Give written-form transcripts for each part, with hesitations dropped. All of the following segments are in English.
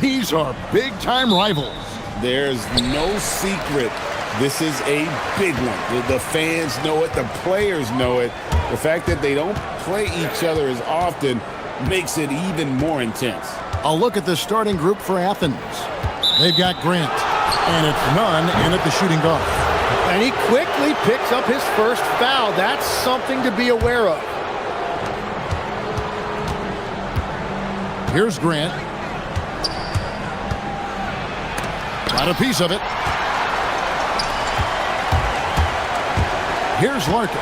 These are big-time rivals. There's no secret. This is a big one. The fans know it. The players know it. The fact that they don't play each other as often makes it even more intense. A look at the starting group for Athens. They've got Grant, and it's Nunn in at the shooting guard. And he quickly picks up his first foul. That's something to be aware of. Here's Grant. Got a piece of it. Here's Larkin.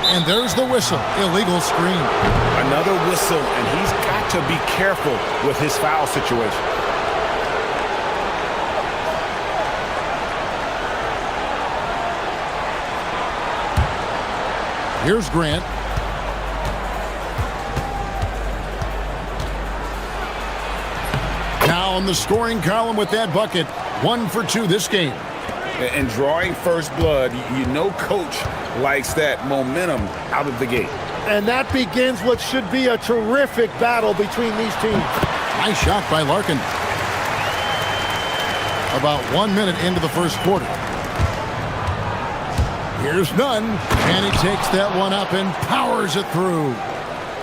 And there's the whistle. Illegal screen. Another whistle, and he's got to be careful with his foul situation. Here's Grant. Now on the scoring column with that bucket. 1 for 2 this game. And drawing first blood, you know coach likes that momentum out of the gate. And that begins what should be a terrific battle between these teams. Nice shot by Larkin. About 1 minute into the first quarter. Here's Nunn, and he takes that one up and powers it through.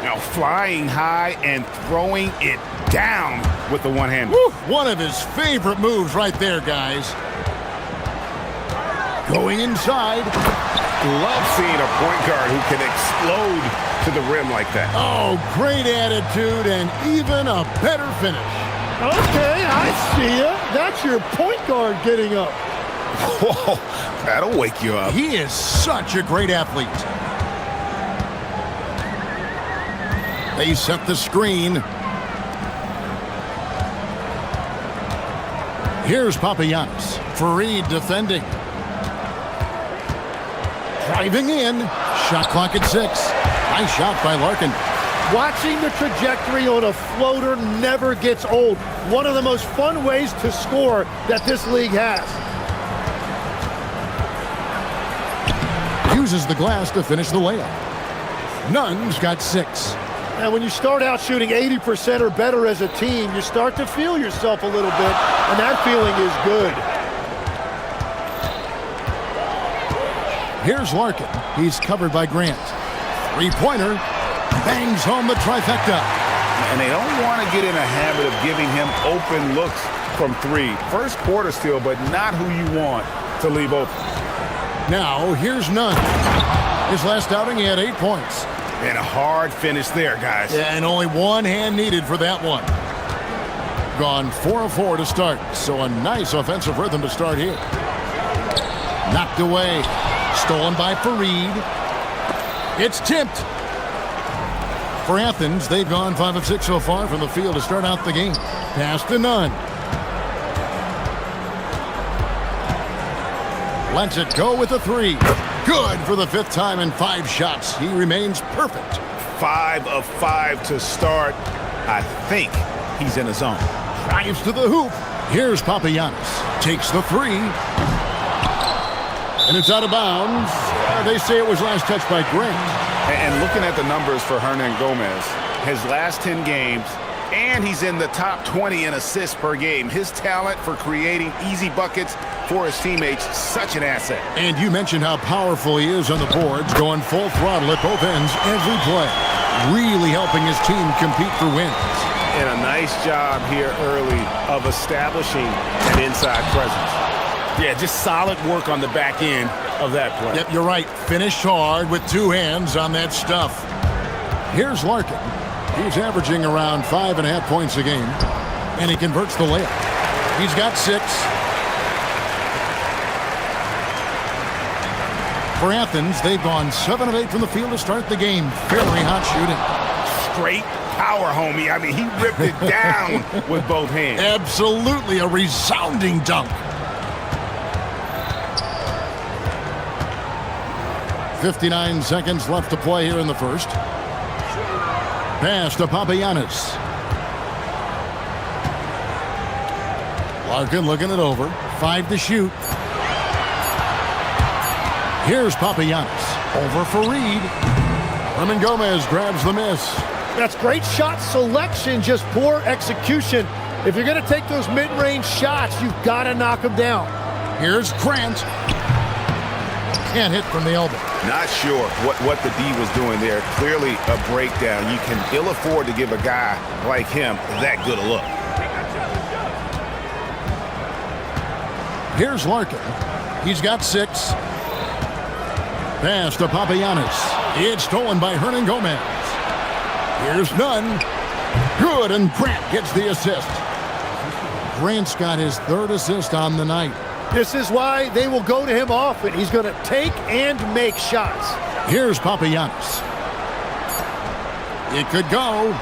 Now flying high and throwing it down with the one-hand. One of his favorite moves right there, guys. Going inside. Love seeing a point guard who can explode to the rim like that. Oh, great attitude and even a better finish. Okay, I see ya. That's your point guard getting up. Whoa, that'll wake you up. He is such a great athlete. They set the screen. Here's Papagiannis. Fareed defending. Driving in. Shot clock at 6. Nice shot by Larkin. Watching the trajectory on a floater never gets old. One of the most fun ways to score that this league has. Uses the glass to finish the layup. Nunn's got 6. And when you start out shooting 80% or better as a team, you start to feel yourself a little bit, and that feeling is good. Here's Larkin. He's covered by Grant. Three-pointer. Bangs home the trifecta. And they don't want to get in a habit of giving him open looks from 3. First quarter still, but not who you want to leave open. Now, here's Nunn. His last outing, he had 8 points. And a hard finish there, guys. Yeah, and only one hand needed for that one. Gone 4 of 4 to start, so a nice offensive rhythm to start here. Knocked away. Stolen by Fareed. It's tipped. For Athens, they've gone 5 of 6 so far from the field to start out the game. Pass to Nunn. Lets it go with a 3. Good for the 5th time in 5 shots. He remains perfect. 5 of 5 to start. I think he's in his zone. Drives to the hoop. Here's Papagiannis. Takes the 3. And it's out of bounds. They say it was last touched by Grant. And looking at the numbers for Hernan Gomez, his last 10 games, and he's in the top 20 in assists per game. His talent for creating easy buckets for his teammates, such an asset. And you mentioned how powerful he is on the boards, going full throttle at both ends every play. Really helping his team compete for wins. And a nice job here early of establishing an inside presence. Yeah, just solid work on the back end of that play. Yep, you're right. Finished hard with 2 hands on that stuff. Here's Larkin. He's averaging around 5.5 points a game, and he converts the layup. He's got 6. For Athens, they've gone 7 of 8 from the field to start the game. Very hot shooting. Straight power, homie. I mean, he ripped it down with both hands. Absolutely a resounding dunk. 59 seconds left to play here in the first. Pass to Papagiannis. Larkin looking it over. 5 to shoot. Here's Papagiannis. Over Fareed. Hernan Gomez grabs the miss. That's great shot selection, just poor execution. If you're going to take those mid-range shots, you've got to knock them down. Here's Grant. Can't hit from the elbow. Not sure what the D was doing there. Clearly a breakdown. You can ill afford to give a guy like him that good a look. Here's Larkin. He's got 6. Pass to Papagiannis. It's stolen by Hernan Gomez. Here's Nunn. Good, and Grant gets the assist. Grant's got his 3rd assist on the night. This is why they will go to him often. He's going to take and make shots. Here's Papagiannis. It could go.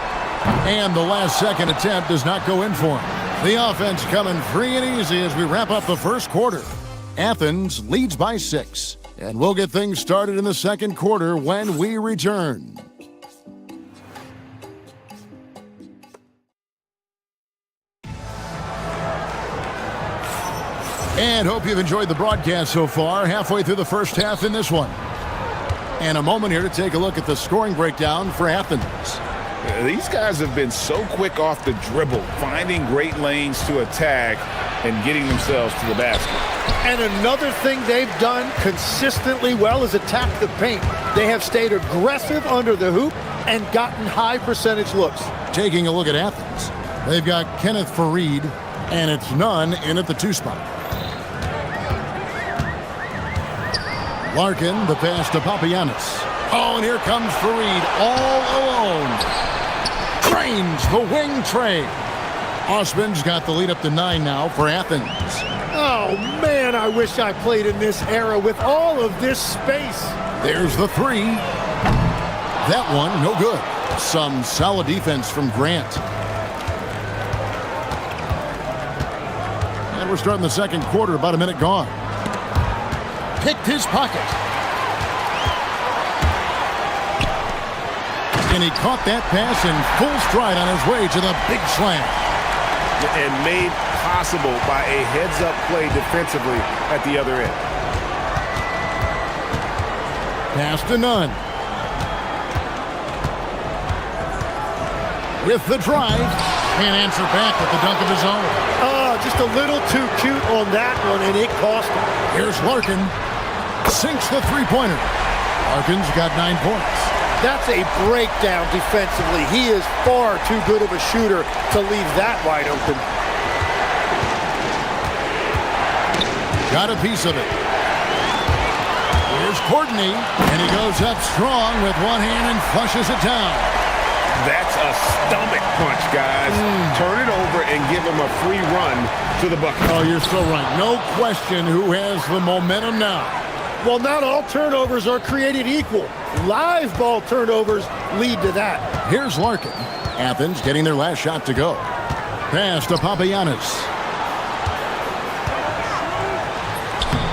And the last second attempt does not go in for him. The offense coming free and easy as we wrap up the first quarter. Athens leads by 6. And we'll get things started in the second quarter when we return. And hope you've enjoyed the broadcast so far. Halfway through the first half in this one. And a moment here to take a look at the scoring breakdown for Athens. These guys have been so quick off the dribble, finding great lanes to attack and getting themselves to the basket. And another thing they've done consistently well is attack the paint. They have stayed aggressive under the hoop and gotten high percentage looks. Taking a look at Athens, they've got Kenneth Fareed, and it's Nunn in at the 2 spot. Larkin, the pass to Papagiannis. Oh, and here comes Fareed all alone. Drains the wing trade. Osman's got the lead up to 9 now for Athens. Oh, man, I wish I played in this era with all of this space. There's the 3. That one, no good. Some solid defense from Grant. And we're starting the second quarter, about a minute gone. Picked his pocket. And he caught that pass in full stride on his way to the big slam. And made possible by a heads-up play defensively at the other end. Pass to Nunn. With the drive. Can't answer back with the dunk of his own. Oh, just a little too cute on that one, and it cost him. Here's Larkin. Sinks the three-pointer. Larkin's got 9 points. That's a breakdown defensively. He is far too good of a shooter to leave that wide open. Got a piece of it. Here's Courtney, and he goes up strong with one hand and flushes it down. That's a stomach punch, guys. Turn it over and give him a free run to the bucket. Oh, you're so right. No question who has the momentum now. Well, not all turnovers are created equal. Live ball turnovers lead to that. Here's Larkin. Athens getting their last shot to go. Pass to Papagiannis.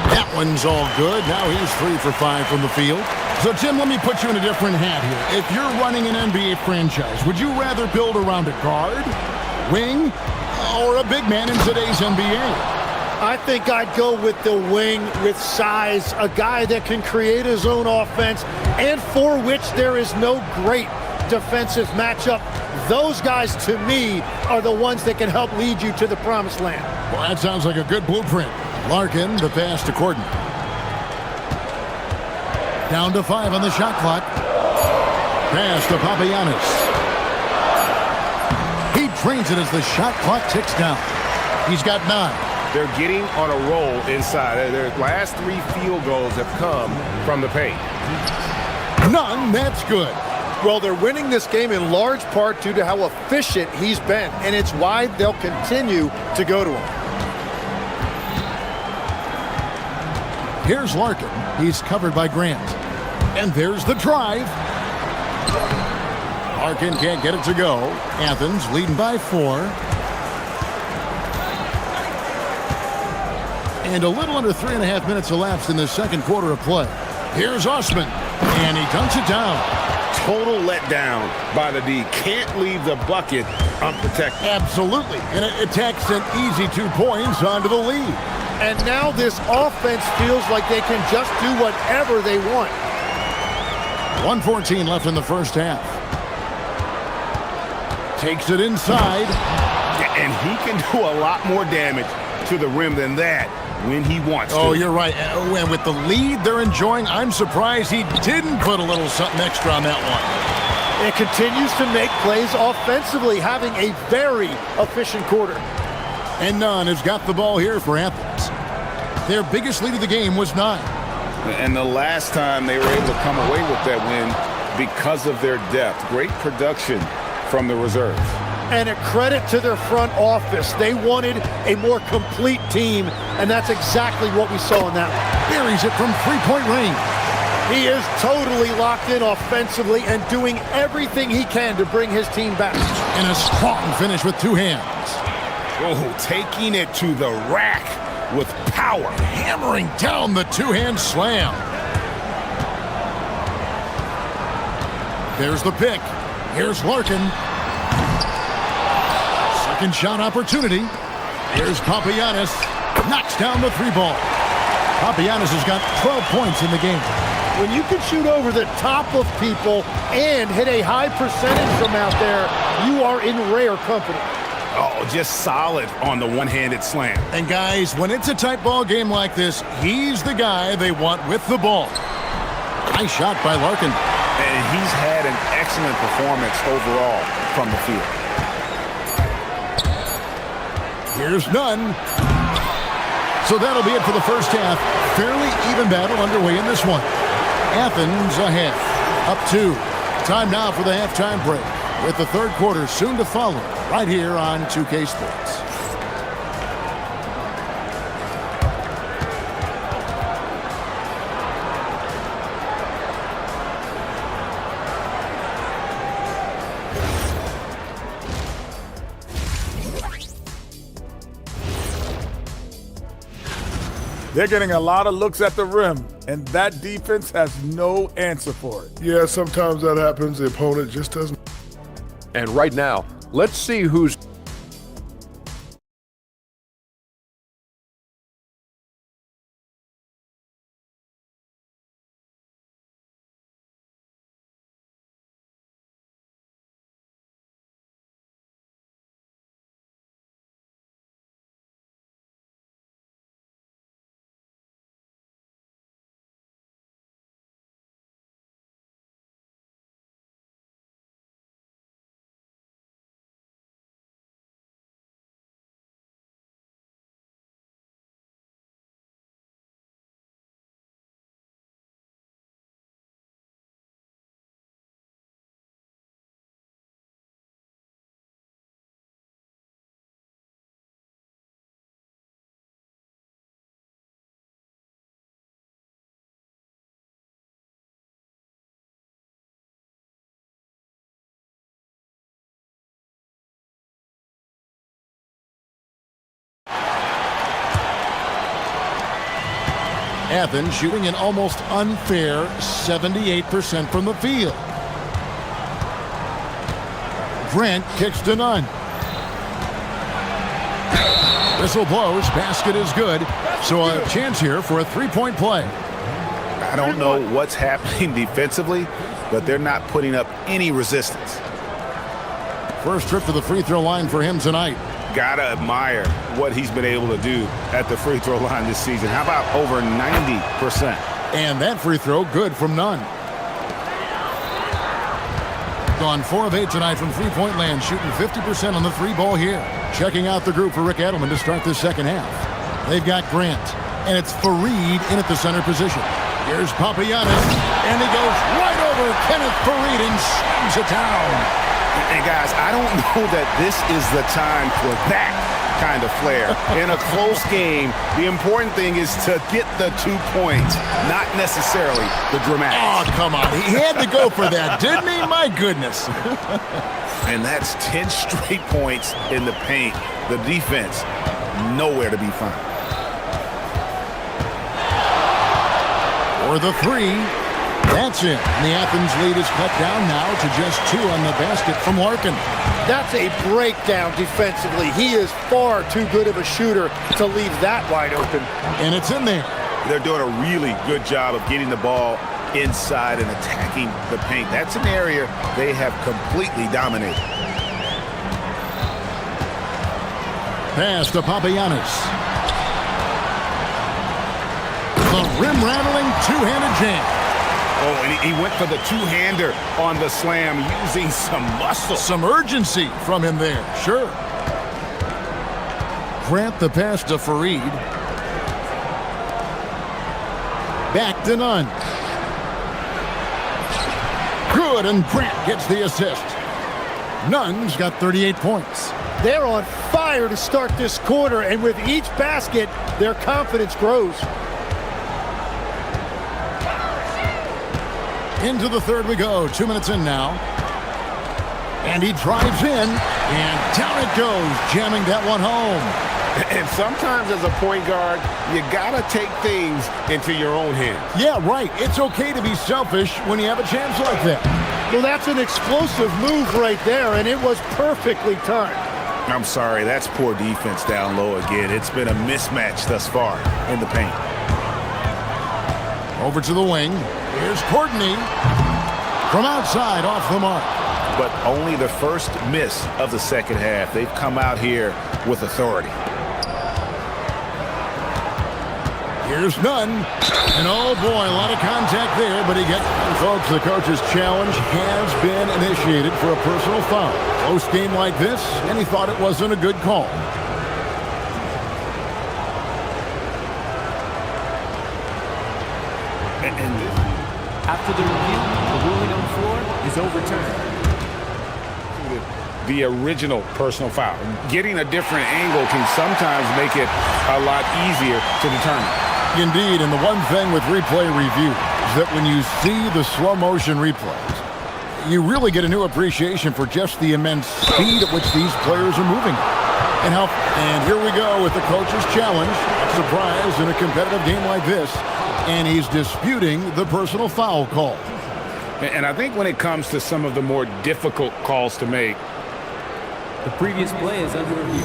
That one's all good. Now he's 3 for 5 from the field. So, Tim, let me put you in a different hat here. If you're running an NBA franchise, would you rather build around a guard, wing, or a big man in today's NBA? I think I'd go with the wing with size, a guy that can create his own offense and for which there is no great defensive matchup. Those guys, to me, are the ones that can help lead you to the promised land. Well, that sounds like a good blueprint. Larkin, the pass to Courtney. Down to 5 on the shot clock. Pass to Papagiannis. He trains it as the shot clock ticks down. He's got 9. They're getting on a roll inside. Their last 3 field goals have come from the paint. None, that's good. Well, they're winning this game in large part due to how efficient he's been, and it's why they'll continue to go to him. Here's Larkin. He's covered by Grant. And there's the drive. Larkin can't get it to go. Athens leading by 4. And a little under 3.5 minutes elapsed in the second quarter of play. Here's Osman, and he dunks it down. Total letdown by the D. Can't leave the bucket unprotected. Absolutely, and it takes an easy 2 points onto the lead. And now this offense feels like they can just do whatever they want. 1:14 left in the first half. Takes it inside. And he can do a lot more damage to the rim than that when he wants to. Oh, you're right. And with the lead they're enjoying, I'm surprised he didn't put a little something extra on that one. It continues to make plays offensively, having a very efficient quarter. And Nunn has got the ball here for Athens. Their biggest lead of the game was 9. And the last time they were able to come away with that win because of their depth. Great production from the reserves. And a credit to their front office. They wanted a more complete team, and that's exactly what we saw in that one. Buries it from three-point range. He is totally locked in offensively and doing everything he can to bring his team back. And a strong finish with 2 hands. Oh, taking it to the rack with power. Hammering down the 2-hand slam. There's the pick. Here's Larkin. Second shot opportunity. Here's Papagiannis. Knocks down the 3-ball. Papagiannis has got 12 points in the game. When you can shoot over the top of people and hit a high percentage from out there, you are in rare company. Oh, just solid on the one-handed slam. And guys, when it's a tight ball game like this, he's the guy they want with the ball. Nice shot by Larkin. And he's had an excellent performance overall from the field. Here's Nunn. So that'll be it for the first half. Fairly even battle underway in this one. Athens ahead, up 2. Time now for the halftime break, with the third quarter soon to follow, right here on 2K Sports. They're getting a lot of looks at the rim, and that defense has no answer for it. Yeah, sometimes that happens. The opponent just doesn't. And right now, let's see who's Athens shooting an almost unfair 78% from the field. Grant kicks to Nunn. Whistle blows, basket is good. So a chance here for a 3-point play. I don't know what's happening defensively, but they're not putting up any resistance. First trip to the free throw line for him tonight. Gotta admire what he's been able to do at the free throw line this season. How about over 90%? And that free throw good from Nunn. Gone 4 of 8 tonight from three-point land, shooting 50% on the 3-ball here. Checking out the group for Rick Edelman to start this second half. They've got Grant, and it's Fareed in at the center position. Here's Papagiannis, and he goes right over Kenneth Fareed and slams it down. And guys, I don't know that this is the time for that kind of flair. In a close game, the important thing is to get the 2 points, not necessarily the dramatics. Oh, come on. He had to go for that, didn't he? My goodness. And that's 10 straight points in the paint. The defense, nowhere to be found. For the 3. That's it. And the Athens lead is cut down now to just 2 on the basket from Larkin. That's a breakdown defensively. He is far too good of a shooter to leave that wide open. And it's in there. They're doing a really good job of getting the ball inside and attacking the paint. That's an area they have completely dominated. Pass to Papagiannis. The rim-rattling two-handed jam. Oh, and he went for the two-hander on the slam using some muscle. Some urgency from him there, sure. Grant the pass to Fareed. Back to Nunn. Good, and Grant gets the assist. Nunn's got 38 points. They're on fire to start this quarter, and with each basket, their confidence grows. Into the third we go. 2 minutes in now. And he drives in, and down it goes, jamming that one home. And sometimes as a point guard, you gotta take things into your own hands. Yeah, right. It's okay to be selfish when you have a chance like that. Well, that's an explosive move right there, and it was perfectly timed. I'm sorry, that's poor defense down low again. It's been a mismatch thus far in the paint. Over to the wing. Here's Courtney. From outside, off the mark. But only the first miss of the second half. They've come out here with authority. Here's Nunn. And oh boy, a lot of contact there, but he gets... Folks, the coach's challenge has been initiated for a personal foul. Close game like this, and he thought it wasn't a good call. After the review, the ruling on the floor is overturned. The original personal foul. Getting a different angle can sometimes make it a lot easier to determine. Indeed, and the one thing with replay review is that when you see the slow motion replays, you really get a new appreciation for just the immense speed at which these players are moving. And here we go with the coach's challenge. Surprise in a competitive game like this. And he's disputing the personal foul call. And I think when it comes to some of the more difficult calls to make, the previous play is under review.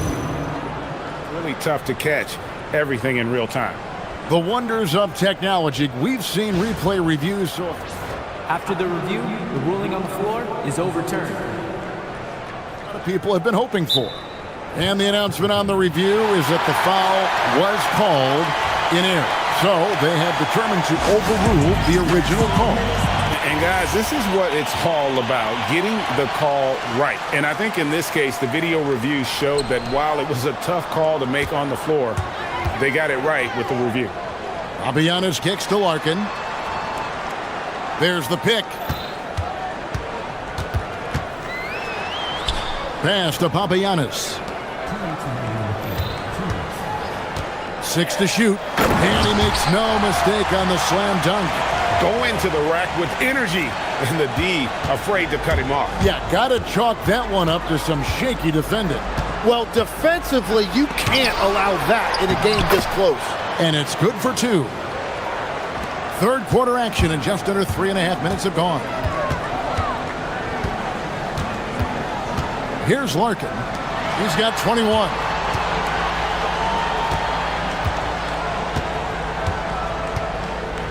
Really tough to catch everything in real time. The wonders of technology. We've seen replay reviews. So after the review, the ruling on the floor is overturned. A lot of people have been hoping for. And the announcement on the review is that the foul was called in error. So they have determined to overrule the original call. And guys, this is what it's all about, getting the call right. And I think in this case, the video review showed that while it was a tough call to make on the floor, they got it right with the review. Papagiannis kicks to Larkin. There's the pick. Pass to Papagiannis. 6 to shoot. And he makes no mistake on the slam dunk. Going to the rack with energy, and the D afraid to cut him off. Yeah, gotta chalk that one up to some shaky defending. Well, defensively, you can't allow that in a game this close. And it's good for 2. Third quarter action, and just under 3.5 minutes have gone. Here's Larkin. He's got 21.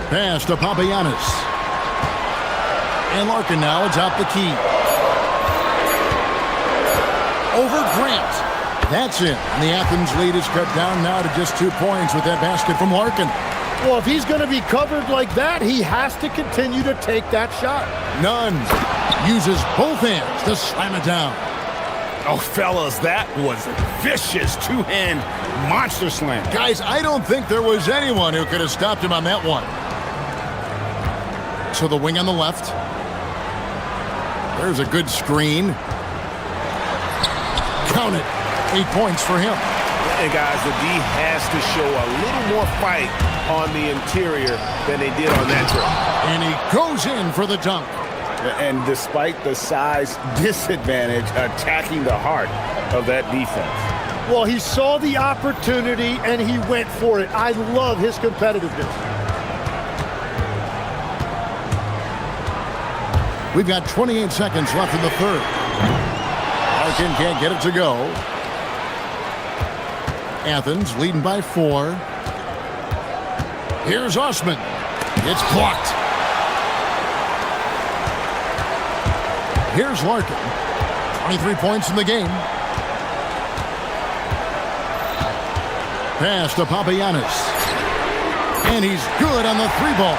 Pass to Papagiannis. And Larkin now atop the key. Over Grant. That's it. And the Athens lead is cut down now to just 2 points with that basket from Larkin. Well, if he's going to be covered like that, he has to continue to take that shot. Nunn uses both hands to slam it down. Oh, fellas, that was a vicious two-hand monster slam. Guys, I don't think there was anyone who could have stopped him on that one. So the wing on the left. There's a good screen. Count it. 8 points for him. And guys, the D has to show a little more fight on the interior than they did on that drive. And he goes in for the dunk. And despite the size disadvantage, attacking the heart of that defense. Well, he saw the opportunity and he went for it. I love his competitiveness. We've got 28 seconds left in the third. Larkin can't get it to go. Athens leading by 4. Here's Osman. It's blocked. Here's Larkin. 23 points in the game. pass to Papagiannis. And he's good on the three ball.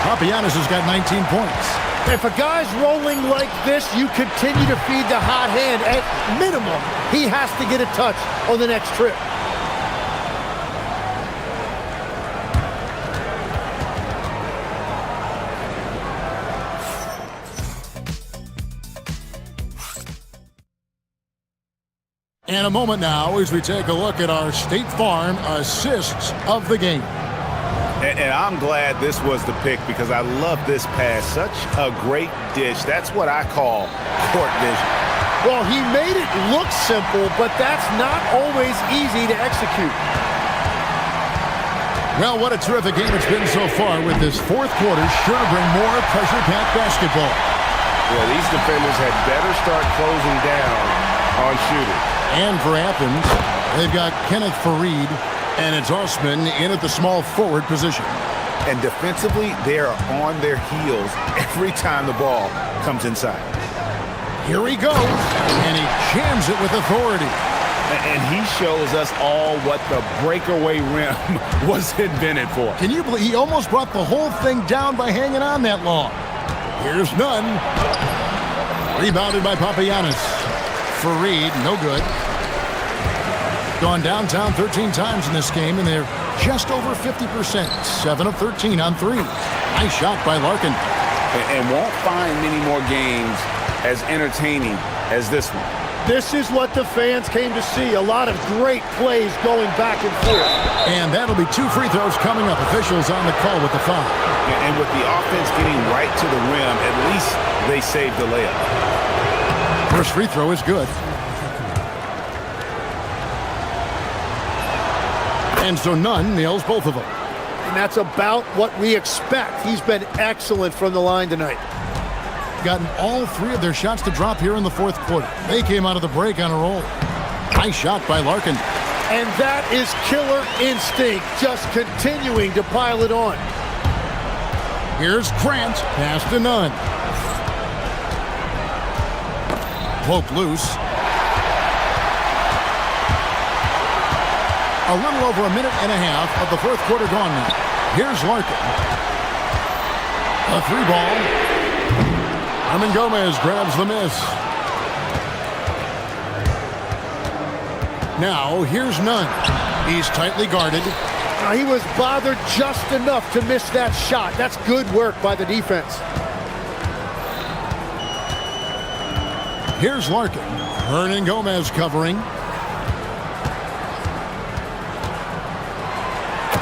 Papagiannis has got 19 points. If a guy's rolling like this, you continue to feed the hot hand. At minimum, he has to get a touch on the next trip. And a moment now as we take a look at our State Farm assists of the game. And I'm glad this was the pick because I love this pass. Such a great dish. That's what I call court vision. Well, he made it look simple, but that's not always easy to execute. Well, what a terrific game it's been so far, with this fourth quarter sure to bring more pressure-packed basketball. Yeah, these defenders had better start closing down on shooting. And for Athens, they've got Kenneth Fareed and it's Osman in at the small forward position. And defensively, they are on their heels every time the ball comes inside. Here he goes, and he jams it with authority. And he shows us all what the breakaway rim was invented for. Can you believe he almost brought the whole thing down by hanging on that long? Here's none. Rebounded by Papagiannis. Fareed, no good. Gone downtown 13 times in this game, and they're just over 50%. 7 of 13 on threes. Nice shot by Larkin. And won't find many more games as entertaining as this one. This is what the fans came to see. A lot of great plays going back and forth. And that'll be 2 free throws coming up. Officials on the call with the foul. And with the offense getting right to the rim, at least they saved the layup. First free throw is good. And so Nunn nails both of them. And that's about what we expect. He's been excellent from the line tonight. Gotten all 3 of their shots to drop here in the fourth quarter. They came out of the break on a roll. Nice shot by Larkin. And that is killer instinct, just continuing to pile it on. Here's Grant, pass to Nunn. Poke loose. A little over a minute and a half of the fourth quarter gone now. Here's Larkin. A 3-ball. Herman Gomez grabs the miss. Now, here's Nunn. He's tightly guarded. Now, he was bothered just enough to miss that shot. That's good work by the defense. Here's Larkin. Hernan Gomez covering.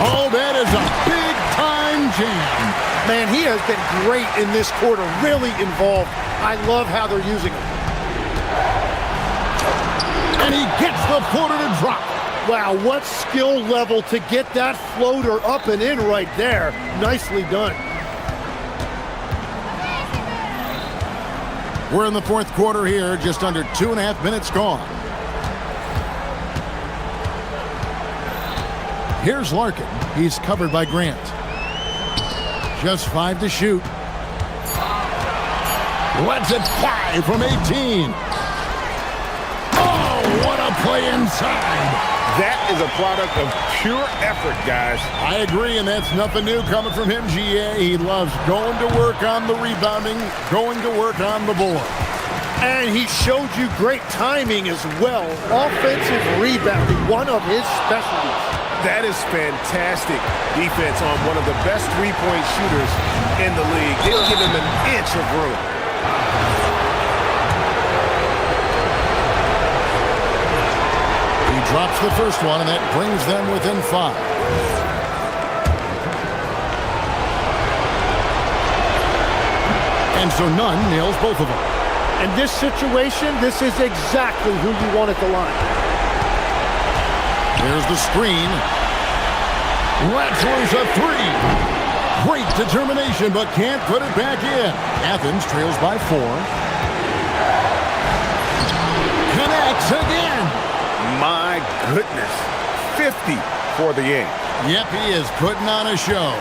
Oh, that is a big-time jam. Man, he has been great in this quarter, really involved. I love how they're using him. And he gets the floater to drop. Wow, what skill level to get that floater up and in right there. Nicely done. We're in the fourth quarter here, just under 2.5 minutes gone. Here's Larkin. He's covered by Grant. Just 5 to shoot. Lets it fly from 18. Oh, what a play inside. That is a product of pure effort, guys. I agree, and that's nothing new coming from him, GA. He loves going to work on the rebounding, going to work on the board. And he showed you great timing as well. Offensive rebounding, one of his specialties. That is fantastic defense on one of the best three-point shooters in the league. Didn't give him an inch of room. He drops the first one, and that brings them within 5. And so Nunn nails both of them. In this situation, this is exactly who you want at the line. There's the screen. Lets loose a 3. Great determination, but can't put it back in. Athens trails by 4. Connects again. My goodness. 50 for the game. Yep, he is putting on a show.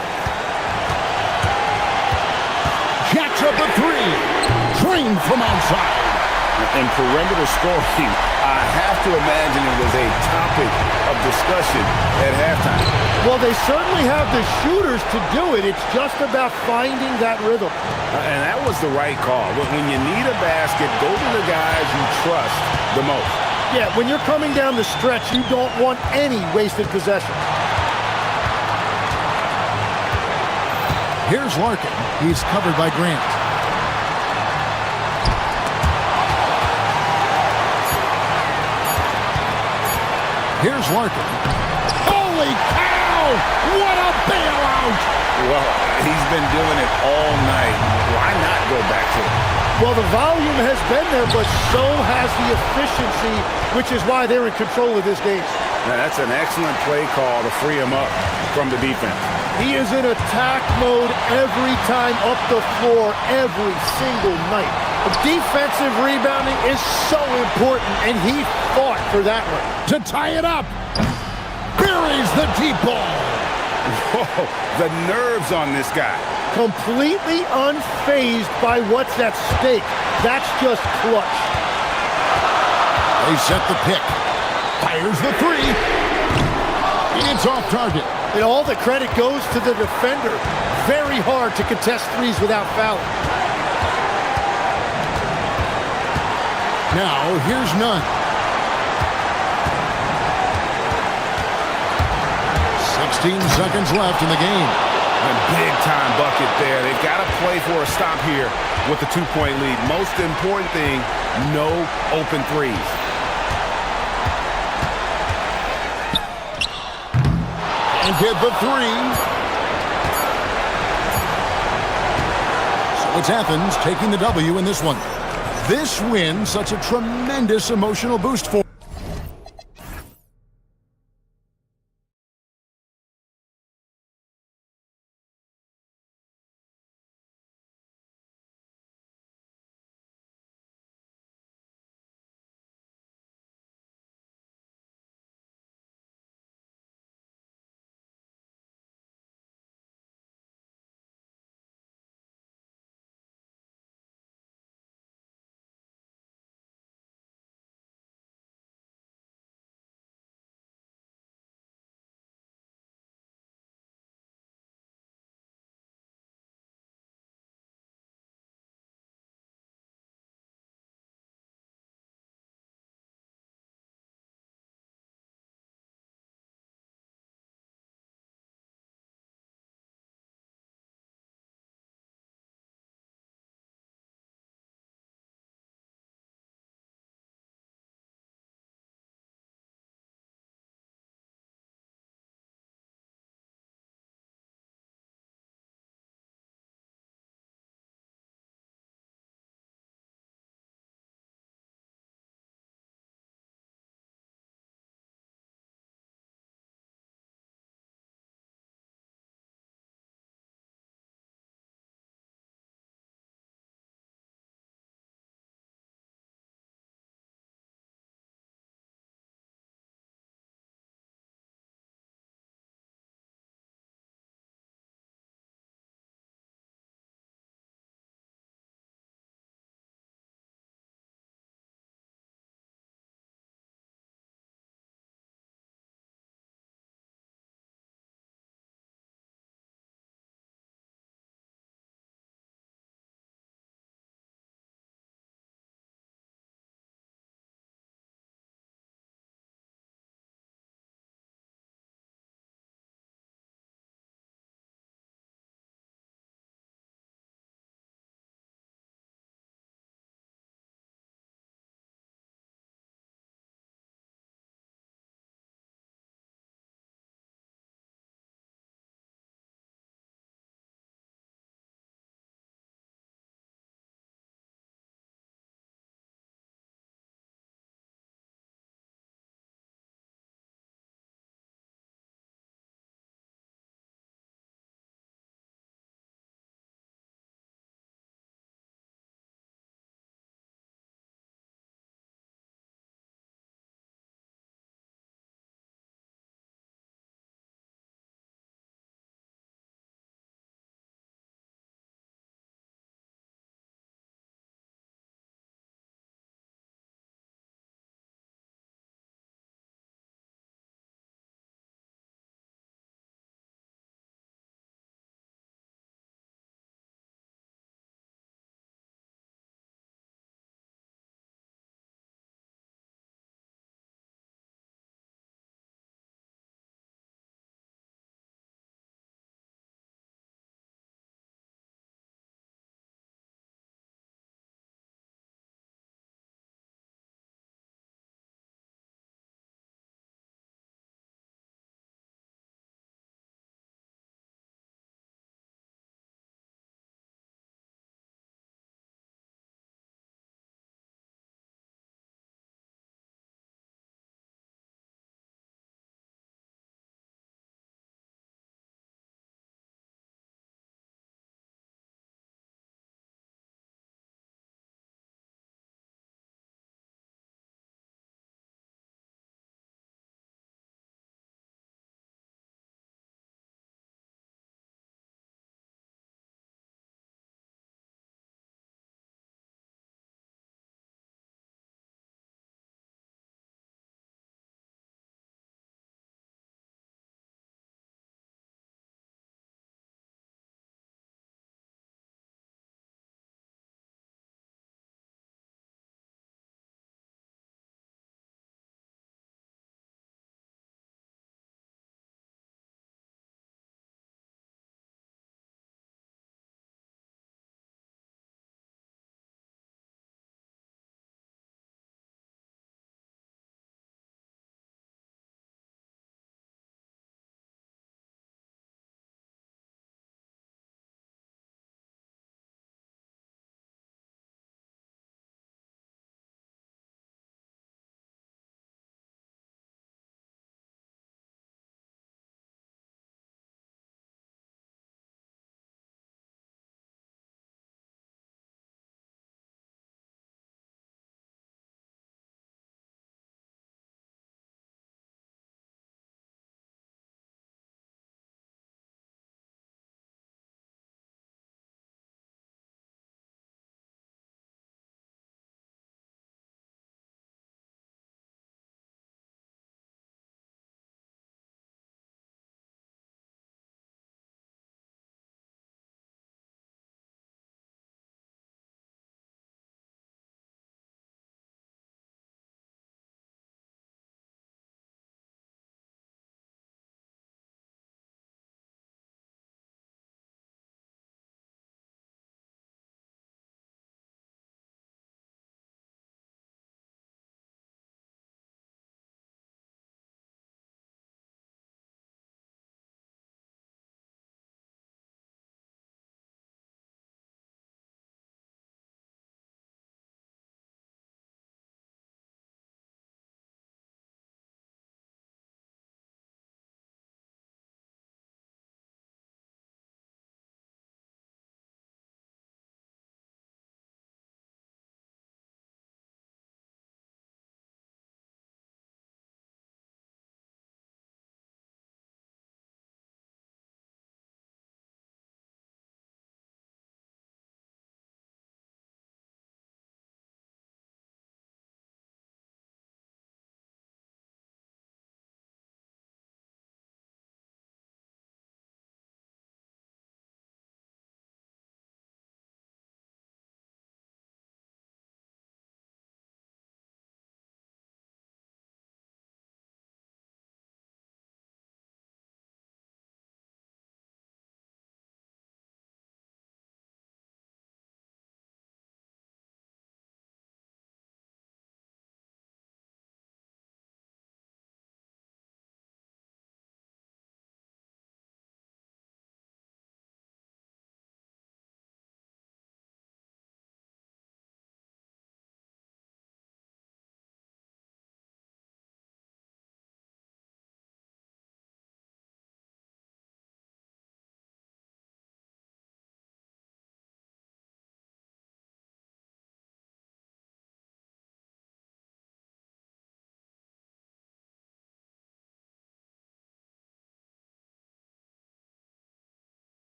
Jacks up a 3. Drained from outside. And perimeter scoring, I have to imagine it was a topic of discussion at halftime. Well, they certainly have the shooters to do it. It's just about finding that rhythm. And that was the right call. When you need a basket, go to the guys you trust the most. Yeah, when you're coming down the stretch, you don't want any wasted possession. Here's Larkin. He's covered by Grant. Here's Larkin. Holy cow! What a bailout! Well, he's been doing it all night. Why not go back to it? Well, the volume has been there, but so has the efficiency, which is why they're in control of this game. Now, that's an excellent play call to free him up from the defense. He is in attack mode every time up the floor, every single night. Defensive rebounding is so important, and he fought for that one. To tie it up. Buries the deep ball. Whoa, the nerves on this guy. Completely unfazed by what's at stake. That's just clutch. They set the pick. Fires the three. It's off target. And all the credit goes to the defender. Very hard to contest threes without fouling. Now, here's Nunn. 16 seconds left in the game. A big-time bucket there. They've got to play for a stop here with the two-point lead. Most important thing, no open threes. And hit the three. So it's Athens taking the W in this one. This win, such a tremendous emotional boost for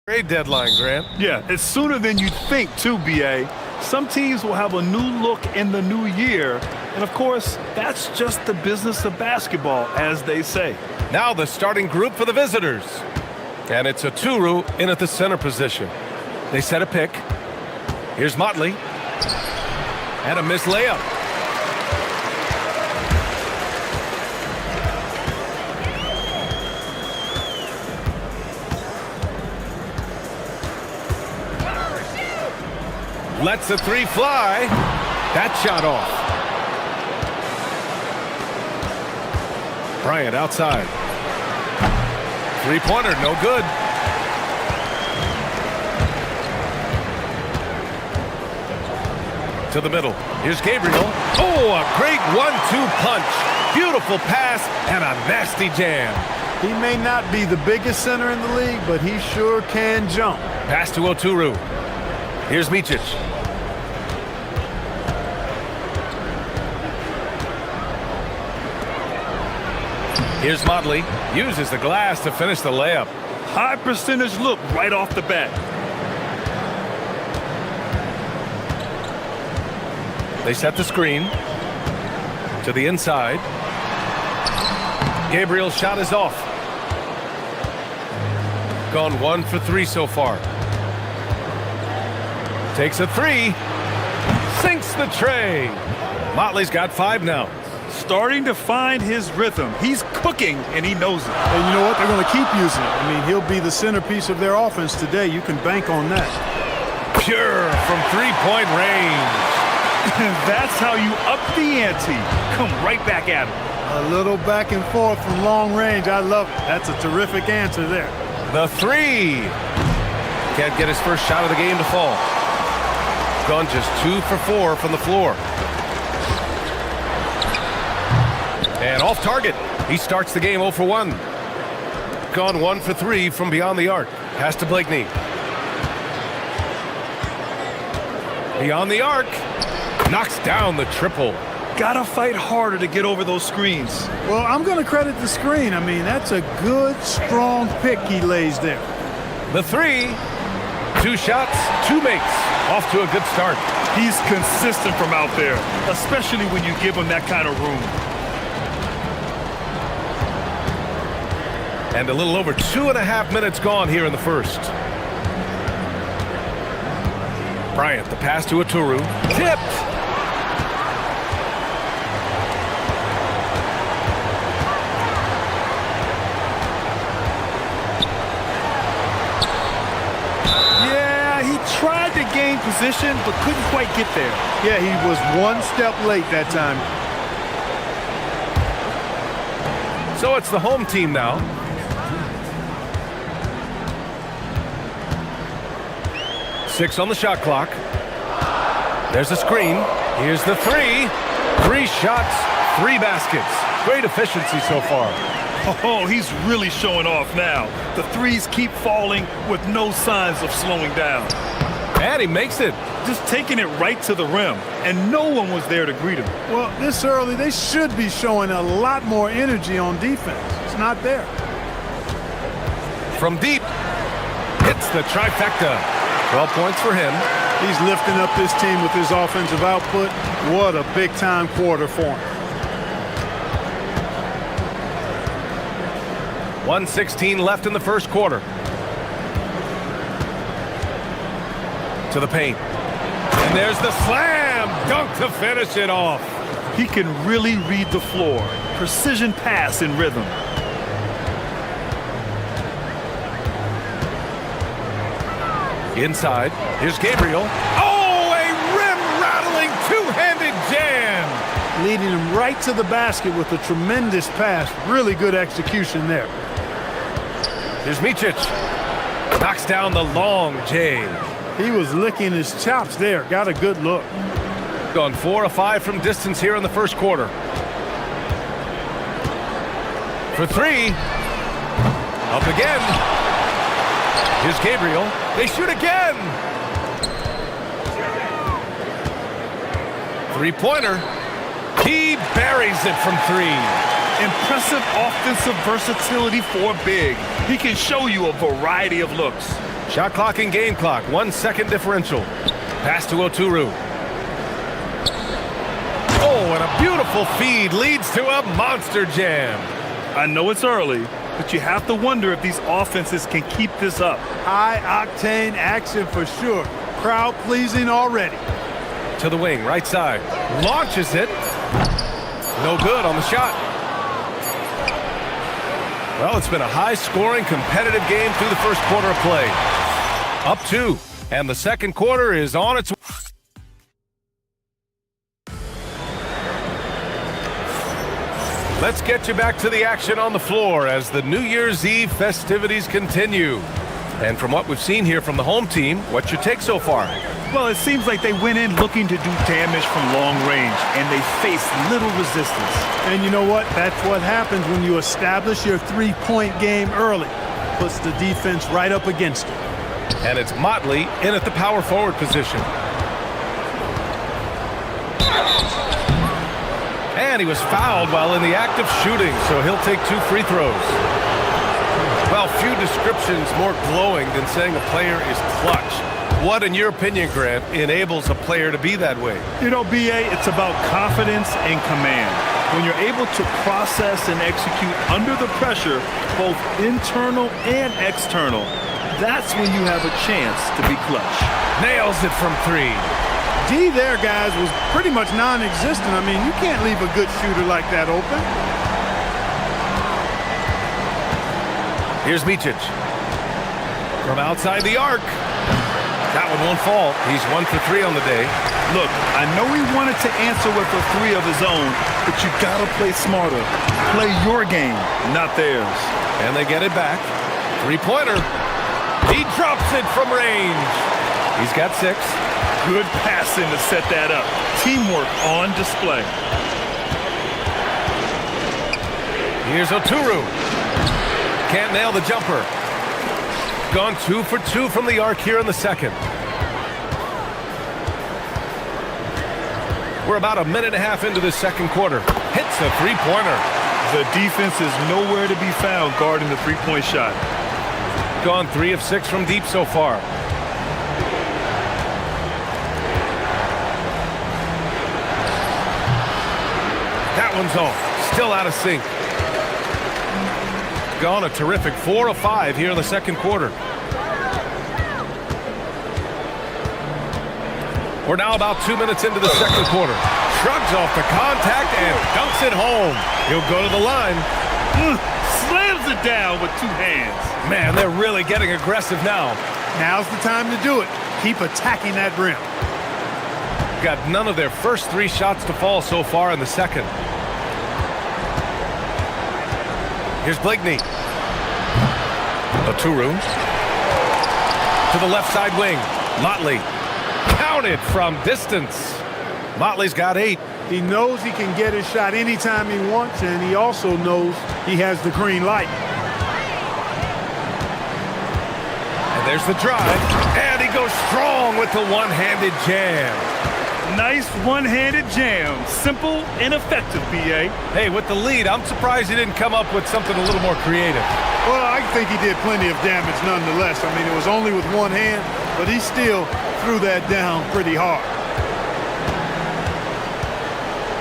Trade deadline, Grant. Yeah, it's sooner than you'd think, too, BA. Some teams will have a new look in the new year. And, of course, that's just the business of basketball, as they say. Now the starting group for the visitors. And it's a Turu in at the center position. They set a pick. Here's Motley. And a missed layup. Lets the three fly. That shot off. Bryant outside. Three-pointer, no good. To the middle. Here's Gabriel. Oh, a great 1-2 punch. Beautiful pass and a nasty jam. He may not be the biggest center in the league, but he sure can jump. Pass to Oturu. Here's Micic. Here's Motley. Uses the glass to finish the layup. High percentage look right off the bat. They set the screen. To the inside. Gabriel's shot is off. Gone 1 for 3 so far. Takes a three. Sinks the tray. Motley's got 5 now. Starting to find his rhythm. He's cooking, and he knows it. And you know what? They're going to keep using it. I mean, he'll be the centerpiece of their offense today. You can bank on that. Pure from three-point range. That's how you up the ante. Come right back at him. A little back and forth from long range. I love it. That's a terrific answer there. The three. Can't get his first shot of the game to fall. Gone just 2 for 4 from the floor. And off target. He starts the game 0 for 1. Gone 1 for 3 from beyond the arc. Pass to Blakeney. Beyond the arc. Knocks down the triple. Gotta fight harder to get over those screens. Well, I'm going to credit the screen. I mean, that's a good, strong pick he lays there. The three. 2 shots, 2 makes. Off to a good start. He's consistent from out there, especially when you give him that kind of room. And a little over 2.5 minutes gone here in the first. Bryant, the pass to Oturu. Tipped. Yeah, he tried to gain position, but couldn't quite get there. Yeah, he was 1 step late that time. So it's the home team now. Six on the shot clock. There's a screen. Here's the three. 3 shots, 3 baskets. Great efficiency so far. Oh, he's really showing off now. The threes keep falling with no signs of slowing down. And he makes it. Just taking it right to the rim, and no one was there to greet him. Well, this early, they should be showing a lot more energy on defense. It's not there. From deep. Hits the trifecta. 12 points for him. He's lifting up this team with his offensive output. What a big-time quarter for him. 1:16 left in the first quarter. To the paint. And there's the slam dunk to finish it off. He can really read the floor. Precision pass in rhythm. Inside. Here's Gabriel. Oh, a rim-rattling two-handed jam. Leading him right to the basket with a tremendous pass. Really good execution there. Here's Micic. Knocks down the long J. He was licking his chops there. Got a good look. Gone 4 of 5 from distance here in the first quarter. For 3. Up again. Here's Gabriel. They shoot again. 3-pointer. He buries it from 3. Impressive offensive versatility for big. He can show you a variety of looks. Shot clock and game clock, 1 second differential. Pass to Oturu. Oh, and a beautiful feed leads to a monster jam. I know it's early, but you have to wonder if these offenses can keep this up. High-octane action for sure. Crowd-pleasing already. To the wing, right side. Launches it. No good on the shot. Well, it's been a high-scoring, competitive game through the first quarter of play. Up 2, and the second quarter is on its way. Let's get you back to the action on the floor as the New Year's Eve festivities continue. And from what we've seen here from the home team, what's your take so far? Well, it seems like they went in looking to do damage from long range, and they faced little resistance. And you know what? That's what happens when you establish your three-point game early. Puts the defense right up against it. And it's Motley in at the power forward position. And he was fouled while in the act of shooting, so he'll take 2 free throws. Well, few descriptions more glowing than saying a player is clutch. What, in your opinion, Grant, enables a player to be that way? You know, BA, it's about confidence and command. When you're able to process and execute under the pressure, both internal and external, that's when you have a chance to be clutch. Nails it from 3. D there, guys, was pretty much non-existent. I mean, you can't leave a good shooter like that open. Here's Micic. From outside the arc. That one won't fall. He's 1 for 3 on the day. Look, I know he wanted to answer with a 3 of his own, but you gotta play smarter. Play your game, not theirs. And they get it back. 3-pointer. He drops it from range. He's got 6. Good passing to set that up. Teamwork on display. Here's Oturu. Can't nail the jumper. Gone 2 for 2 from the arc here in the second. We're about a minute and a half into the second quarter. Hits a 3-pointer. The defense is nowhere to be found guarding the 3-point shot. Gone 3 of 6 from deep so far. That one's off. Still out of sync. Gone a terrific 4 of 5 here in the second quarter. We're now about 2 minutes into the second quarter. Shrugs off the contact and dunks it home. He'll go to the line. Slams it down with 2 hands. Man, they're really getting aggressive now. Now's the time to do it. Keep attacking that rim. Got none of their first 3 shots to fall so far in the second. Here's Bligney. Oturu. To the left side wing. Motley. Counted from distance. Motley's got 8. He knows he can get his shot anytime he wants, and he also knows he has the green light. And there's the drive. And he goes strong with the one-handed jam. Nice one-handed jam. Simple and effective, BA. Hey, with the lead, I'm surprised he didn't come up with something a little more creative. Well, I think he did plenty of damage nonetheless. I mean, it was only with one hand, but he still threw that down pretty hard.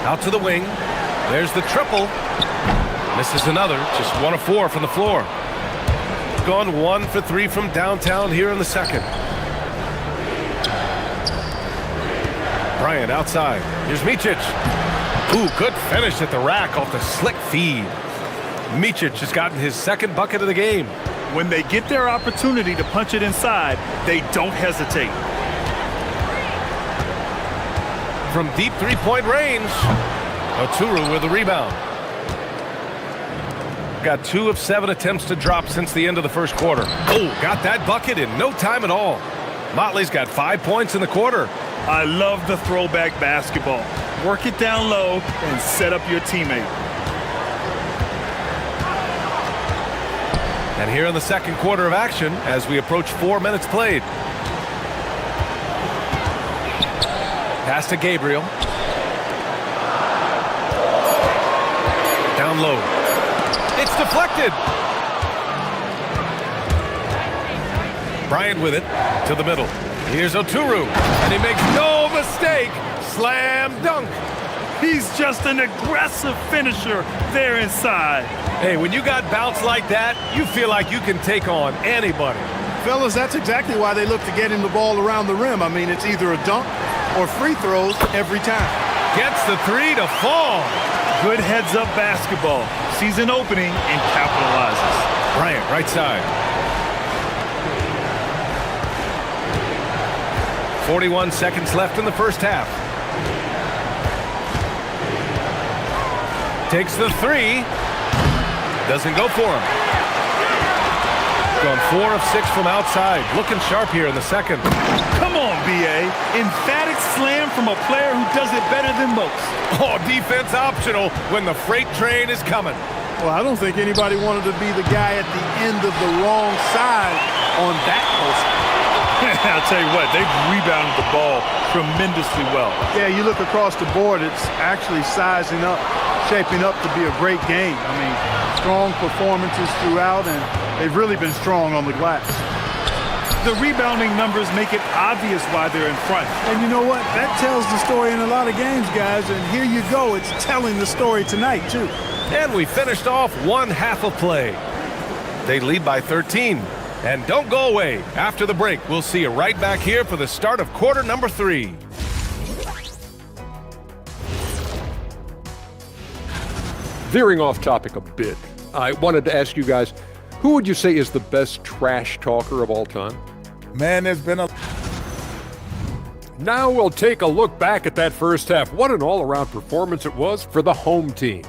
Out to the wing. There's the triple. Misses another. Just 1 of 4 from the floor. Gone 1 for 3 from downtown here in the second. Bryant outside. Here's Micic. Ooh, good finish at the rack off the slick feed. Micic has gotten his second bucket of the game. When they get their opportunity to punch it inside, they don't hesitate. From deep 3-point range, Oturu with the rebound. Got 2 of 7 attempts to drop since the end of the first quarter. Oh, got that bucket in no time at all. Motley's got 5 points in the quarter. I love the throwback basketball. Work it down low and set up your teammate. And here in the second quarter of action, as we approach 4 minutes played. Pass to Gabriel. Down low. It's deflected. Bryant with it to the middle. Here's Oturu, and he makes no mistake. Slam dunk. He's just an aggressive finisher there inside. Hey, when you got bounce like that, you feel like you can take on anybody. Fellas, that's exactly why they look to get him the ball around the rim. I mean, it's either a dunk or free throws every time. Gets the three to fall. Good heads-up basketball. Sees an opening and capitalizes. Bryant, right side. 41 seconds left in the first half. Takes the three. Doesn't go for him. Gone 4 of 6 from outside. Looking sharp here in the second. Come on, B.A. Emphatic slam from a player who does it better than most. Oh, defense optional when the freight train is coming. Well, I don't think anybody wanted to be the guy at the end of the wrong side on that post. I'll tell you what, they've rebounded the ball tremendously well. Yeah, you look across the board, it's actually sizing up, shaping up to be a great game. I mean, strong performances throughout, and they've really been strong on the glass. The rebounding numbers make it obvious why they're in front. And you know what? That tells the story in a lot of games, guys, and here you go. It's telling the story tonight, too. And we finished off one half of play. They lead by 13. And don't go away. After the break, we'll see you right back here for the start of quarter number 3. Veering off topic a bit, I wanted to ask you guys, who would you say is the best trash talker of all time? Man, there's been a... Now we'll take a look back at that first half. What an all-around performance it was for the home team.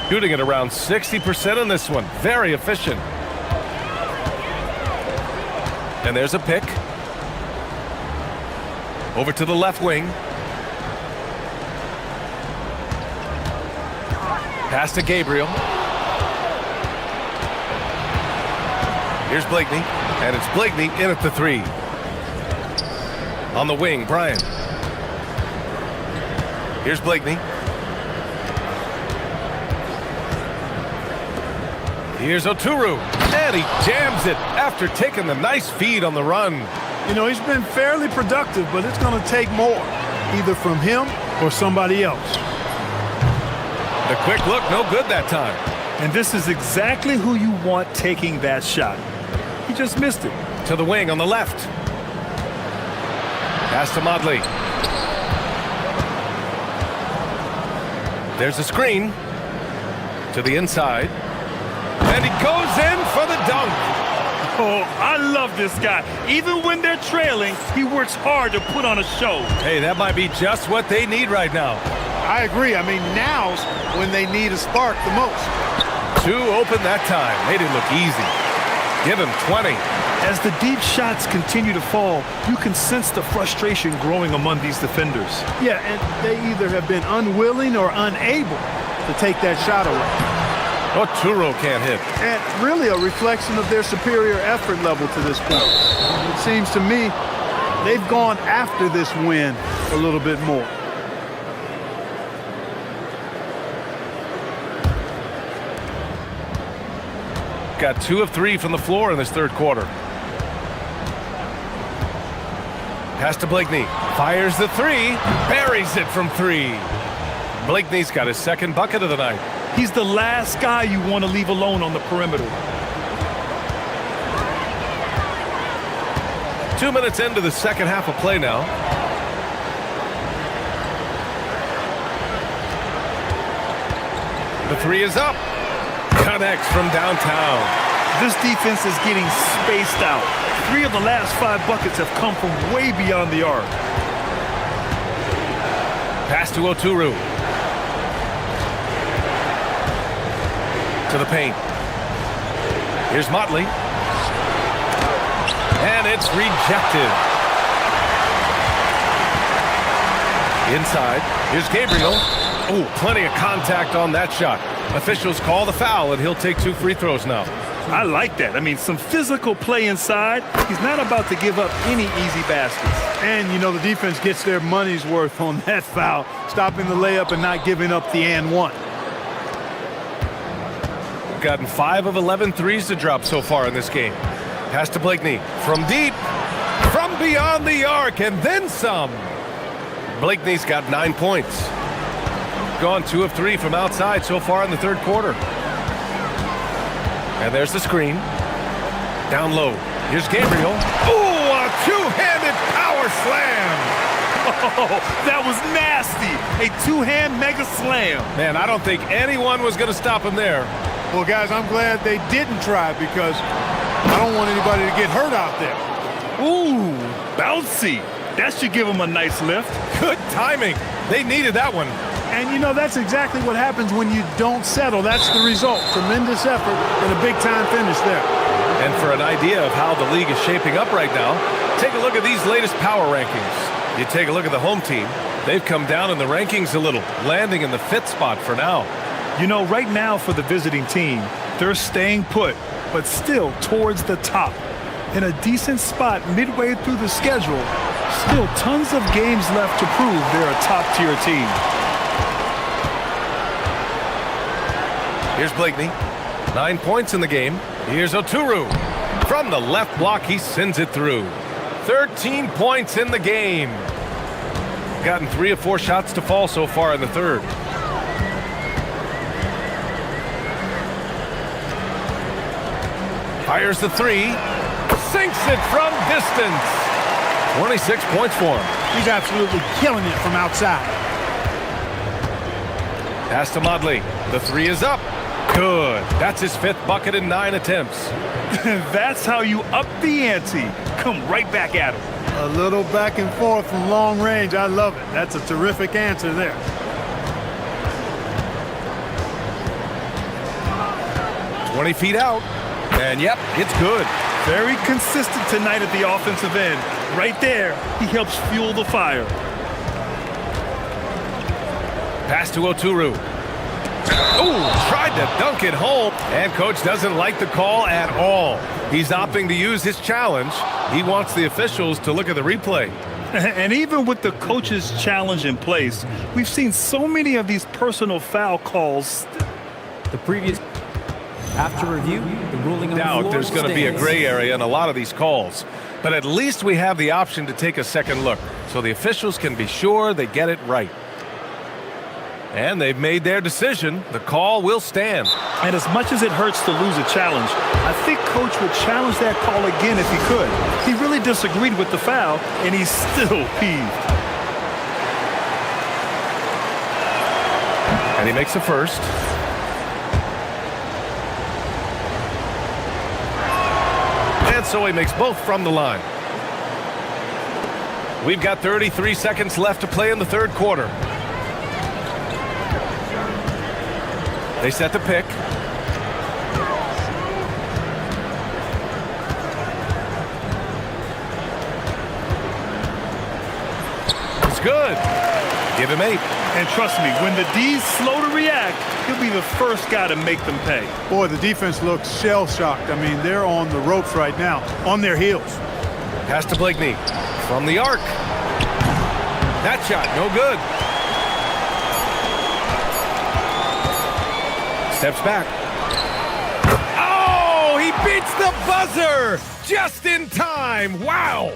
Shooting at around 60% in this one. Very efficient. And there's a pick. Over to the left wing. Pass to Gabriel. Here's Blakeney. And it's Blakeney in at the 3. On the wing, Bryant. Here's Blakeney. Here's Oturu, and he jams it after taking the nice feed on the run. You know, he's been fairly productive, but it's going to take more, either from him or somebody else. The quick look, no good that time. And this is exactly who you want taking that shot. He just missed it. To the wing on the left. Pass to Modley. There's a screen. To the inside. And he goes in for the dunk. Oh, I love this guy. Even when they're trailing, he works hard to put on a show. Hey, that might be just what they need right now. I agree. I mean, now's when they need a spark the most. 2 open that time. Made it look easy. Give him 20. As the deep shots continue to fall, you can sense the frustration growing among these defenders. Yeah, and they either have been unwilling or unable to take that shot away. Oturu can't hit. And really a reflection of their superior effort level to this point. It seems to me they've gone after this win a little bit more. Got 2 of 3 from the floor in this third quarter. Pass to Blakeney. Fires the 3. Buries it from 3. Blakeney's got his second bucket of the night. He's the last guy you want to leave alone on the perimeter. 2 minutes into the second half of play now. The three is up. Connects from downtown. This defense is getting spaced out. 3 of the last 5 buckets have come from way beyond the arc. Pass to Oturu. To the paint. Here's Motley. And it's rejected. Inside. Here's Gabriel. Oh, plenty of contact on that shot. Officials call the foul, and he'll take 2 free throws now. I like that. I mean, some physical play inside. He's not about to give up any easy baskets. And, you know, the defense gets their money's worth on that foul, stopping the layup and not giving up the and one. Gotten 5 of 11 threes to drop so far in this game. Pass to Blakeney. From deep. From beyond the arc, and then some. Blakeney's got 9 points. Gone 2 of 3 from outside so far in the third quarter. And there's the screen. Down low. Here's Gabriel. Oh, a two-handed power slam. Oh, that was nasty. A 2-hand mega slam. Man, I don't think anyone was going to stop him there. Well, guys, I'm glad they didn't try because I don't want anybody to get hurt out there. Ooh, bouncy. That should give him a nice lift. Good timing. They needed that one. And, you know, that's exactly what happens when you don't settle. That's the result. Tremendous effort and a big-time finish there. And for an idea of how the league is shaping up right now, take a look at these latest power rankings. You take a look at the home team. They've come down in the rankings a little, landing in the 5th spot for now. You know, right now for the visiting team, they're staying put, but still towards the top. In a decent spot midway through the schedule, still tons of games left to prove they're a top-tier team. Here's Blakeney. 9 points in the game. Here's Oturu. From the left block, he sends it through. 13 points in the game. Gotten 3 of 4 shots to fall so far in the third. Fires the 3. Sinks it from distance. 26 points for him. He's absolutely killing it from outside. Pass to Motley. The 3 is up. Good. That's his 5th bucket in 9 attempts. That's how you up the ante. Come right back at him. A little back and forth from long range. I love it. That's a terrific answer there. "20 feet out. And yep, it's good. Very consistent tonight at the offensive end. Right there, he helps fuel the fire. Pass to Oturu. Oh, tried to dunk it home, and coach doesn't like the call at all. He's opting to use his challenge. He wants the officials to look at the replay. And even with the coach's challenge in place, we've seen so many of these personal foul calls. The previous, after review, the ruling on the floor There's going to be a stands. gray area in a lot of these calls, but at least we have the option to take a second look, so the officials can be sure they get it right. And they've made their decision. The call will stand. And as much as it hurts to lose a challenge, I think coach would challenge that call again if he could. He really disagreed with the foul, and he's still peeved. And he makes the first. And so he makes both from the line. We've got 33 seconds left to play in the third quarter. They set the pick. It's good. Give him 8. And trust me, when the D's slow to react, he'll be the first guy to make them pay. Boy, the defense looks shell-shocked. I mean, they're on the ropes right now, on their heels. Pass to Blakeney. From the arc. That shot, no good. Steps back. Oh, he beats the buzzer just in time. Wow.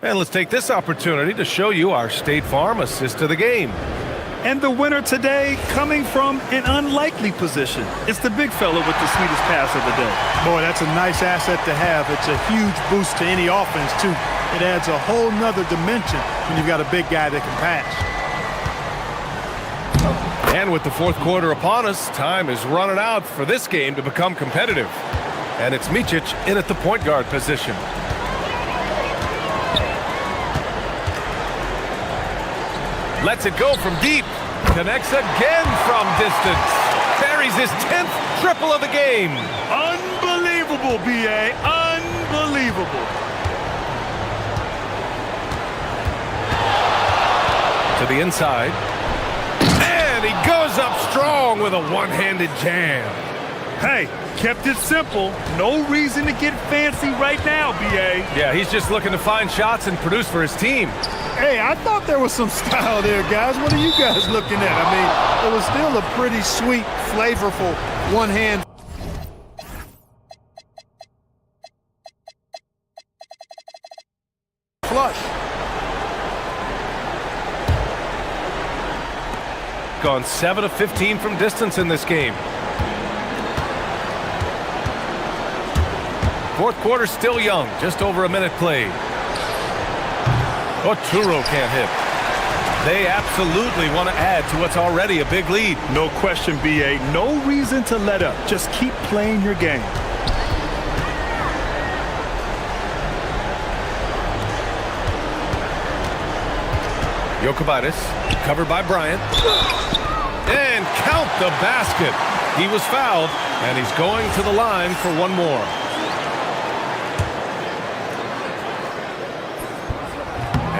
And let's take this opportunity to show you our State Farm assist of the game. And the winner today coming from an unlikely position. It's the big fella with the sweetest pass of the day. Boy, that's a nice asset to have. It's a huge boost to any offense, too. It adds a whole nother dimension when you've got a big guy that can pass. And with the fourth quarter upon us, time is running out for this game to become competitive. And it's Micic in at the point guard position. Lets it go from deep. Connects again from distance. Buries his 10th triple of the game. Unbelievable, B.A. Unbelievable. To the inside. And he goes up strong with a one-handed jam. Hey, kept it simple. No reason to get fancy right now, B.A. Yeah, he's just looking to find shots and produce for his team. Hey, I thought there was some style there, guys. What are you guys looking at? I mean, it was still a pretty sweet, flavorful one-hand. Flush. Gone 7 of 15 from distance in this game. Fourth quarter still young, just over a minute played. Oturo can't hit. They absolutely want to add to what's already a big lead. No question, B.A. No reason to let up. Just keep playing your game. Jokic, covered by Bryant. And count the basket. He was fouled, and he's going to the line for one more.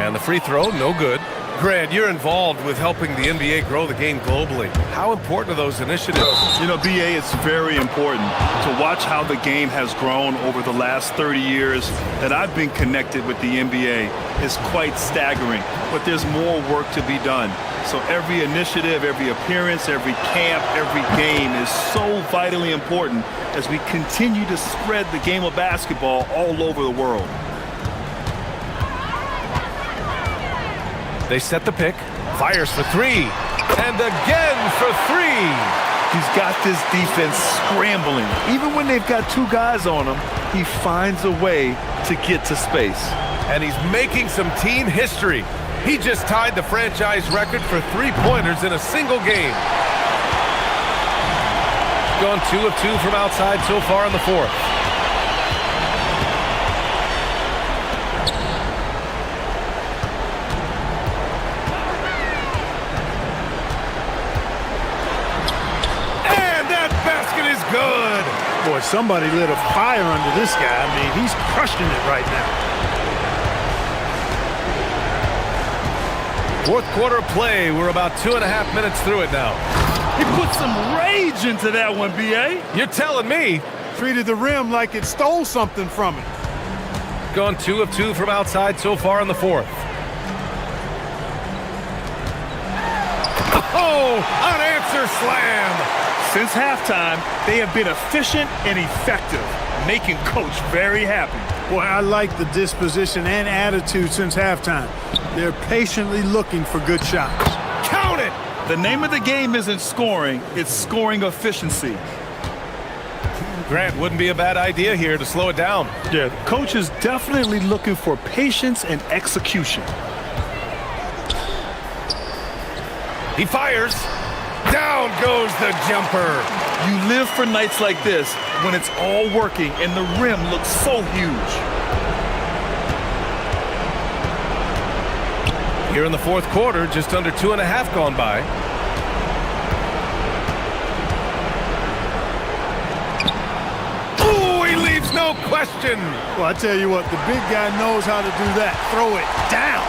And the free throw, no good. Grant, you're involved with helping the NBA grow the game globally. How important are those initiatives? You know, B.A., it's very important to watch how the game has grown over the last 30 years that I've been connected with the NBA. Is quite staggering, but there's more work to be done. So every initiative, every appearance, every camp, every game is so vitally important as we continue to spread the game of basketball all over the world. They set the pick, fires for three, and again for three. He's got this defense scrambling. Even when they've got two guys on him, he finds a way to get to space. And he's making some team history. He just tied the franchise record for three-pointers in a single game. Gone 2 of 2 from outside so far in the fourth. Good. Boy, somebody lit a fire under this guy. I mean, he's crushing it right now. Fourth quarter of play. We're about 2.5 minutes through it now. He put some rage into that one, B.A. You're telling me. Treated the rim like it stole something from it. Gone 2 of 2 from outside so far in the fourth. Oh, unanswered slam. Since halftime, they have been efficient and effective, making Coach very happy. Boy, I like the disposition and attitude since halftime. They're patiently looking for good shots. Count it! The name of the game isn't scoring, it's scoring efficiency. Grant, wouldn't be a bad idea here to slow it down. Yeah, Coach is definitely looking for patience and execution. He fires. Down goes the jumper. You live for nights like this when it's all working and the rim looks so huge. Here in the fourth quarter, just under 2.5 gone by. Oh, he leaves no question. Well, I tell you what, the big guy knows how to do that. Throw it down.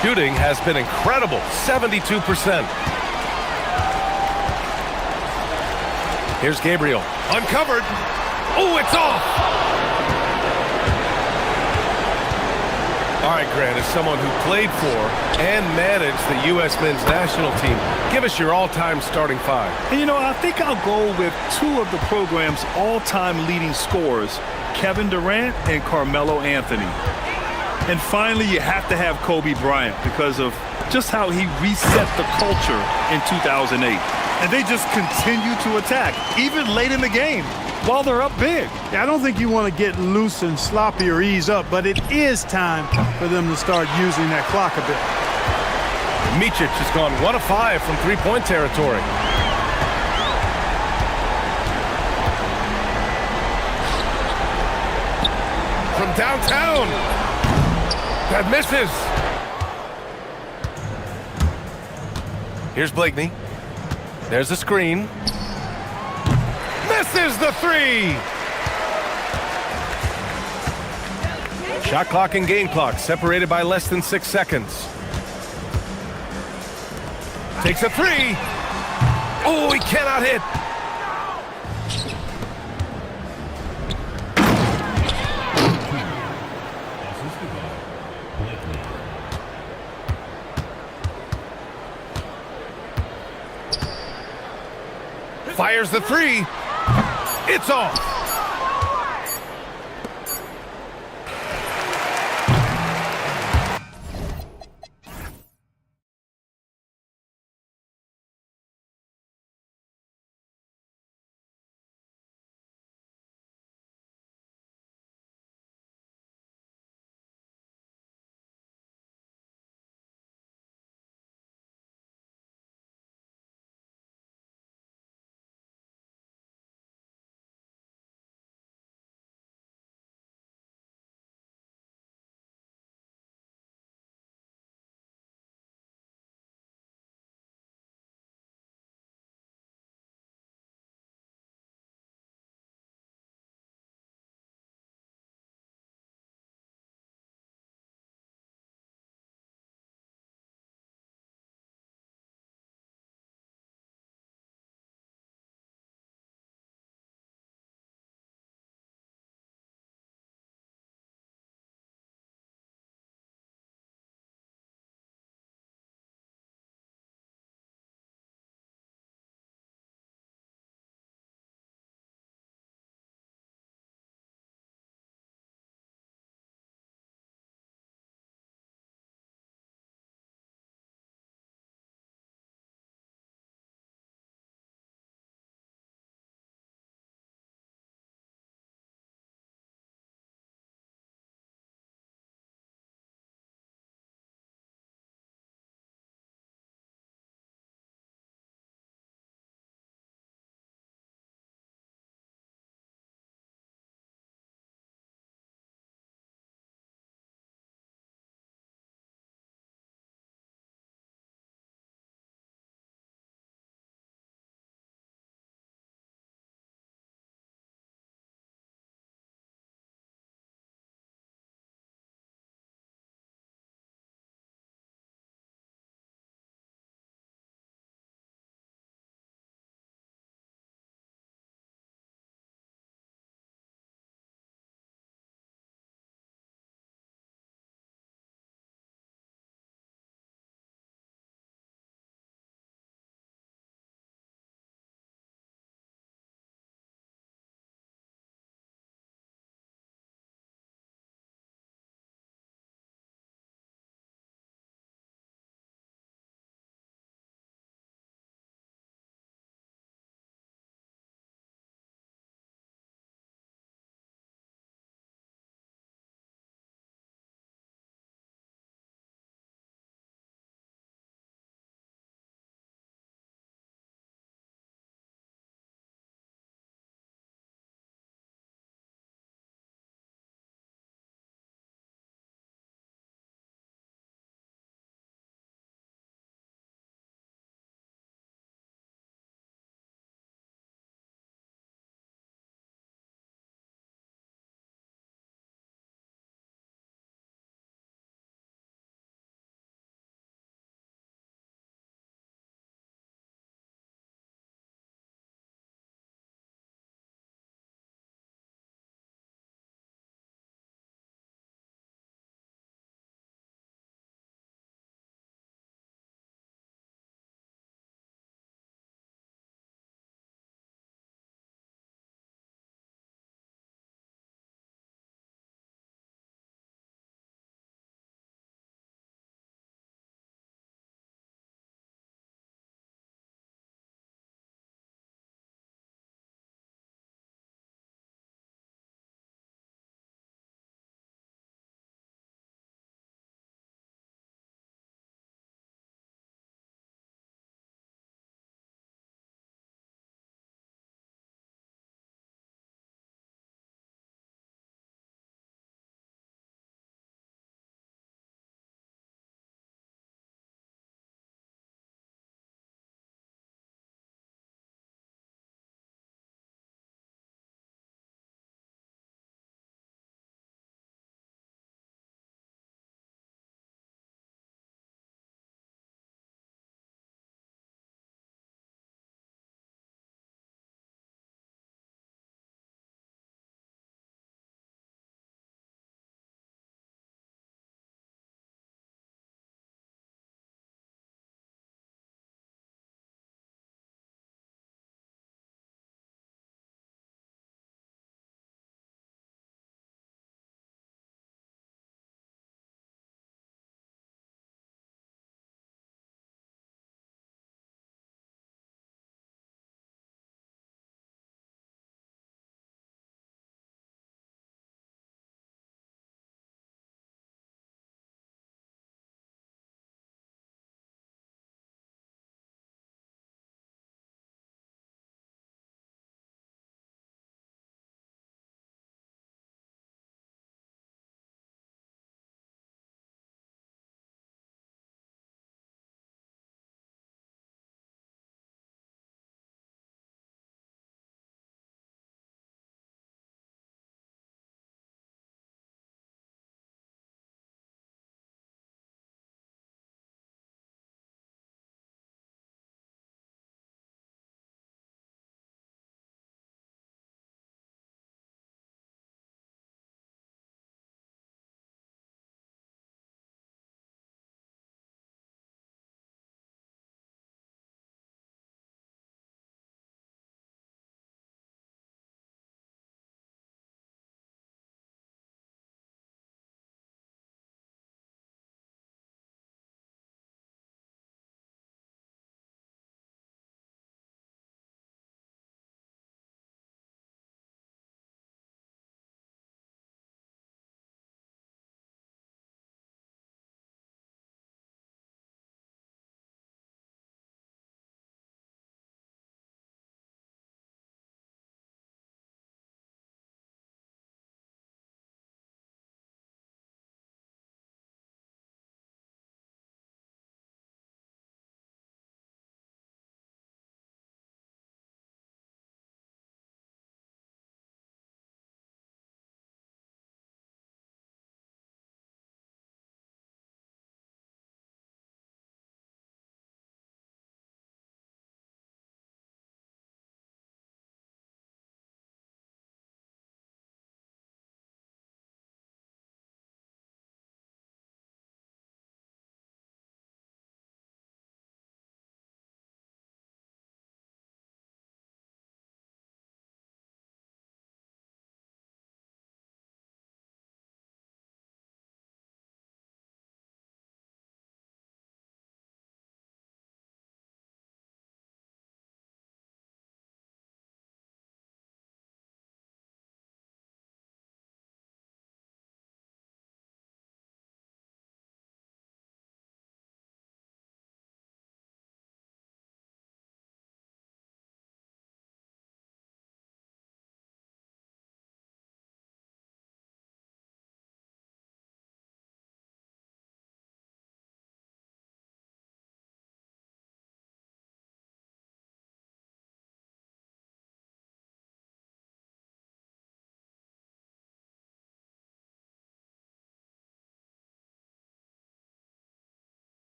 Shooting has been incredible, 72%. Here's Gabriel, uncovered. Oh, it's off. All right, Grant, as someone who played for and managed the U.S. men's national team, give us your all-time starting five. And, you know, I think I'll go with two of the program's all-time leading scorers, Kevin Durant and Carmelo Anthony. And finally, you have to have Kobe Bryant because of just how he reset the culture in 2008. And they just continue to attack, even late in the game, while they're up big. Yeah, I don't think you want to get loose and sloppy or ease up, but it is time for them to start using that clock a bit. Micic has gone 1 of 5 from three-point territory. From downtown. That misses. Here's Blakeney. There's the screen. Misses the three. Shot clock and game clock separated by less than 6 seconds. Takes a three. Oh, he cannot hit. Fires the three. It's off.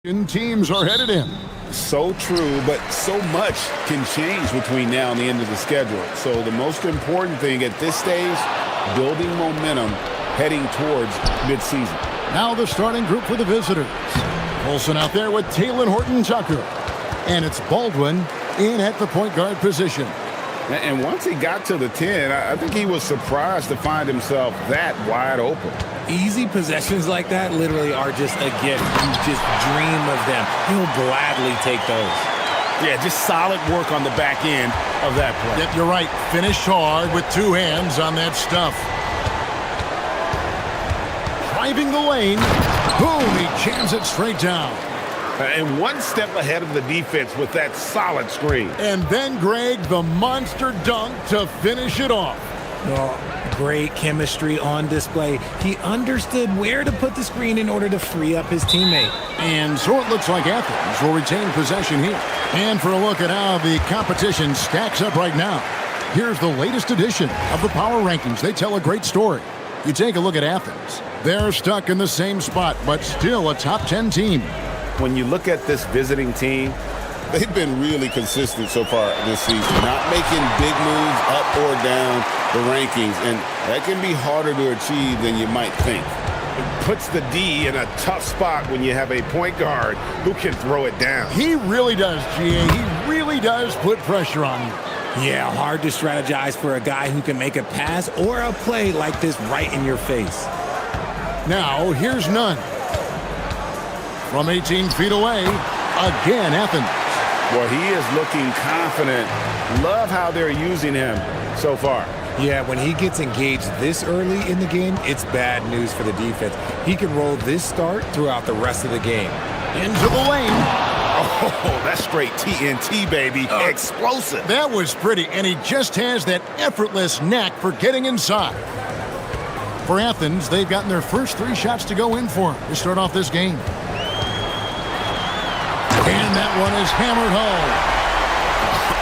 Teams are headed in. So true, but so much can change between now and the end of the schedule. So the most important thing at this stage, building momentum heading towards midseason. Now the starting group for the visitors. Olsen out there with Taylor Horton-Tucker. And it's Baldwin in at the point guard position. And once he got to the 10, I think he was surprised to find himself that wide open. Easy possessions like that literally are just a gift. You just dream of them. He'll gladly take those. Yeah, just solid work on the back end of that play. Yep, you're right. Finish hard with two hands on that stuff. Driving the lane. Boom, he jams it straight down. And one step ahead of the defense with that solid screen. And then, Greg, the monster dunk to finish it off. Well, great chemistry on display. He understood where to put the screen in order to free up his teammate. And so it looks like Athens will retain possession here. And for a look at how the competition stacks up right now, here's the latest edition of the Power Rankings. They tell a great story. You take a look at Athens. They're stuck in the same spot, but still a top 10 team. When you look at this visiting team, they've been really consistent so far this season, not making big moves up or down the rankings, and that can be harder to achieve than you might think. It puts the D in a tough spot when you have a point guard who can throw it down. He really does, GA. He really does put pressure on you. Yeah, hard to strategize for a guy who can make a pass or a play like this right in your face. Now, here's Nunn. From 18 feet away, again, Athens. Well, he is looking confident. Love how they're using him so far. Yeah, when he gets engaged this early in the game, it's bad news for the defense. He can roll this start throughout the rest of the game. Into the lane. Oh, that's straight TNT, baby. Explosive. That was pretty, and he just has that effortless knack for getting inside. For Athens, they've gotten their first 3 shots to go in for him to start off this game. And that one is hammered home.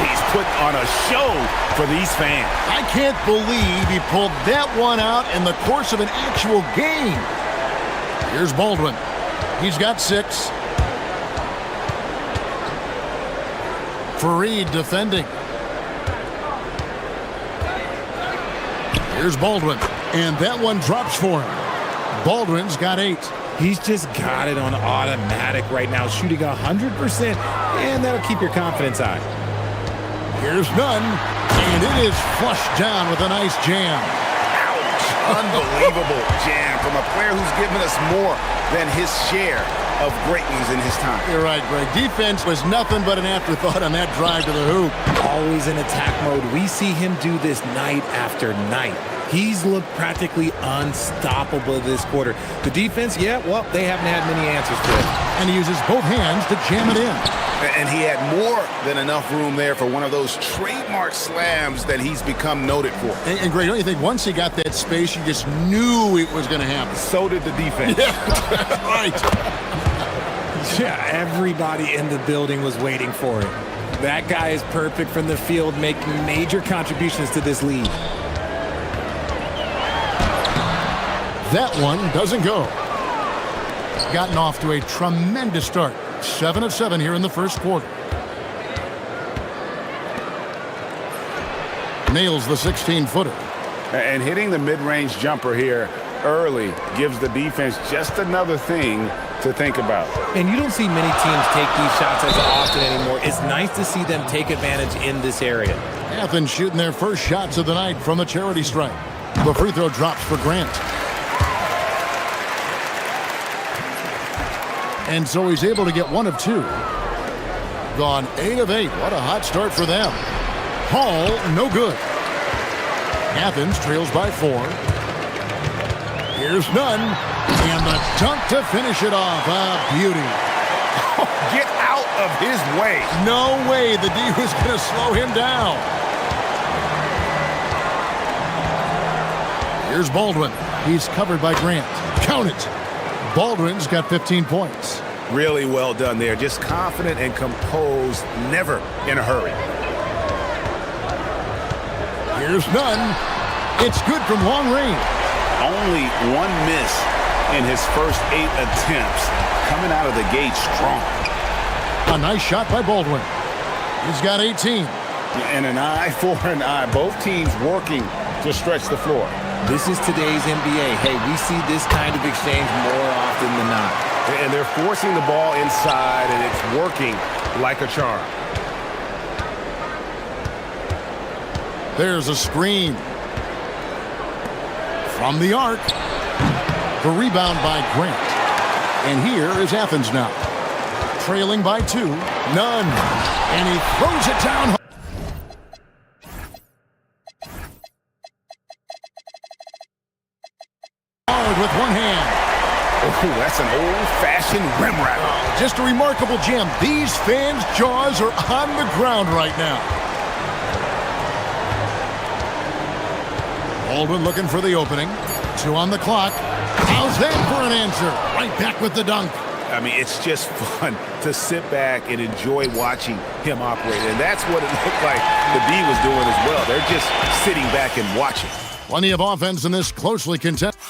He's put on a show for these fans. I can't believe he pulled that one out in the course of an actual game. Here's Baldwin. He's got 6. Fareed defending. Here's Baldwin. And that one drops for him. Baldwin's got 8. He's just got it on automatic right now, shooting 100%, and that'll keep your confidence high. Here's Nunn, and it is flushed down with a nice jam. Ouch! Unbelievable jam from a player who's given us more than his share of great ones in his time. You're right, Greg. Defense was nothing but an afterthought on that drive to the hoop. Always in attack mode. We see him do this night after night. He's looked practically unstoppable this quarter. The defense, yeah, well, they haven't had many answers to it. And he uses both hands to jam it in. And he had more than enough room there for one of those trademark slams that he's become noted for. And Greg, don't you think once he got that space, you just knew it was going to happen? So did the defense. Yeah, right. Yeah, everybody in the building was waiting for it. That guy is perfect from the field, making major contributions to this lead. That one doesn't go. Gotten off to a tremendous start. 7 of 7 here in the first quarter. Nails the 16-footer. And hitting the mid-range jumper here early gives the defense just another thing to think about. And you don't see many teams take these shots as often anymore. It's nice to see them take advantage in this area. Athens shooting their first shots of the night from the charity stripe. The free throw drops for Grant. And so he's able to get 1 of 2. Gone 8 of 8. What a hot start for them. Hall, no good. Athens trails by 4. Here's Nunn. And the dunk to finish it off. A beauty. Get out of his way. No way the D was going to slow him down. Here's Baldwin. He's covered by Grant. Count it. Baldwin's got 15 points. Really well done there. Just confident and composed, never in a hurry. Here's Nunn. It's good from long range. Only 1 miss in his first 8 attempts. coming out of the gate strong. A nice shot by Baldwin. He's got 18. And an eye for an eye. Both teams working to stretch the floor. This is today's NBA. Hey, we see this kind of exchange more often than not. And they're forcing the ball inside, and it's working like a charm. There's a screen. From the arc. The rebound by Grant. And here is Athens now. Trailing by 2. None. And he throws it down. Hard with one hand. Oh, that's an old-fashioned rim wrap. Just a remarkable jam. These fans' jaws are on the ground right now. Baldwin looking for the opening. 2 on the clock. How's that for an answer? Right back with the dunk. I mean, it's just fun to sit back and enjoy watching him operate. And that's what it looked like the D was doing as well. They're just sitting back and watching. Plenty of offense in this closely contested.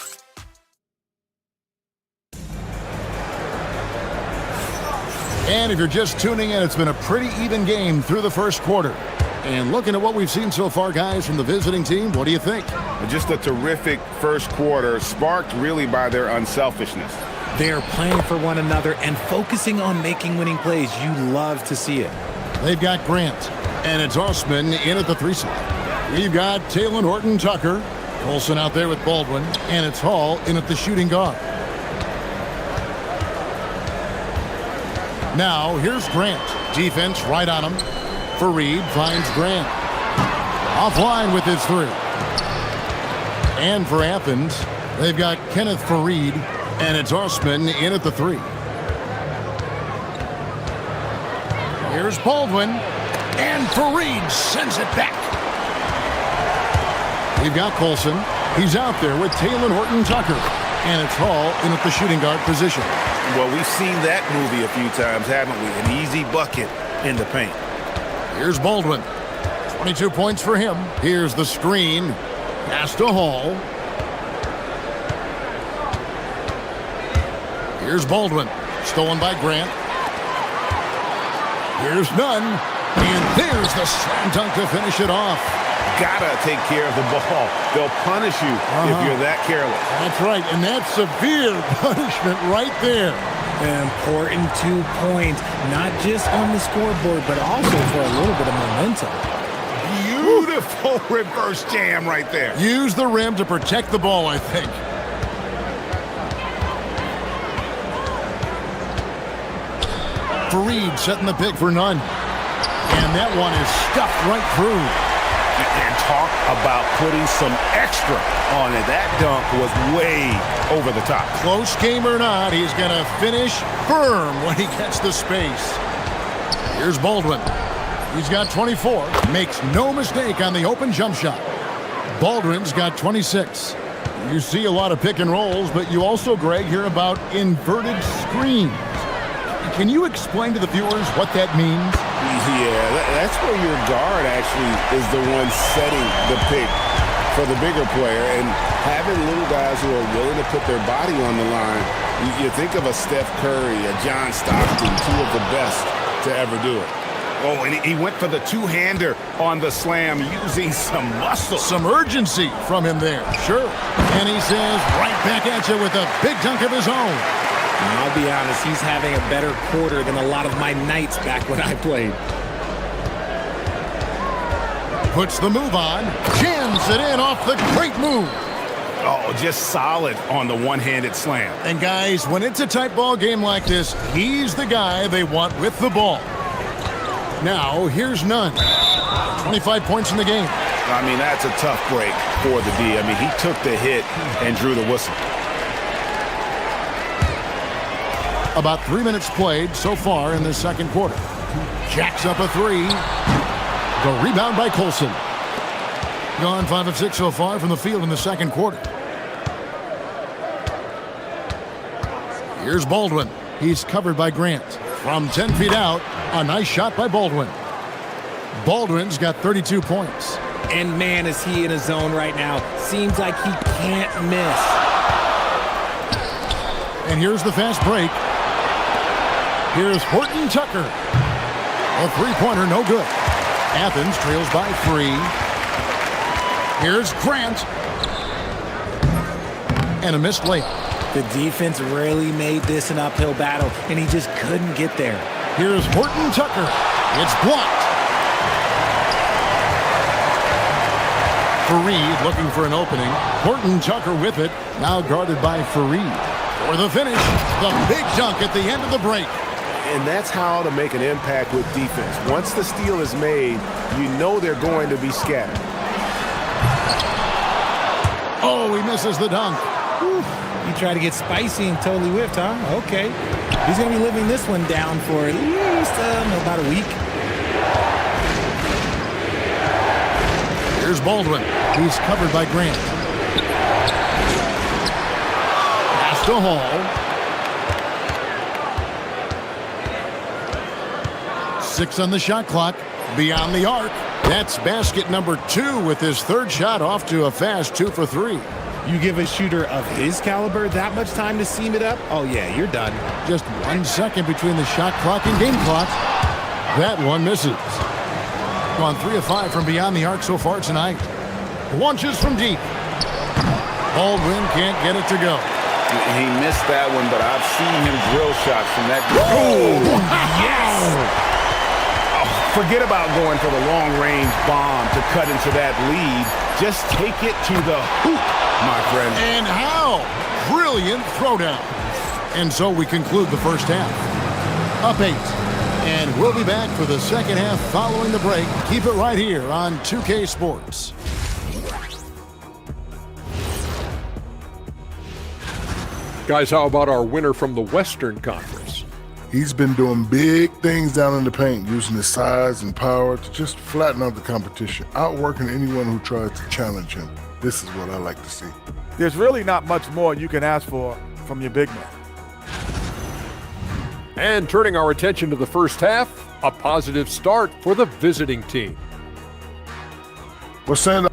And if you're just tuning in, it's been a pretty even game through the first quarter. And looking at what we've seen so far, guys, from the visiting team, what do you think? Just a terrific first quarter, sparked really by their unselfishness. They're playing for one another and focusing on making winning plays. You love to see it. They've got Grant, and it's Osman in at the 3 slot. We've got Taylor Horton-Tucker, Colson out there with Baldwin, and it's Hall in at the shooting guard. Now, here's Grant. Defense right on him. Fareed finds Grant. Offline with his 3. And for Athens, they've got Kenneth Fareed, and it's Osman in at the 3. Here's Baldwin, and Fareed sends it back. We've got Colson. He's out there with Taylor Horton-Tucker, and it's Hall in at the shooting guard position. Well, we've seen that movie a few times, haven't we? An easy bucket in the paint. Here's Baldwin. 22 points for him. Here's the screen. Pass to Hall. Here's Baldwin. Stolen by Grant. Here's Nunn. And there's the slam dunk to finish it off. Gotta take care of the ball. They'll punish you if you're that careless. That's right, and that's severe punishment right there. Important 2 points, not just on the scoreboard, but also for a little bit of momentum. Beautiful reverse jam right there. Use the rim to protect the ball, I think. Fareed setting the pick for Nunn. And that one is stuffed right through. And talk about putting some extra on it. That dunk was way over the top. Close game or not, he's going to finish firm when he gets the space. Here's Baldwin. He's got 24. Makes no mistake on the open jump shot. Baldwin's got 26. You see a lot of pick and rolls, but you also, Greg, hear about inverted screens. Can you explain to the viewers what that means? Yeah, that's where your guard actually is the one setting the pick for the bigger player, and having little guys who are willing to put their body on the line. You think of a Steph Curry, a John Stockton, 2 of the best to ever do it. Oh, and he went for the 2-hander on the slam using some muscle. Some urgency from him there, sure. And he says right back at you with a big dunk of his own. I'll be honest, he's having a better quarter than a lot of my nights back when I played. Puts the move on, jams it in off the great move. Oh, just solid on the one-handed slam. And guys, when it's a tight ball game like this, he's the guy they want with the ball. Now, here's Nunn. 25 points in the game. I mean, that's a tough break for the D. I mean, he took the hit and drew the whistle. About 3 minutes played so far in the second quarter. Jacks up a 3. The rebound by Colson. Gone 5 of 6 so far from the field in the second quarter. Here's Baldwin. He's covered by Grant. From 10 feet out, a nice shot by Baldwin. Baldwin's got 32 points. And man, is he in a zone right now. Seems like he can't miss. And here's the fast break. Here's Horton Tucker. A three-pointer, no good. Athens trails by 3. Here's Grant. And a missed layup. The defense really made this an uphill battle, and he just couldn't get there. Here's Horton Tucker. It's blocked. Fareed looking for an opening. Horton Tucker with it. Now guarded by Fareed. For the finish, the big dunk at the end of the break. And that's how to make an impact with defense. Once the steal is made, you know they're going to be scattered. Oh, he misses the dunk. Whew. You try to get spicy and totally whiffed, huh? Okay. He's going to be living this one down for at least about a week. Here's Baldwin. He's covered by Grant. Pass to Hall. 6 on the shot clock. Beyond the arc. That's basket number 2 with his third shot off to a fast 2 for 3. You give a shooter of his caliber that much time to seam it up? Oh, yeah, you're done. Just 1 second between the shot clock and game clock. That one misses. Gone 3 of 5 from beyond the arc so far tonight. Launches from deep. Baldwin can't get it to go. He missed that one, but I've seen him drill shots from that. Oh, yes! Forget about going for the long-range bomb to cut into that lead. Just take it to the hoop, my friend. And how? Brilliant throwdown. And so we conclude the first half. Up 8. And we'll be back for the second half following the break. Keep it right here on 2K Sports. Guys, how about our winner from the Western Conference? He's been doing big things down in the paint, using his size and power to just flatten out the competition, outworking anyone who tries to challenge him. This is what I like to see. There's really not much more you can ask for from your big man. And turning our attention to the first half, a positive start for the visiting team. We're saying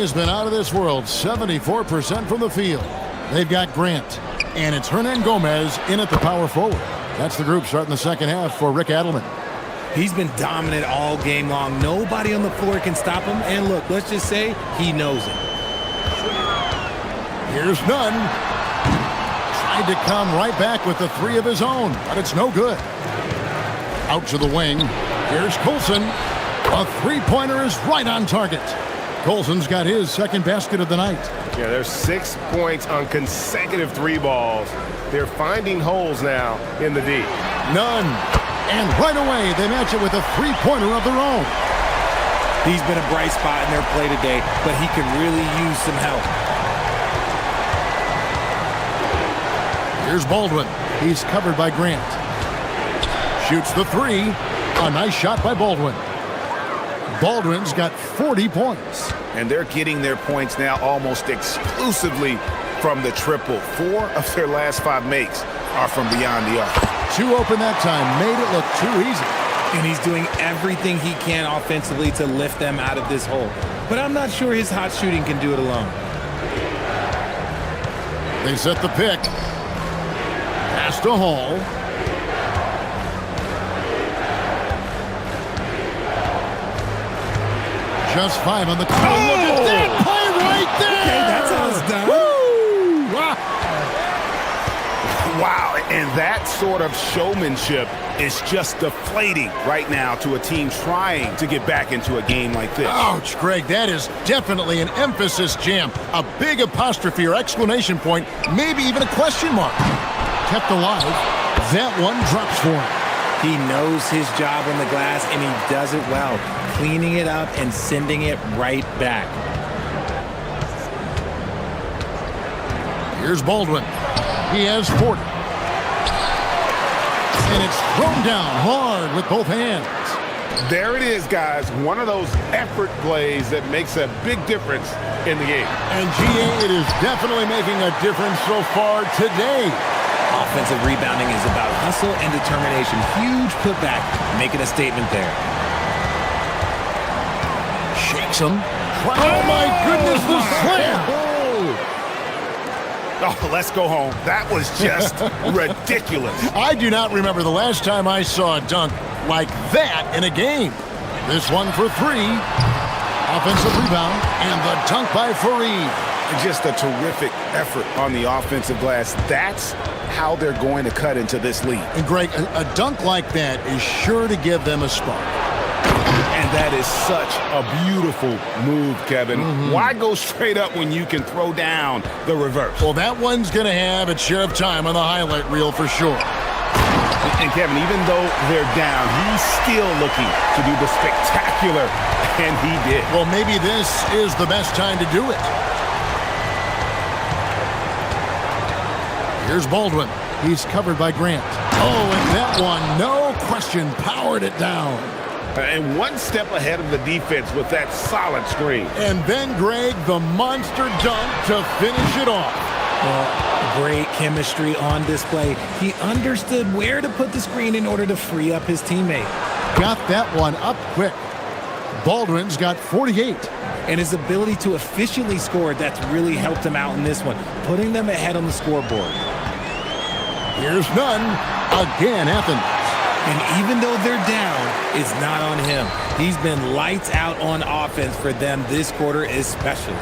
has been out of this world, 74% from the field. They've got Grant, and it's Hernan Gomez in at the power forward. That's the group starting the second half for Rick Adelman. He's been dominant all game long. Nobody on the floor can stop him. And look, let's just say he knows it. Here's Nunn. Tried to come right back with the 3 of his own, but it's no good. Out to the wing. Here's Colson. A three-pointer is right on target. Colson's got his second basket of the night. Yeah, there's 6 points on consecutive 3 balls. They're finding holes now in the D. None. And right away, they match it with a three-pointer of their own. He's been a bright spot in their play today, but he could really use some help. Here's Baldwin. He's covered by Grant. Shoots the 3. A nice shot by Baldwin. Baldwin's got 40 points. And they're getting their points now almost exclusively from the triple. 4 of their last 5 makes are from beyond the arc. 2 open that time, made it look too easy. And he's doing everything he can offensively to lift them out of this hole. But I'm not sure his hot shooting can do it alone. They set the pick. Pass to Hall. Just 5 on the clock. Oh! Look at that play right there! Okay, that's how it's done. Woo! And that sort of showmanship is just deflating right now to a team trying to get back into a game like this. Ouch, Greg, that is definitely an emphasis jam. A big apostrophe or exclamation point, maybe even a question mark. Kept alive. That one drops for him. He knows his job on the glass, and he does it well, cleaning it up and sending it right back. Here's Baldwin. He has 40. And it's thrown down hard with both hands. There it is, guys. One of those effort plays that makes a big difference in the game. And GA, it is definitely making a difference so far today. Offensive rebounding is about hustle and determination. Huge putback, making a statement there. Shakes him. Oh, my goodness, the slam! Oh, let's go home. That was just ridiculous. I do not remember the last time I saw a dunk like that in a game. This one for three. Offensive rebound, and the dunk by Fareed. Just a terrific effort on the offensive glass. That's how they're going to cut into this lead. And Greg, a dunk like that is sure to give them a spark. And that is such a beautiful move, Kevin. Why go straight up when you can throw down the reverse? Well, that one's going to have its share of time on the highlight reel for sure. And Kevin, even though they're down, he's still looking to do the spectacular, and he did. Well, maybe this is the best time to do it. Here's Baldwin. He's covered by Grant. Oh, and that one, no question, powered it down. And one step ahead of the defense with that solid screen. And then, Greg, the monster dunk to finish it off. Well, great chemistry on display. He understood where to put the screen in order to free up his teammate. Got that one up quick. Baldwin's got 48. And his ability to efficiently score, that's really helped him out in this one, putting them ahead on the scoreboard. Here's none. Again, Athens. And even though they're down, it's not on him. He's been lights out on offense for them this quarter especially.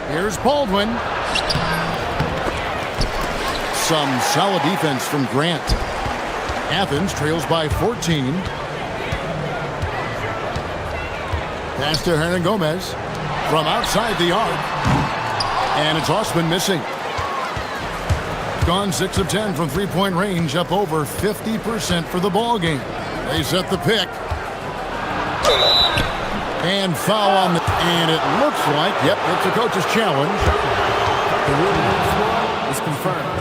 Here's Baldwin. Some solid defense from Grant. Athens trails by 14. Pass to Hernan Gomez from outside the arc. And it's Osman missing. Gone 6 of 10 from three-point range, up over 50% for the ball game. They set the pick. And foul on the... And it looks like, yep, it's a coach's challenge. The ruling on the floor is confirmed.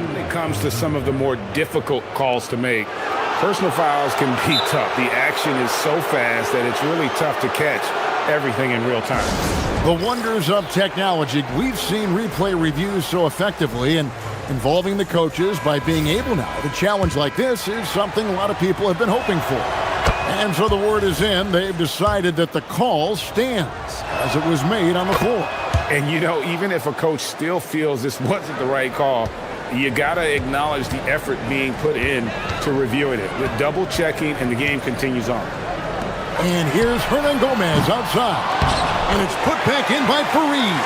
When it comes to some of the more difficult calls to make, personal fouls can be tough. The action is so fast that it's really tough to catch everything in real time. The wonders of technology. We've seen replay reviews so effectively, and involving the coaches by being able now to challenge like this is something a lot of people have been hoping for. And so the word is in. They've decided that the call stands as it was made on the floor. And, you know, even if a coach still feels this wasn't the right call, you got to acknowledge the effort being put in to reviewing it. The double checking, and the game continues on. And here's Hernan Gomez outside. And it's put back in by Fareed.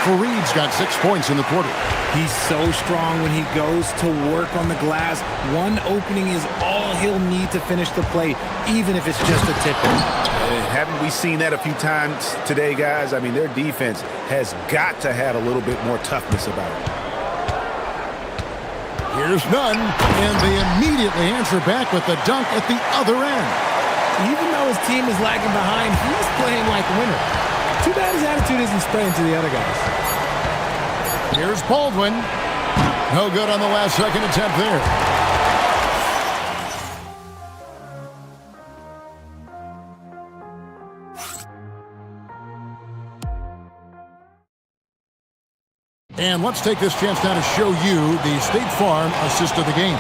Fareed's got 6 points in the quarter. He's so strong when he goes to work on the glass. One opening is all he'll need to finish the play, even if it's just a tip-in. Haven't we seen that a few times today, guys? I mean, their defense has got to have a little bit more toughness about it. Here's none, and they immediately answer back with the dunk at the other end. Even though his team is lagging behind, he's playing like a winner. Too bad his attitude isn't spreading to the other guys. Here's Baldwin. No good on the last second attempt there. And let's take this chance now to show you the State Farm assist of the game.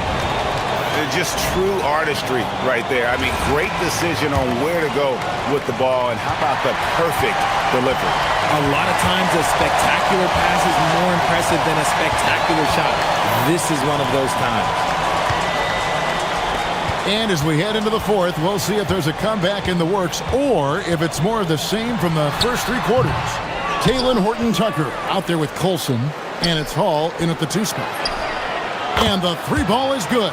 Just true artistry right there. I mean, great decision on where to go with the ball, and how about the perfect delivery? A lot of times a spectacular pass is more impressive than a spectacular shot. This is one of those times. And as we head into the fourth, we'll see if there's a comeback in the works or if it's more of the same from the first 3 quarters. Taylor Horton-Tucker out there with Colson, and it's Hall in at the 2 spot. And the 3 ball is good.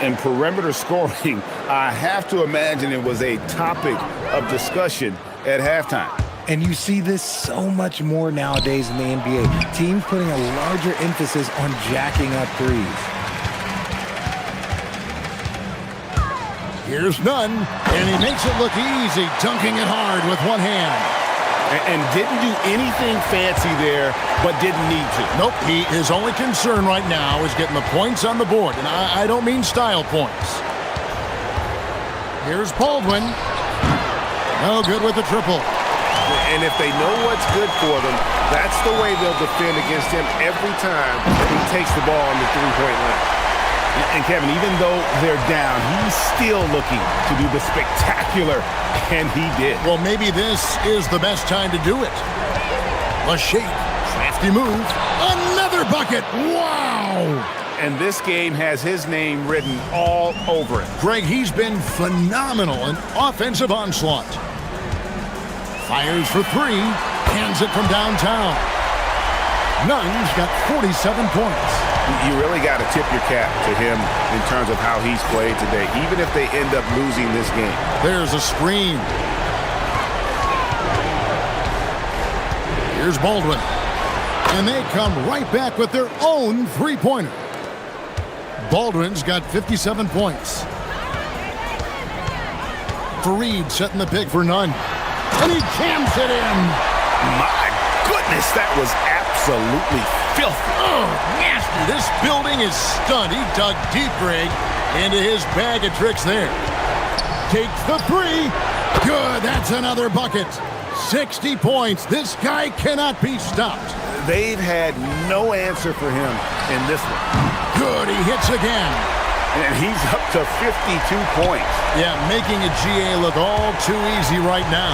And perimeter scoring, I have to imagine it was a topic of discussion at halftime. And you see this so much more nowadays in the NBA. Teams putting a larger emphasis on jacking up threes. Here's Nunn, and he makes it look easy, dunking it hard with one hand. And didn't do anything fancy there, but didn't need to. Nope, his only concern right now is getting the points on the board, and I don't mean style points. Here's Baldwin. No good with the triple. And if they know what's good for them, that's the way they'll defend against him every time he takes the ball on the three-point line. And Kevin, even though they're down, he's still looking to do the spectacular, and he did. Well, maybe this is the best time to do it. A shake, crafty move, another bucket, wow! And this game has his name written all over it. Greg, he's been phenomenal in offensive onslaught. Fires for 3, hands it from downtown. Nunn's got 47 points. You really got to tip your cap to him in terms of how he's played today, even if they end up losing this game. There's a screen. Here's Baldwin. And they come right back with their own three-pointer. Baldwin's got 57 points. Fareed setting the pick for Nunn. And he jams it in. My goodness, that was absolutely filthy. Oh, nasty. This building is stunned. He dug deep, Greg, into his bag of tricks there. Takes the 3. Good. That's another bucket. 60 points. This guy cannot be stopped. They've had no answer for him in this one. Good. He hits again. And he's up to 52 points. Yeah, making a GA look all too easy right now.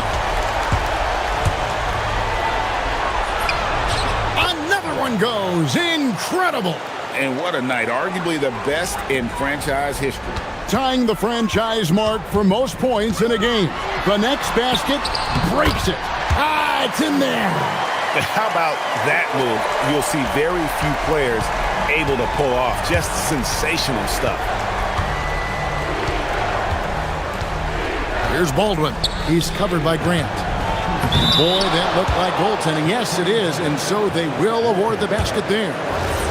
Goes incredible. And what a night, arguably the best in franchise history. Tying the franchise mark for most points in a game. The next basket breaks it. It's in there. How about that move? You'll see very few players able to pull off just sensational stuff. Here's Baldwin. He's covered by Grant. Boy, that looked like goaltending. Yes, it is, and so they will award the basket there.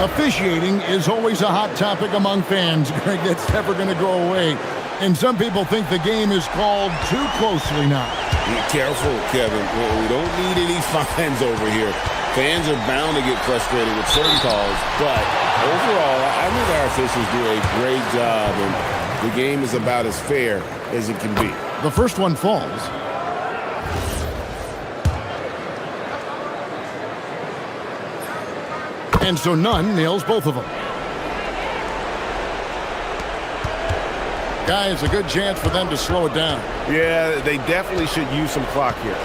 Officiating is always a hot topic among fans, Greg. That's never going to go away. And some people think the game is called too closely now. Be careful, Kevin. We don't need any fines over here. Fans are bound to get frustrated with certain calls, but overall, I think our officials do a great job, and the game is about as fair as it can be. The first one falls. And so Nunn nails both of them. Guys, a good chance for them to slow it down. Yeah, they definitely should use some clock here.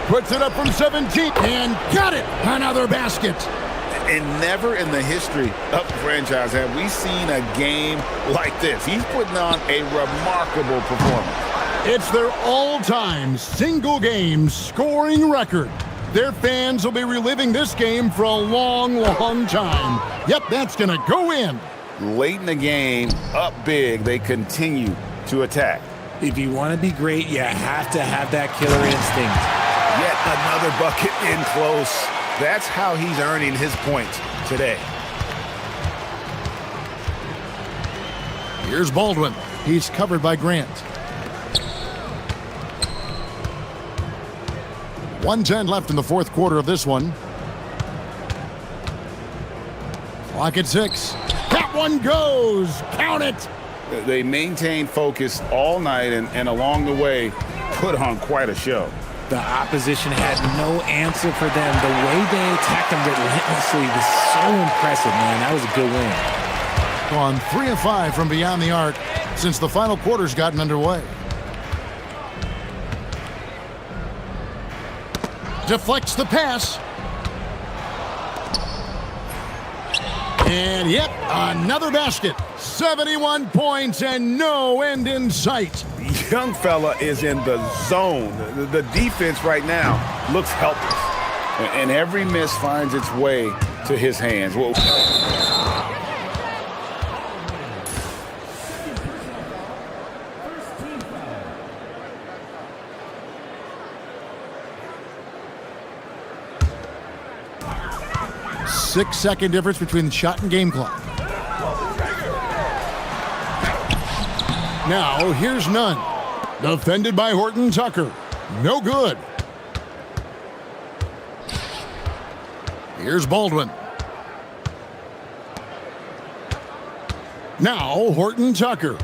Puts it up from 17 and got it. Another basket. And never in the history of the franchise have we seen a game like this. He's putting on a remarkable performance. It's their all-time single-game scoring record. Their fans will be reliving this game for a long, long time. Yep, that's going to go in. Late in the game, up big, they continue to attack. If you want to be great, you have to have that killer instinct. Yet another bucket in close. That's how he's earning his points today. Here's Baldwin. He's covered by Grant. 1:10 left in the fourth quarter of this one. Clock at 6. That one goes. Count it. They maintained focus all night and along the way put on quite a show. The opposition had no answer for them. The way they attacked them relentlessly was so impressive, man. That was a good win. Gone 3 of 5 from beyond the arc since the final quarter's gotten underway. Deflects the pass. And yep, another basket. 71 points and no end in sight. young fella is in the zone. The defense right now looks helpless. And every miss finds its way to his hands. Whoa. Six-second difference between the shot and game clock. Now, here's Nunn. Defended by Horton Tucker. No good. Here's Baldwin. Now, Horton Tucker.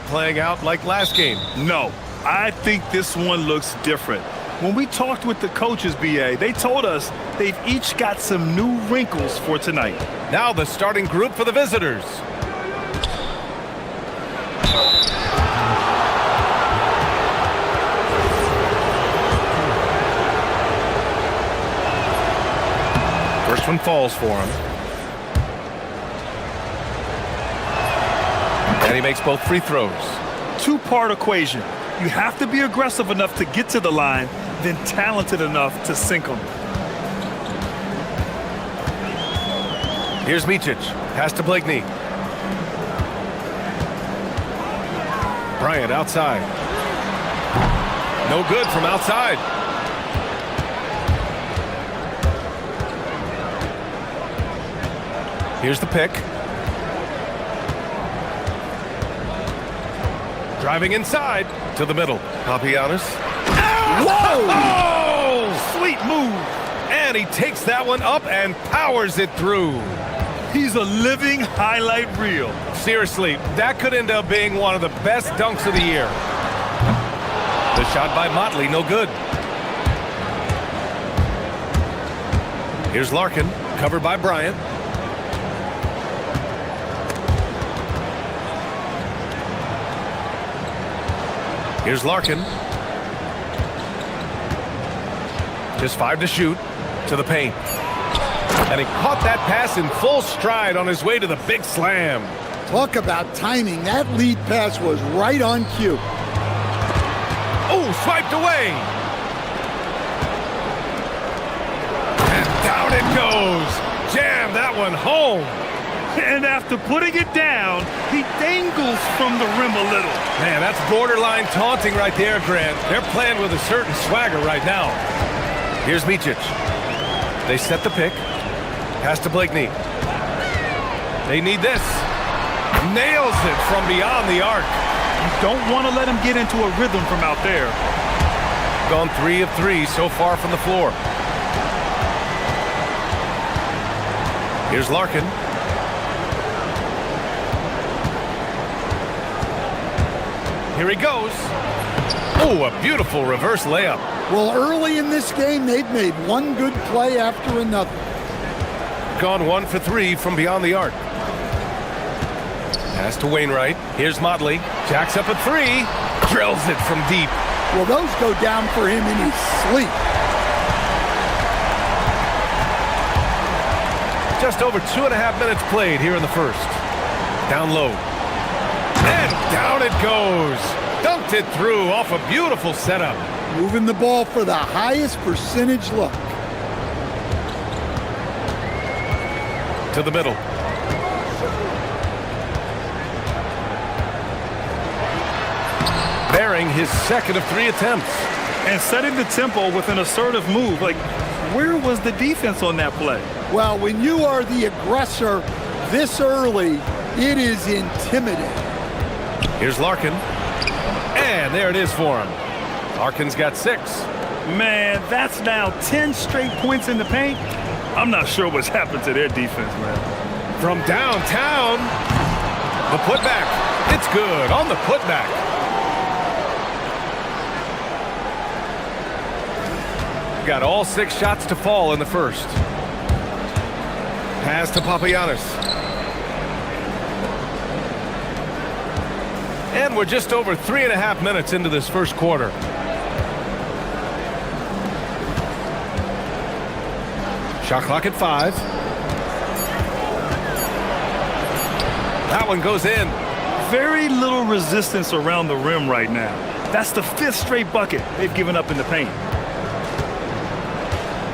Playing out like last game. No, I think this one looks different. When we talked with the coaches, BA, they told us they've each got some new wrinkles for tonight. Now the starting group for the visitors. First one falls for him. And he makes both free throws. Two-part equation. You have to be aggressive enough to get to the line, then talented enough to sink them. Here's Micic. Pass to Blakeney. Bryant outside. No good from outside. Here's the pick. Driving inside to the middle. Papagiannis. Whoa! Oh! Sweet move. And he takes that one up and powers it through. He's a living highlight reel. Seriously, that could end up being one of the best dunks of the year. The shot by Motley, no good. Here's Larkin, covered by Bryant. Here's Larkin. Just 5 to shoot. To the paint. And he caught that pass in full stride on his way to the big slam. Talk about timing. That lead pass was right on cue. Oh, swiped away. And down it goes. Jam that one home. And after putting it down, he dangles from the rim a little. Man, that's borderline taunting right there, Grant. They're playing with a certain swagger right now. Here's Micic. They set the pick. Pass to Blakeney. They need this. Nails it from beyond the arc. You don't want to let him get into a rhythm from out there. Gone 3 of 3 so far from the floor. Here's Larkin. Here he goes. Oh, a beautiful reverse layup. Well, early in this game, they've made one good play after another. Gone 1 for 3 from beyond the arc. Pass to Wainwright. Here's Motley. Jacks up a 3. Drills it from deep. Well, those go down for him in his sleep. Just over 2.5 minutes played here in the first. Down low. And down it goes. Dunked it through off a beautiful setup. Moving the ball for the highest percentage look. To the middle. Bearing his second of 3 attempts. And setting the tempo with an assertive move. Like, where was the defense on that play? Well, when you are the aggressor this early, it is intimidating. Here's Larkin. And there it is for him. Larkin's got 6. Man, that's now 10 straight points in the paint. I'm not sure what's happened to their defense, man. From downtown, the putback. It's good on the putback. Got all 6 shots to fall in the first. Pass to Papagiannis. And we're just over 3.5 minutes into this first quarter. Shot clock at 5. That one goes in. Very little resistance around the rim right now. That's the 5th straight bucket they've given up in the paint.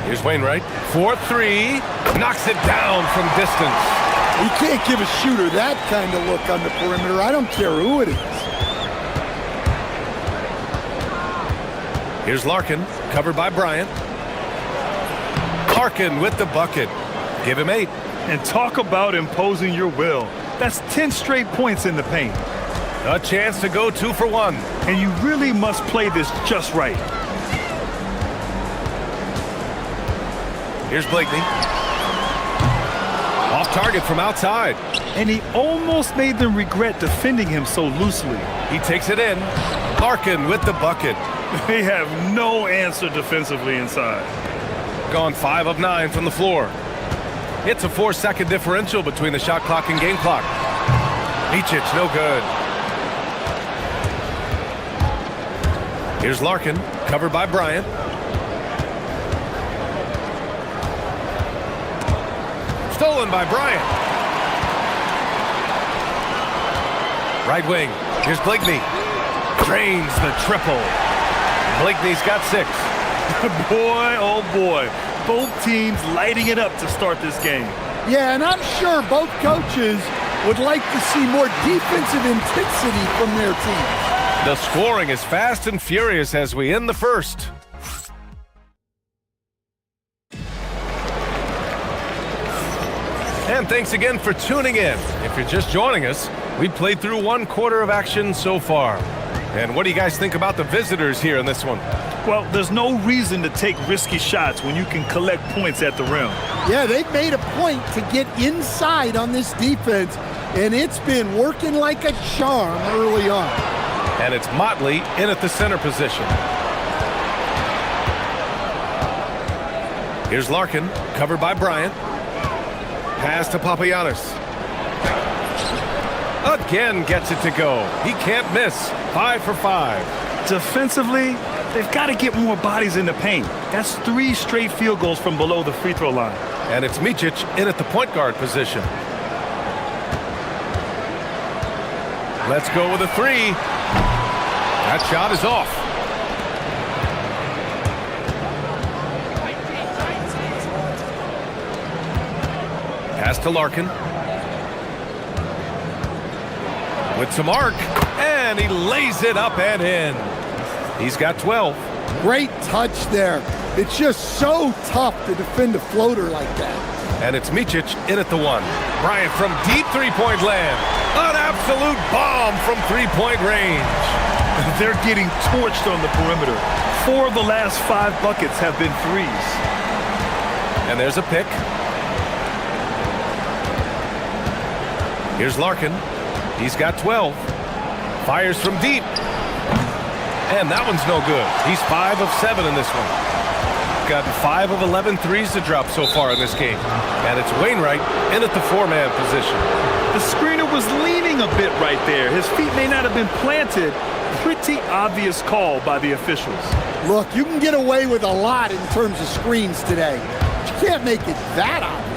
Here's Wainwright. 4-3. Knocks it down from distance. You can't give a shooter that kind of look on the perimeter. I don't care who it is. Here's Larkin, covered by Bryant. Larkin with the bucket. Give him 8. And talk about imposing your will. That's 10 straight points in the paint. A chance to go 2 for 1. And you really must play this just right. Here's Blakeney. Off target from outside. And he almost made them regret defending him so loosely. He takes it in. Larkin with the bucket. They have no answer defensively inside. Gone 5 of 9 from the floor. It's a 4-second differential between the shot clock and game clock. Micic, no good. Here's Larkin, covered by Bryant. Stolen by Bryant. Right wing. Here's Blakeney. Drains the triple. Blakeney's got 6. Boy, oh boy. Both teams lighting it up to start this game. Yeah, and I'm sure both coaches would like to see more defensive intensity from their teams. The scoring is fast and furious as we end the first. And thanks again for tuning in. If you're just joining us, we played through 1 quarter of action so far. And what do you guys think about the visitors here in this one? Well, there's no reason to take risky shots when you can collect points at the rim. Yeah, they've made a point to get inside on this defense, and it's been working like a charm early on. And it's Motley in at the center position. Here's Larkin, covered by Bryant. Pass to Papagiannis. Again gets it to go. He can't miss. 5 for 5. Defensively, they've got to get more bodies in the paint. That's 3 straight field goals from below the free throw line. And it's Micic in at the point guard position. Let's go with a 3. That shot is off. Pass to Larkin. With some arc, and he lays it up and in. He's got 12. Great touch there. It's just so tough to defend a floater like that. And it's Micic in at the 1. Bryant from deep three-point land. An absolute bomb from three-point range. They're getting torched on the perimeter. 4 of the last 5 buckets have been threes. And there's a pick. Here's Larkin. He's got 12. Fires from deep. And that one's no good. He's 5 of 7 in this one. Gotten 5 of 11 threes to drop so far in this game. And it's Wainwright in at the 4-man position. The screener was leaning a bit right there. His feet may not have been planted. Pretty obvious call by the officials. Look, you can get away with a lot in terms of screens today. But you can't make it that obvious.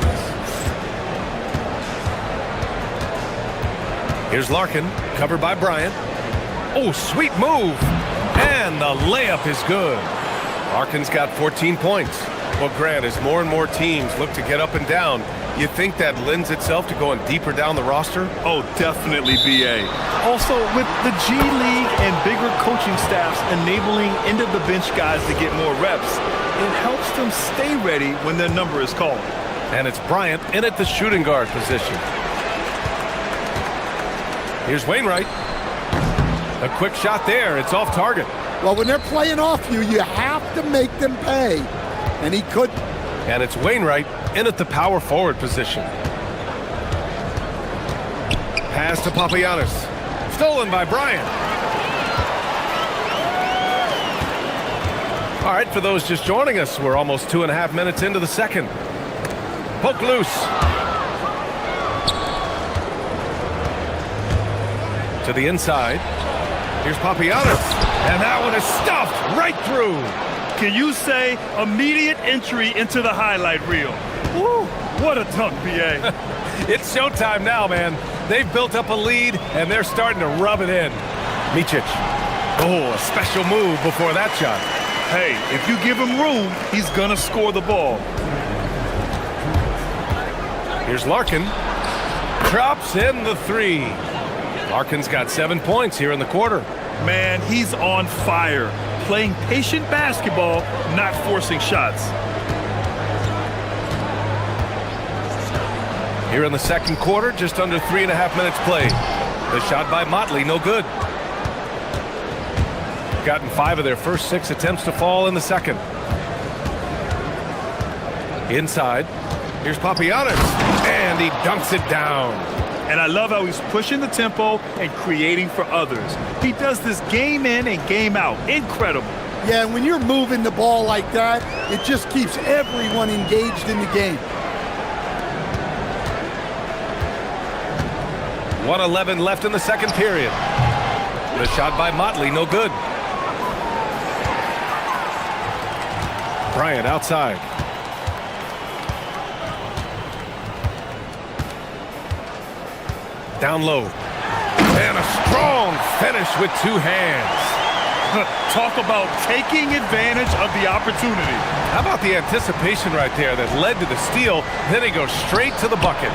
Here's Larkin, covered by Bryant. Oh, sweet move. And the layup is good. Larkin's got 14 points. Well, Grant, as more and more teams look to get up and down, you think that lends itself to going deeper down the roster? Oh, definitely, BA. Also, with the G League and bigger coaching staffs enabling end-of-the-bench guys to get more reps, it helps them stay ready when their number is called. And it's Bryant in at the shooting guard position. Here's Wainwright. A quick shot there. It's off target. Well, when they're playing off you, you have to make them pay. And he couldn't. And it's Wainwright in at the power forward position. Pass to Papagiannis. Stolen by Bryant. All right, for those just joining us, we're almost 2.5 minutes into the second. Poke loose. To the inside. Here's Papagiannis. And that one is stuffed right through. Can you say immediate entry into the highlight reel? Woo, what a dunk, BA. It's showtime now, man. They've built up a lead, and they're starting to rub it in. Micic. Oh, a special move before that shot. Hey, if you give him room, he's going to score the ball. Here's Larkin. Drops in the 3. Larkin's got 7 points here in the quarter. Man, he's on fire. Playing patient basketball, not forcing shots. Here in the second quarter, just under 3.5 minutes played. The shot by Motley, no good. Gotten 5 of their first 6 attempts to fall in the second. Inside, Here's Papagiannis, and he dunks it down. And I love how he's pushing the tempo and creating for others. He does this game in and game out. Incredible. Yeah, and when you're moving the ball like that, it just keeps everyone engaged in the game. 1:11 left in the second period. The shot by Motley, no good. Bryant outside. Down low. And a strong finish with two hands. Talk about taking advantage of the opportunity. How about the anticipation right there that led to the steal, then he goes straight to the bucket.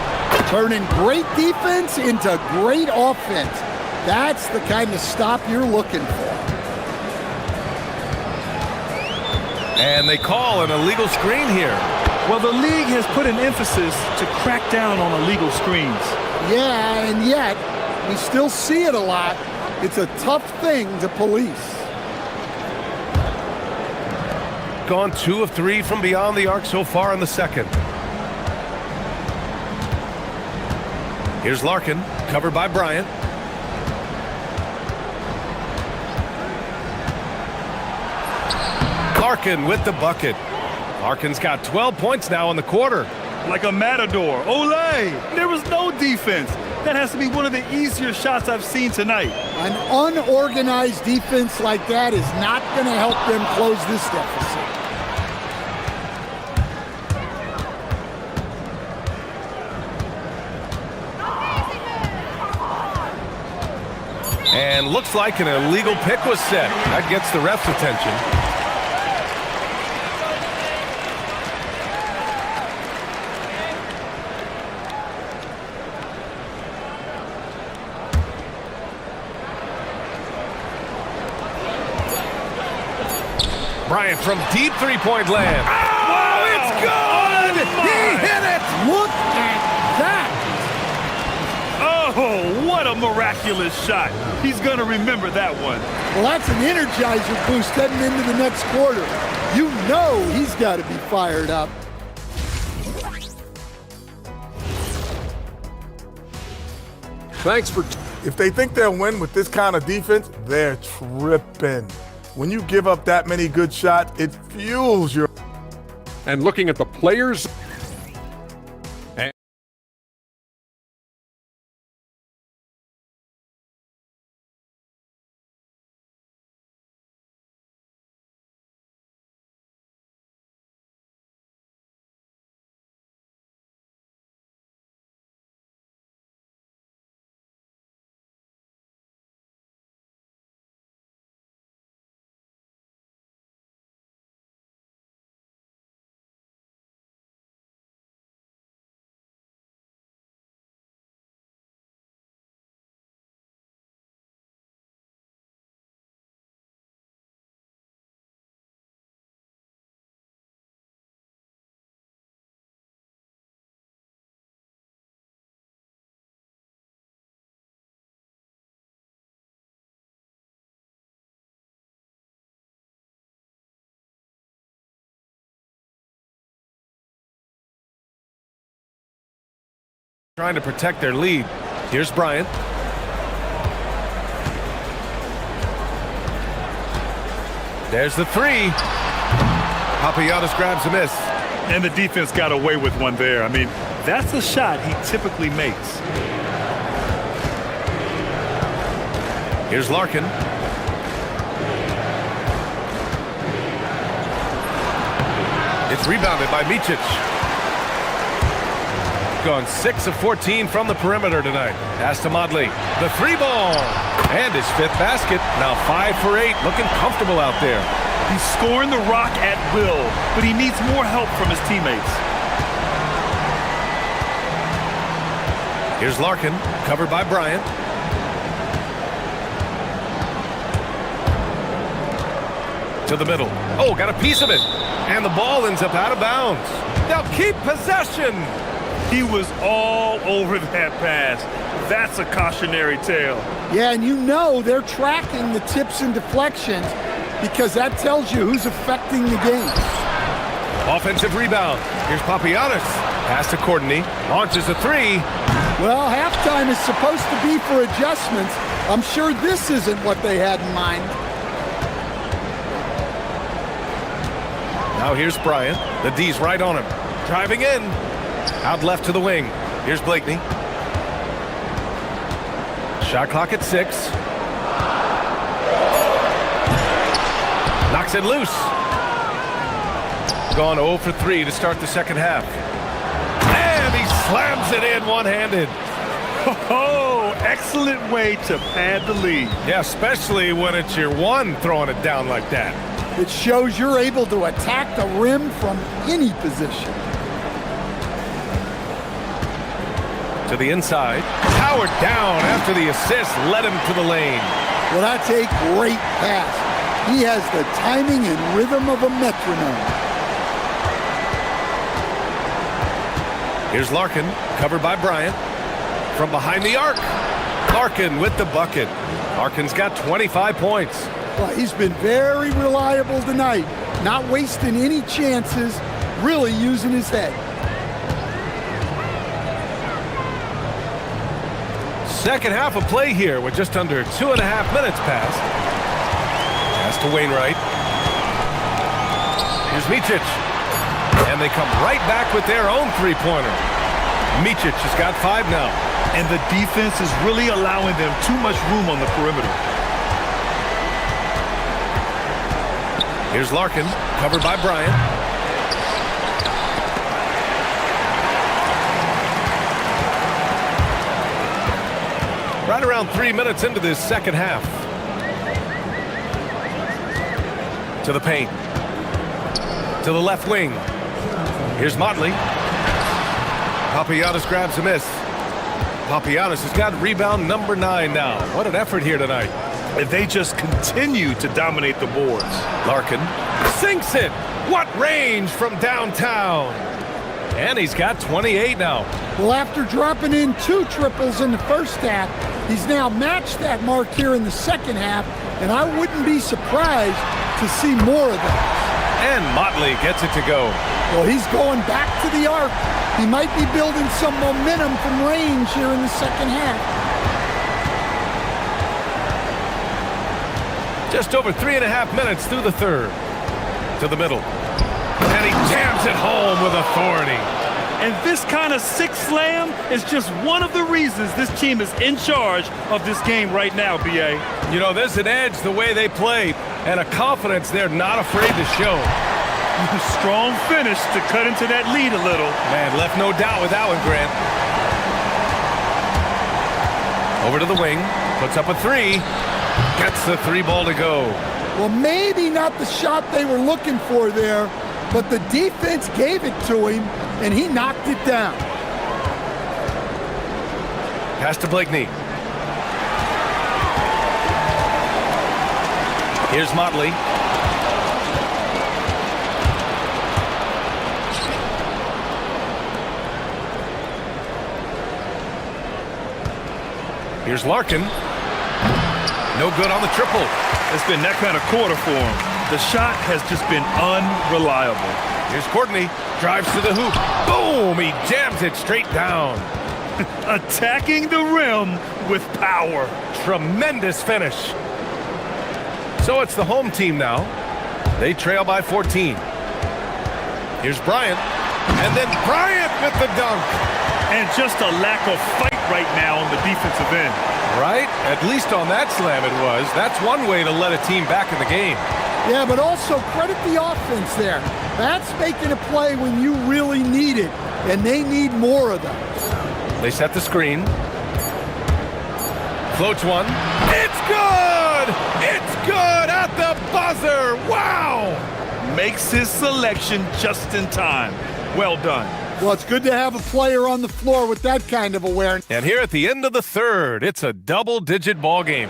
Turning great defense into great offense. That's the kind of stop you're looking for. And they call an illegal screen here. Well, the league has put an emphasis to crack down on illegal screens. Yeah, and yet, we still see it a lot. It's a tough thing to police. Gone 2 of 3 from beyond the arc so far in the second. Here's Larkin, covered by Bryant. Larkin with the bucket. Larkin's got 12 points now in the quarter. Like a matador. Olay! There was no defense. That has to be one of the easier shots I've seen tonight. An unorganized defense like that is not going to help them close this deficit. And looks like an illegal pick was set. That gets the ref's attention. Bryant from deep three-point land. Oh, it's good! He hit it! Look at that! Oh, what a miraculous shot. He's going to remember that one. Well, that's an energizer boost heading into the next quarter. You know he's got to be fired up. Thanks for... If they think they'll win with this kind of defense, they're tripping. When you give up that many good shots, it fuels your... And looking at the players... Trying to protect their lead. Here's Bryant. There's the three. Papagiannis grabs a miss. And the defense got away with one there. I mean, that's a shot he typically makes. Here's Larkin. It's rebounded by Micic. Gone 6 of 14 from the perimeter tonight. Pass to Motley. The three ball. And his 5th basket. Now 5 for 8. Looking comfortable out there. He's scoring the rock at will, but he needs more help from his teammates. Here's Larkin, covered by Bryant. To the middle. Oh, got a piece of it. And the ball ends up out of bounds. They'll keep possession. He was all over that pass. That's a cautionary tale. Yeah, and you know they're tracking the tips and deflections because that tells you who's affecting the game. Offensive rebound. Here's Papagiannis. Pass to Courtney. Launches a three. Well, halftime is supposed to be for adjustments. I'm sure this isn't what they had in mind. Now here's Bryant. The D's right on him. Driving in. Out left to the wing. Here's Blakeney. Shot clock at 6. Knocks it loose. Gone 0 for 3 to start the second half. And he slams it in one-handed. Oh, excellent way to pad the lead. Yeah, especially when it's your one throwing it down like that. It shows you're able to attack the rim from any position. To the inside. Powered down after the assist led him to the lane. Well, that's a great pass. He has the timing and rhythm of a metronome. Here's Larkin, covered by Bryant. From behind the arc. Larkin with the bucket. Larkin's got 25 points. Well, he's been very reliable tonight. Not wasting any chances, really using his head. Second half of play here with just under 2.5 minutes passed. Pass to Wainwright. Here's Micic. And they come right back with their own three-pointer. Micic has got 5 now. And the defense is really allowing them too much room on the perimeter. Here's Larkin, covered by Bryant. Right around 3 minutes into this second half. To the paint. To the left wing. Here's Motley. Papagiannis grabs a miss. Papagiannis has got rebound number 9 now. What an effort here tonight. And they just continue to dominate the boards. Larkin sinks it. What range from downtown. And he's got 28 now. Well, after dropping in 2 triples in the first half, he's now matched that mark here in the second half, and I wouldn't be surprised to see more of that. And Motley gets it to go. Well, he's going back to the arc. He might be building some momentum from range here in the second half. Just over 3.5 minutes through the third. To the middle. And he jams it home with authority. And this kind of sick slam is just one of the reasons this team is in charge of this game right now, B.A. You know, there's an edge the way they play and a confidence they're not afraid to show. Strong finish to cut into that lead a little. Man, left no doubt with that one, Grant. Over to the wing. Puts up a 3. Gets the 3 ball to go. Well, maybe not the shot they were looking for there, but the defense gave it to him, and he knocked it down. Pass to Blakeney. Here's Motley. Here's Larkin. No good on the triple. It's been that kind of quarter for him. The shot has just been unreliable. Here's Courtney. Drives to the hoop. Boom! He jams it straight down. Attacking the rim with power. Tremendous finish. So it's the home team now. They trail by 14. Here's Bryant. And then Bryant with the dunk. And just a lack of fight right now on the defensive end. Right? At least on that slam it was. That's one way to let a team back in the game. Yeah, but also credit the offense there. That's making a play when you really need it, and they need more of those. They set the screen. Floats one. It's good! It's good at the buzzer! Wow! Makes his selection just in time. Well done. Well, it's good to have a player on the floor with that kind of awareness. And here at the end of the third, it's a double-digit ball game.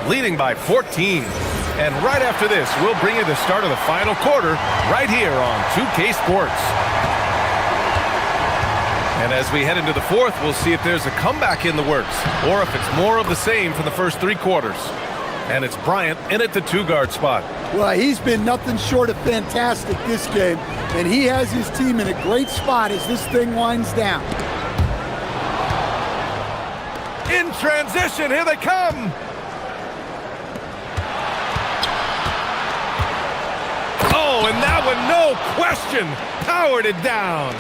Leading by 14. And right after this, we'll bring you the start of the final quarter right here on 2K Sports. And as we head into the fourth, we'll see if there's a comeback in the works or if it's more of the same from the first 3 quarters. And it's Bryant in at the 2-guard spot. Well, he's been nothing short of fantastic this game, and he has his team in a great spot as this thing winds down. In transition, here they come. Oh, and that one, no question, powered it down.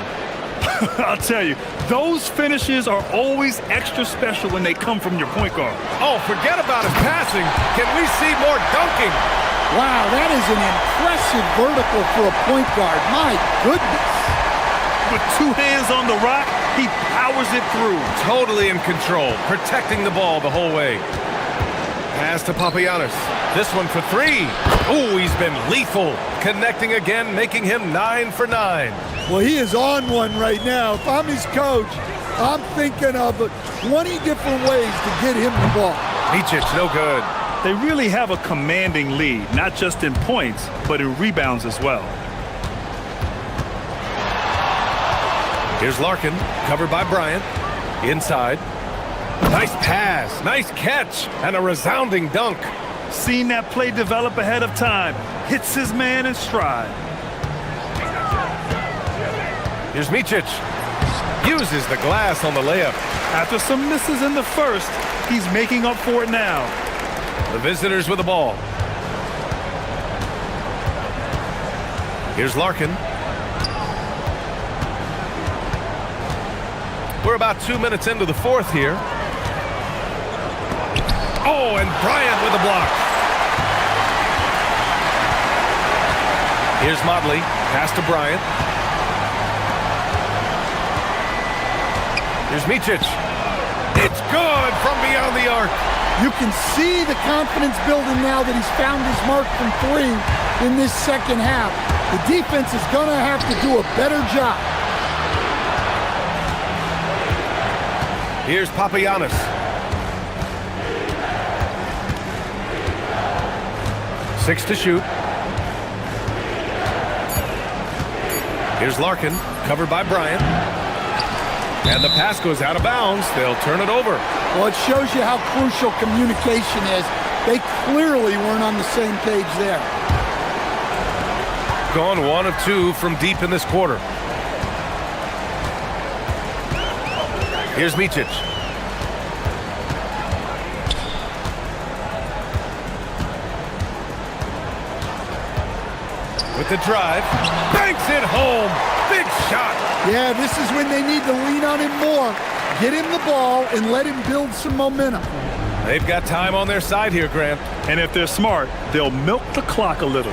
I'll tell you, those finishes are always extra special when they come from your point guard. Oh, forget about his passing. Can we see more dunking? Wow, that is an impressive vertical for a point guard. My goodness. With 2 hands on the rock, he powers it through. Totally in control, protecting the ball the whole way. Pass to Papagiannis. This one for 3. Ooh, he's been lethal. Connecting again, making him 9 for 9. Well, he is on one right now. If I'm his coach, I'm thinking of 20 different ways to get him the ball. Micic, no good. They really have a commanding lead, not just in points, but in rebounds as well. Here's Larkin, covered by Bryant. Inside. Nice pass, nice catch, and a resounding dunk. Seen that play develop ahead of time. Hits his man in stride. Here's Micic. Uses the glass on the layup. After some misses in the first, he's making up for it now. The visitors with the ball. Here's Larkin. We're about 2 minutes into the 4th here. Oh, and Bryant with a block. Here's Motley. Pass to Bryant. Here's Micic. It's good from beyond the arc. You can see the confidence building now that he's found his mark from 3 in this second half. The defense is going to have to do a better job. Here's Papagiannis. Six to shoot. Here's Larkin, covered by Bryant. And the pass goes out of bounds. They'll turn it over. Well, it shows you how crucial communication is. They clearly weren't on the same page there. Gone 1 of 2 from deep in this quarter. Here's Micic. With the drive, banks it home. Big shot. Yeah, this is when they need to lean on him more. Get him the ball and let him build some momentum. They've got time on their side here, Grant. And if they're smart, they'll milk the clock a little.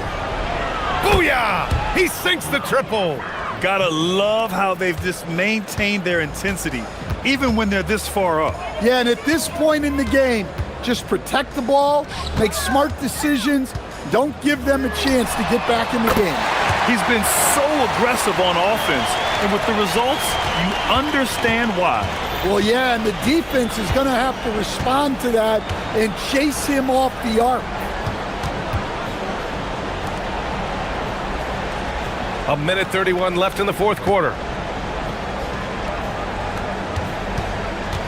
Booyah! He sinks the triple. Gotta love how they've just maintained their intensity, even when they're this far up. Yeah, and at this point in the game, just protect the ball, make smart decisions, don't give them a chance to get back in the game. He's been so aggressive on offense, and with the results, you understand why. Well, yeah, and the defense is going to have to respond to that and chase him off the arc. A minute 31 left in the 4th quarter.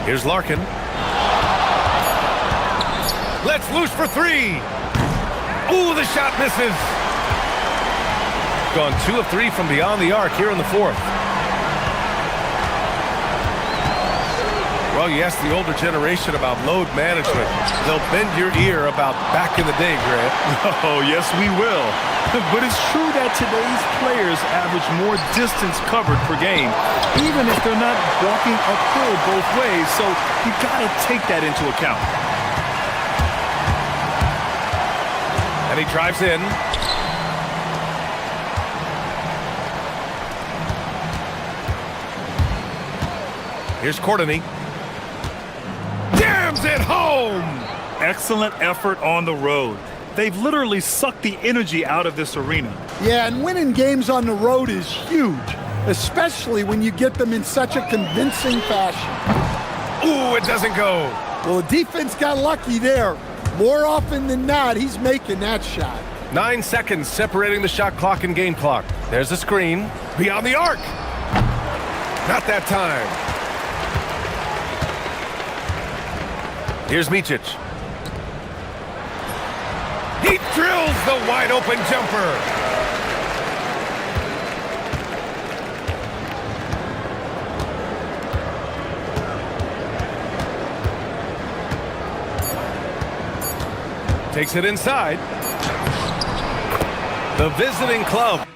Here's Larkin. Let's loose for 3. Ooh, the shot misses. Gone 2 of 3 from beyond the arc here in the 4th. Well, you ask the older generation about load management. They'll bend your ear about back in the day, Grant. Oh, yes, we will. But it's true that today's players average more distance covered per game, even if they're not walking uphill both ways. So you got to take that into account. And he drives in. Here's Courtney. Jams it home! Excellent effort on the road. They've literally sucked the energy out of this arena. Yeah, and winning games on the road is huge, especially when you get them in such a convincing fashion. Ooh, it doesn't go. Well, the defense got lucky there. More often than not, he's making that shot. 9 seconds separating the shot clock and game clock. There's the screen. Beyond the arc. Not that time. Here's Micic. Drills the wide open jumper. Takes it inside. The visiting club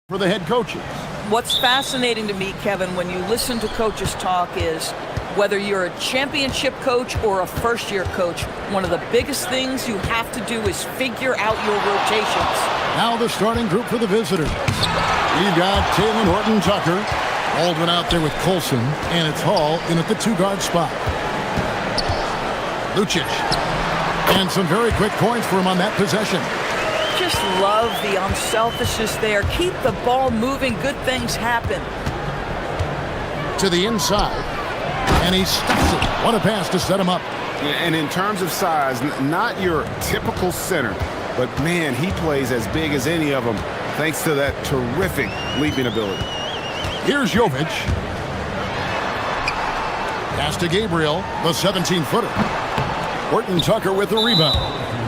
for the head coaches. What's fascinating to me, Kevin, when you listen to coaches talk is whether you're a championship coach or a first-year coach, one of the biggest things you have to do is figure out your rotations. Now the starting group for the visitors. You've got Taylor Horton-Tucker, Baldwin out there with Colson, and it's Hall in at the 2-guard spot. Lucic. And some very quick points for him on that possession. Just love the unselfishness there. Keep the ball moving. Good things happen. To the inside. And he stops it. What a pass to set him up. And in terms of size, not your typical center, but man, he plays as big as any of them thanks to that terrific leaping ability. Here's Jovic. Pass to Gabriel, the 17-footer. Horton-Tucker with the rebound.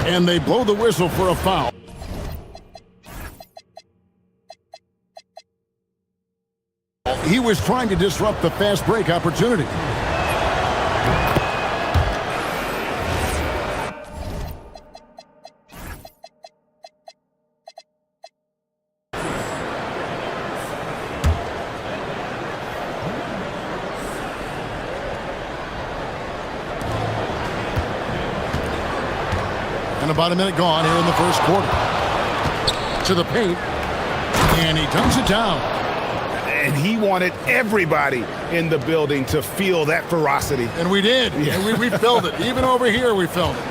And they blow the whistle for a foul. He was trying to disrupt the fast break opportunity. And about a minute gone here in the first quarter. To the paint. And he dumps it down. And he wanted everybody in the building to feel that ferocity. And we did. Yeah. And we felt it. Even over here, we felt it.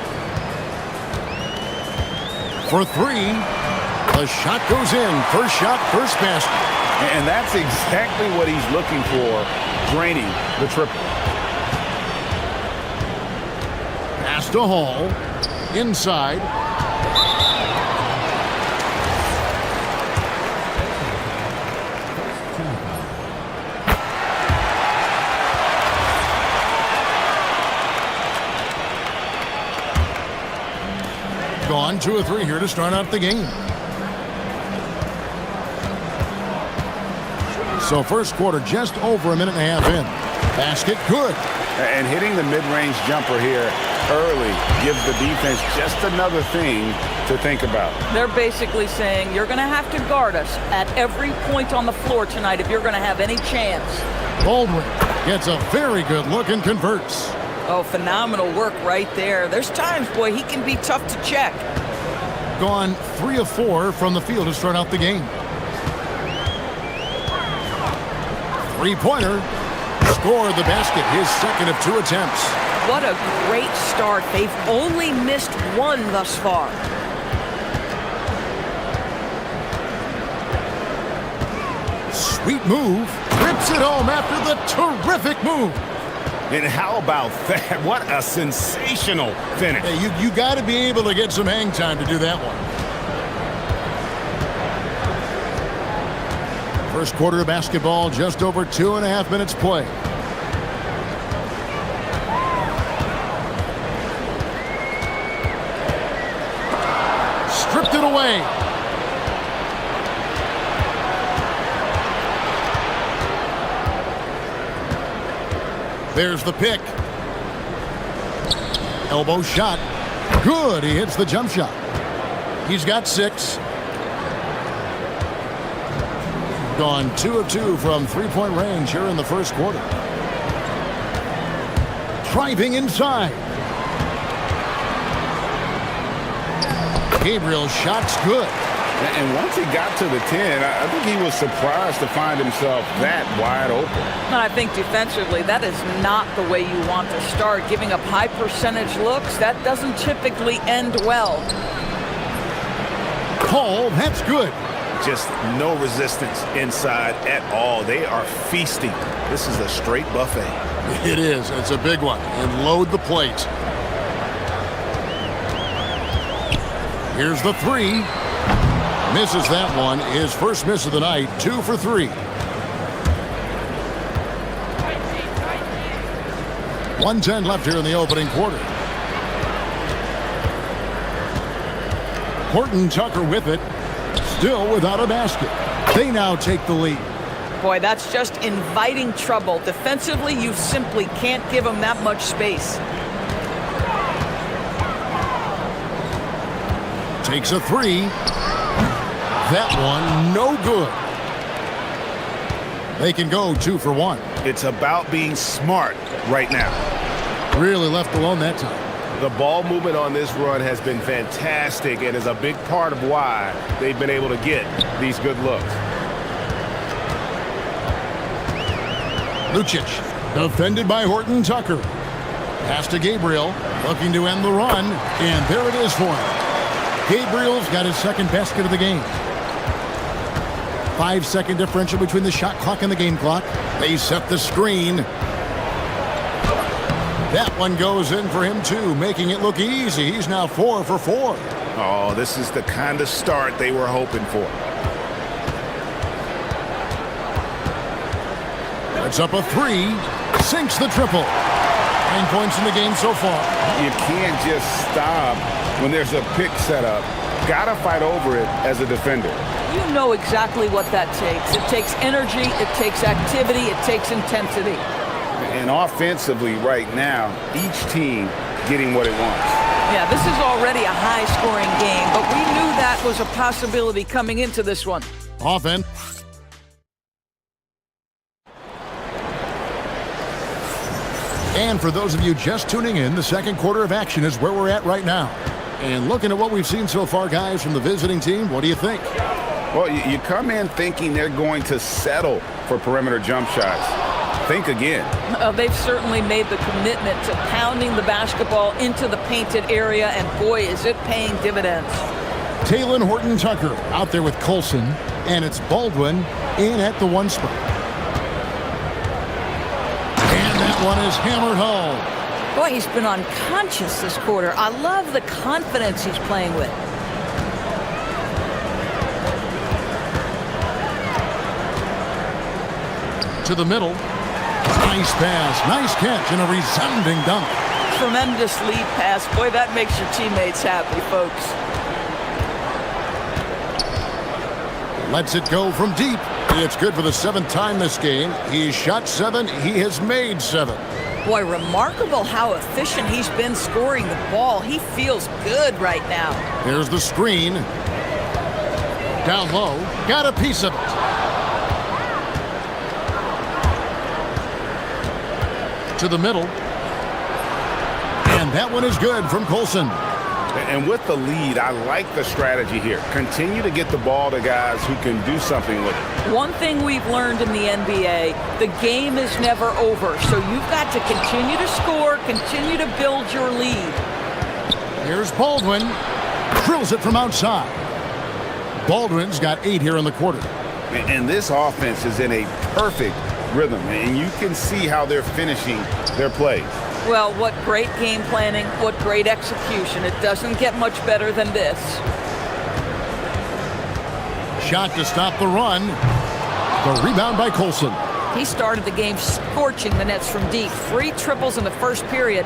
For three, the shot goes in. First shot, first basket. And that's exactly what he's looking for, draining the triple. Pass to Hall. Inside. Gone 2 of 3 here to start out the game. So first quarter just over a minute and a half in. Basket good. And hitting the mid-range jumper here early gives the defense just another thing to think about. They're basically saying you're going to have to guard us at every point on the floor tonight if you're going to have any chance. Baldwin gets a very good look and converts. Oh, phenomenal work right there. There's times, boy, he can be tough to check. Gone 3 of 4 from the field to start out the game. Three-pointer. Scored the basket, his second of 2 attempts. What a great start. They've only missed 1 thus far. Sweet move. Rips it home after the terrific move. And how about that? What a sensational finish. Hey, you got to be able to get some hang time to do that one. First quarter of basketball, just over 2.5 minutes play. Stripped it away. There's the pick. Elbow shot. Good. He hits the jump shot. He's got 6. Gone 2 of 2 from three-point range here in the first quarter. Driving inside. Gabriel's shot's good. And once he got to the 10, I think he was surprised to find himself that wide open. I think defensively, that is not the way you want to start. Giving up high percentage looks, that doesn't typically end well. Paul, that's good. Just no resistance inside at all. They are feasting. This is a straight buffet. It is. It's a big one. And load the plate. Here's the 3. Misses that one. His first miss of the night. 2 for 3. 1:10 left here in the opening quarter. Horton-Tucker with it. Still without a basket. They now take the lead. Boy, that's just inviting trouble. Defensively, you simply can't give them that much space. Takes a 3. That one, no good. They can go 2 for 1. It's about being smart right now. Really left alone that time. The ball movement on this run has been fantastic and is a big part of why they've been able to get these good looks. Lucic, defended by Horton Tucker. Pass to Gabriel, looking to end the run, and there it is for him. Gabriel's got his second basket of the game. 5-second differential between the shot clock and the game clock. They set the screen. That one goes in for him too, making it look easy. He's now 4 for 4. Oh, this is the kind of start they were hoping for. Puts up a 3, sinks the triple. 9 points in the game so far. You can't just stop when there's a pick set up. Gotta fight over it as a defender. You know exactly what that takes. It takes energy, it takes activity, it takes intensity. And offensively right now, each team getting what it wants. Yeah, this is already a high-scoring game, but we knew that was a possibility coming into this one. Offense. And for those of you just tuning in, the second quarter of action is where we're at right now. And looking at what we've seen so far, guys, from the visiting team, what do you think? Well, you come in thinking they're going to settle for perimeter jump shots. Think again. They've certainly made the commitment to pounding the basketball into the painted area, and boy, is it paying dividends. Taylor Horton Tucker out there with Colson, and it's Baldwin in at the 1 spot. And that one is hammered home. Boy, he's been unconscious this quarter. I love the confidence he's playing with. To the middle. Nice pass, nice catch, and a resounding dunk. Tremendous lead pass. Boy, that makes your teammates happy, folks. Lets it go from deep. It's good for the 7th time this game. He's shot 7. He has made 7. Boy, remarkable how efficient he's been scoring the ball. He feels good right now. Here's the screen. Down low. Got a piece of it. To the middle. And that one is good from Colson. And with the lead, I like the strategy here. Continue to get the ball to guys who can do something with it. One thing we've learned in the NBA, the game is never over. So you've got to continue to score, continue to build your lead. Here's Baldwin. Drills it from outside. Baldwin's got 8 here in the quarter. And this offense is in a perfect rhythm, and you can see how they're finishing their plays. Well, what great game planning, what great execution. It doesn't get much better than this. Shot to stop the run. The rebound by Colson. He started the game scorching the nets from deep. 3 triples in the first period,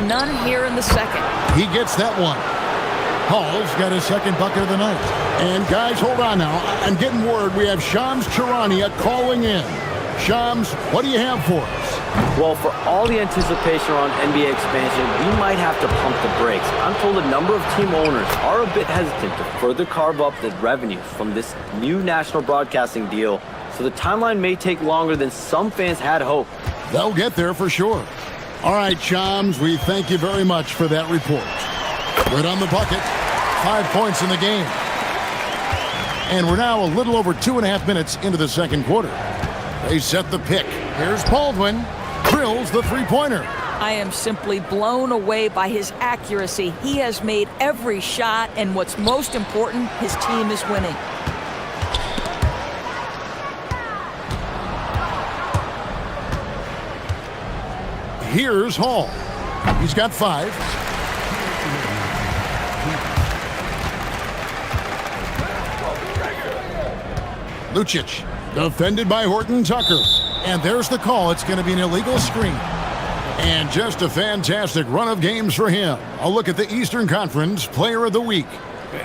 none here in the second. He gets that one. Hall's got his second bucket of the night. And guys, hold on now. I'm getting word we have Shams Charania calling in. Shams, what do you have for us? Well, for all the anticipation around NBA expansion, we might have to pump the brakes. I'm told a number of team owners are a bit hesitant to further carve up the revenue from this new national broadcasting deal, so the timeline may take longer than some fans had hoped. They'll get there for sure. All right, Shams, we thank you very much for that report. Right on the bucket, 5 points in the game. And we're now a little over 2.5 minutes into the second quarter. They set the pick. Here's Baldwin. Drills the three-pointer. I am simply blown away by his accuracy. He has made every shot, and what's most important, his team is winning. Here's Hall. He's got 5. Lucic, defended by Horton Tucker. And there's the call. It's going to be an illegal screen. And just a fantastic run of games for him. A look at the Eastern Conference Player of the Week.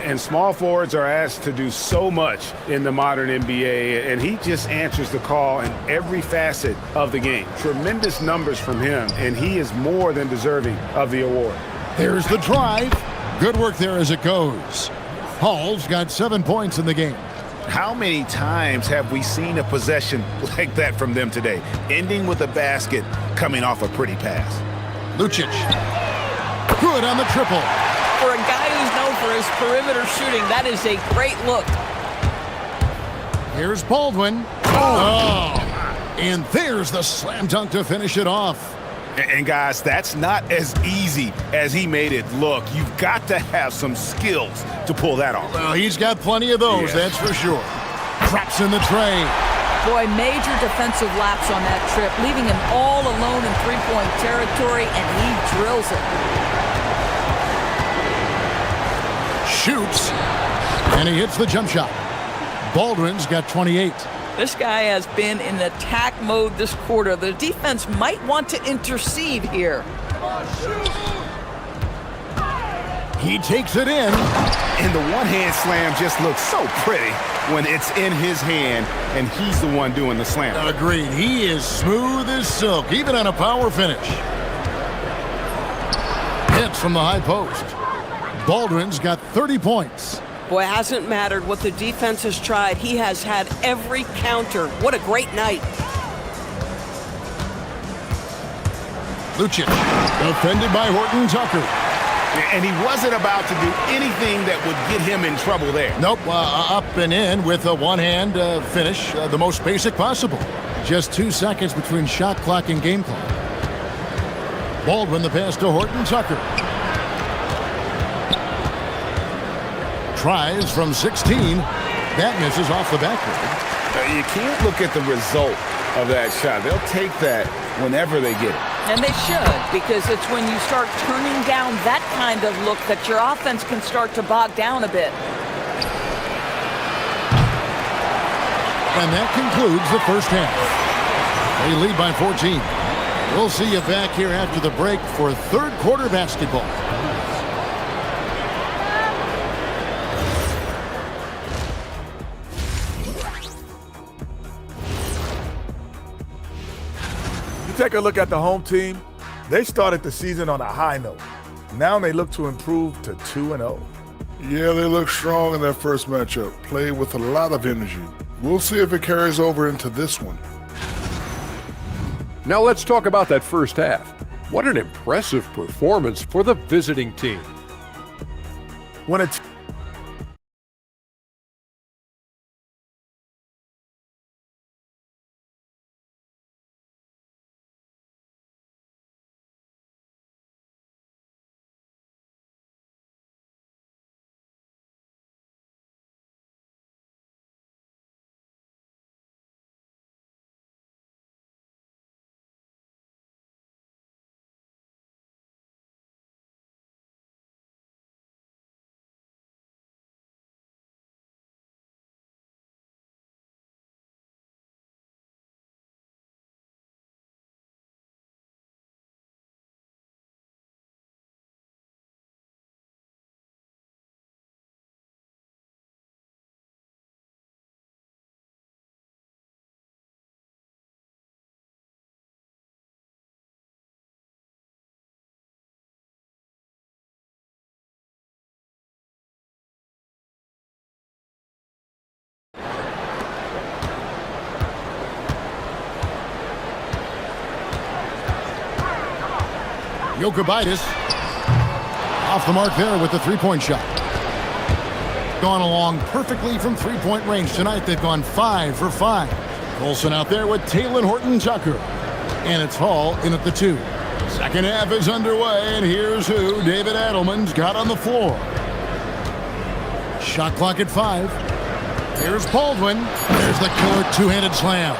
And small forwards are asked to do so much in the modern NBA, and he just answers the call in every facet of the game. Tremendous numbers from him, and he is more than deserving of the award. There's the drive. Good work there as it goes. Hall's got 7 points in the game. How many times have we seen a possession like that from them today, ending with a basket coming off a pretty pass? Lucic. Good on the triple. For a guy who's known for his perimeter shooting, that is a great look. Here's Baldwin. Oh! And there's the slam dunk to finish it off. And guys, that's not as easy as he made it look. You've got to have some skills to pull that off. Well, he's got plenty of those, that's for sure. Drops in the tray. Boy, major defensive lapse on that trip, leaving him all alone in three-point territory, and he drills it. Shoots, and he hits the jump shot. Baldwin's got 28. This guy has been in attack mode this quarter. The defense might want to intercede here. He takes it in. And the one-hand slam just looks so pretty when it's in his hand and he's the one doing the slam. Agreed. He is smooth as silk, even on a power finish. Hits from the high post. Baldwin's got 30 points. Boy, it hasn't mattered what the defense has tried. He has had every counter. What a great night. Lucic, defended by Horton Tucker. And he wasn't about to do anything that would get him in trouble there. Nope, up and in with a one-hand finish, the most basic possible. Just 2 seconds between shot clock and game clock. Baldwin the pass to Horton Tucker. Tries from 16. That misses off the backboard. You can't look at the result of that shot. They'll take that whenever they get it. And they should, because it's when you start turning down that kind of look that your offense can start to bog down a bit. And that concludes the first half. They lead by 14. We'll see you back here after the break for third quarter basketball. Take a look at the home team. They started the season on a high note. Now they look to improve to 2-0. Yeah, they look strong in their first matchup. Played with a lot of energy. We'll see if it carries over into this one. Now let's talk about that first half. What an impressive performance for the visiting team. When it's Jokibitis off the mark there with the three-point shot. Gone along perfectly from three-point range tonight. They've gone 5 for 5. Colson out there with Taylor Horton Tucker. And it's Hall in at the 2. Second half is underway, and here's who David Adelman's got on the floor. Shot clock at 5. Here's Baldwin. There's the killer two-handed slam.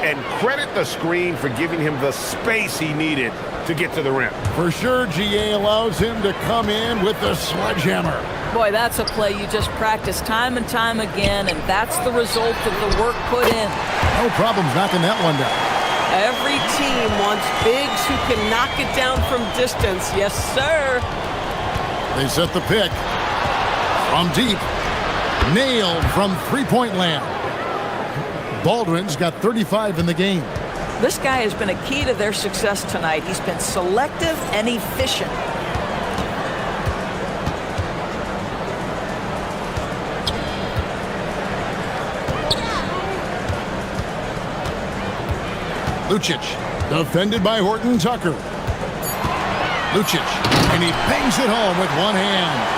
And credit the screen for giving him the space he needed to get to the rim. For sure, GA allows him to come in with the sledgehammer. Boy, that's a play you just practice time and time again, and that's the result of the work put in. No problems knocking that one down. Every team wants bigs who can knock it down from distance. Yes, sir. They set the pick. From deep. Nailed from three-point land. Baldwin's got 35 in the game. This guy has been a key to their success tonight. He's been selective and efficient. Lucic, defended by Horton Tucker. Lucic, and he bangs it home with one hand.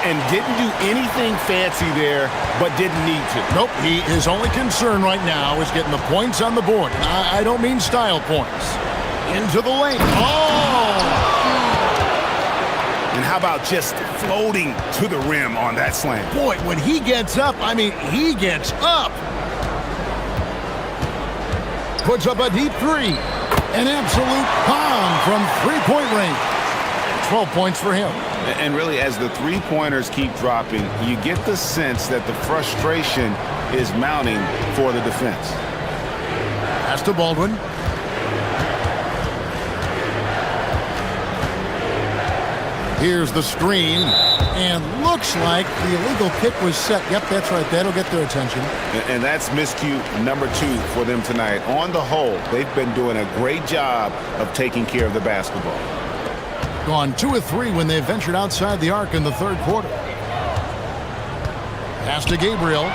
And didn't do anything fancy there, but didn't need to. Nope, his only concern right now is getting the points on the board. I don't mean style points. Into the lane. Oh! And how about just floating to the rim on that slam? Boy, when he gets up, I mean, he gets up. Puts up a deep three. An absolute bomb from three-point range. 12 points for him. And really, as the three-pointers keep dropping, you get the sense that the frustration is mounting for the defense. Pass to Baldwin. Here's the screen, and looks like the illegal kick was set. Yep, that's right. That'll get their attention. And that's miscue number 2 for them tonight. On the whole, they've been doing a great job of taking care of the basketball. Gone 2 of 3 when they ventured outside the arc in the third quarter. Pass to Gabriel.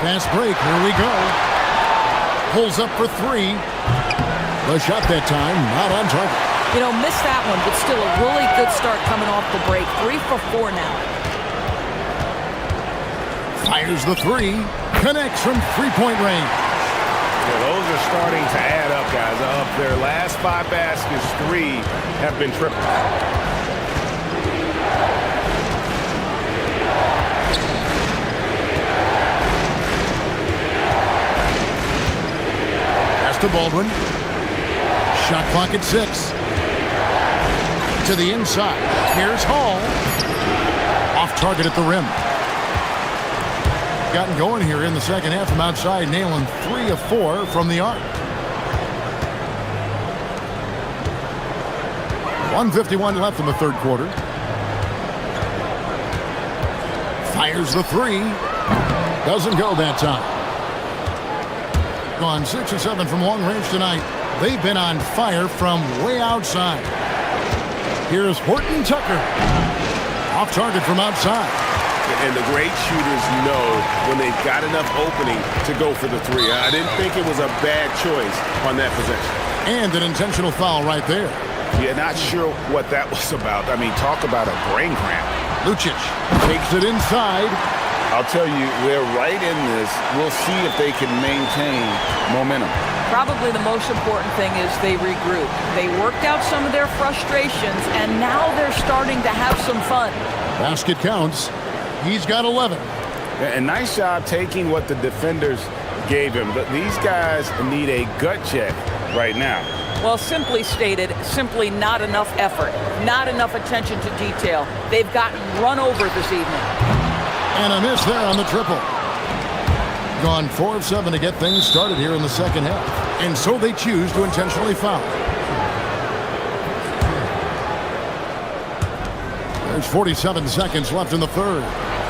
Fast break. Here we go. Pulls up for 3. The shot that time not on target. You know, missed that one, but still a really good start coming off the break. 3 for 4 now. Fires the 3. Connects from three-point range. Yeah, those are starting to add up, guys. Of their last 5 baskets, 3 have been triples. Pass to Baldwin. Shot clock at 6. To the inside. Here's Hall. Off target at the rim. Gotten going here in the second half from outside, nailing 3 of 4 from the arc. 1:51 left in the third quarter. Fires the 3. Doesn't go that time. Gone 6 of 7 from long range tonight. They've been on fire from way outside. Here's Horton Tucker. Off target from outside. And the great shooters know when they've got enough opening to go for the 3. I didn't think it was a bad choice on that possession. And an intentional foul right there. Yeah, not sure what that was about. I mean, talk about a brain cramp. Lucic takes it inside. I'll tell you, they're right in this. We'll see if they can maintain momentum. Probably the most important thing is they regroup. They worked out some of their frustrations, and now they're starting to have some fun. Basket counts. He's got 11. And nice job taking what the defenders gave him. But these guys need a gut check right now. Well, simply stated, simply not enough effort, not enough attention to detail. They've gotten run over this evening. And a miss there on the triple. Gone 4 of 7 to get things started here in the second half. And so they choose to intentionally foul. There's 47 seconds left in the third.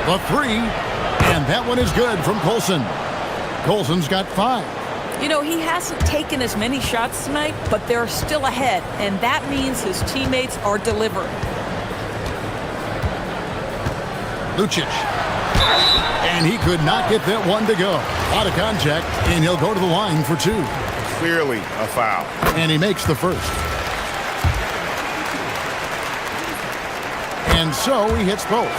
The 3, and that one is good from Colson. Colson's got 5. You know, he hasn't taken as many shots tonight, but they're still ahead, and that means his teammates are delivering. Lucic. And he could not get that one to go. Out of contact, and he'll go to the line for 2. Clearly a foul. And he makes the first. And so he hits both.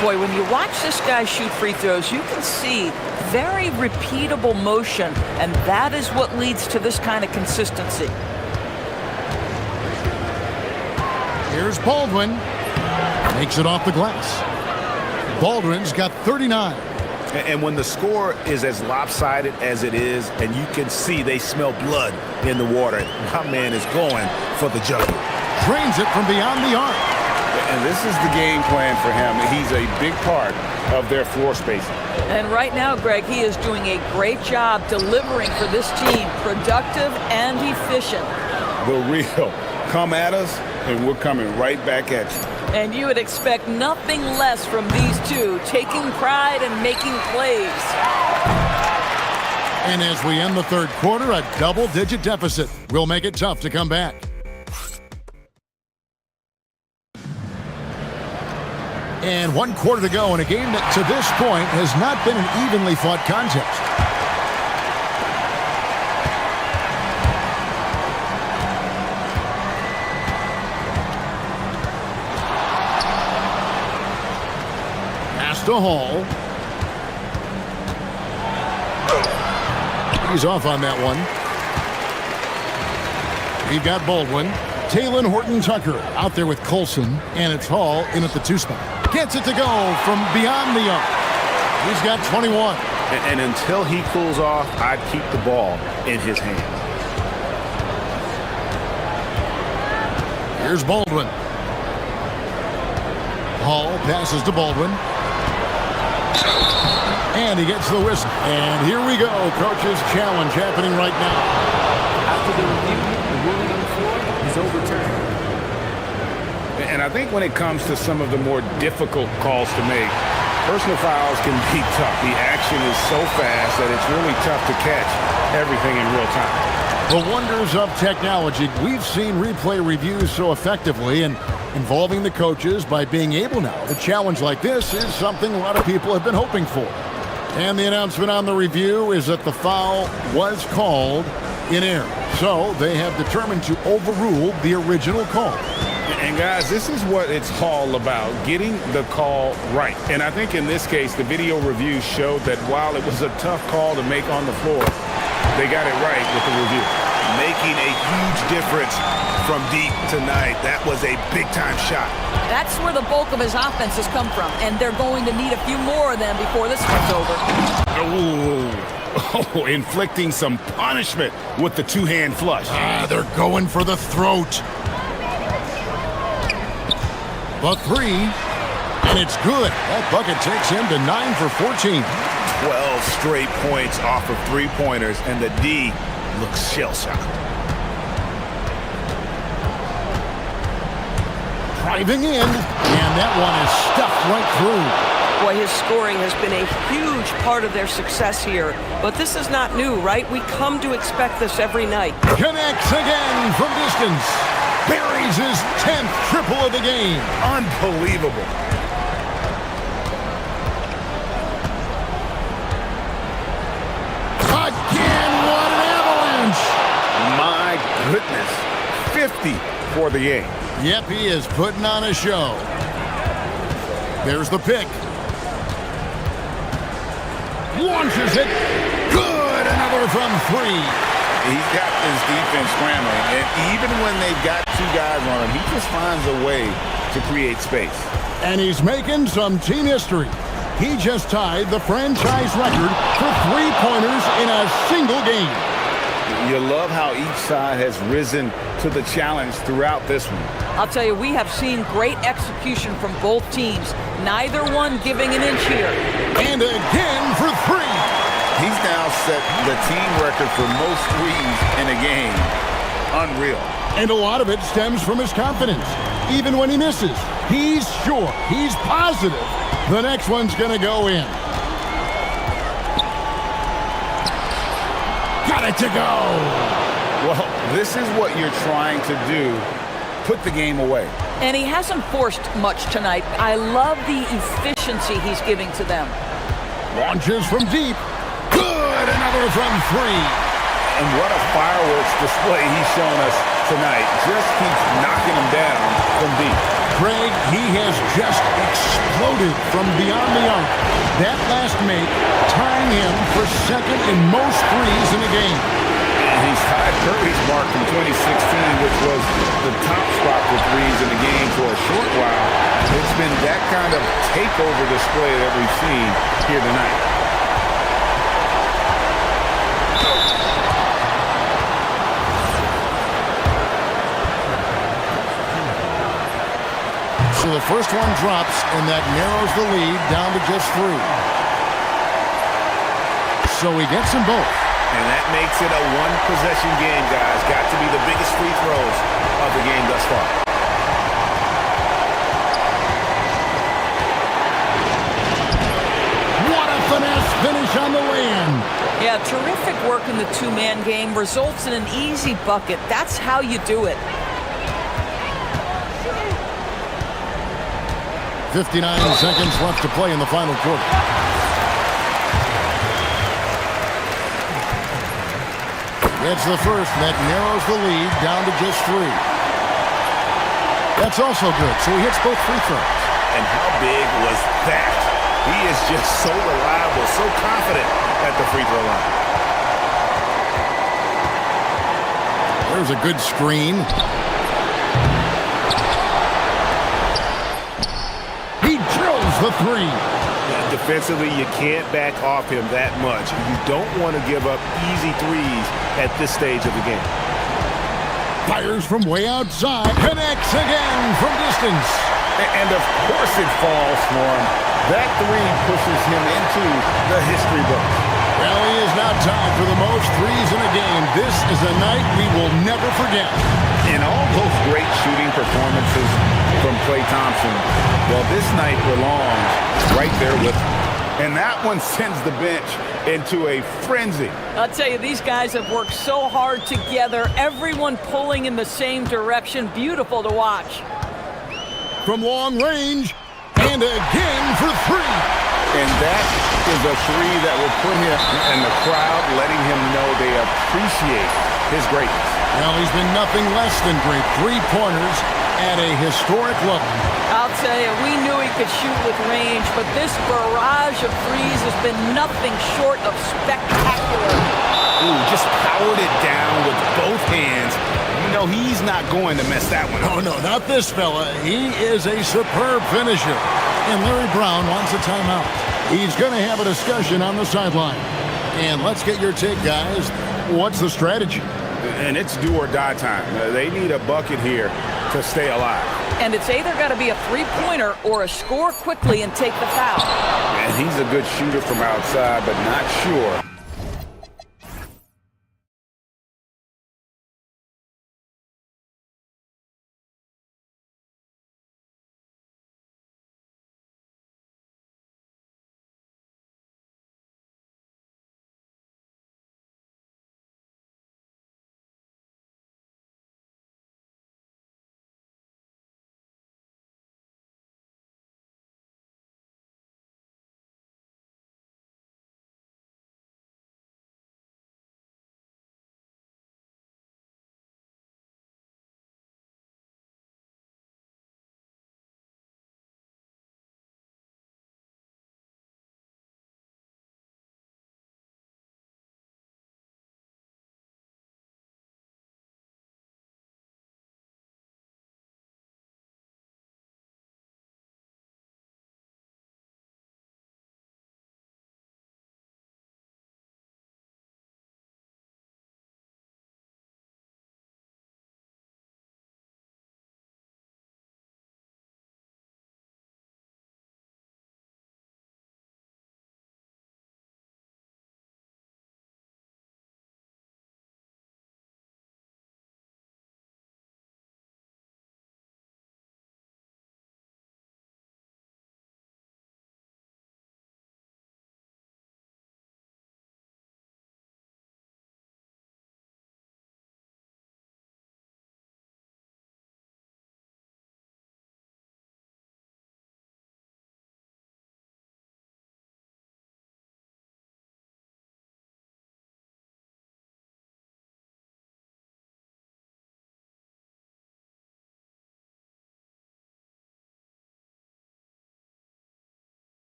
Boy, when you watch this guy shoot free throws, you can see very repeatable motion, and that is what leads to this kind of consistency. Here's Baldwin. Makes it off the glass. Baldwin's got 39. And when the score is as lopsided as it is, and you can see they smell blood in the water, my man is going for the juggle. Drains it from beyond the arc. And this is the game plan for him. He's a big part of their floor spacing. And right now, Greg, he is doing a great job delivering for this team, productive and efficient. The real. Come at us, and we're coming right back at you. And you would expect nothing less from these two, taking pride and making plays. And as we end the third quarter, a double-digit deficit will make it tough to come back. And 1 quarter to go in a game that, to this point, has not been an evenly fought contest. Pass to Hall. He's off on that one. We've got Baldwin. Taylor Horton-Tucker out there with Colson, and it's Hall in at the 2 spot. Gets it to go from beyond the arc. He's got 21. And until he cools off, I'd keep the ball in his hand. Here's Baldwin. Hall passes to Baldwin. And he gets the whistle. And here we go. Coach's challenge happening right now. After the review, the ruling on the floor is overturned. And I think when it comes to some of the more difficult calls to make, personal fouls can be tough. The action is so fast that it's really tough to catch everything in real time. The wonders of technology. We've seen replay reviews so effectively, and involving the coaches by being able now to challenge like this is something a lot of people have been hoping for. And the announcement on the review is that the foul was called in error. So they have determined to overrule the original call. And guys, this is what it's all about, getting the call right. And I think in this case, the video review showed that while it was a tough call to make on the floor, they got it right with the review. Making a huge difference from deep tonight. That was a big-time shot. That's where the bulk of his offense has come from, and they're going to need a few more of them before this one's over. Oh, inflicting some punishment with the two-hand flush. They're going for the throat. The 3, and it's good. That bucket takes him to 9 for 14. 12 straight points off of three-pointers, and the D looks shell-shocked. Driving in, and that one is stuffed right through. Boy, his scoring has been a huge part of their success here. But this is not new, right? We come to expect this every night. Connects again from distance. Buries his 10th triple of the game. Unbelievable. Again, what an avalanche. My goodness. 50 for the game. Yep, he is putting on a show. There's the pick. Launches it. Good. Another from 3. He's got this defense scrambling, and even when they've got 2 guys on him, he just finds a way to create space. And he's making some team history. He just tied the franchise record for 3-pointers in a single game. You love how each side has risen to the challenge throughout this one. I'll tell you, we have seen great execution from both teams. Neither one giving an inch here. And again for 3. He's now set the team record for most threes in a game. Unreal. And a lot of it stems from his confidence. Even when he misses, he's sure, he's positive the next one's going to go in. Got it to go. Well, this is what you're trying to do. Put the game away. And he hasn't forced much tonight. I love the efficiency he's giving to them. Launches from deep. Good. Another from 3. And what a fireworks display he's shown us tonight. Just keeps knocking them down from deep. Craig, he has just exploded from beyond the arc. That last make tying him for second in most threes in a game. And he's tied Curry's mark from 2016, which was the top spot for threes in the game for a short while. It's been that kind of takeover display that we've seen here tonight. So the first one drops, and that narrows the lead down to just 3. So he gets them both. And that makes it a one-possession game, guys. Got to be the biggest free throws of the game thus far. What a finesse finish on the lay-in. Yeah, terrific work in the two-man game results in an easy bucket. That's how you do it. 59 seconds left to play in the final quarter. That's the first, and that narrows the lead down to just 3. That's also good, so he hits both free throws. And how big was that? He is just so reliable, so confident at the free throw line. There's a good screen. He drills the three. Yeah, defensively, you can't back off him that much. You don't want to give up easy threes at this stage of the game. Fires from way outside. Connects again from distance. And of course it falls for him. That three pushes him into the history books. Well, he is now tied for the most threes in a game. This is a night we will never forget. And all those great shooting performances from Klay Thompson, well, this night belongs right there with him. And that one sends the bench into a frenzy. I'll tell you, these guys have worked so hard together, everyone pulling in the same direction. Beautiful to watch. From long range, and again for three. And that is a three that will put him in the crowd, letting him know they appreciate his greatness. Well, he's been nothing less than great. 3-pointers at a historic level. I'll tell you, we knew he could shoot with range, but this barrage of threes has been nothing short of spectacular. Ooh, just powered it down with both hands. You know he's not going to mess that one up. Oh, no, not this fella. He is a superb finisher. And Larry Brown wants a timeout. He's going to have a discussion on the sideline. And let's get your take, guys. What's the strategy? And it's do or die time. They need a bucket here to stay alive. And it's either got to be a three-pointer or a score quickly and take the foul. And he's a good shooter from outside, but not sure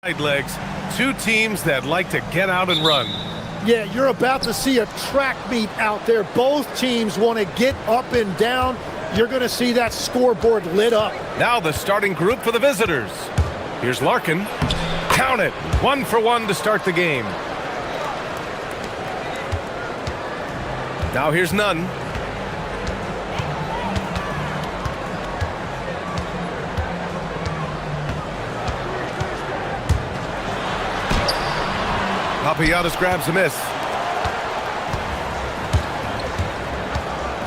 Legs, two teams that like to get out and run. Yeah, you're about to see a track meet out there. Both teams want to get up and down. You're going to see that scoreboard lit up. Now the starting group for the visitors. Here's Larkin. Count it. 1-for-1 to start the game. Now here's Nunn. Papagiannis grabs a miss.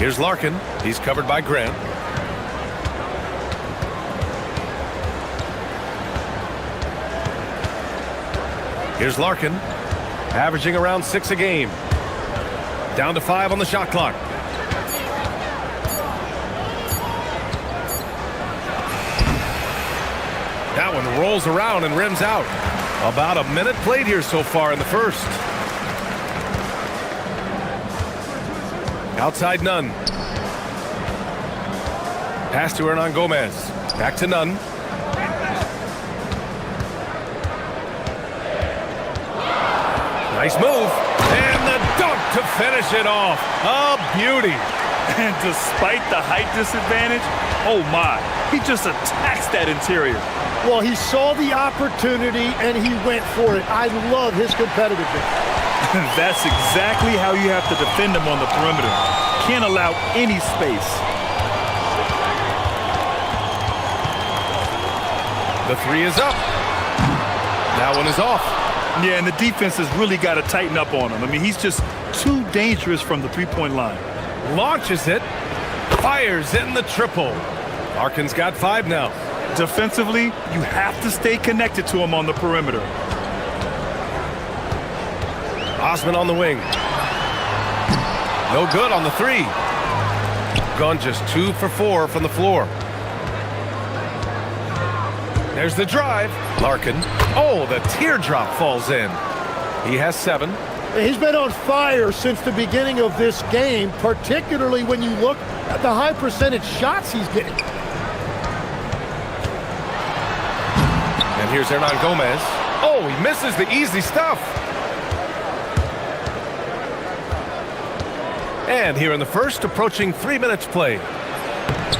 Here's Larkin. He's covered by Grant. Here's Larkin, averaging around 6 a game. Down to 5 on the shot clock. That one rolls around and rims out. About a minute played here so far in the first. Outside Nunn. Pass to Hernan Gomez. Back to Nunn. Nice move. And the dunk to finish it off. A beauty. And despite the height disadvantage, oh my, he just attacks that interior. Well, he saw the opportunity and he went for it. I love his competitiveness. That's exactly how you have to defend him on the perimeter. Can't allow any space. The three is up. That one is off. Yeah, and the defense has really got to tighten up on him. I mean, he's just too dangerous from the three-point line. Launches it. Fires in the triple. Larkin's got 5 now. Defensively, you have to stay connected to him on the perimeter. Osman on the wing. No good on the 3. Gone just 2 for 4 from the floor. There's the drive. Larkin. Oh, the teardrop falls in. He has 7. He's been on fire since the beginning of this game, particularly when you look at the high percentage shots he's getting. And here's Hernan Gomez. Oh, he misses the easy stuff. And here in the first, approaching 3 minutes played.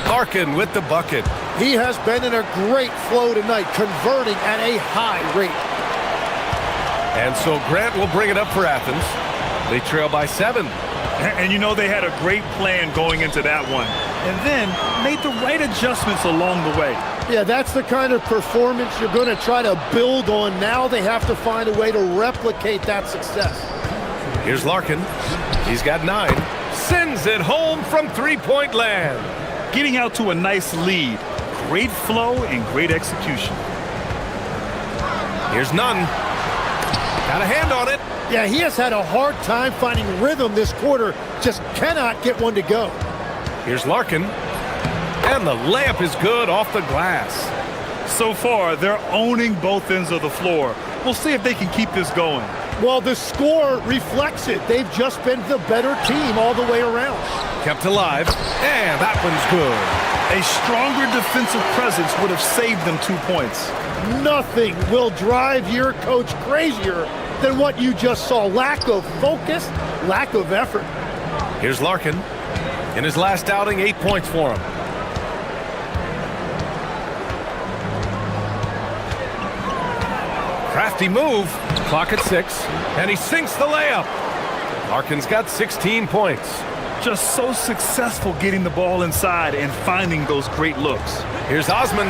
Larkin with the bucket. He has been in a great flow tonight, converting at a high rate. And so Grant will bring it up for Athens. They trail by 7. And you know they had a great plan going into that one. And then made the right adjustments along the way. Yeah, that's the kind of performance you're going to try to build on. Now they have to find a way to replicate that success. Here's Larkin. He's got 9. Sends it home from three-point land. Getting out to a nice lead. Great flow and great execution. Here's Nunn. Got a hand on it. Yeah, he has had a hard time finding rhythm this quarter. Just cannot get one to go. Here's Larkin. And the layup is good off the glass. So far, they're owning both ends of the floor. We'll see if they can keep this going. Well, the score reflects it. They've just been the better team all the way around. Kept alive. And that one's good. A stronger defensive presence would have saved them 2 points. Nothing will drive your coach crazier than what you just saw. Lack of focus, lack of effort. Here's Larkin. In his last outing, 8 points for him. Crafty move. Clock at 6. And he sinks the layup. Larkin's got 16 points. Just so successful getting the ball inside and finding those great looks. Here's Osman.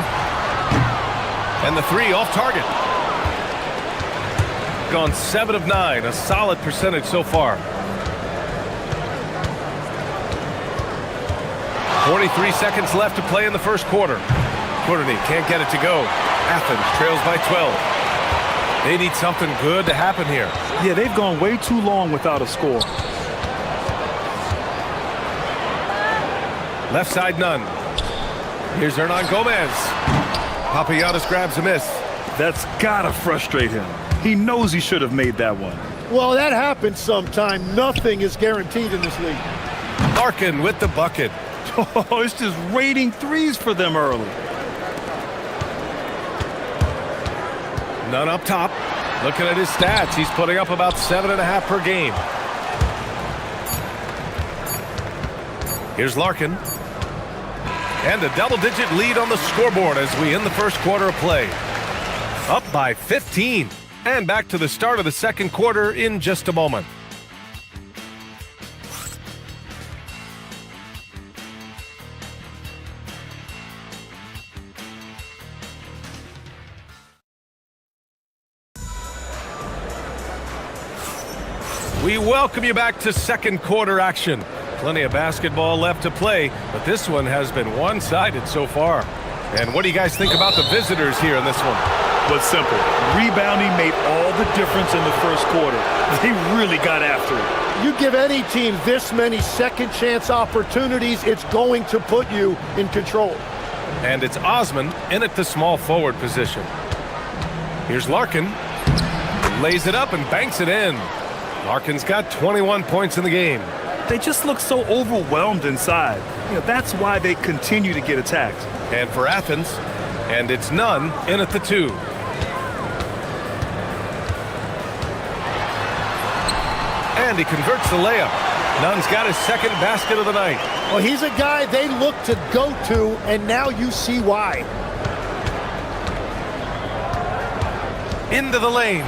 And the 3 off target. Gone 7 of 9. A solid percentage so far. 43 seconds left to play in the first quarter. Courtney can't get it to go. Athens trails by 12. They need something good to happen here. Yeah, they've gone way too long without a score. Left side, Nunn. Here's Hernan Gomez. Papagiannis grabs a miss. That's gotta frustrate him. He knows he should have made that one. Well, that happens sometime. Nothing is guaranteed in this league. Larkin with the bucket. Oh, it's just raining threes for them early. None up top. Looking at his stats, he's putting up about 7.5 per game. Here's Larkin. And a double-digit lead on the scoreboard as we end the first quarter of play. Up by 15. And back to the start of the second quarter in just a moment. We welcome you back to second quarter action. Plenty of basketball left to play, but this one has been one-sided so far. And what do you guys think about the visitors here in this one? But simple. Rebounding made all the difference in the first quarter. They really got after it. You give any team this many second chance opportunities, it's going to put you in control. And it's Osman in at the small forward position. Here's Larkin. Lays it up and banks it in. Larkin's got 21 points in the game. They just look so overwhelmed inside. That's why they continue to get attacked. And for Athens, and it's Nunn in at the 2. And he converts the layup. Nunn's got his second basket of the night. Well, he's a guy they look to go to, and now you see why. Into the lane.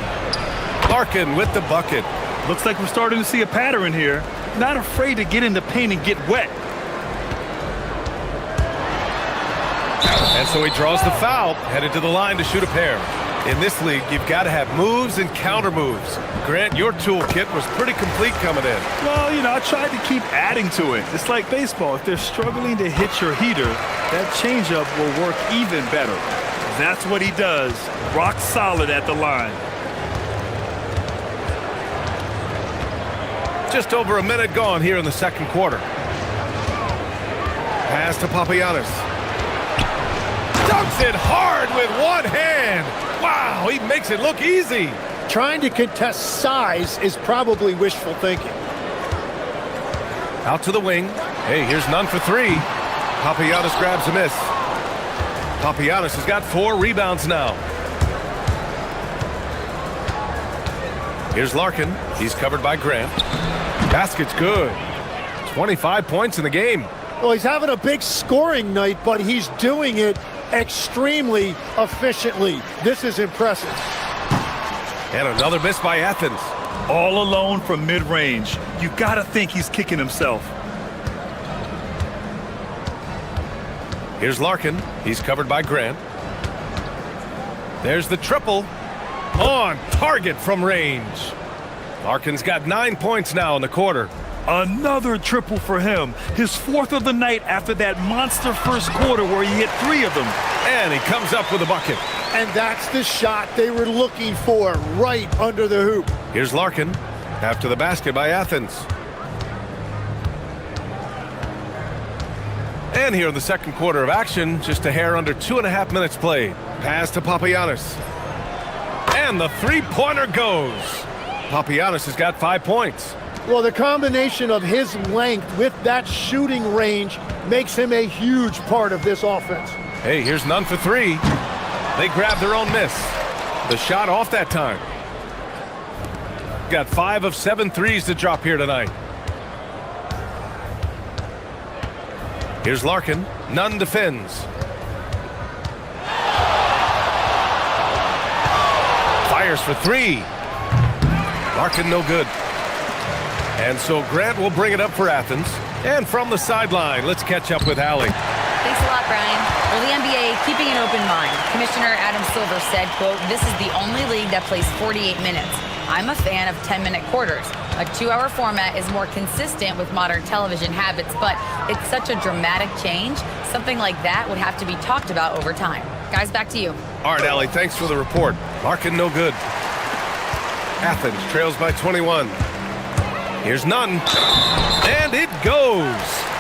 Larkin with the bucket. Looks like we're starting to see a pattern here. Not afraid to get in the paint and get wet. And so he draws the foul, headed to the line to shoot a pair. In this league, you've got to have moves and counter moves. Grant, your toolkit was pretty complete coming in. Well, I tried to keep adding to it. It's like baseball. If they're struggling to hit your heater, that changeup will work even better. That's what he does. Rock solid at the line. Just over a minute gone here in the second quarter. Pass to Papagiannis. Dunks it hard with one hand. Wow, he makes it look easy. Trying to contest size is probably wishful thinking. Out to the wing. Hey, here's Nunn for 3. Papagiannis grabs a miss. Papagiannis has got 4 rebounds now. Here's Larkin. He's covered by Grant. Basket's good. 25 points in the game. Well, he's having a big scoring night, but he's doing it extremely efficiently. This is impressive. And another miss by Athens. All alone from mid-range. You got to think he's kicking himself. Here's Larkin. He's covered by Grant. There's the triple. On target from range. Larkin's got 9 points now in the quarter. Another triple for him. His 4th of the night after that monster first quarter where he hit 3 of them. And he comes up with a bucket. And that's the shot they were looking for, right under the hoop. Here's Larkin after the basket by Athens. And here in the second quarter of action, just a hair under 2.5 minutes played. Pass to Papagiannis. And the three-pointer goes. Papagiannis has got 5 points. Well, the combination of his length with that shooting range makes him a huge part of this offense. Hey, here's Nunn for 3. They grab their own miss. The shot off that time. Got 5 of 7 threes to drop here tonight. Here's Larkin. Nunn defends. Fires for 3. Larkin no good. And so Grant will bring it up for Athens. And from the sideline, let's catch up with Allie. Thanks a lot, Brian. Well, the NBA keeping an open mind. Commissioner Adam Silver said, quote, "This is the only league that plays 48 minutes. I'm a fan of 10-minute quarters. A 2-hour format is more consistent with modern television habits, but it's such a dramatic change. Something like that would have to be talked about over time." Guys, back to you. All right, Allie, thanks for the report. Larkin no good. Athens trails by 21. Here's Nunn. And it goes.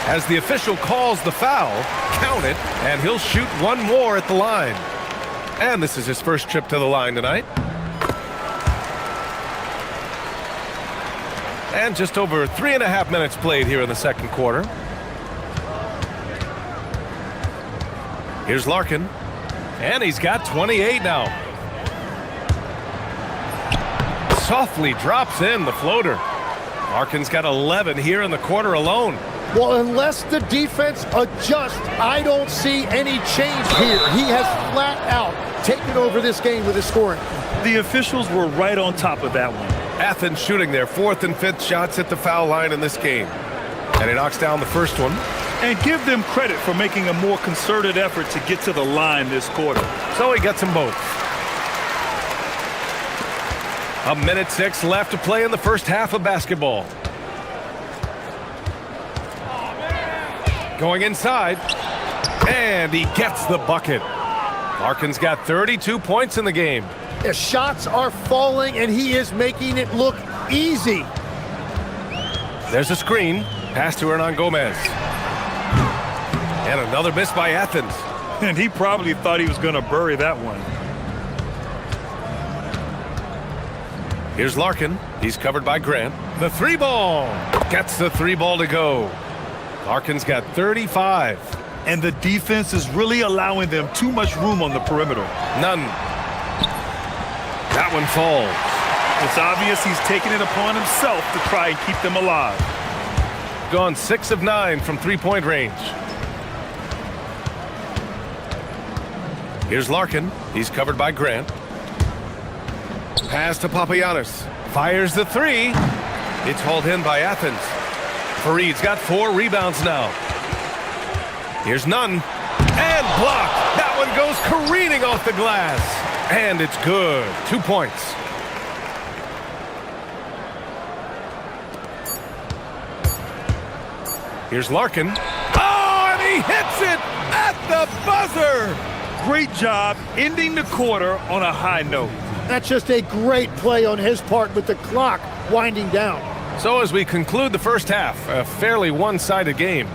As the official calls the foul, count it, and he'll shoot one more at the line. And this is his first trip to the line tonight. And just over 3.5 minutes played here in the second quarter. Here's Larkin. And he's got 28 now. softly drops in the floater. Larkin's got 11 here in the quarter alone. Well, unless the defense adjusts, I don't see any change here. He has flat out taken over this game with his scoring. The officials were right on top of that one. Athens shooting their 4th and 5th shots at the foul line in this game. And he knocks down the first one. And give them credit for making a more concerted effort to get to the line this quarter. So he gets them both. 1:06 left to play in the first half of basketball. Going inside, and he gets the bucket. Larkin's got 32 points in the game. The shots are falling, and he is making it look easy. There's a screen. Pass to Hernan Gomez. And another miss by Athens. And he probably thought he was going to bury that one. Here's Larkin. He's covered by Grant. The 3-ball. Gets the 3-ball to go. Larkin's got 35. And the defense is really allowing them too much room on the perimeter. None. That one falls. It's obvious he's taking it upon himself to try and keep them alive. Gone 6 of 9 from 3-point range. Here's Larkin. He's covered by Grant. Pass to Papagiannis. Fires the 3. It's hauled in by Athens. Fareed's got 4 rebounds now. Here's Nunn. And blocked. That one goes careening off the glass. And it's good. 2 points. Here's Larkin. Oh, and he hits it at the buzzer. Great job ending the quarter on a high note. That's just a great play on his part with the clock winding down. So as we conclude the first half, a fairly one-sided game,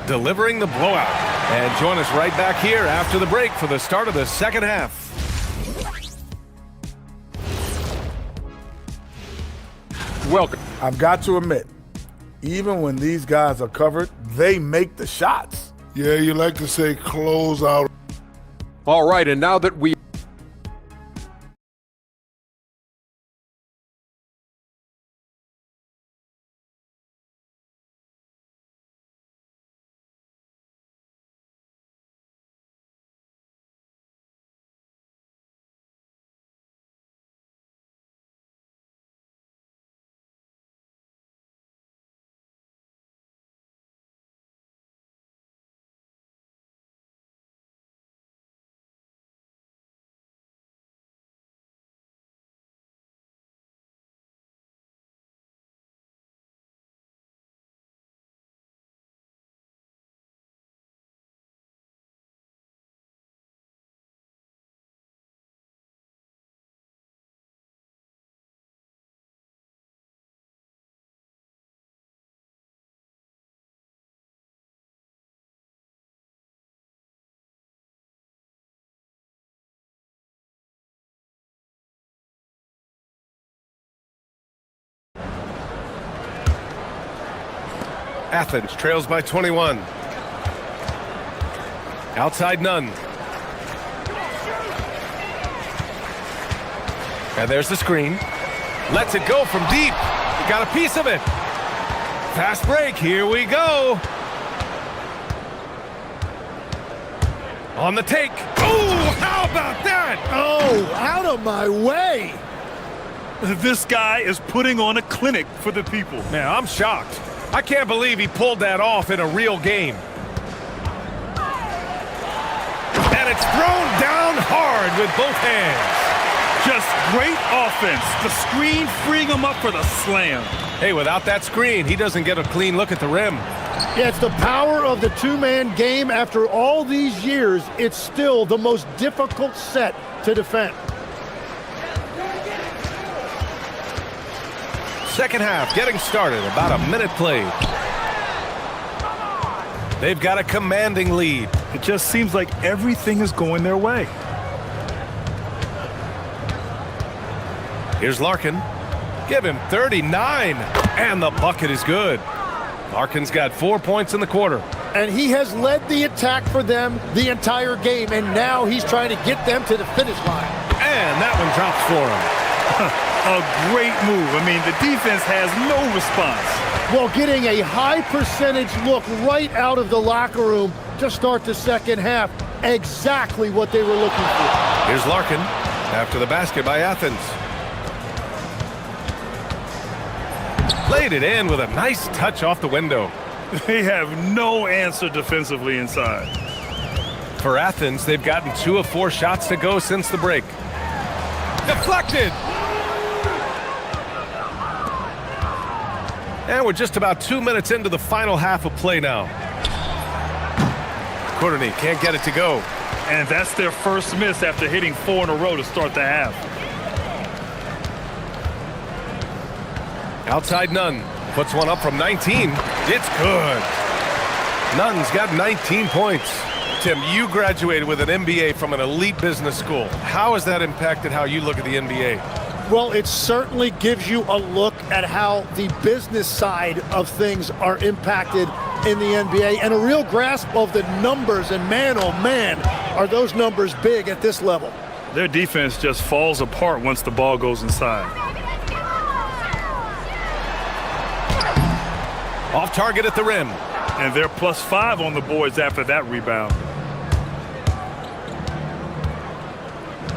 delivering the blowout. And join us right back here after the break for the start of the second half. Welcome. I've got to admit, even when these guys are covered, they make the shots. Yeah, you like to say close out. All right, and now that we Athens trails by 21. Outside Nunn. And there's the screen. Lets it go from deep. He got a piece of it. Fast break. Here we go. On the take. Oh, how about that? Oh, out of my way. This guy is putting on a clinic for the people. Man, I'm shocked. I can't believe he pulled that off in a real game. And it's thrown down hard with both hands. Just great offense. The screen freeing him up for the slam. Hey, without that screen, he doesn't get a clean look at the rim. Yeah, it's the power of the two-man game. After all these years, it's still the most difficult set to defend. Second half getting started, about a minute played. They've got a commanding lead. It just seems like everything is going their way. Here's Larkin. Give him 39, and the bucket is good. Larkin's got 4 points in the quarter. And he has led the attack for them the entire game, and now he's trying to get them to the finish line. And that one drops for him. A great move. I mean, the defense has no response. Well, getting a high percentage look right out of the locker room to start the second half. Exactly what they were looking for. Here's Larkin after the basket by Athens. Played it in with a nice touch off the window. They have no answer defensively inside. For Athens, they've gotten 2 of 4 shots to go since the break. Deflected! And we're just about 2 minutes into the final half of play now. Courtney can't get it to go. And that's their first miss after hitting 4 in a row to start the half. Outside Nunn puts one up from 19. It's good. Nunn's got 19 points. Tim, you graduated with an MBA from an elite business school. How has that impacted how you look at the NBA? Well, it certainly gives you a look at how the business side of things are impacted in the NBA and a real grasp of the numbers. And man, oh man, are those numbers big at this level. Their defense just falls apart once the ball goes inside. Off target at the rim. And they're +5 on the boards after that rebound.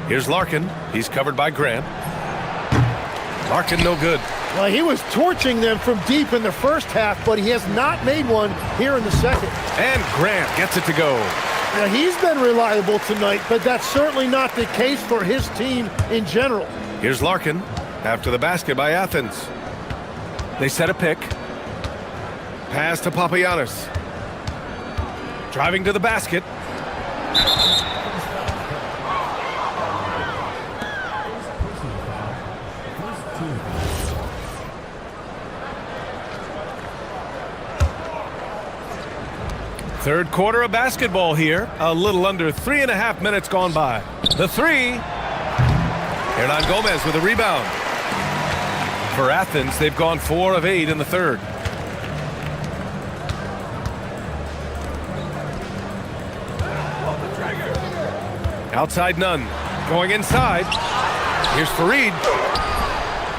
Here's Larkin. He's covered by Grant. Larkin no good. Well, he was torching them from deep in the first half, but he has not made one here in the second. And Grant gets it to go. Now, he's been reliable tonight, but that's certainly not the case for his team in general. Here's Larkin after the basket by Athens. They set a pick. Pass to Papagiannis. Driving to the basket. Third quarter of basketball here. A little under 3.5 minutes gone by. The three. Hernan Gomez with a rebound. For Athens, they've gone 4 of 8 in the third. Outside Nunn. Going inside. Here's Fareed.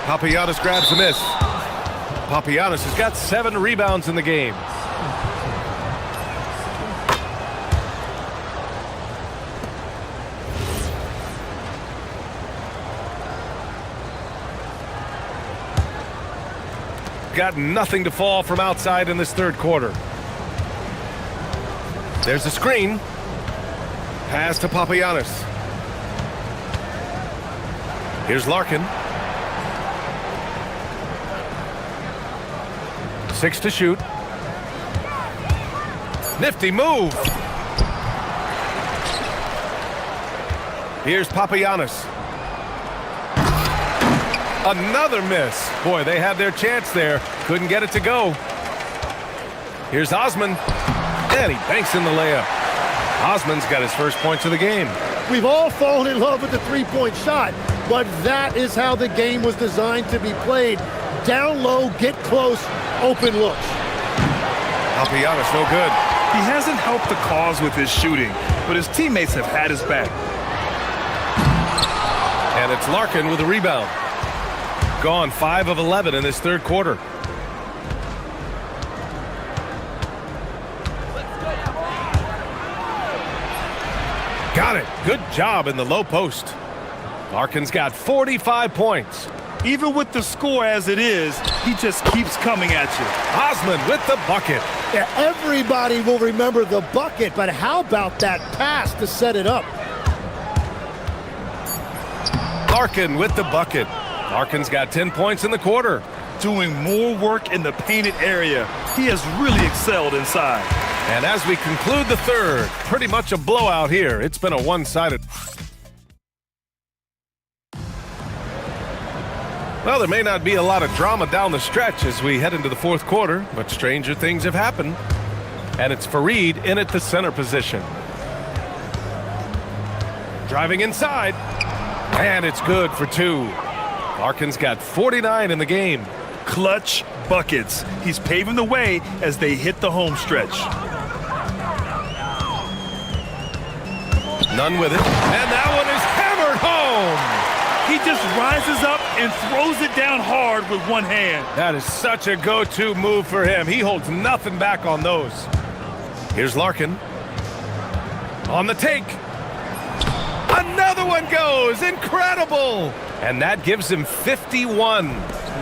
Papagiannis grabs a miss. Papagiannis has got 7 rebounds in the game. Got nothing to fall from outside in this third quarter. There's a screen. Pass to Papagiannis. Here's Larkin. 6 to shoot. Nifty move. Here's Papagiannis. Another miss. Boy, they had their chance there. Couldn't get it to go. Here's Osman. And he banks in the layup. Osman's got his first points of the game. We've all fallen in love with the three-point shot, but that is how the game was designed to be played. Down low, get close, open looks. Papagiannis no good. He hasn't helped the cause with his shooting, but his teammates have had his back. And it's Larkin with a rebound. Gone 5 of 11 in this third quarter. Got it. Good job in the low post. Larkin's got 45 points. Even with the score as it is, he just keeps coming at you. Osman with the bucket. Yeah, everybody will remember the bucket, but how about that pass to set it up? Larkin with the bucket. Larkin's got 10 points in the quarter. Doing more work in the painted area. He has really excelled inside. And as we conclude the third, pretty much a blowout here. It's been a one-sided. Well, there may not be a lot of drama down the stretch as we head into the fourth quarter, but stranger things have happened. And it's Fareed in at the center position. Driving inside. And it's good for 2. Larkin's got 49 in the game. Clutch buckets. He's paving the way as they hit the home stretch. None with it. And that one is hammered home. He just rises up and throws it down hard with one hand. That is such a go-to move for him. He holds nothing back on those. Here's Larkin. On the take. Another one goes. Incredible. And that gives him 51.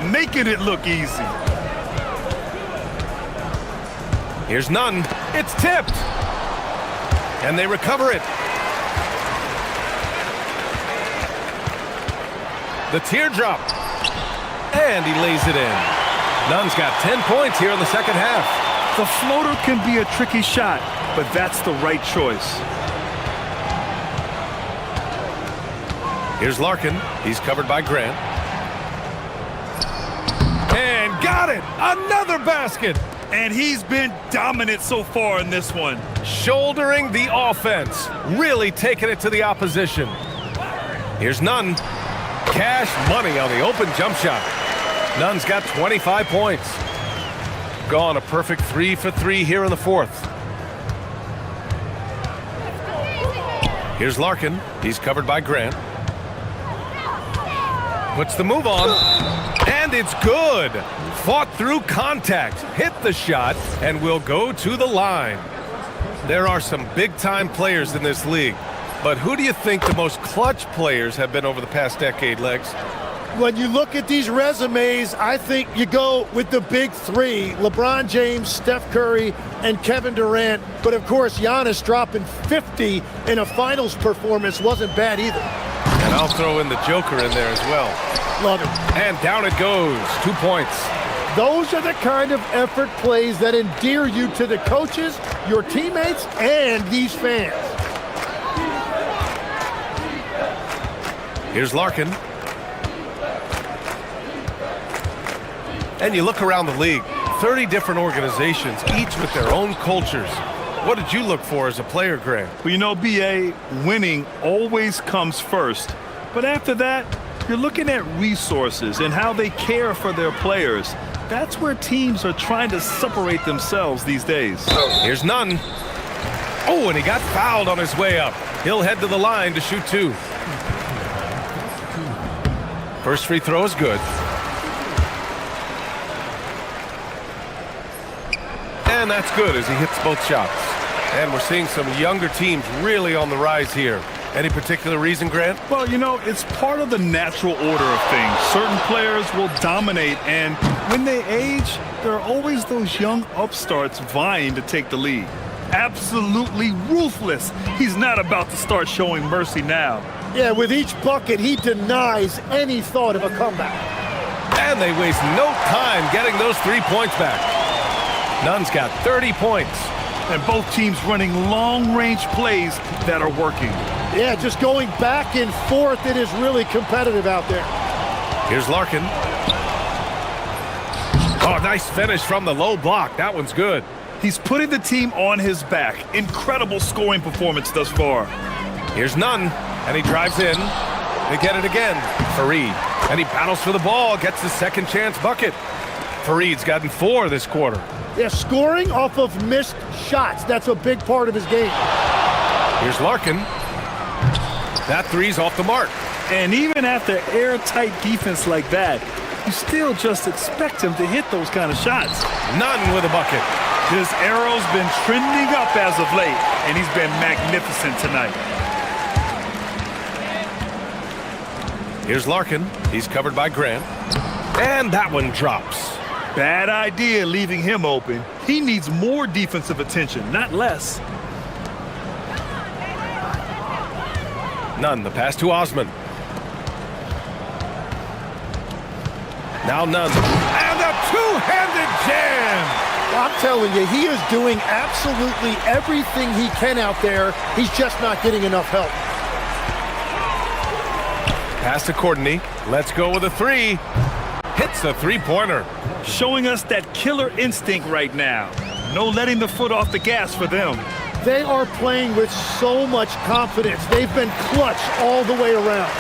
Making it look easy. Here's none. It's tipped. And they recover it. The teardrop. And he lays it in. Nunn's got 10 points here in the second half. The floater can be a tricky shot, but that's the right choice. Here's Larkin. He's covered by Grant. And got it! Another basket! And he's been dominant so far in this one. Shouldering the offense. Really taking it to the opposition. Here's Nunn. Cash money on the open jump shot. Nunn's got 25 points. Gone a perfect 3 for 3 here in the fourth. Here's Larkin. He's covered by Grant. Puts the move on. And it's good. Fought through contact. Hit the shot and will go to the line. There are some big-time players in this league. But who do you think the most clutch players have been over the past decade, Legs? When you look at these resumes, I think you go with the big three, LeBron James, Steph Curry, and Kevin Durant. But of course, Giannis dropping 50 in a finals performance wasn't bad either. And I'll throw in the Joker in there as well. Love it. And down it goes. 2 points. Those are the kind of effort plays that endear you to the coaches, your teammates, and these fans. Here's Larkin. And you look around the league, 30 different organizations, each with their own cultures. What did you look for as a player, Grant? Well, you know, BA, winning always comes first. But after that, you're looking at resources and how they care for their players. That's where teams are trying to separate themselves these days. Here's Nunn. Oh, and he got fouled on his way up. He'll head to the line to shoot 2. First free throw is good. And that's good as he hits both shots. And we're seeing some younger teams really on the rise here. Any particular reason, Grant? Well, you know, it's part of the natural order of things. Certain players will dominate, and when they age, there are always those young upstarts vying to take the lead. Absolutely ruthless. He's not about to start showing mercy now. Yeah, with each bucket, he denies any thought of a comeback. And they waste no time getting those 3 points back. Nunn's got 30 points. And both teams running long-range plays that are working. Yeah, just going back and forth, it is really competitive out there. Here's Larkin. Oh, nice finish from the low block. That one's good. He's putting the team on his back. Incredible scoring performance thus far. Here's Nunn, and he drives in. They get it again. Fareed, and he battles for the ball, gets the second chance bucket. Fareed's gotten 4 this quarter. Yeah, scoring off of missed shots. That's a big part of his game. Here's Larkin. That 3's off the mark. And even after airtight defense like that, you still just expect him to hit those kind of shots. Nunn with a bucket. His arrow's been trending up as of late, and he's been magnificent tonight. Here's Larkin. He's covered by Grant. And that one drops. Bad idea leaving him open. He needs more defensive attention, not less. Nunn, the pass to Osman. Now Nunn. And a two-handed jam! I'm telling you, he is doing absolutely everything he can out there. He's just not getting enough help. Pass to Courtney. Let's go with a 3. Hits a 3-pointer. Showing us that killer instinct right now. No letting the foot off the gas for them. They are playing with so much confidence. They've been clutch all the way around.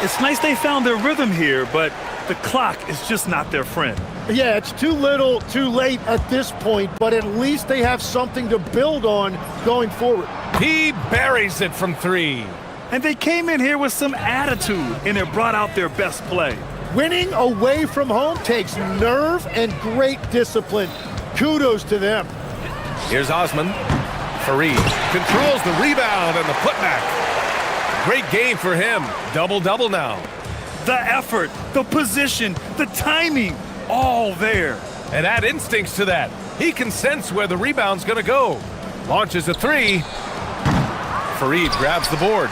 It's nice they found their rhythm here, but the clock is just not their friend. Yeah, it's too little, too late at this point, but at least they have something to build on going forward. He buries it from 3. And they came in here with some attitude, and it brought out their best play. Winning away from home takes nerve and great discipline. Kudos to them. Here's Osman. Fareed controls the rebound and the putback. Great game for him. Double-double now. The effort, the position, the timing, all there. And add instincts to that. He can sense where the rebound's going to go. Launches a three. Fareed grabs the board.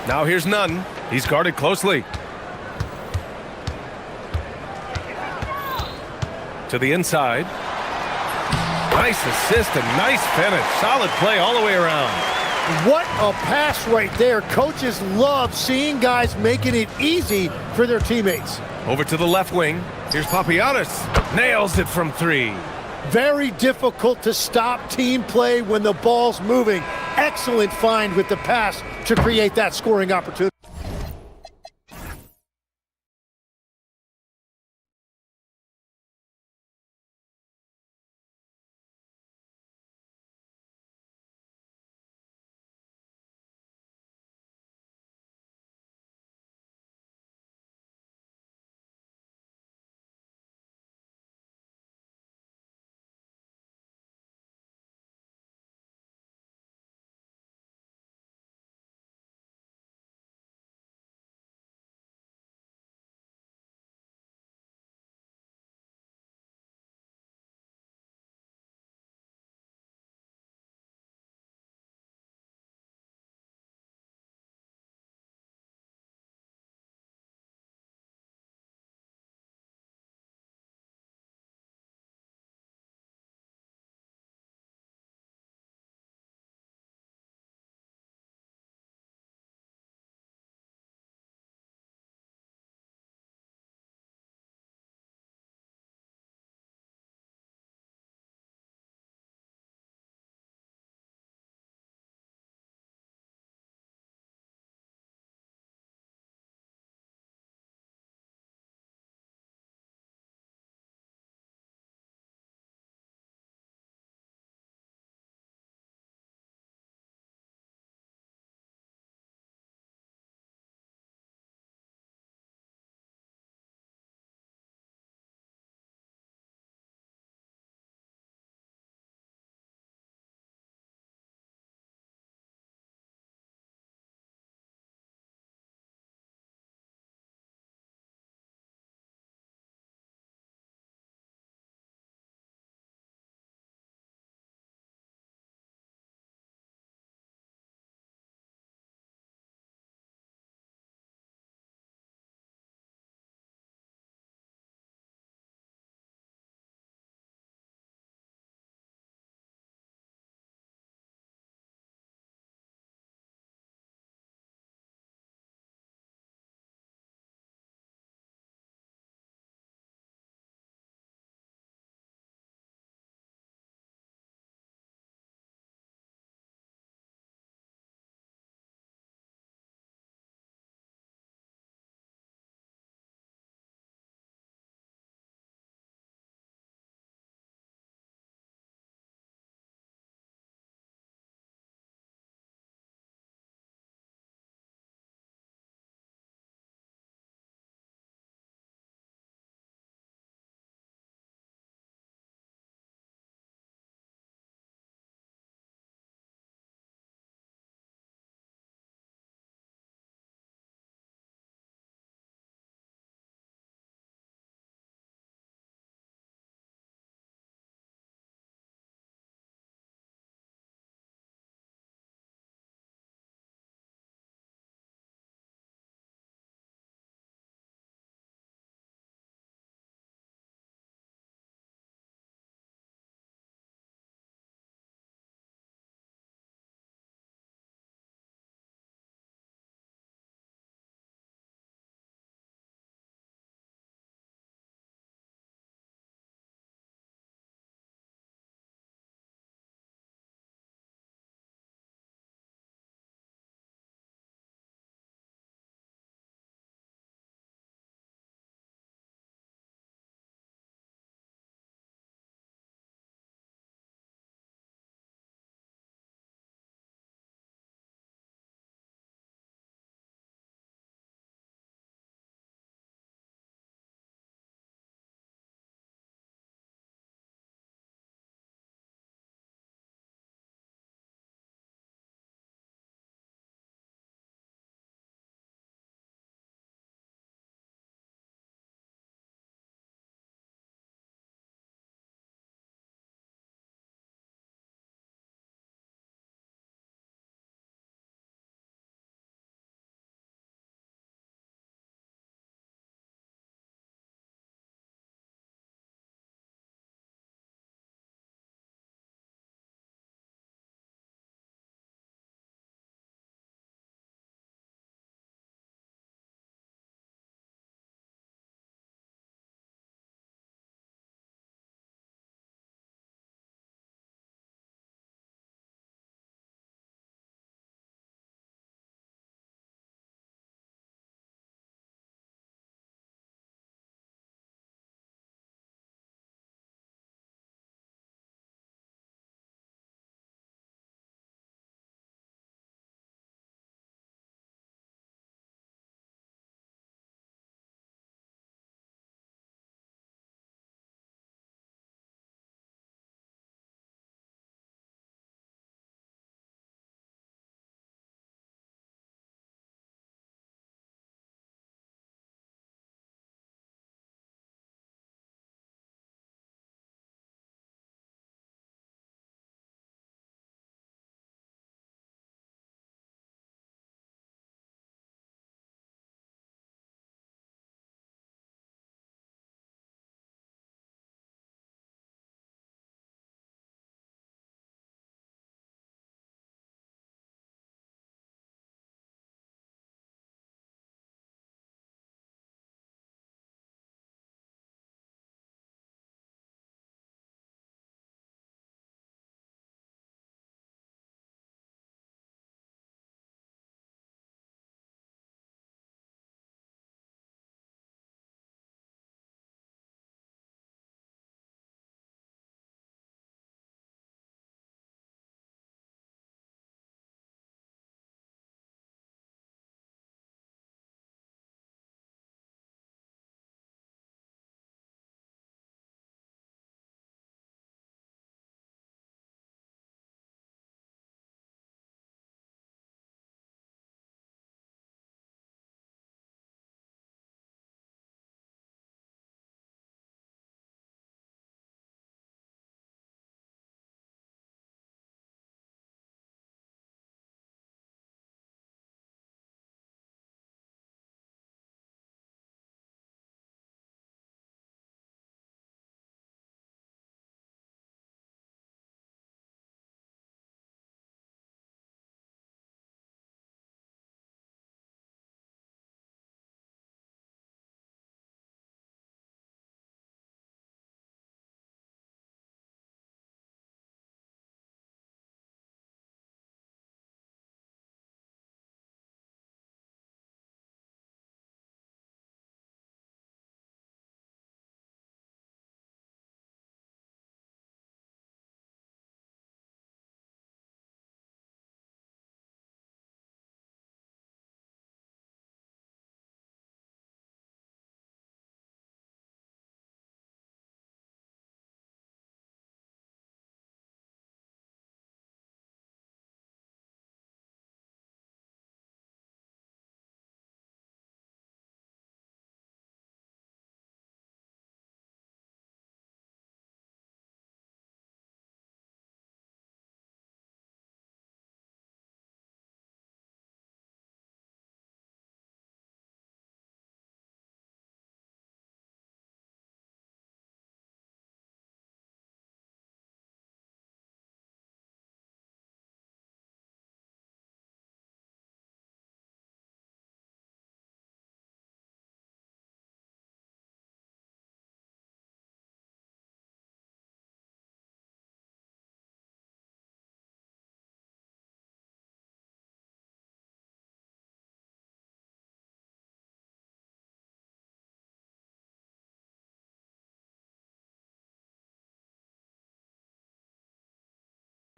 Now here's Nunn. He's guarded closely. To the inside. Nice assist and nice finish. Solid play all the way around. What a pass right there. Coaches love seeing guys making it easy for their teammates. Over to the left wing. Here's Papagiannis. Nails it from three. Very difficult to stop team play when the ball's moving. Excellent find with the pass to create that scoring opportunity.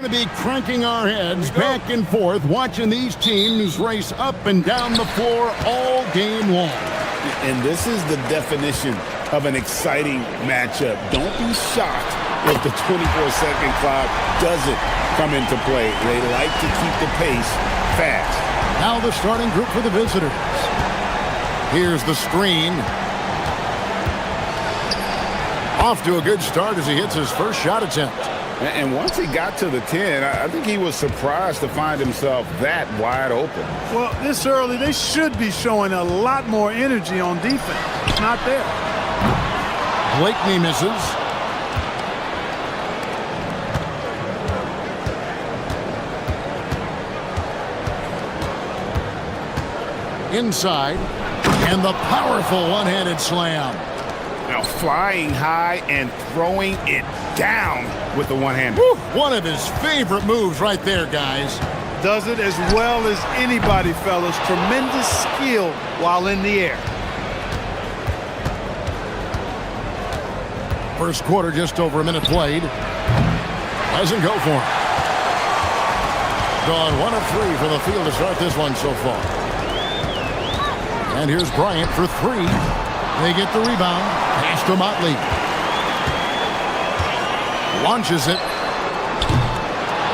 To be cranking our heads back and forth, watching these teams race up and down the floor all game long. And this is the definition of an exciting matchup. Don't be shocked if the 24-second clock doesn't come into play. They like to keep the pace fast. Now the starting group for the visitors. Here's the screen. Off to a good start as he hits his first shot attempt. And once he got to the 10, I think he was surprised to find himself that wide open. Well, this early, they should be showing a lot more energy on defense. It's not there. Blakeney misses. Inside, and the powerful one-handed slam. Now flying high and throwing it down with the one-hander. One of his favorite moves right there, guys. Does it as well as anybody, fellas. Tremendous skill while in the air. First quarter, just over a minute played. Doesn't go for him. Gone 1 of 3 from the field to start this one so far. And here's Bryant for 3. They get the rebound. Pass to Motley. Launches it.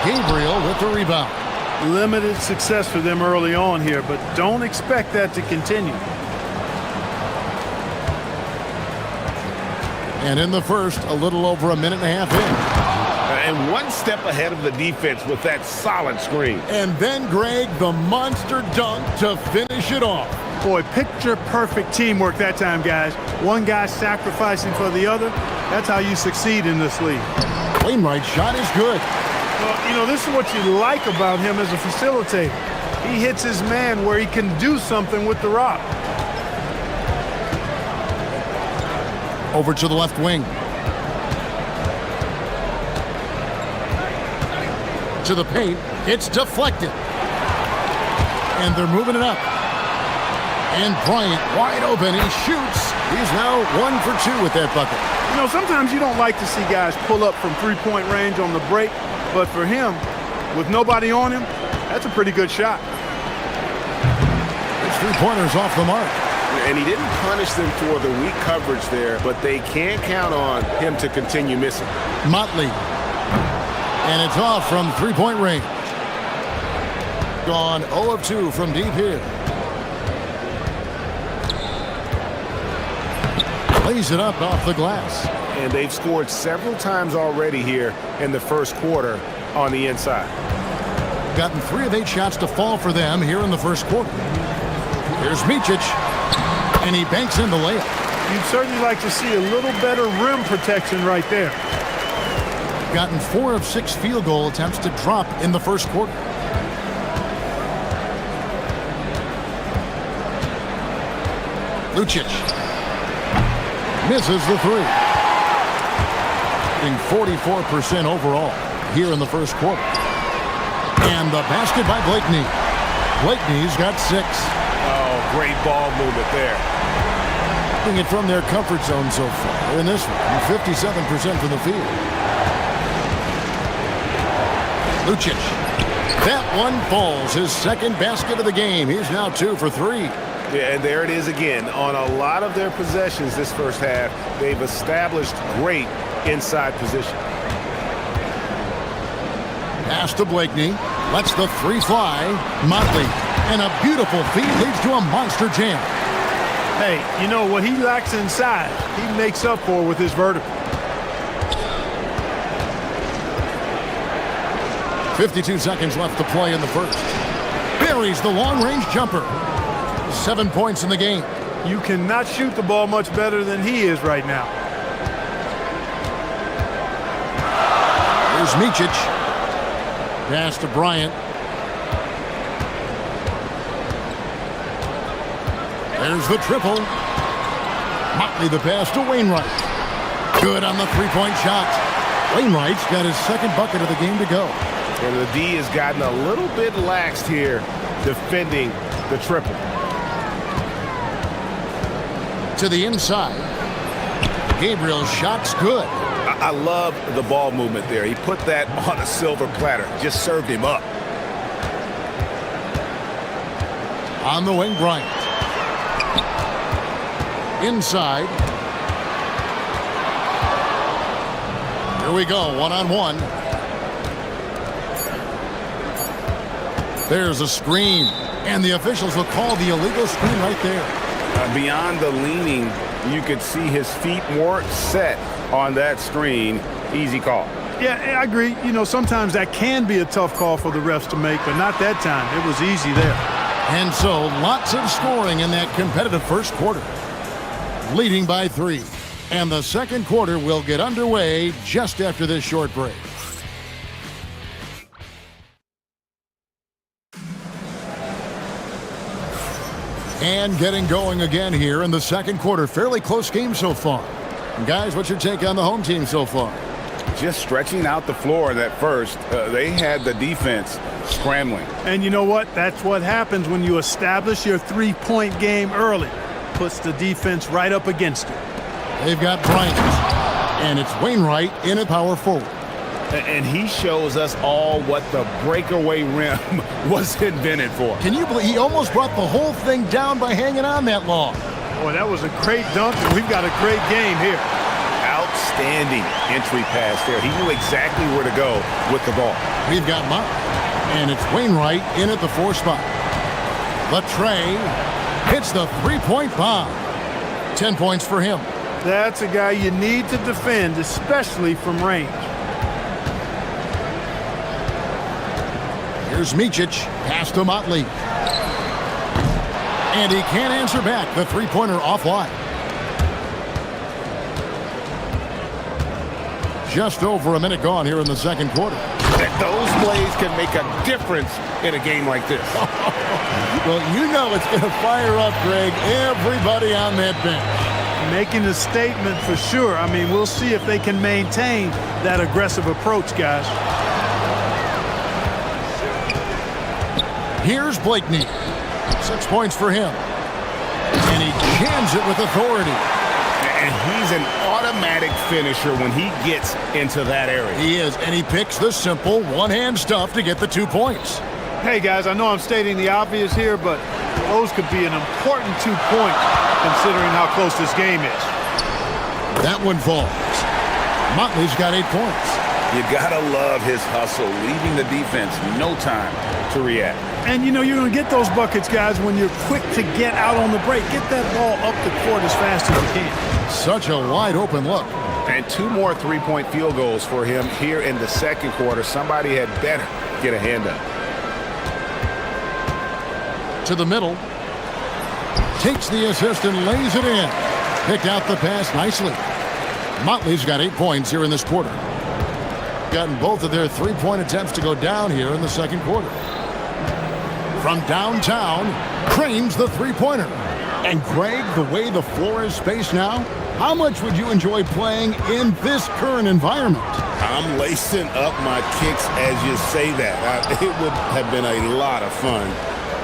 Gabriel with the rebound. Limited success for them early on here, but don't expect that to continue. And in the first, a little over a minute and a half in. And one step ahead of the defense with that solid screen. And then, Greg, the monster dunk to finish it off. Boy, picture-perfect teamwork that time, guys. One guy sacrificing for the other. That's how you succeed in this league. Wainwright's shot is good. Well, you know, this is what you like about him as a facilitator. He hits his man where he can do something with the rock. Over to the left wing. To the paint. It's deflected. And they're moving it up. And Bryant wide open. He shoots. He's now 1 for 2 with that bucket. You know, sometimes you don't like to see guys pull up from three-point range on the break. But for him, with nobody on him, that's a pretty good shot. His three-pointers off the mark. And he didn't punish them for the weak coverage there, but they can't count on him to continue missing. Motley. And it's off from three-point range. Gone 0 of 2 from deep here. Lays it up off the glass. And they've scored several times already here in the first quarter on the inside. Gotten 3 of 8 shots to fall for them here in the first quarter. Here's Micic. And he banks in the layup. You'd certainly like to see a little better rim protection right there. Gotten 4 of 6 field goal attempts to drop in the first quarter. Lucic. Misses the 3. Shooting 44% overall here in the first quarter. And the basket by Blakeney. Blakeney's got 6. Oh, great ball movement there. It from their comfort zone so far. In this one, 57% from the field. Lucic. That one falls. His second basket of the game. He's now 2 for 3. Yeah, and there it is again. On a lot of their possessions this first half, they've established great inside position. Pass to Blakeney. Lets the 3 fly. Motley. And a beautiful feed leads to a monster jam. Hey, you know what he lacks inside, he makes up for with his vertical. 52 seconds left to play in the first. Buries the long-range jumper. 7 points in the game. You cannot shoot the ball much better than he is right now. Here's Micic. Pass to Bryant. There's the triple. Motley the pass to Wainwright. Good on the three-point shot. Wainwright's got his second bucket of the game to go. And the D has gotten a little bit laxed here defending the triple. To the inside. Gabriel's shot's good. I love the ball movement there. He put that on a silver platter, just served him up. On the wing, Bryant. Inside. Here we go, one-on-one. There's a screen, and the officials will call the illegal screen right there. Beyond the leaning, you could see his feet more set on that screen. Easy call. Yeah, I agree. You know, sometimes that can be a tough call for the refs to make, but not that time. It was easy there. And so, lots of scoring in that competitive first quarter. Leading by 3. And the second quarter will get underway just after this short break. And getting going again here in the second quarter. Fairly close game so far. And guys, what's your take on the home team so far? Just stretching out the floor that first. They had the defense scrambling. And you know what? That's what happens when you establish your three-point game early. Puts the defense right up against it. They've got Bryant. And it's Wainwright in at power forward. And he shows us all what the breakaway rim was invented for. Can you believe he almost brought the whole thing down by hanging on that long? Boy, that was a great dunk, and we've got a great game here. Outstanding entry pass there. He knew exactly where to go with the ball. We've got Mott, and it's Wainwright in at the 4 spot. Latrey hits the three-point bomb. 10 points for him. That's a guy you need to defend, especially from range. Here's Micic, pass to Motley. And he can't answer back. The three-pointer offline. Just over a minute gone here in the second quarter. Those plays can make a difference in a game like this. Well, you know it's going to fire up, Greg, everybody on that bench. Making a statement for sure. I mean, we'll see if they can maintain that aggressive approach, guys. Here's Blakeney. 6 points for him. And he jams it with authority. And he's an automatic finisher when he gets into that area. He is, and he picks the simple one-hand stuff to get the 2 points. Hey, guys, I know I'm stating the obvious here, but those could be an important 2 points considering how close this game is. That one falls. Motley's got 8 points. You gotta love his hustle, leaving the defense no time to react. And you know you're going to get those buckets, guys, when you're quick to get out on the break. Get that ball up the court as fast as you can. Such a wide open look. And 2 more three-point field goals for him here in the second quarter. Somebody had better get a hand up. To the middle. Takes the assist and lays it in. Picked out the pass nicely. Motley's got 8 points here in this quarter. Gotten both of their three-point attempts to go down here in the second quarter. From downtown, cranes the three-pointer. And Greg, the way the floor is spaced now, how much would you enjoy playing in this current environment? I'm lacing up my kicks as you say that. It would have been a lot of fun.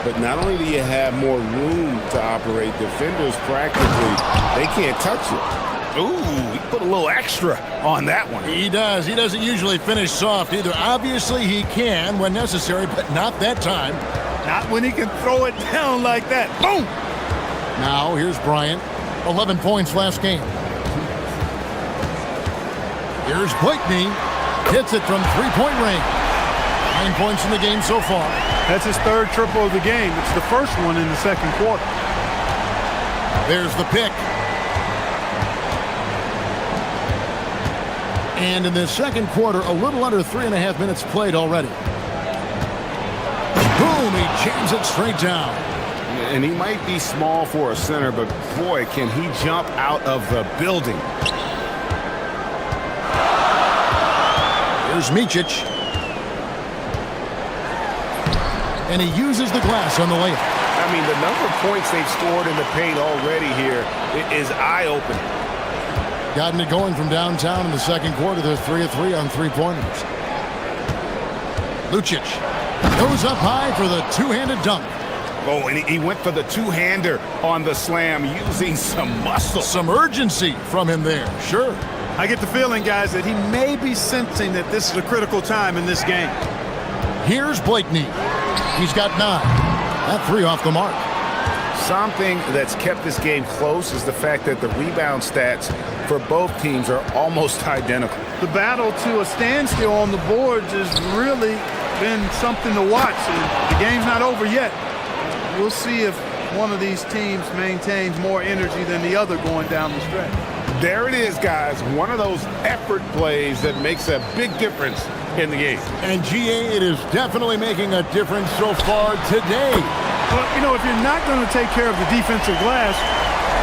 But not only do you have more room to operate, defenders practically, they can't touch you. Ooh, he put a little extra on that one. He does. He doesn't usually finish soft either. Obviously, he can when necessary, but not that time. Not when he can throw it down like that. Boom! Now, here's Bryant. 11 points last game. Here's Blakeney. Hits it from three-point range. 9 points in the game so far. That's his 3rd triple of the game. It's the first one in the second quarter. There's the pick. And in the second quarter, a little under 3.5 minutes played already. Boom, he jams it straight down. And he might be small for a center, but boy, can he jump out of the building. Here's Micic. And he uses the glass on the layup. I mean, the number of points they've scored in the paint already here is eye-opening. Gotten it going from downtown in the second quarter. They're 3 of 3 on three-pointers. Lucic goes up high for the two-handed dunk. Oh, and he went for the two-hander on the slam, using some muscle. Some urgency from him there, sure. I get the feeling, guys, that he may be sensing that this is a critical time in this game. Here's Blakeney. He's got 9. That 3 off the mark. Something that's kept this game close is the fact that the rebound stats for both teams are almost identical. The battle to a standstill on the boards has really been something to watch. And the game's not over yet. We'll see if one of these teams maintains more energy than the other going down the stretch. There it is, guys. One of those effort plays that makes a big difference in the game. And GA, it is definitely making a difference so far today. Well, you know, if you're not going to take care of the defensive glass,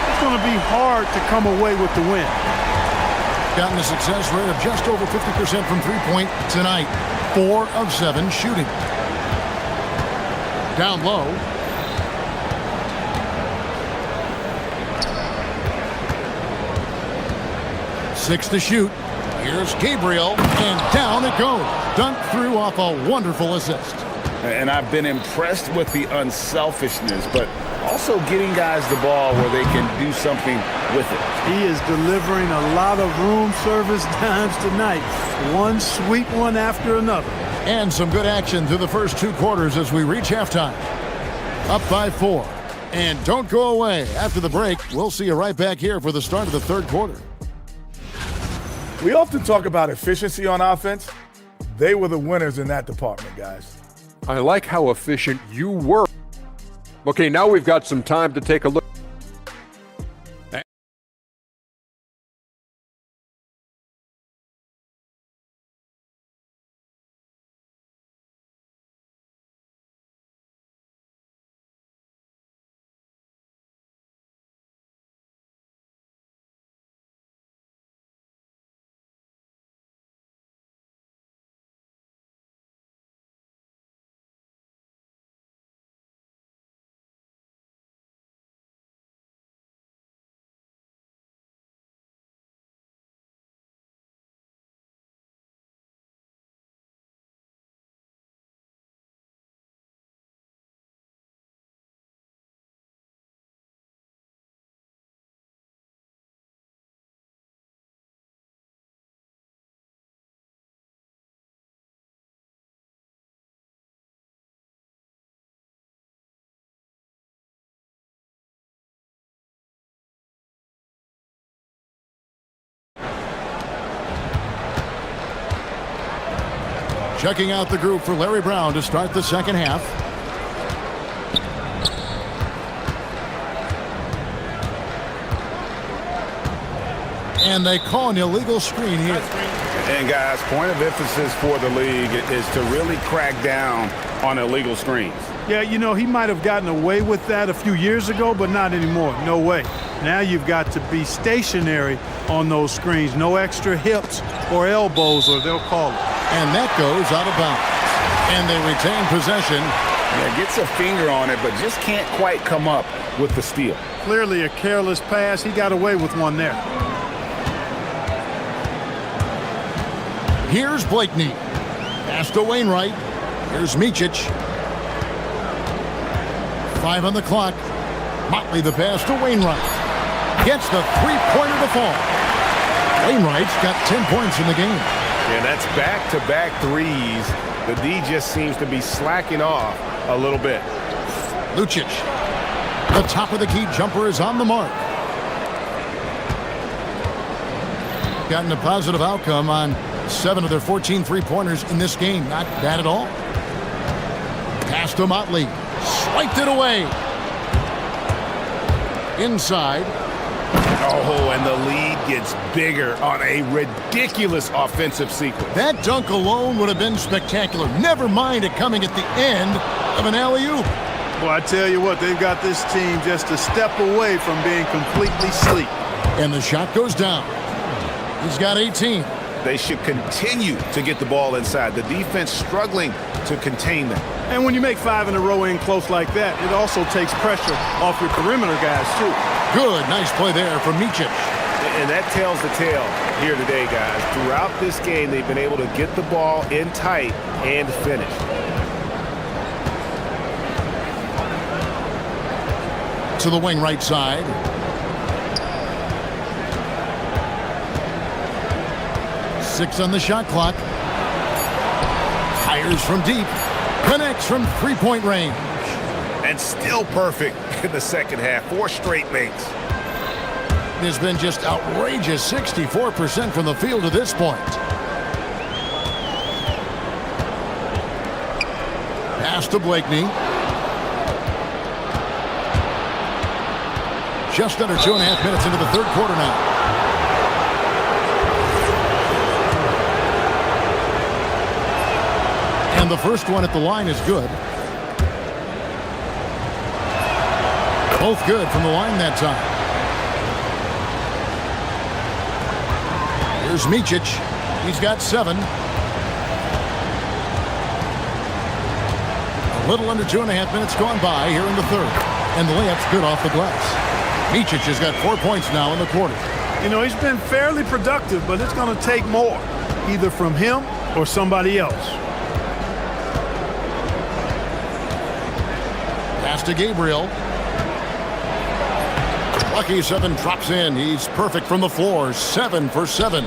it's going to be hard to come away with the win. Gotten a success rate of just over 50% from three-point tonight. 4 of 7 shooting. Down low. Six to shoot. Here's Gabriel, and down it goes. Dunked through off a wonderful assist. And I've been impressed with the unselfishness, but also getting guys the ball where they can do something with it. He is delivering a lot of room service times tonight. One sweet one after another. And some good action through the first 2 quarters as we reach halftime. Up by 4. And don't go away. After the break, we'll see you right back here for the start of the third quarter. We often talk about efficiency on offense. They were the winners in that department, guys. I like how efficient you were. Okay, now we've got some time to take a look. Checking out the group for Larry Brown to start the second half. And they call an illegal screen here. And guys, point of emphasis for the league is to really crack down on illegal screens. Yeah, you know, he might have gotten away with that a few years ago, but not anymore. No way. Now you've got to be stationary on those screens. No extra hips or elbows, or they'll call it. And that goes out of bounds. And they retain possession. Yeah, gets a finger on it, but just can't quite come up with the steal. Clearly a careless pass. He got away with one there. Here's Blakeney. Pass to Wainwright. Here's Micic. 5 on the clock. Motley the pass to Wainwright. Gets the three-pointer to fall. Wainwright's got 10 points in the game. And that's back-to-back threes. The D just seems to be slacking off a little bit. Lucic. The top of the key jumper is on the mark. Gotten a positive outcome on 7 of their 14 three-pointers in this game. Not bad at all. Pass to Motley. Swiped it away. Inside. Oh, and the lead gets bigger on a ridiculous offensive sequence. That dunk alone would have been spectacular. Never mind it coming at the end of an alley-oop. Well, I tell you what, they've got this team just a step away from being completely asleep. And the shot goes down. He's got 18. They should continue to get the ball inside. The defense struggling to contain them. And when you make 5 in a row in close like that, it also takes pressure off your perimeter guys, too. Good, nice play there from Micic. And that tells the tale here today, guys. Throughout this game, they've been able to get the ball in tight and finish. To the wing right side. 6 on the shot clock. Fires from deep. Connects from three-point range. And still perfect in the second half. 4 straight makes. Has been just outrageous 64% from the field to this point. Pass to Blakeney. Just under 2.5 minutes into the third quarter now. And the first one at the line is good. Both good from the line that time. Here's Micic. He's got 7. A little under 2.5 minutes gone by here in the third. And the layup's good off the glass. Micic has got 4 points now in the quarter. You know, he's been fairly productive, but it's going to take more, either from him or somebody else. Pass to Gabriel. Lucky 7 drops in. He's perfect from the floor. 7 for 7.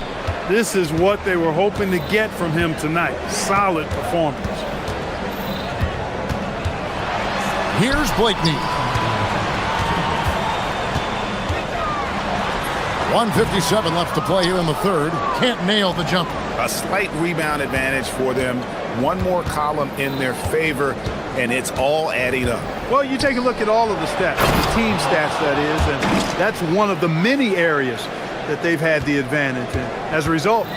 This is what they were hoping to get from him tonight. Solid performance. Here's Blakeney. 1:57 left to play here in the third. Can't nail the jumper. A slight rebound advantage for them. One more column in their favor, and it's all adding up. Well, you take a look at all of the stats, the team stats that is, and that's one of the many areas that they've had the advantage. And as a result,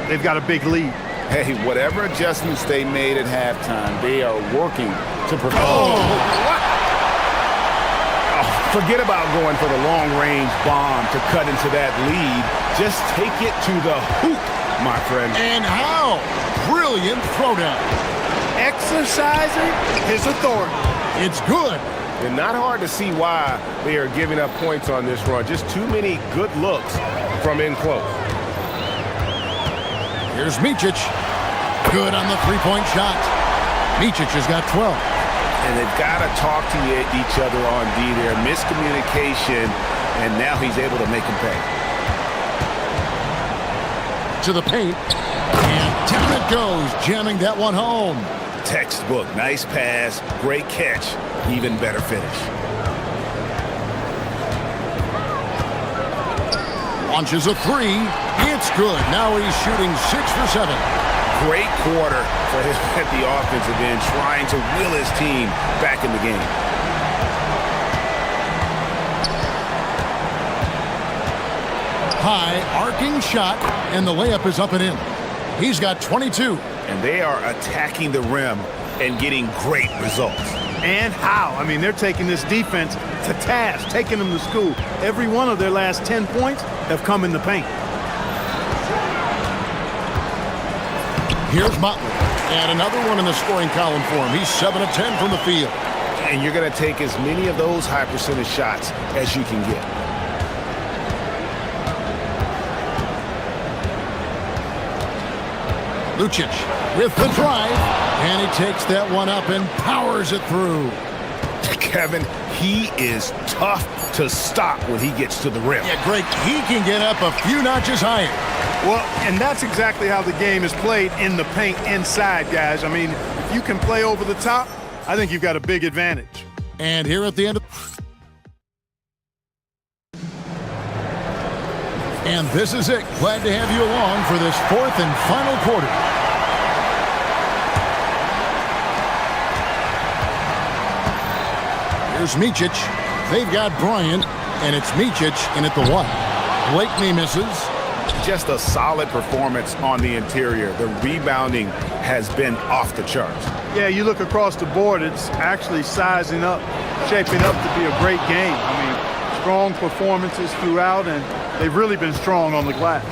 they've got a big lead. Hey, whatever adjustments they made at halftime, they are working to prevent. Oh, what? Forget about going for the long-range bomb to cut into that lead. Just take it to the hoop, my friend. And how? Brilliant throwdown. Exercising his authority. It's good. And not hard to see why they are giving up points on this run. Just too many good looks from in close. Here's Micic. Good on the three-point shot. Micic has got 12. And they've got to talk to each other on D there. Miscommunication, and now he's able to make him pay. To the paint. And down it goes, jamming that one home. Textbook. Nice pass. Great catch. Even better finish. Launches a 3. It's good. Now he's shooting 6 for 7. Great quarter for him at the offensive end, trying to will his team back in the game. High arcing shot, and the layup is up and in. He's got 22. And they are attacking the rim and getting great results. And how? I mean, they're taking this defense to task, taking them to school. Every one of their last 10 points have come in the paint. Here's Motley. And another one in the scoring column for him. He's 7 of 10 from the field. And you're going to take as many of those high percentage shots as you can get. Lucic with the drive. And he takes that one up and powers it through. Kevin, he is tough to stop when he gets to the rim. Yeah, great. He can get up a few notches higher. Well, and that's exactly how the game is played in the paint inside, guys. I mean, if you can play over the top, I think you've got a big advantage. And here at the end of... And this is it. Glad to have you along for this fourth and final quarter. Here's Micic. They've got Bryant, and it's Micic in at the 1. Blakeney misses. Just a solid performance on the interior. The rebounding has been off the charts. Yeah, you look across the board, it's actually sizing up, shaping up to be a great game. I mean, strong performances throughout, and they've really been strong on the glass.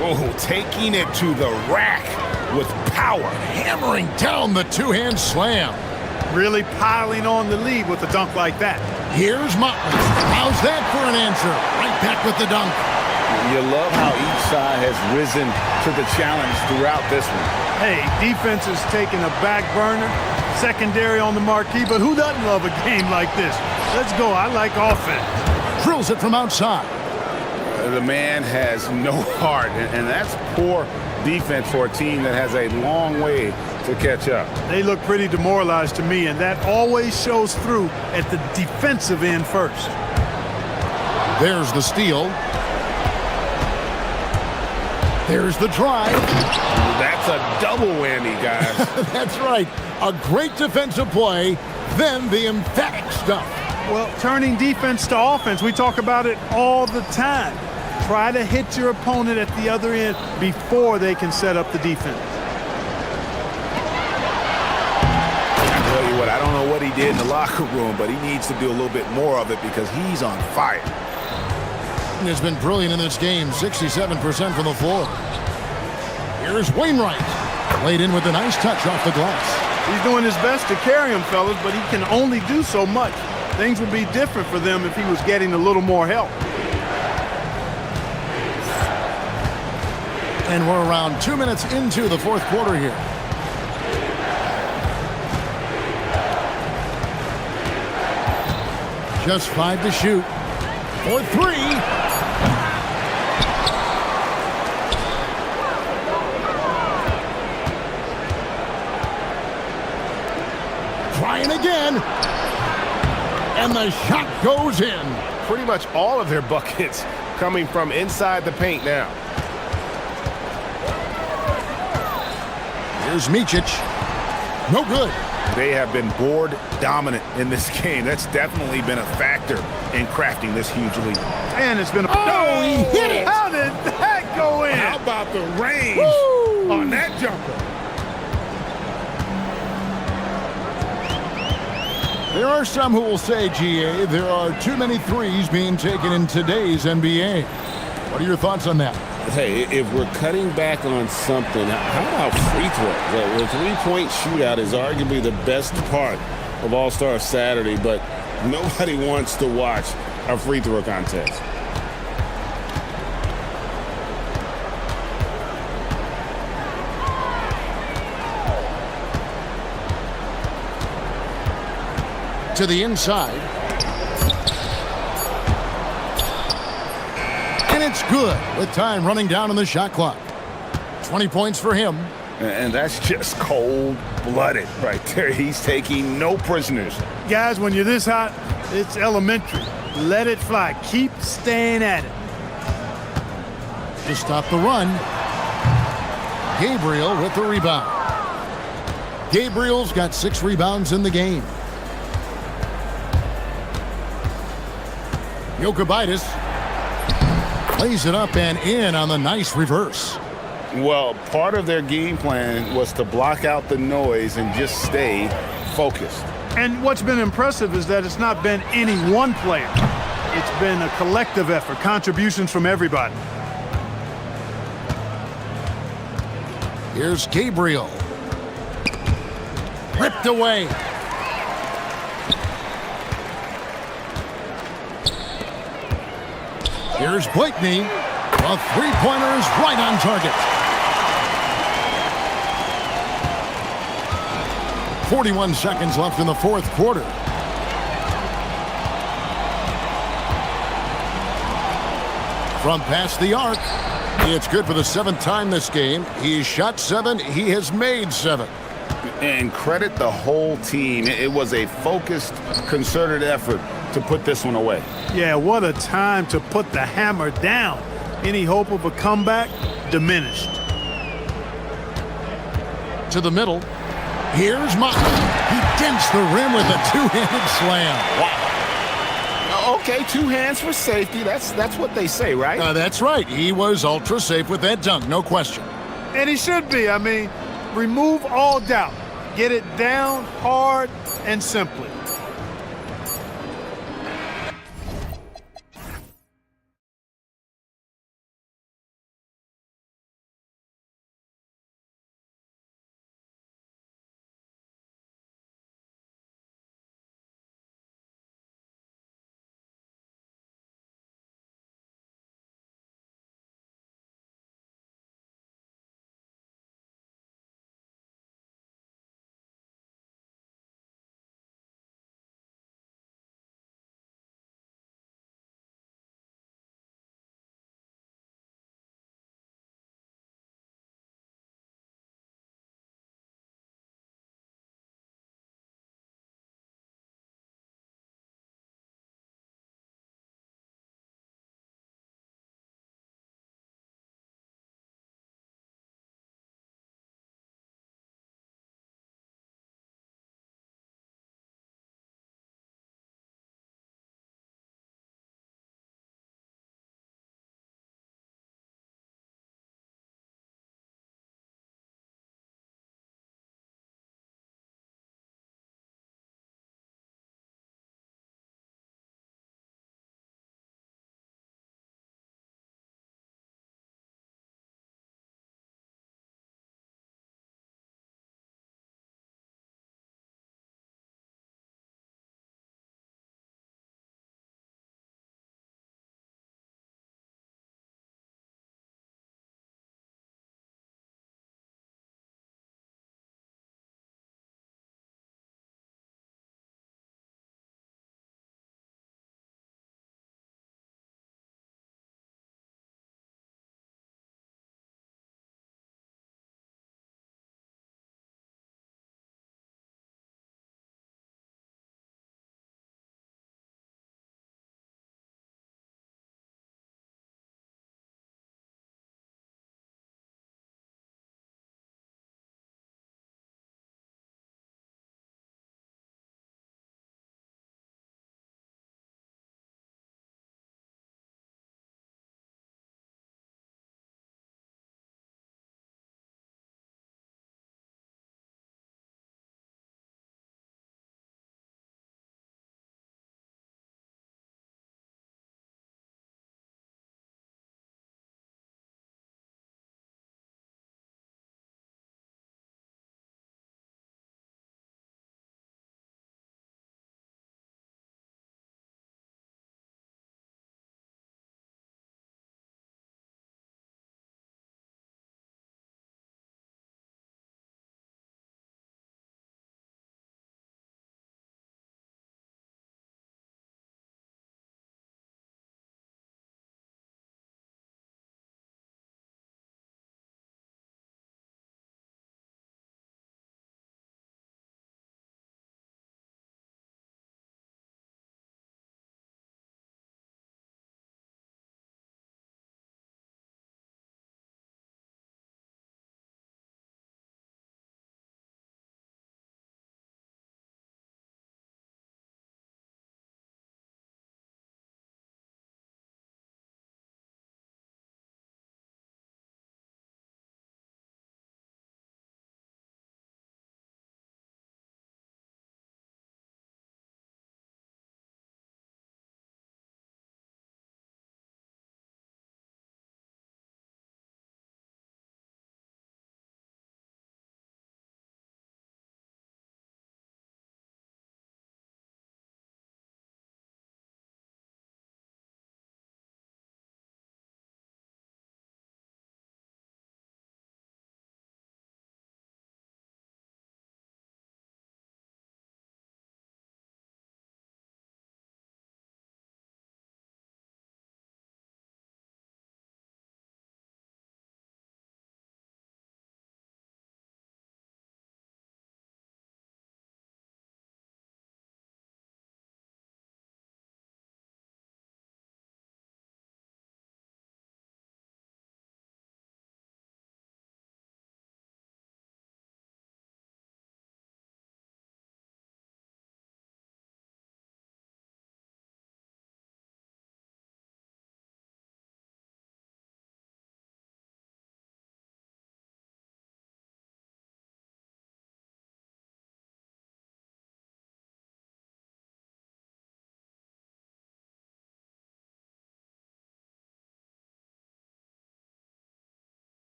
Oh, taking it to the rack with power. Hammering down the two-hand slam. Really piling on the lead with a dunk like that. Here's Motley. How's that for an answer? Right back with the dunk. You love how each side has risen to the challenge throughout this one. Hey, defense is taking a back burner, secondary on the marquee, but who doesn't love a game like this? Let's go. I like offense. Drills it from outside. the man has no heart, and that's poor defense for a team that has a long way to catch up. They look pretty demoralized to me, and that always shows through at the defensive end first. There's the steal. There's the drive. That's a double whammy, guys. That's right. A great defensive play, then the emphatic stuff. Well, turning defense to offense, we talk about it all the time. Try to hit your opponent at the other end before they can set up the defense. I tell you what, I don't know what he did in the locker room, but he needs to do a little bit more of it because he's on fire. Has been brilliant in this game, 67% from the floor. Here's Wainwright. Laid in with a nice touch off the glass. He's doing his best to carry him, fellas, but he can only do so much. Things would be different for them if he was getting a little more help. And we're around 2 minutes into the fourth quarter here. Just 5 to shoot. For 3. Trying again. And the shot goes in. Pretty much all of their buckets coming from inside the paint now. Here's Micic. No good. They have been board dominant in this game. That's definitely been a factor in crafting this huge lead. And it's been a... Oh, he hit it! How did that go in? How about the range on that jumper? There are some who will say, GA, there are too many threes being taken in today's NBA. What are your thoughts on that? Hey, if we're cutting back on something, how about free throws? The three-point shootout is arguably the best part of All-Star Saturday, but nobody wants to watch a free throw contest. To the inside. And it's good with time running down on the shot clock. 20 points for him. And that's just cold-blooded right there. He's taking no prisoners. Guys, when you're this hot, it's elementary. Let it fly. Keep staying at it. To stop the run. Gabriel with the rebound. Gabriel's got 6 rebounds in the game. Jokubaitis plays it up and in on the nice reverse. Well, part of their game plan was to block out the noise and just stay focused. And what's been impressive is that it's not been any one player. It's been a collective effort, contributions from everybody. Here's Gabriel. Ripped away. Here's Blakeney. A three-pointer is right on target. 41 seconds left in the fourth quarter. From past the arc. It's good for the 7th time this game. He's shot 7. He has made 7. And credit the whole team. It was a focused, concerted effort to put this one away. Yeah, what a time to put the hammer down. Any hope of a comeback diminished. To the middle. Here's Martin. He dents the rim with a two-handed slam. Wow. Okay, 2 hands for safety. That's what they say, right? That's right. He was ultra safe with that dunk, no question. And he should be. I mean, remove all doubt. Get it down hard and simply.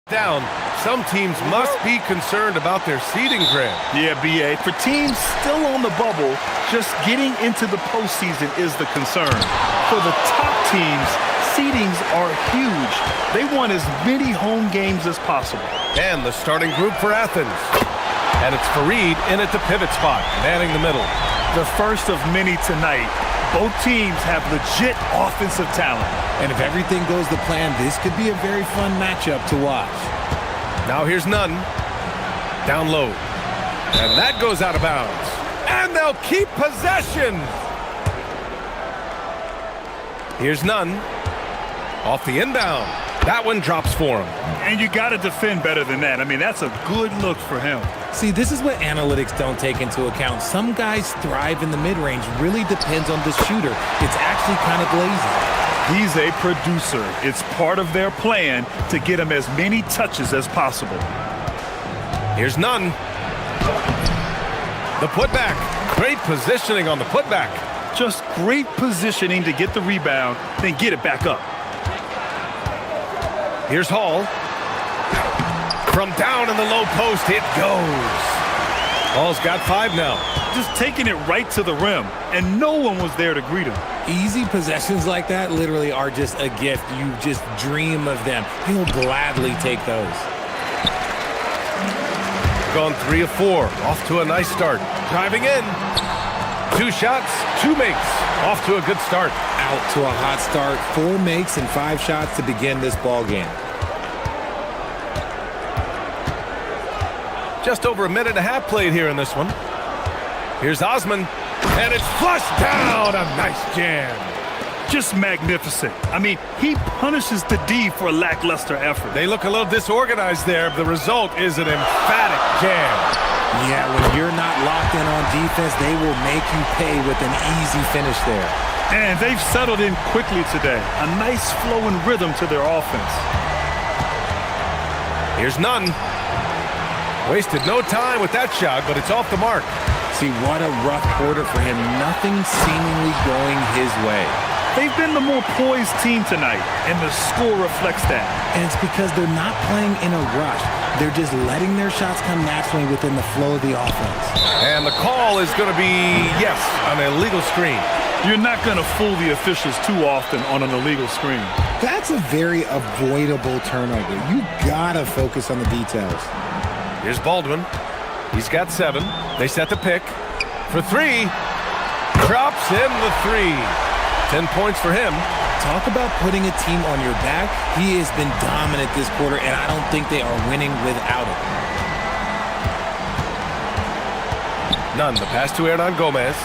Down. Some teams must be concerned about their seeding, Grant. Yeah, B.A. For teams still on the bubble, just getting into the postseason is the concern. For the top teams, seedings are huge. They want as many home games as possible. And the starting group for Athens. And it's Fareed in at the pivot spot, manning the middle. The first of many tonight. Both teams have legit offensive talent. And if everything goes to plan, this could be a very fun matchup to watch. Now here's Nunn. Down low. And that goes out of bounds. And they'll keep possession. Here's Nunn. Off the inbound. That one drops for him. And you got to defend better than that. I mean, that's a good look for him. See, this is what analytics don't take into account. Some guys thrive in the mid-range. Really depends on the shooter. It's actually kind of lazy. He's a producer. It's part of their plan to get him as many touches as possible. Here's Nunn. The putback. Great positioning on the putback. Just great positioning to get the rebound, then get it back up. Here's Hall. From down in the low post, it goes. Hall's got 5 now. Just taking it right to the rim, and no one was there to greet him. Easy possessions like that literally are just a gift. You just dream of them. He'll gladly take those. Gone 3 of 4. Off to a nice start. Driving in. 2 shots, 2 makes. Off to a good start. Out to a hot start. 4 makes and 5 shots to begin this ball game. Just over a minute and a half played here in this one. Here's Osman. And it's flushed down. A nice jam. Just magnificent. I mean, he punishes the D for lackluster effort. They look a little disorganized there. The result is an emphatic jam. Yeah, when you're not locked in on defense, they will make you pay with an easy finish there. And they've settled in quickly today. A nice flowing rhythm to their offense. Here's Nunn. Wasted no time with that shot, but it's off the mark. See, what a rough quarter for him. Nothing seemingly going his way. They've been the more poised team tonight, and the score reflects that. And it's because they're not playing in a rush. They're just letting their shots come naturally within the flow of the offense. And the call is going to be, yes, an illegal screen. You're not going to fool the officials too often on an illegal screen. That's a very avoidable turnover. You got to focus on the details. Here's Baldwin. He's got 7. They set the pick. For 3. Drops in the 3. 10 points for him. Talk about putting a team on your back. He has been dominant this quarter, and I don't think they are winning without it. Nunn, the pass to Hernan Gomez.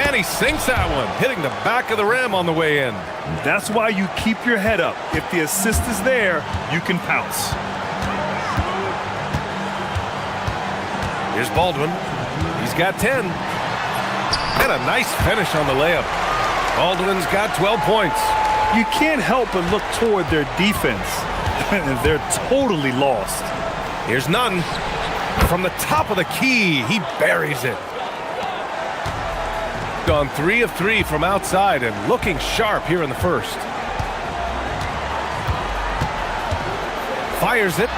And he sinks that one, hitting the back of the rim on the way in. That's why you keep your head up. If the assist is there, you can pounce. Here's Baldwin. He's got 10. And a nice finish on the layup. Baldwin's got 12 points. You can't help but look toward their defense. They're totally lost. Here's Nunn. From the top of the key, he buries it. Gone 3 of 3 from outside and looking sharp here in the first. Fires it.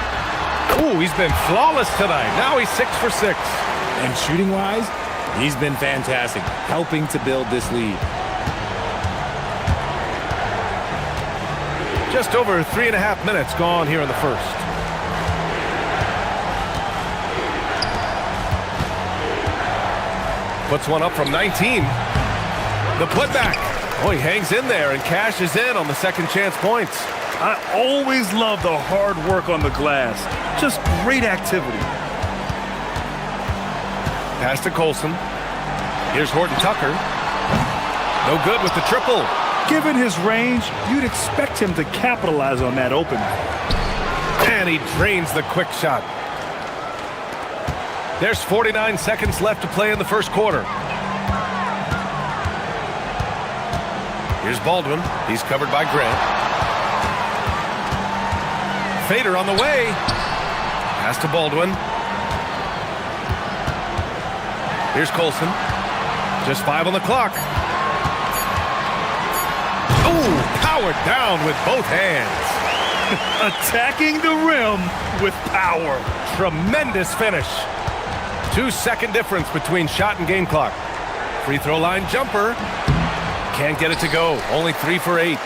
Ooh, he's been flawless tonight. Now he's 6 for 6. And shooting-wise, he's been fantastic, helping to build this lead. Just over 3.5 minutes gone here in the first. Puts one up from 19. The putback. Oh, he hangs in there and cashes in on the second chance points. I always love the hard work on the glass. Just great activity. Pass to Colson. Here's Horton Tucker. No good with the triple. Given his range, you'd expect him to capitalize on that opening. And he drains the quick shot. There's 49 seconds left to play in the first quarter. Here's Baldwin. He's covered by Grant. Fader on the way. Pass to Baldwin. Here's Colson. Just 5 on the clock. Oh, powered down with both hands. Attacking the rim with power. Tremendous finish. 2-second difference between shot and game clock. Free throw line jumper. Can't get it to go. Only 3 for 8.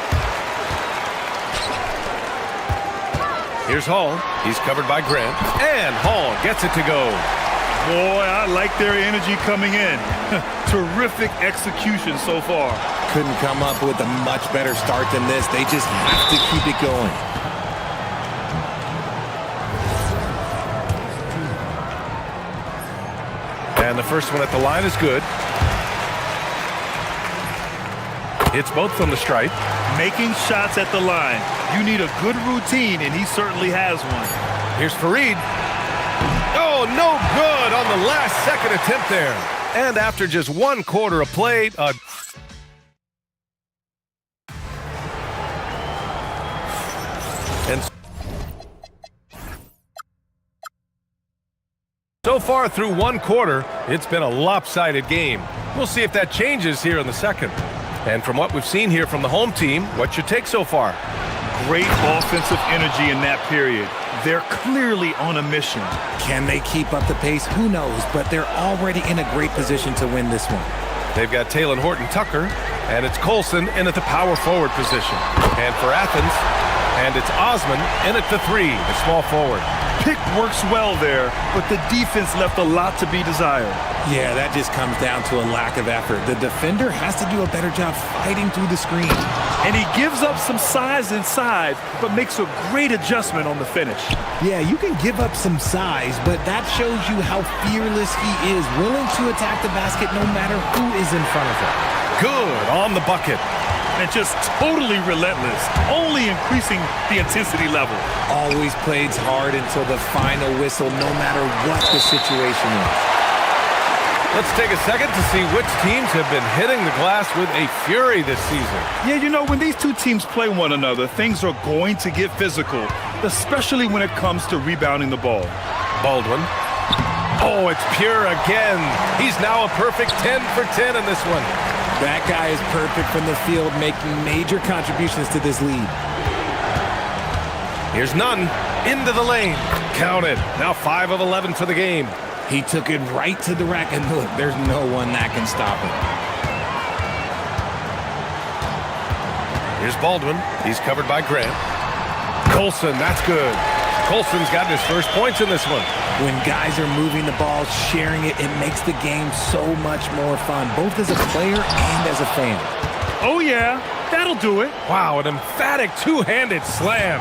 Here's Hall. He's covered by Grant. And Hall gets it to go. Boy, I like their energy coming in. Terrific execution so far. Couldn't come up with a much better start than this. They just have to keep it going. And the first one at the line is good. It's both from the stripe. Making shots at the line. You need a good routine, and he certainly has one. Here's Fareed. Oh, no good on the last second attempt there. And after just 1 quarter of play, and so far through 1 quarter, it's been a lopsided game. We'll see if that changes here in the second. And from what we've seen here from the home team, what's your take so far? Great offensive energy in that period. They're clearly on a mission. Can they keep up the pace? Who knows, but they're already in a great position to win this one. They've got Talon Horton-Tucker, and it's Colson in at the power forward position. And for Athens, and it's Osman in at the 3, the small forward. Pick works well there, but the defense left a lot to be desired. Yeah, that just comes down to a lack of effort. The defender has to do a better job fighting through the screen. And he gives up some size inside, but makes a great adjustment on the finish. Yeah, you can give up some size, but that shows you how fearless he is, willing to attack the basket no matter who is in front of him. Good on the bucket. And just totally relentless, only increasing the intensity level. Always plays hard until the final whistle, no matter what the situation is. Let's take a second to see which teams have been hitting the glass with a fury this season. Yeah, you know, when these two teams play one another, things are going to get physical, especially when it comes to rebounding the ball. Baldwin. Oh, it's Pure again. He's now a perfect 10 for 10 in this one. That guy is perfect from the field, making major contributions to this lead. Here's Nunn into the lane. Counted. Now 5 of 11 for the game. He took it right to the rack, and look, there's no one that can stop him. Here's Baldwin. He's covered by Grant. Colson, that's good. Colson's got his first points in this one. When guys are moving the ball, sharing it, it makes the game so much more fun, both as a player and as a fan. Oh, yeah. That'll do it. Wow, an emphatic two-handed slam.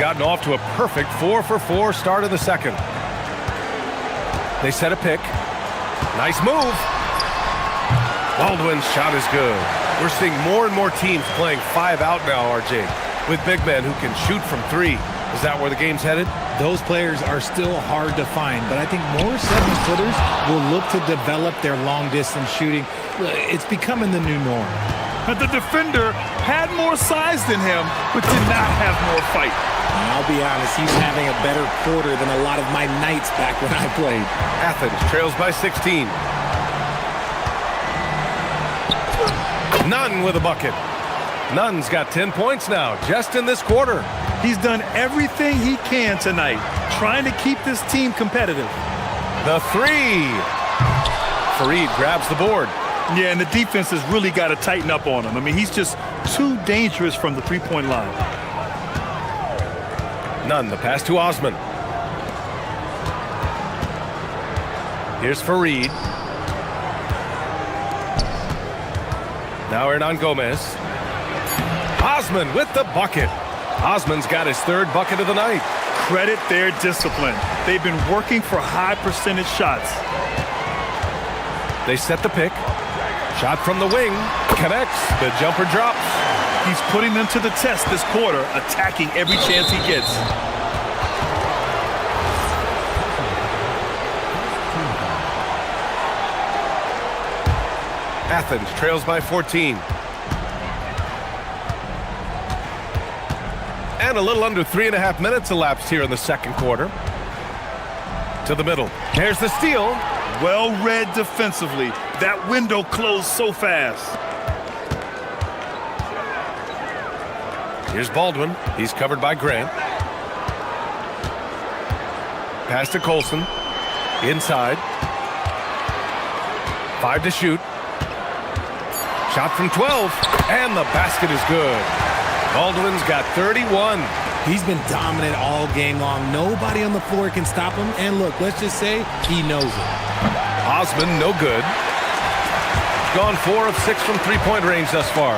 Gotten off to a perfect 4 for 4 start of the second. They set a pick. Nice move. Baldwin's shot is good. We're seeing more and more teams playing 5 out now, RJ, with big men who can shoot from 3. Is that where the game's headed? Those players are still hard to find, but I think more 7-footers will look to develop their long-distance shooting. It's becoming the new norm. The defender had more size than him, but did not have more fight. I'll be honest, he's having a better quarter than a lot of my nights back when I played. Athens trails by 16. Nunn with a bucket. Nunn's got 10 points now, just in this quarter. He's done everything he can tonight, trying to keep this team competitive. The 3. Fareed grabs the board. Yeah, and the defense has really got to tighten up on him. I mean, he's just too dangerous from the three-point line. Nunn, the pass to Osman. Here's Fareed. Now Hernan Gomez. Osman with the bucket. Osman's got his 3rd bucket of the night. Credit their discipline. They've been working for high percentage shots. They set the pick. Shot from the wing. Connects. The jumper drops. He's putting them to the test this quarter, attacking every chance he gets. Athens trails by 14. And a little under 3.5 minutes elapsed here in the second quarter. To the middle. Here's the steal. Well read defensively. That window closed so fast. Here's Baldwin. He's covered by Grant. Pass to Colson. Inside. 5 to shoot. Shot from 12. And the basket is good. Baldwin's got 31. He's been dominant all game long. Nobody on the floor can stop him. And look, let's just say he knows it. Osman, no good. Gone 4 of 6 from three-point range thus far.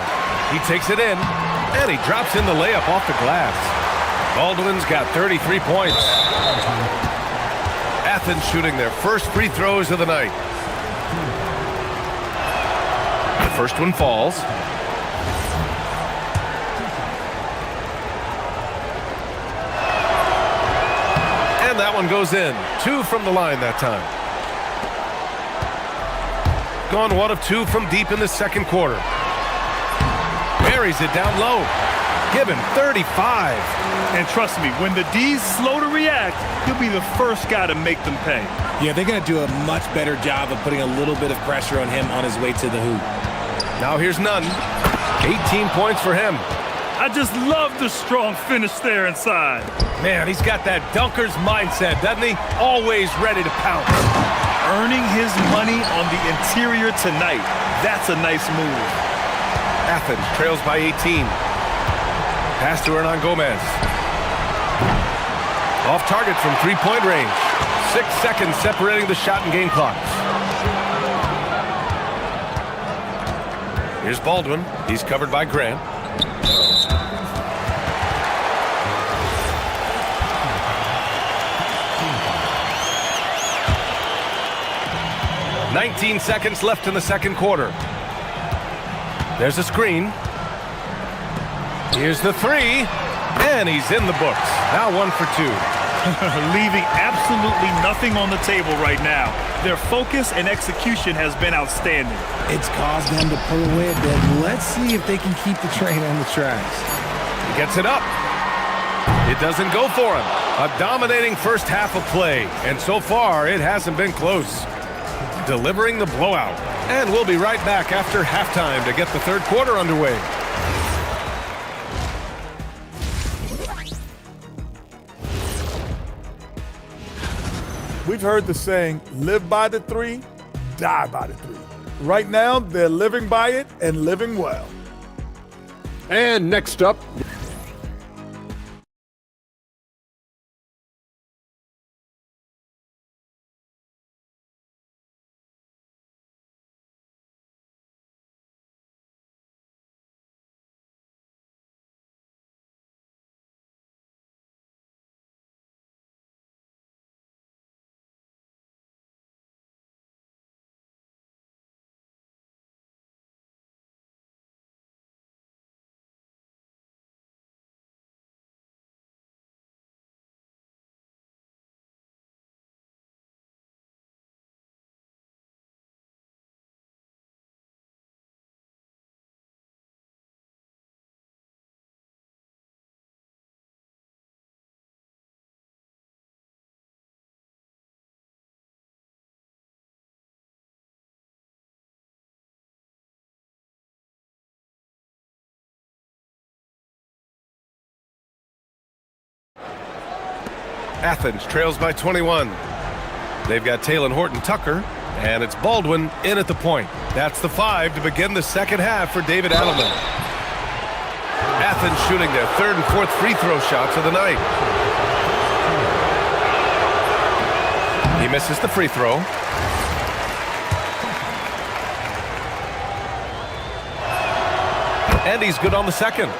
He takes it in, and he drops in the layup off the glass. Baldwin's got 33 points. Athens shooting their first free throws of the night. The first one falls. And that one goes in. 2 from the line that time. Gone 1 of 2 from deep in the second quarter. Buries it down low. Given 35. And trust me, when the D's slow to react, he'll be the first guy to make them pay. Yeah, they're going to do a much better job of putting a little bit of pressure on him on his way to the hoop. Now here's Nunn. 18 points for him. I just love the strong finish there inside. Man, he's got that dunker's mindset, doesn't he? Always ready to pounce. Earning his money on the interior tonight. That's a nice move. Athens trails by 18. Pass to Hernan Gomez. Off target from three-point range. 6 seconds separating the shot and game clocks. Here's Baldwin. He's covered by Grant. "19 seconds left in the second quarter. There's a screen. Here's the three, and he's in the books. Now 1 for 2. Leaving absolutely nothing on the table right now. Their focus and execution has been outstanding. It's caused them to pull away a bit. Let's see if they can keep the train on the tracks. He gets it up. It doesn't go for him. A dominating first half of play, and so far it hasn't been close. Delivering the blowout. And we'll be right back after halftime to get the third quarter underway. We've heard the saying, live by the 3, die by the 3. Right now, they're living by it and living well. And next up, Athens trails by 21. They've got Taylor Horton-Tucker, and it's Baldwin in at the point. That's the 5 to begin the second half for David Adelman. Athens shooting their third and fourth free throw shots of the night. He misses the free throw. And he's good on the second.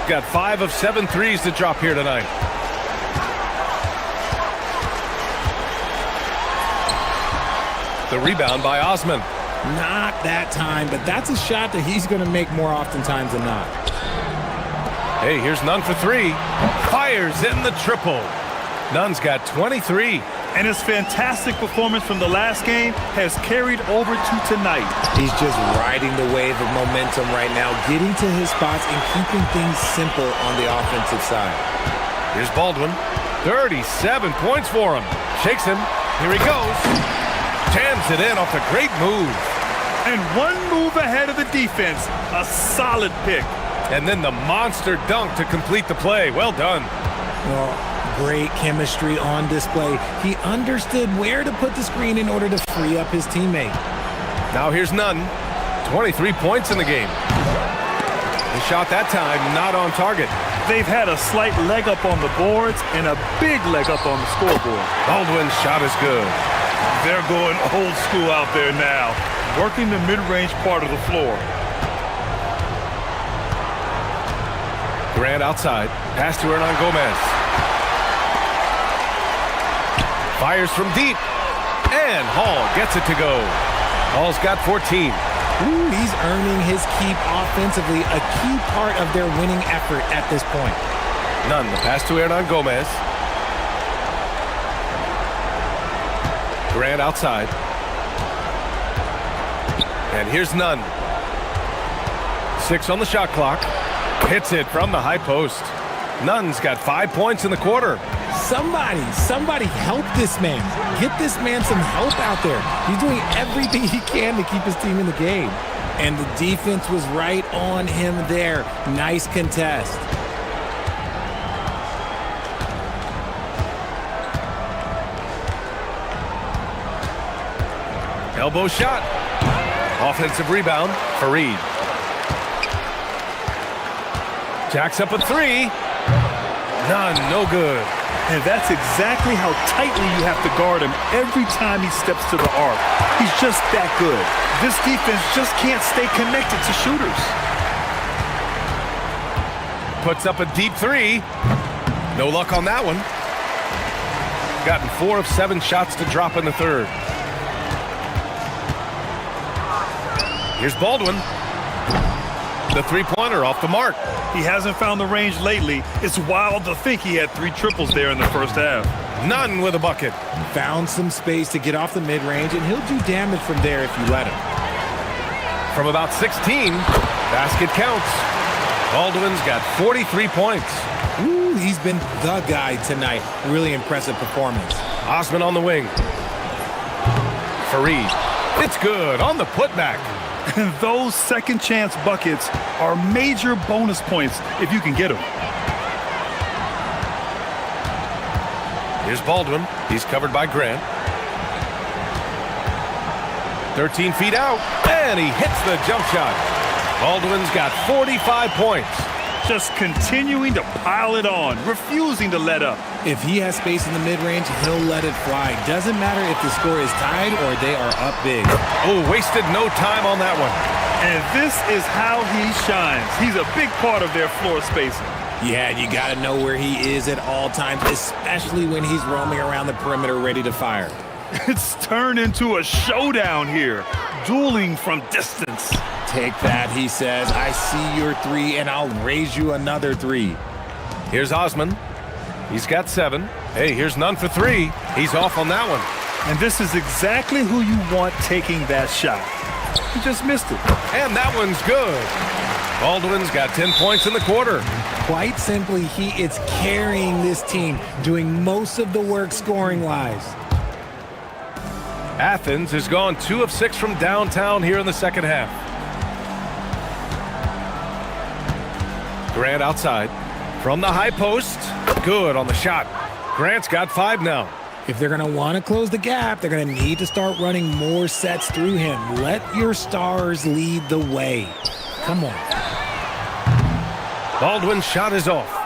Got 5 of 7 threes to drop here tonight. The rebound by Osman. Not that time, but that's a shot that he's going to make more oftentimes than not. Hey, here's Nunn for 3. Fires in the triple. Nunn's got 23. And his fantastic performance from the last game has carried over to tonight. He's just riding the wave of momentum right now, getting to his spots and keeping things simple on the offensive side. Here's Baldwin. 37 points for him. Shakes him. Here he goes. Jams it in off a great move. And one move ahead of the defense. A solid pick. And then the monster dunk to complete the play. Well done. Well, great chemistry on display. He understood where to put the screen in order to free up his teammate. Now here's Nunn. 23 points in the game. The shot that time not on target. They've had a slight leg up on the boards and a big leg up on the scoreboard. Baldwin's shot is good. They're going old school out there now, working the mid-range part of the floor. Grant outside. Pass to Hernan Gomez. Fires from deep. And Hall gets it to go. Hall's got 14. Ooh, he's earning his keep offensively, a key part of their winning effort at this point. Nunn, the pass to Hernan Gomez. Grant outside. And here's Nunn. 6 on the shot clock. Hits it from the high post. Nunn's got 5 points in the quarter. Somebody help this man. Get this man some help out there. He's doing everything he can to keep his team in the game. And the defense was right on him there. Nice contest. Elbow shot. Offensive rebound, Fareed. Jacks up a 3. Nunn, no good. And that's exactly how tightly you have to guard him every time he steps to the arc. He's just that good. This defense just can't stay connected to shooters. Puts up a deep 3. No luck on that one. Gotten 4 of 7 shots to drop in the third. Here's Baldwin. The three-pointer off the mark. He hasn't found the range lately. It's wild to think he had 3 triples there in the first half. Nunn with a bucket. Found some space to get off the mid-range, and he'll do damage from there if you let him. From about 16, basket counts. Baldwin's got 43 points. Ooh, he's been the guy tonight. Really impressive performance. Osman on the wing. Fareed. It's good on the putback. And those second chance buckets are major bonus points if you can get them. Here's Baldwin. He's covered by Grant. 13 feet out, and he hits the jump shot. Baldwin's got 45 points. Just continuing to pile it on, refusing to let up. If he has space in the mid-range, he'll let it fly. Doesn't matter if the score is tied or they are up big. Oh, wasted no time on that one. And this is how he shines. He's a big part of their floor spacing. Yeah, you got to know where he is at all times, especially when he's roaming around the perimeter ready to fire. It's turned into a showdown here, dueling from distance. Take that, he says. I see your 3, and I'll raise you another 3. Here's Osman. He's got 7. Hey, here's Nunn for 3. He's off on that one. And this is exactly who you want taking that shot. He just missed it. And that one's good. Baldwin's got 10 points in the quarter. Quite simply, he is carrying this team, doing most of the work scoring-wise. Athens has gone 2 of 6 from downtown here in the second half. Grant outside. From the high post. Good on the shot. Grant's got 5 now. If they're going to want to close the gap, they're going to need to start running more sets through him. Let your stars lead the way. Come on. Baldwin's shot is off.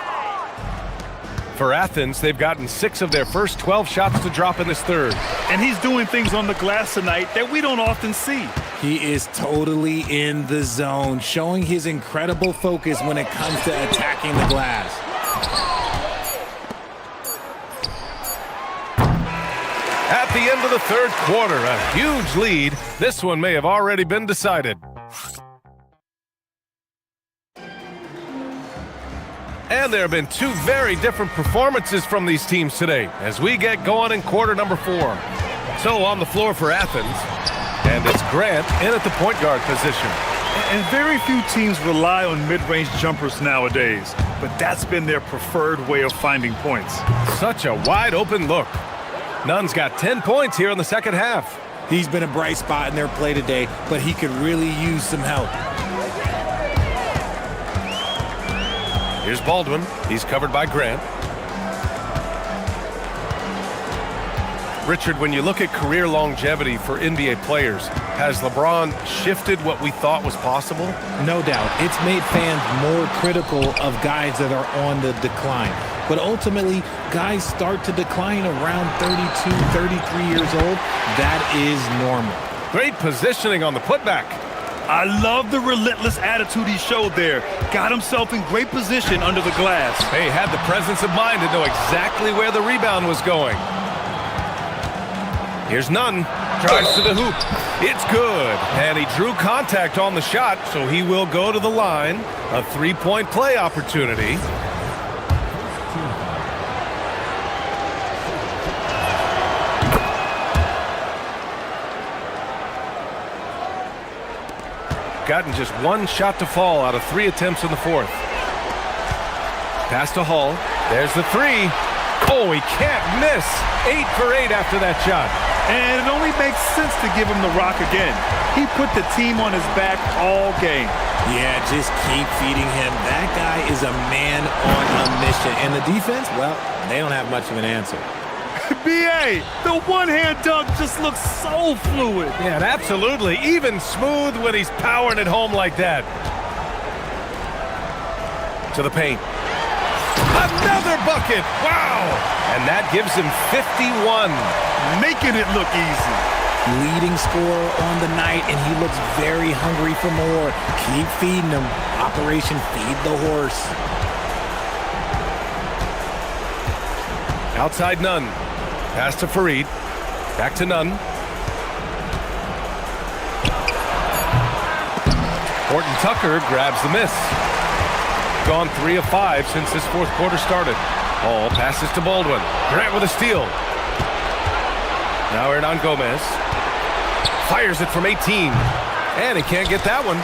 For Athens, they've gotten 6 of their first 12 shots to drop in this third. And he's doing things on the glass tonight that we don't often see. He is totally in the zone, showing his incredible focus when it comes to attacking the glass. At the end of the third quarter, a huge lead. This one may have already been decided. And there have been 2 very different performances from these teams today as we get going in quarter number 4. So on the floor for Athens, and it's Grant in at the point guard position. And very few teams rely on mid-range jumpers nowadays, but that's been their preferred way of finding points. Such a wide open look. Nunn's got 10 points here in the second half. He's been a bright spot in their play today, but he could really use some help. Here's Baldwin. He's covered by Grant. Richard, when you look at career longevity for NBA players, has LeBron shifted what we thought was possible? No doubt. It's made fans more critical of guys that are on the decline. But ultimately, guys start to decline around 32, 33 years old. That is normal. Great positioning on the putback. I love the relentless attitude he showed there. Got himself in great position under the glass. Hey, had the presence of mind to know exactly where the rebound was going. Here's Nunn. Drives to the hoop. It's good. And he drew contact on the shot, so he will go to the line. A three-point play opportunity. Gotten just one shot to fall out of 3 attempts in the fourth. Pass to Hall. There's the three. Oh, he can't miss. 8 for 8 after that shot. And it only makes sense to give him the rock again. He put the team on his back all game. Yeah, just keep feeding him. That guy is a man on a mission. And the defense, well, they don't have much of an answer. B.A., the one-hand dunk just looks so fluid. Yeah, absolutely. Even smooth when he's powering it home like that. To the paint. Another bucket. Wow. And that gives him 51. Making it look easy. Leading scorer on the night, and he looks very hungry for more. Keep feeding him. Operation Feed the Horse. Outside Nunn. Pass to Fareed. Back to Nunn. Horton Tucker grabs the miss. Gone 3 of 5 since this fourth quarter started. Hall passes to Baldwin. Grant with a steal. Now Hernan Gomez. Fires it from 18. And he can't get that one.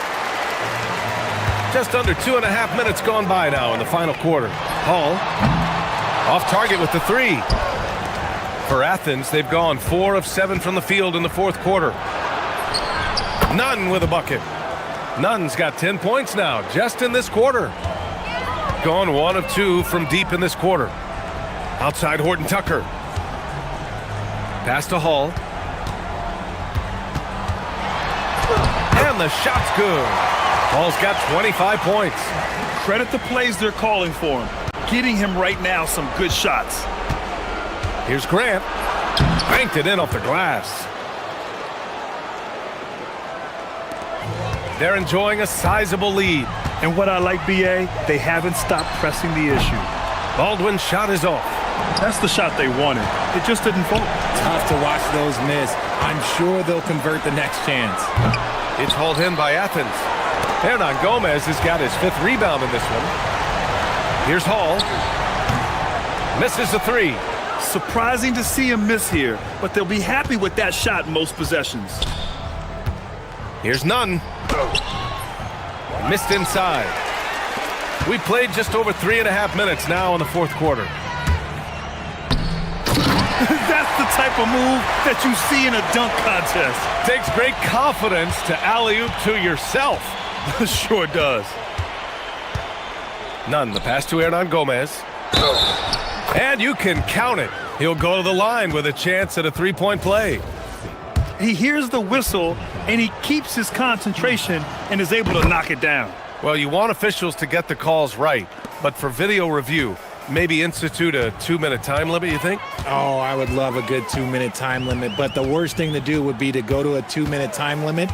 Just under 2.5 minutes gone by now in the final quarter. Hall off target with the three. For Athens, they've gone 4 of 7 from the field in the fourth quarter. Nunn with a bucket. Nunn's got 10 points now, just in this quarter. Gone 1 of 2 from deep in this quarter. Outside Horton Tucker. Pass to Hall. And the shot's good. Hall's got 25 points. Credit the plays they're calling for him. Getting him right now some good shots. Here's Grant. Banked it in off the glass. They're enjoying a sizable lead. And what I like, B.A., they haven't stopped pressing the issue. Baldwin's shot is off. That's the shot they wanted. It just didn't fall. Tough to watch those miss. I'm sure they'll convert the next chance. It's hauled in by Athens. Hernan Gomez has got his 5th rebound in this one. Here's Hall. Misses the three. Surprising to see him miss here, but they'll be happy with that shot most possessions. Here's Nunn. Missed inside. We played just over 3.5 minutes now in the fourth quarter. That's the type of move that you see in a dunk contest. Takes great confidence to alley-oop to yourself. Sure does. Nunn, the pass to Hernan Gomez. And you can count it. He'll go to the line with a chance at a three-point play. He hears the whistle, and he keeps his concentration and is able to knock it down. Well, you want officials to get the calls right, but for video review, maybe institute a 2-minute time limit, you think? Oh, I would love a good 2-minute time limit, but the worst thing to do would be to go to a 2-minute time limit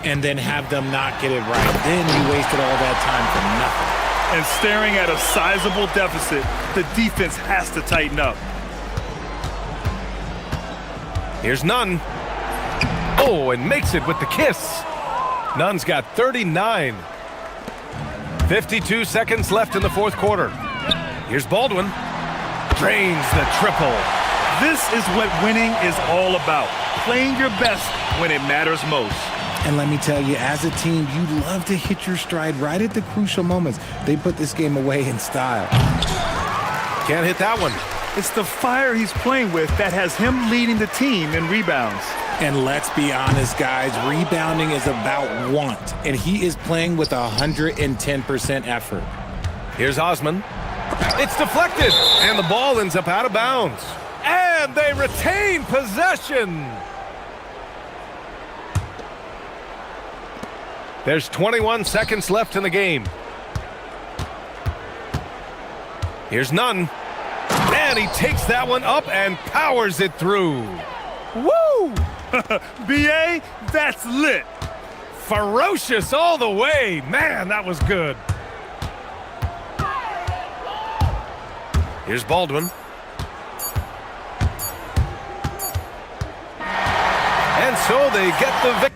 and then have them not get it right. Then you wasted all that time for nothing. And staring at a sizable deficit, the defense has to tighten up. Here's Nunn. Oh, and makes it with the kiss. Nunn's got 39. 52 seconds left in the fourth quarter. Here's Baldwin. Drains the triple. This is what winning is all about. Playing your best when it matters most. And let me tell you, as a team, you love to hit your stride right at the crucial moments. They put this game away in style. Can't hit that one. It's the fire he's playing with that has him leading the team in rebounds. And let's be honest, guys, rebounding is about want, and he is playing with 110% effort. Here's Osman. It's deflected, and the ball ends up out of bounds. And they retain possession. There's 21 seconds left in the game. Here's Nunn. And he takes that one up and powers it through. Woo! BA, that's lit. Ferocious all the way. Man, that was good. Here's Baldwin. And so they get the victory.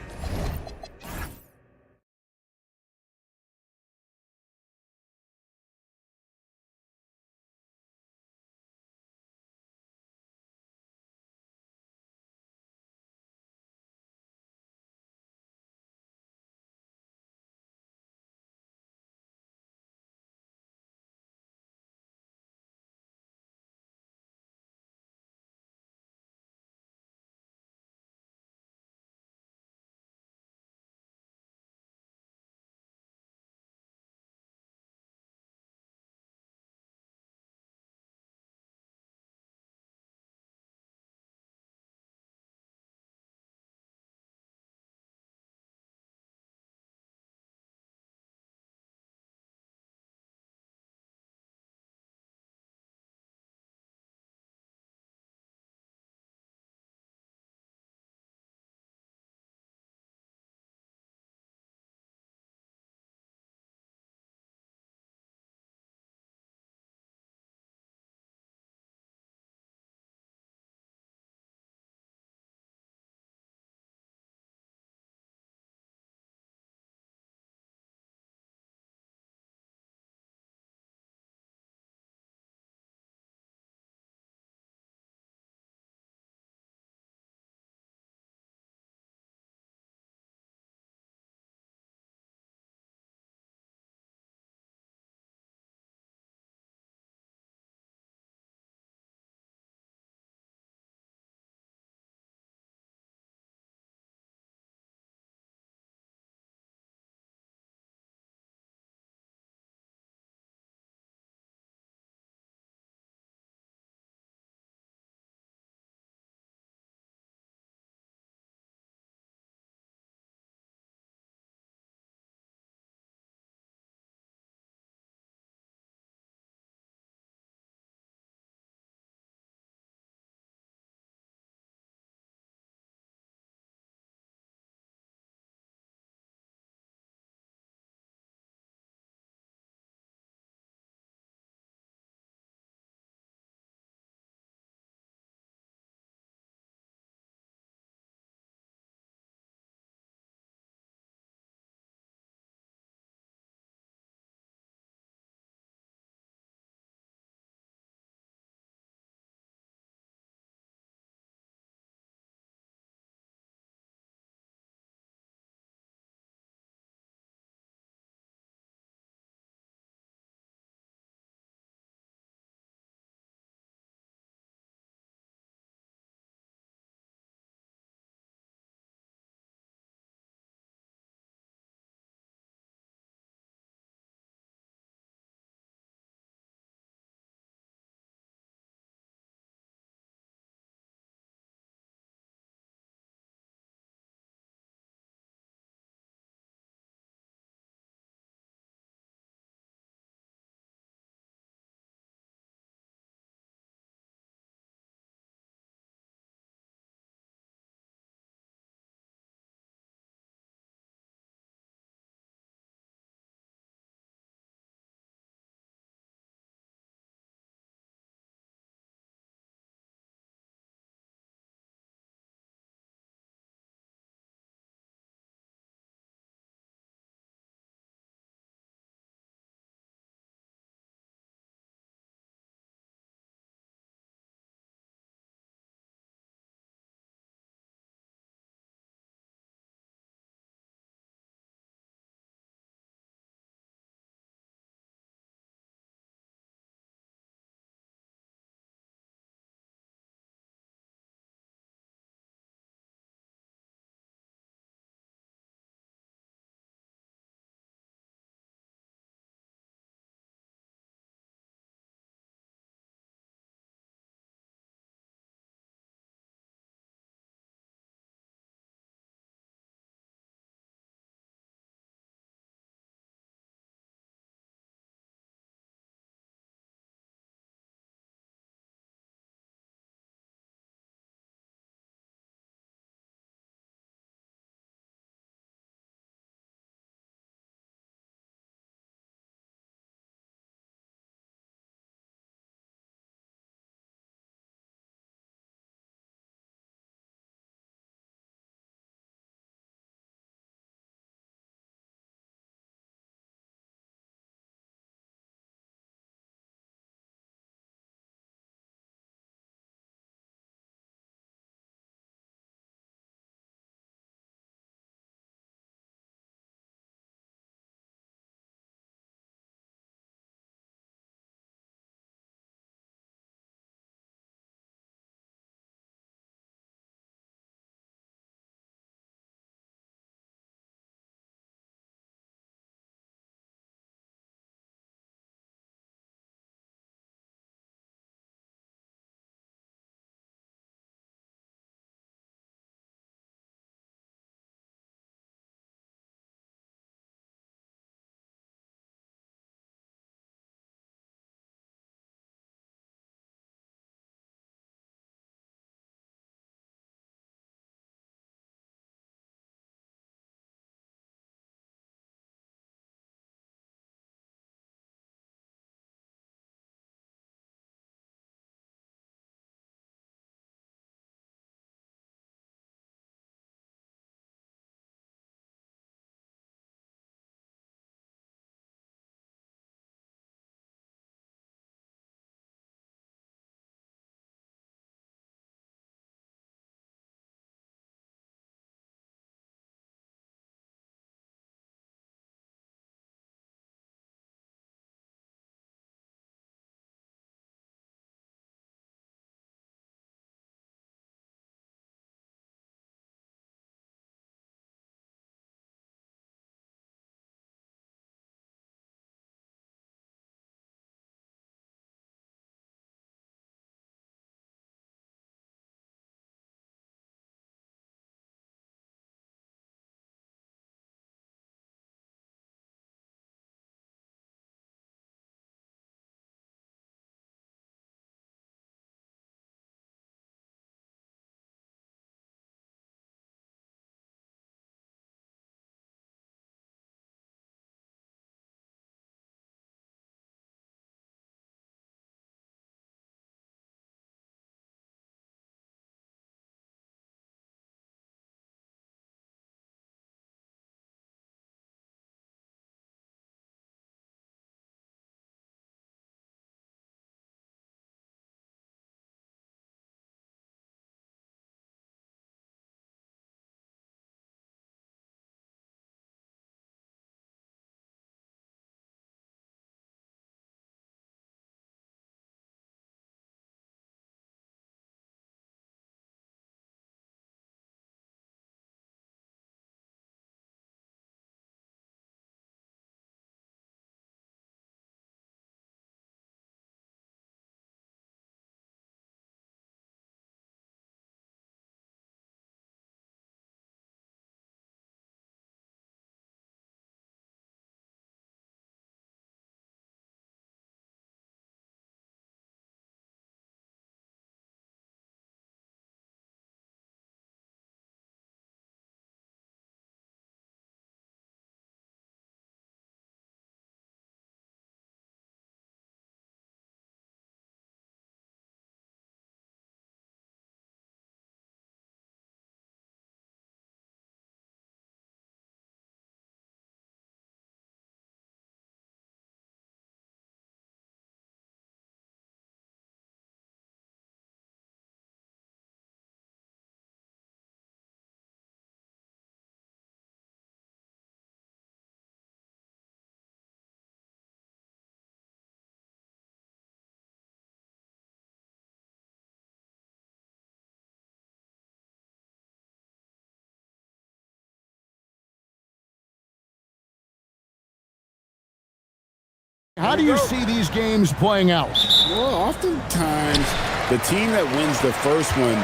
How do you see these games playing out? Well, oftentimes the team that wins the first one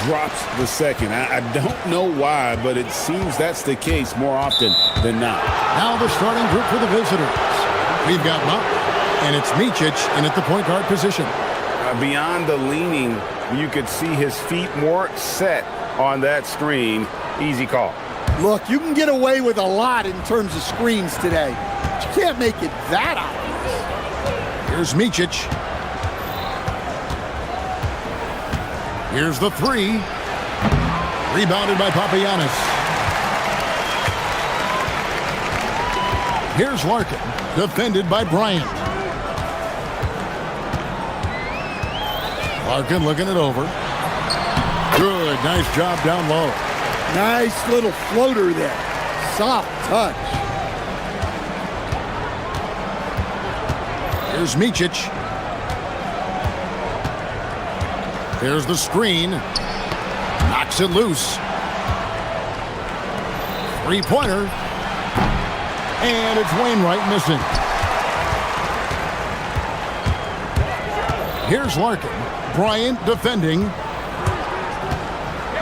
drops the second. I don't know why, but it seems that's the case more often than not. Now the starting group for the visitors. We've got Muck, and it's Micic in at the point guard position. Beyond the leaning, you could see his feet more set on that screen. Easy call. Look, you can get away with a lot in terms of screens today, but you can't make it that obvious. Here's Micic. Here's the three. Rebounded by Papagiannis. Here's Larkin, defended by Bryant. Larkin looking it over. Good, nice job down low. Nice little floater there. Soft touch. Here's Micic. Here's the screen. Knocks it loose. Three-pointer. And it's Wainwright missing. Here's Larkin. Bryant defending.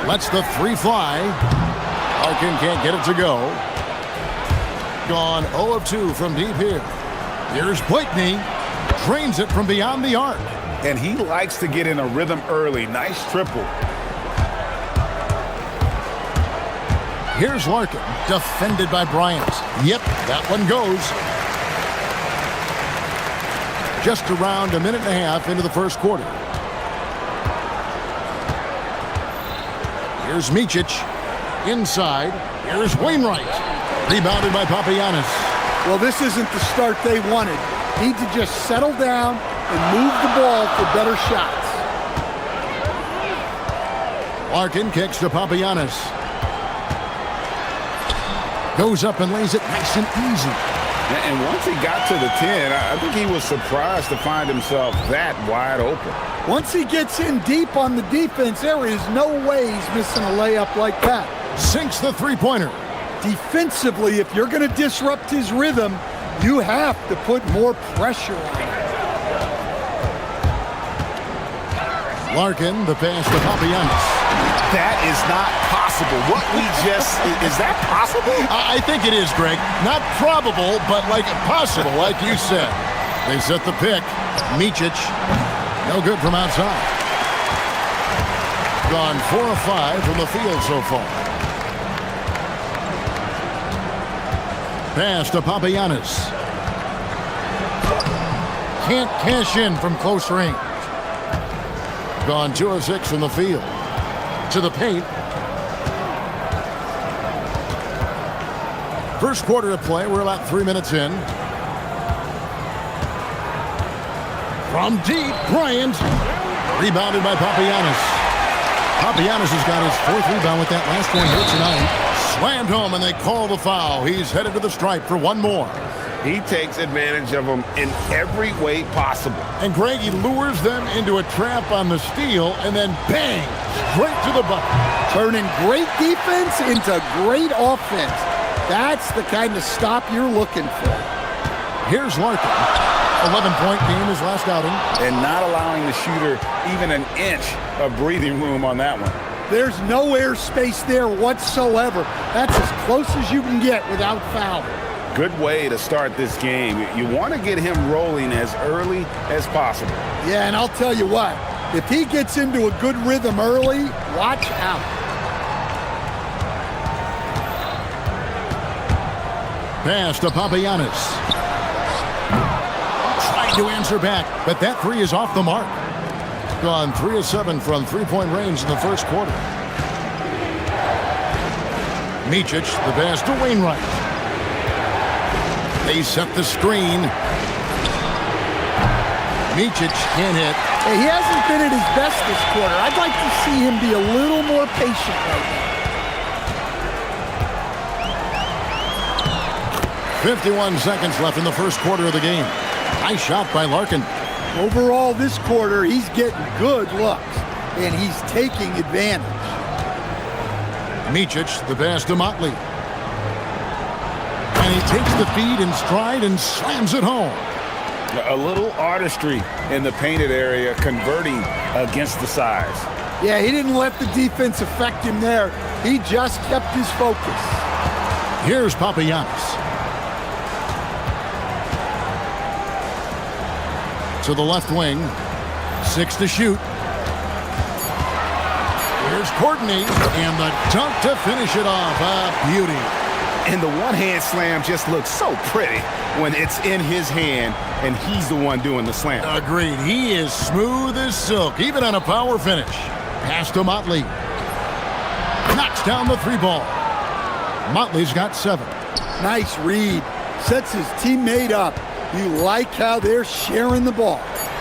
Lets the three fly. Larkin can't get it to go. Gone 0 of 2 from deep here. Here's Blakeney. Drains it from beyond the arc. And he likes to get in a rhythm early. Nice triple. Here's Larkin, defended by Bryant. Yep, that one goes. Just around a minute and a half into the first quarter. Here's Micic. Inside. Here's Wainwright. Rebounded by Papagiannis. Well, this isn't the start they wanted. Need to just settle down and move the ball for better shots. Larkin kicks to Papagiannis. Goes up and lays it nice and easy. And once he got to the 10, I think he was surprised to find himself that wide open. Once he gets in deep on the defense, there is no way he's missing a layup like that. Sinks the three-pointer. Defensively, if you're going to disrupt his rhythm, you have to put more pressure on him. Larkin, the pass to Papagiannis. That is not possible. What we just, is that possible? I think it is, Greg. Not probable, but like possible, like you said. They set the pick. Micic, no good from outside. Gone 4 of 5 from the field so far. Pass to Papagiannis. Can't cash in from close range. Gone 2 of 6 from the field. To the paint. First quarter of play. We're about 3 minutes in. From deep, Bryant. Rebounded by Papagiannis. Papagiannis has got his 4th rebound with that last one here tonight. Slammed home, and they call the foul. He's headed to the stripe for one more. He takes advantage of them in every way possible. And Greg, he lures them into a trap on the steal, and then bang, straight to the bucket. Turning great defense into great offense. That's the kind of stop you're looking for. Here's Larkin. 11-point game his last outing. And not allowing the shooter even an inch of breathing room on that one. There's no air space there whatsoever. That's as close as you can get without fouling. Good way to start this game. You want to get him rolling as early as possible. Yeah, and I'll tell you what, if he gets into a good rhythm early, watch out. Pass to Papagiannis. Trying to answer back, but that three is off the mark. Gone 3 of 7 from three-point range in the first quarter. Micic, the pass to Wainwright. They set the screen. Micic can't hit. Hey, he hasn't been at his best this quarter. I'd like to see him be a little more patient right now. 51 seconds left in the first quarter of the game. Nice shot by Larkin. Overall, this quarter, he's getting good looks, and he's taking advantage. Micic, the pass to Motley. And he takes the feed in stride and slams it home. A little artistry in the painted area, converting against the size. Yeah, he didn't let the defense affect him there. He just kept his focus. Here's Papagiannis. To the left wing. 6 to shoot. Here's Courtney, and the dunk to finish it off. A beauty. And the one-hand slam just looks so pretty when it's in his hand and he's the one doing the slam. Agreed. He is smooth as silk, even on a power finish. Pass to Motley. Knocks down the 3 ball. Motley's got 7. Nice read. Sets his teammate up. You like how they're sharing the ball.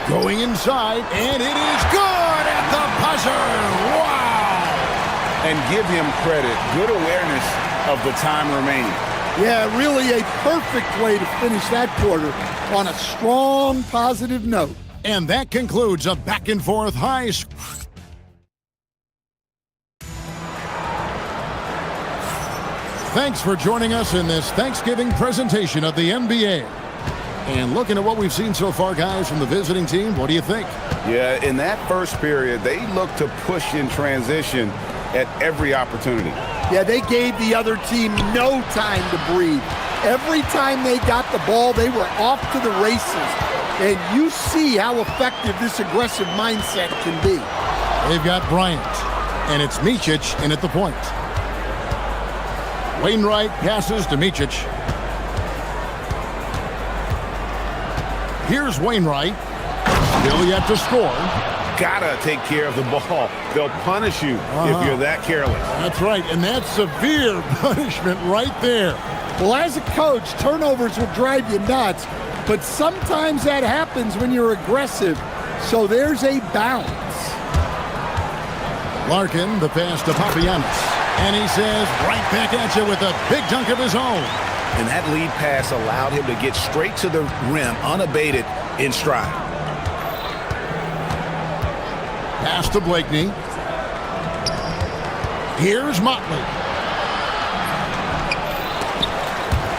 Going inside, and it is good at the buzzer. Wow! And give him credit. Good awareness of the time remaining. Yeah, really a perfect way to finish that quarter on a strong, positive note. And that concludes a back-and-forth high score. Thanks for joining us in this Thanksgiving presentation of the NBA. And looking at what we've seen so far, guys, from the visiting team, what do you think? Yeah, in that first period, they looked to push in transition at every opportunity. Yeah, they gave the other team no time to breathe. Every time they got the ball, they were off to the races. And you see how effective this aggressive mindset can be. They've got Bryant, and it's Micic in at the point. Wainwright passes to Micic. Here's Wainwright. Still yet to score. Gotta take care of the ball. They'll punish you if you're that careless. That's right, and that's severe punishment right there. Well, as a coach, turnovers will drive you nuts, but sometimes that happens when you're aggressive. So there's a balance. Larkin, the pass to Papagiannis. And he says, right back at you with a big dunk of his own. And that lead pass allowed him to get straight to the rim, unabated, in stride. Pass to Blakeney. Here's Motley.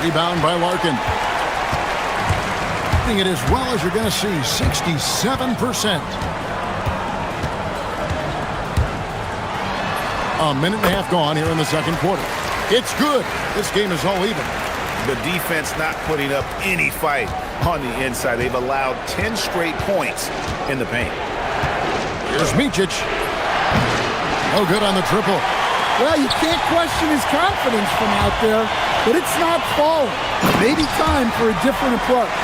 Rebound by Larkin. Hitting it as well as you're going to see, 67%. A minute and a half gone here in the second quarter. It's good. This game is all even. The defense not putting up any fight on the inside. They've allowed 10 straight points in the paint. Here's Micic. No good on the triple. Well, you can't question his confidence from out there, but it's not falling. Maybe time for a different approach.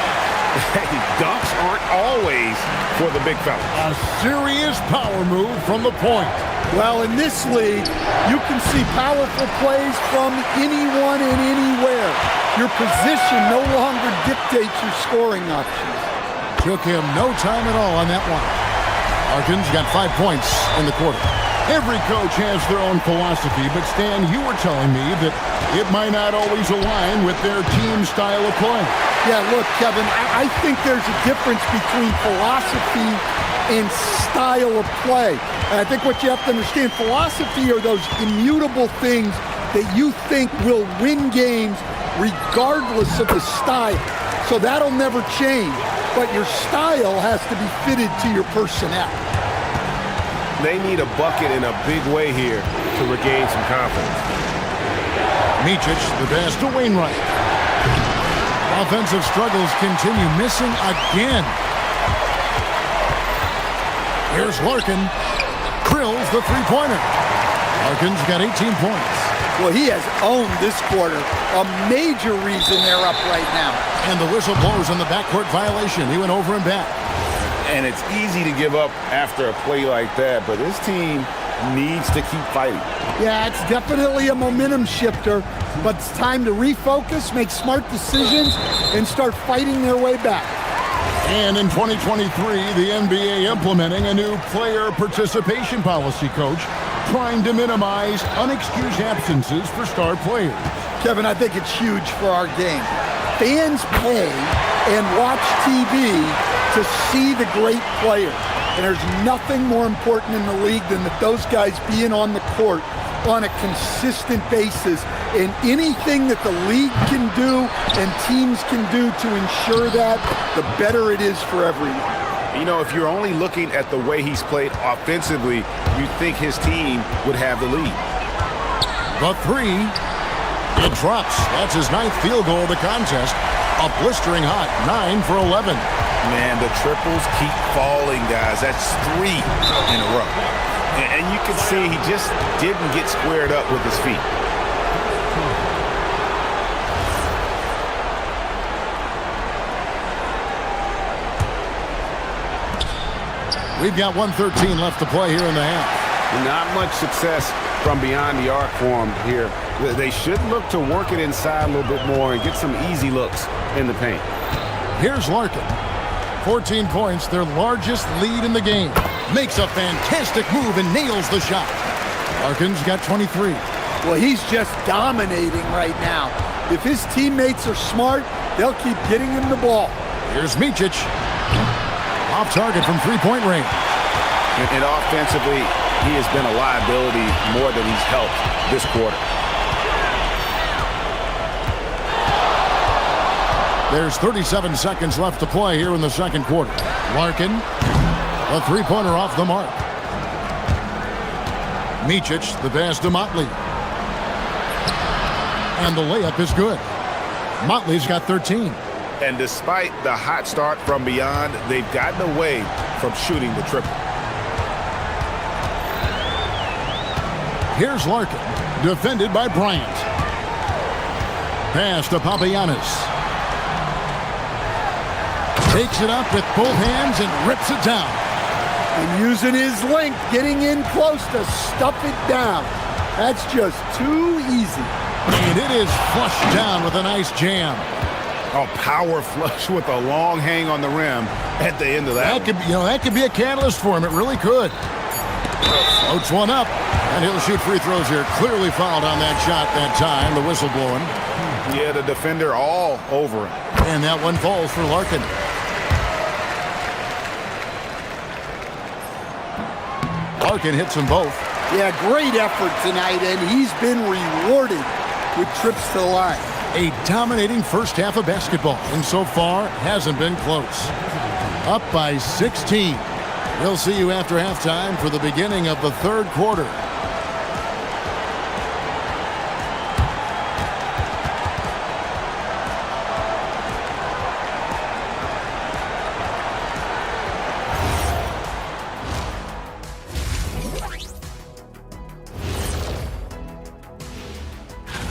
Hey, dunks aren't always for the big fella. A serious power move from the point. Well, in this league, you can see powerful plays from anyone and anywhere. Your position no longer dictates your scoring options. Took him no time at all on that one. Larkin's got 5 points in the quarter. Every coach has their own philosophy, but Stan, you were telling me that it might not always align with their team style of play. Yeah, look, Kevin, I think there's a difference between philosophy and style of play. And I think what you have to understand, philosophy are those immutable things that you think will win games regardless of the style. So that'll never change. But your style has to be fitted to your personnel. They need a bucket in a big way here to regain some confidence. Micic, the pass to Wainwright. Offensive struggles continue, missing again. Here's Larkin. Drills the three-pointer. Larkin's got 18 points. Well, he has owned this quarter. A major reason they're up right now. And the whistle blows on the backcourt violation. He went over and back. And it's easy to give up after a play like that, but this team needs to keep fighting. Yeah, it's definitely a momentum shifter, but it's time to refocus, make smart decisions, and start fighting their way back. And in 2023, the NBA implementing a new player participation policy, Coach, trying to minimize unexcused absences for star players. Kevin, I think it's huge for our game. Fans pay and watch TV to see the great players. And there's nothing more important in the league than that those guys being on the court on a consistent basis. And anything that the league can do and teams can do to ensure that, the better it is for everyone. You know, if you're only looking at the way he's played offensively, you'd think his team would have the lead. The three, it drops. That's his 9th field goal of the contest. A blistering hot 9 for 11. Man, the triples keep falling, guys. That's 3 in a row. And you can see he just didn't get squared up with his feet. We've got 1:13 left to play here in the half. Not much success from beyond the arc for him here. They should look to work it inside a little bit more and get some easy looks in the paint. Here's Larkin. 14 points, their largest lead in the game. Makes a fantastic move and nails the shot. Larkin's got 23. Well, he's just dominating right now. If his teammates are smart, they'll keep getting him the ball. Here's Micic. Off target from three-point range. And offensively, he has been a liability more than he's helped this quarter. There's 37 seconds left to play here in the second quarter. Larkin, a three-pointer off the mark. Micic, the pass to Motley. And the layup is good. Motley's got 13. And despite the hot start from beyond, they've gotten away from shooting the triple. Here's Larkin, defended by Bryant. Pass to Papagiannis. Takes it up with both hands and rips it down. And using his length, getting in close to stuff it down. That's just too easy. And it is flushed down with a nice jam. A power flush with a long hang on the rim at the end of that. That could be a catalyst for him. It really could. Floats one up, and he'll shoot free throws here. Clearly fouled on that shot that time. The whistle blowing. Yeah, the defender all over him. And that one falls for Larkin. Larkin hits them both. Yeah, great effort tonight, and he's been rewarded with trips to the line. A dominating first half of basketball, and so far hasn't been close. Up by 16. We'll see you after halftime for the beginning of the third quarter.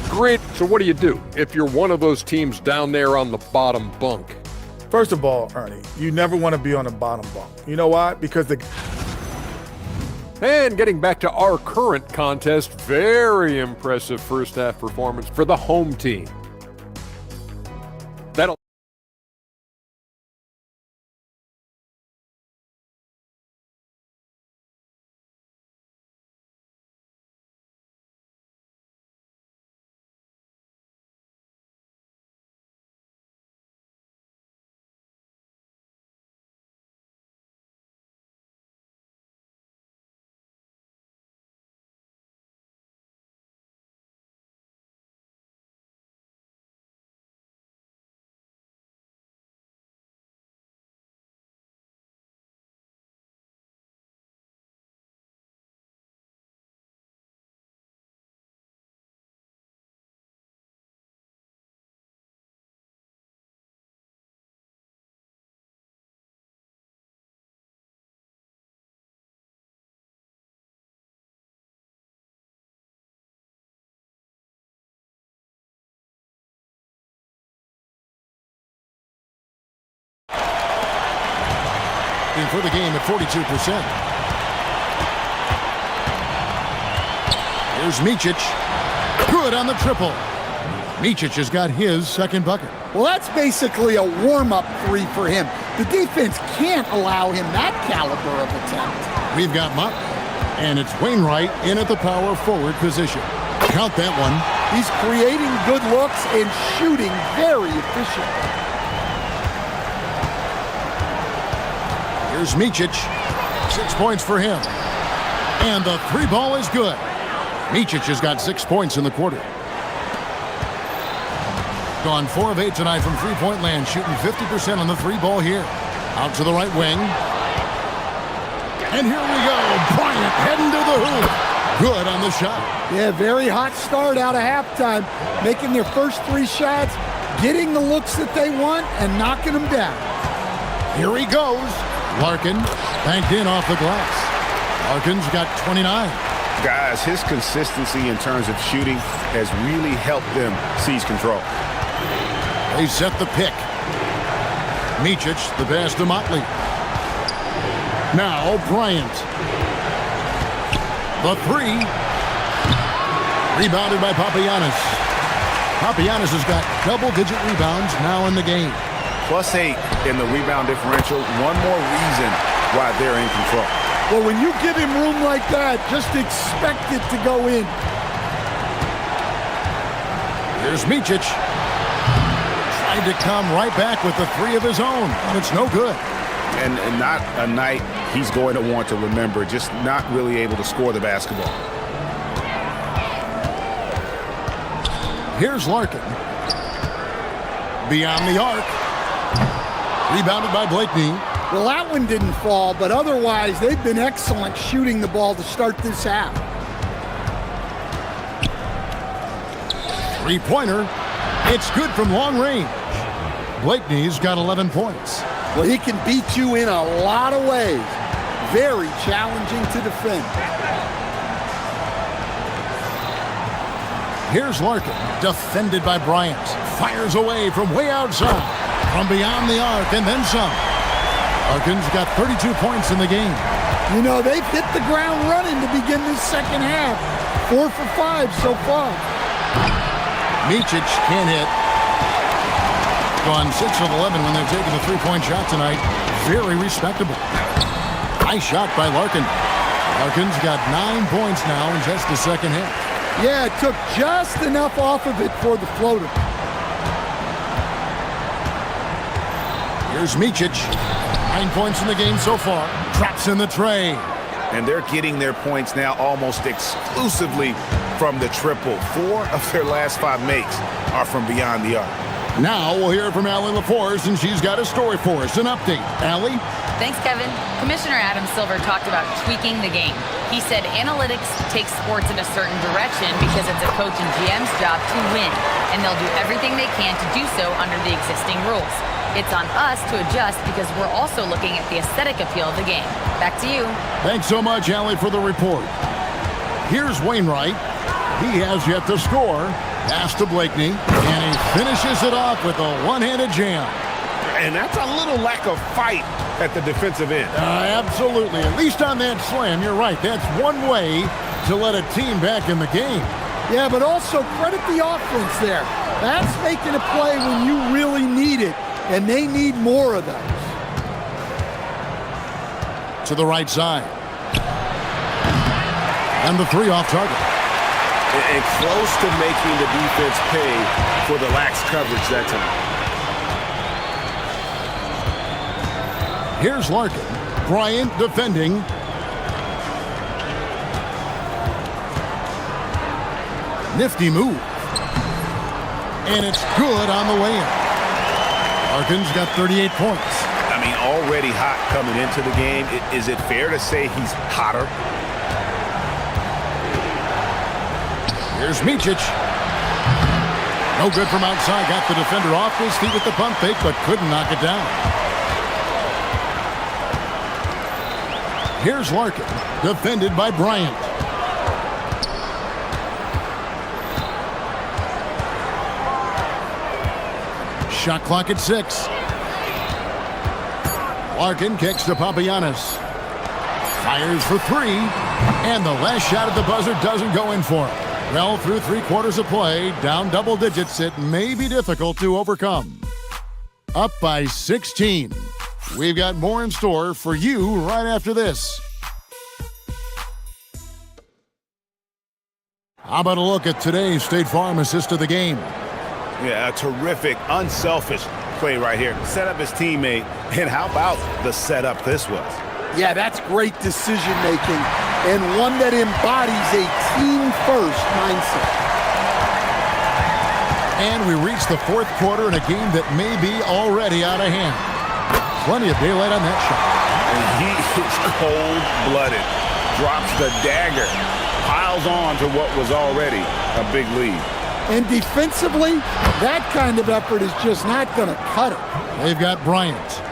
Great. So what do if you're one of those teams down there on the bottom bunk? First of all, Ernie, you never want to be on the bottom bunk. You know why? Because And getting back to our current contest, very impressive first half performance for the home team. That'll for the game at 42%. Here's Micic. Good on the triple. Micic has got his second bucket. Well, that's basically a warm-up three for him. The defense can't allow him that caliber of attempt. We've got Motley, and it's Wainwright in at the power forward position. Count that one. He's creating good looks and shooting very efficiently. Here's Micic. 6 points for him. And the three ball is good. Micic has got 6 points in the quarter. Gone 4 of 8 tonight from three-point land, shooting 50% on the three ball here. Out to the right wing. And here we go. Bryant heading to the hoop. Good on the shot. Yeah, very hot start out of halftime. Making their first 3 shots, getting the looks that they want, and knocking them down. Here he goes. Larkin banked in off the glass. Larkin's got 29. Guys, his consistency in terms of shooting has really helped them seize control. They set the pick. Micic, the pass to Motley. Now Bryant. The 3. Rebounded by Papagiannis. Papagiannis has got double-digit rebounds now in the game. +8 in the rebound differential. One more reason why they're in control. Well, when you give him room like that, just expect it to go in. Here's Micic. Tried to come right back with the 3 of his own, and it's no good. And not a night he's going to want to remember, just not really able to score the basketball. Here's Larkin. Beyond the arc. Rebounded by Blakeney. Well, that one didn't fall, but otherwise they've been excellent shooting the ball to start this half. Three-pointer. It's good from long range. Blakeney's got 11 points. Well, he can beat you in a lot of ways. Very challenging to defend. Here's Larkin, defended by Bryant. Fires away from way outside. From beyond the arc and then some. Larkin's got 32 points in the game. You know, they've hit the ground running to begin this second half. 4 for 5 so far. Micic can't hit. Gone 6 of 11 when they're taking the three-point shot tonight. Very respectable. Nice shot by Larkin. Larkin's got 9 points now in just the second half. Yeah, it took just enough off of it for the floater. Here's Micic. 9 points in the game so far. Traps in the tray. And they're getting their points now almost exclusively from the triple. 4 of their last 5 makes are from beyond the arc. Now we'll hear from Allie LaForce, and she's got a story for us. An update. Allie? Thanks, Kevin. Commissioner Adam Silver talked about tweaking the game. He said analytics takes sports in a certain direction because it's a coach and GM's job to win, and they'll do everything they can to do so under the existing rules. It's on us to adjust because we're also looking at the aesthetic appeal of the game. Back to you. Thanks so much, Allie, for the report. Here's Wainwright. He has yet to score. Pass to Blakeney, and he finishes it off with a one-handed jam. And that's a little lack of fight at the defensive end. Absolutely. At least on that slam, you're right. That's one way to let a team back in the game. Yeah, but also credit the offense there. That's making a play when you really need it, and they need more of those. To the right side. And the 3 off target. And close to making the defense pay for the lax coverage that time. Here's Larkin. Bryant defending. Nifty move. And it's good on the way in. Larkin's got 38 points. I mean, already hot coming into the game. Is it fair to say he's hotter? Here's Micic. No good from outside. Got the defender off his feet with the pump fake, but couldn't knock it down. Here's Larkin. Defended by Bryant. Shot clock at 6. Larkin kicks to Papagiannis. Fires for 3. And the last shot at the buzzer doesn't go in for him. Well, through 3 quarters of play, down double digits, it may be difficult to overcome. Up by 16. We've got more in store for you right after this. How about a look at today's State Farm assist of the game? Yeah, a terrific, unselfish play right here. Set up his teammate, and how about the setup this was? Yeah, that's great decision-making and one that embodies a team-first mindset. And we reach the fourth quarter in a game that may be already out of hand. Plenty of daylight on that shot. And he is cold-blooded. Drops the dagger. Piles on to what was already a big lead. And defensively, that kind of effort is just not going to cut it. They've got Bryant.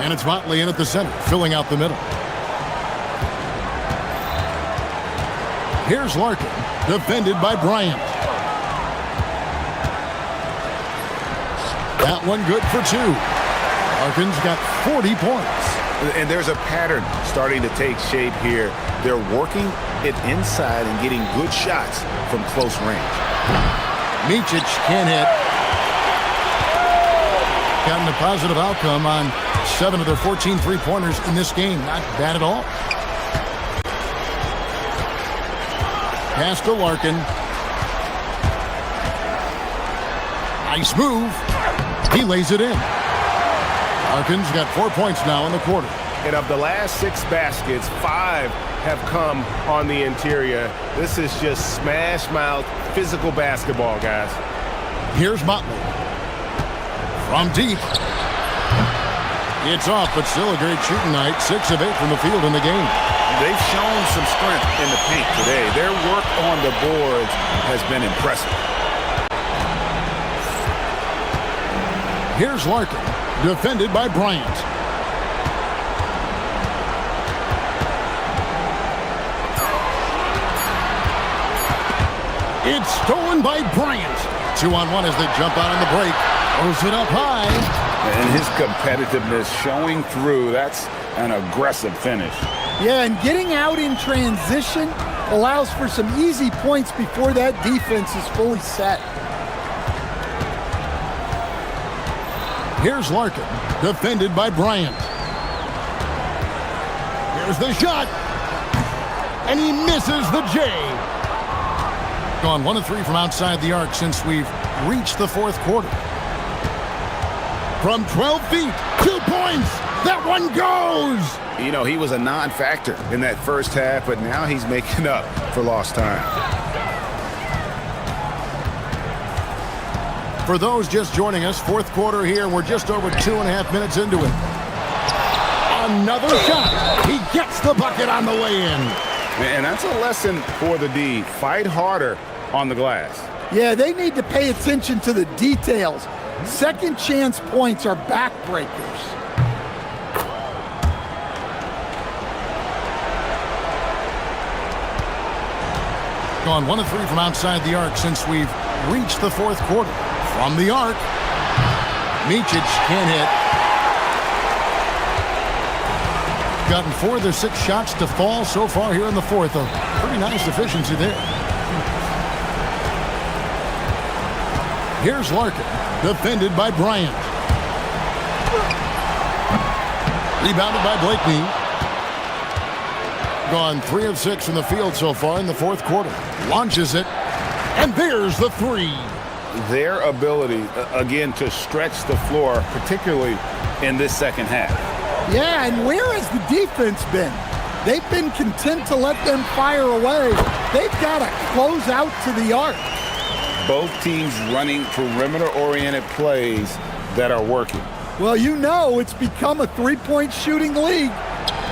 And it's Motley in at the center, filling out the middle. Here's Larkin, defended by Bryant. That one good for two. Larkin's got 40 points. And there's a pattern starting to take shape here. They're working it inside and getting good shots from close range. Micic can't hit. Gotten a positive outcome on 7 of their 14 three-pointers in this game. Not bad at all. Pass to Larkin. Nice move. He lays it in. Larkin's got 4 points now in the quarter. And of the last 6 baskets, 5 have come on the interior. This is just smash-mouth, physical basketball, guys. Here's Motley. From deep. It's off, but still a great shooting night. 6 of 8 from the field in the game. They've shown some strength in the paint today. Their work on the boards has been impressive. Here's Larkin, defended by Bryant. It's stolen by Bryant. 2-on-1 as they jump out on the break. Throws it up high. And his competitiveness showing through. That's an aggressive finish. Yeah, and getting out in transition allows for some easy points before that defense is fully set. Here's Larkin, defended by Bryant. Here's the shot. And he misses the J. Gone 1 of 3 from outside the arc since we've reached the fourth quarter. From 12 feet, 2 points. That one goes. You know, he was a non-factor in that first half, but now he's making up for lost time. For those just joining us, fourth quarter here, and we're just over 2.5 minutes into it. Another shot. He gets the bucket on the way in. And that's a lesson for the D. Fight harder on the glass. Yeah, they need to pay attention to the details. Second chance points are backbreakers. Gone 1 of 3 from outside the arc since we've reached the fourth quarter. From the arc, Micic can't hit. Gotten 4 of their 6 shots to fall so far here in the fourth. A pretty nice efficiency there. Here's Larkin, defended by Bryant. Rebounded by Blakeney. Gone 3 of 6 from the field so far in the fourth quarter. Launches it, and there's the 3. Their ability, again, to stretch the floor, particularly in this second half. Yeah, and where has the defense been? They've been content to let them fire away. They've got to close out to the arc. Both teams running perimeter-oriented plays that are working. Well, you know it's become a three-point shooting league.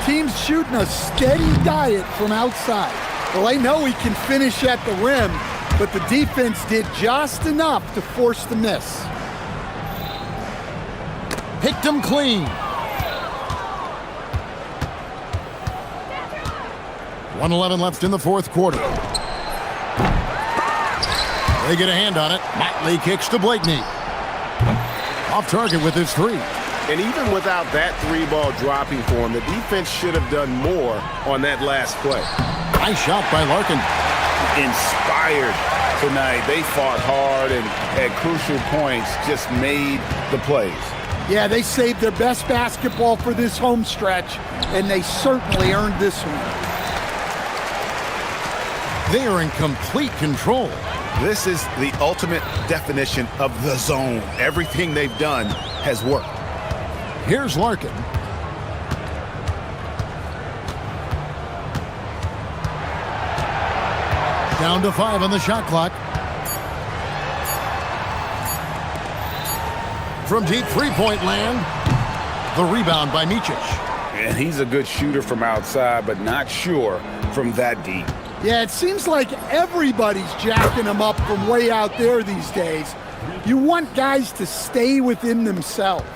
Teams shooting a steady diet from outside. Well, they know he can finish at the rim, but the defense did just enough to force the miss. Picked him clean. 1:11 left in the fourth quarter. They get a hand on it. Motley kicks to Blakeney. Off target with his 3. And even without that 3-ball dropping for him, the defense should have done more on that last play. Nice shot by Larkin. Inspired tonight. They fought hard and at crucial points just made the plays. Yeah, they saved their best basketball for this home stretch, and they certainly earned this one. They are in complete control. This is the ultimate definition of the zone. Everything they've done has worked. Here's Larkin. Down to 5 on the shot clock. From deep three-point land, the rebound by Micic. And he's a good shooter from outside, but not sure from that deep. Yeah, it seems like everybody's jacking them up from way out there these days. You want guys to stay within themselves.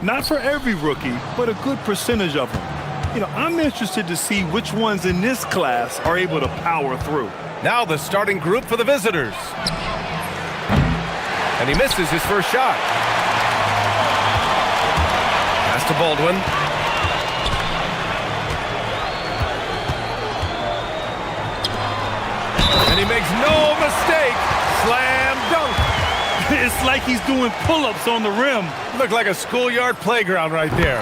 Not for every rookie, but a good percentage of them. You know, I'm interested to see which ones in this class are able to power through. Now the starting group for the visitors. And he misses his first shot. Pass to Baldwin. And he makes no mistake. Slam dunk. It's like he's doing pull-ups on the rim. Looked like a schoolyard playground right there.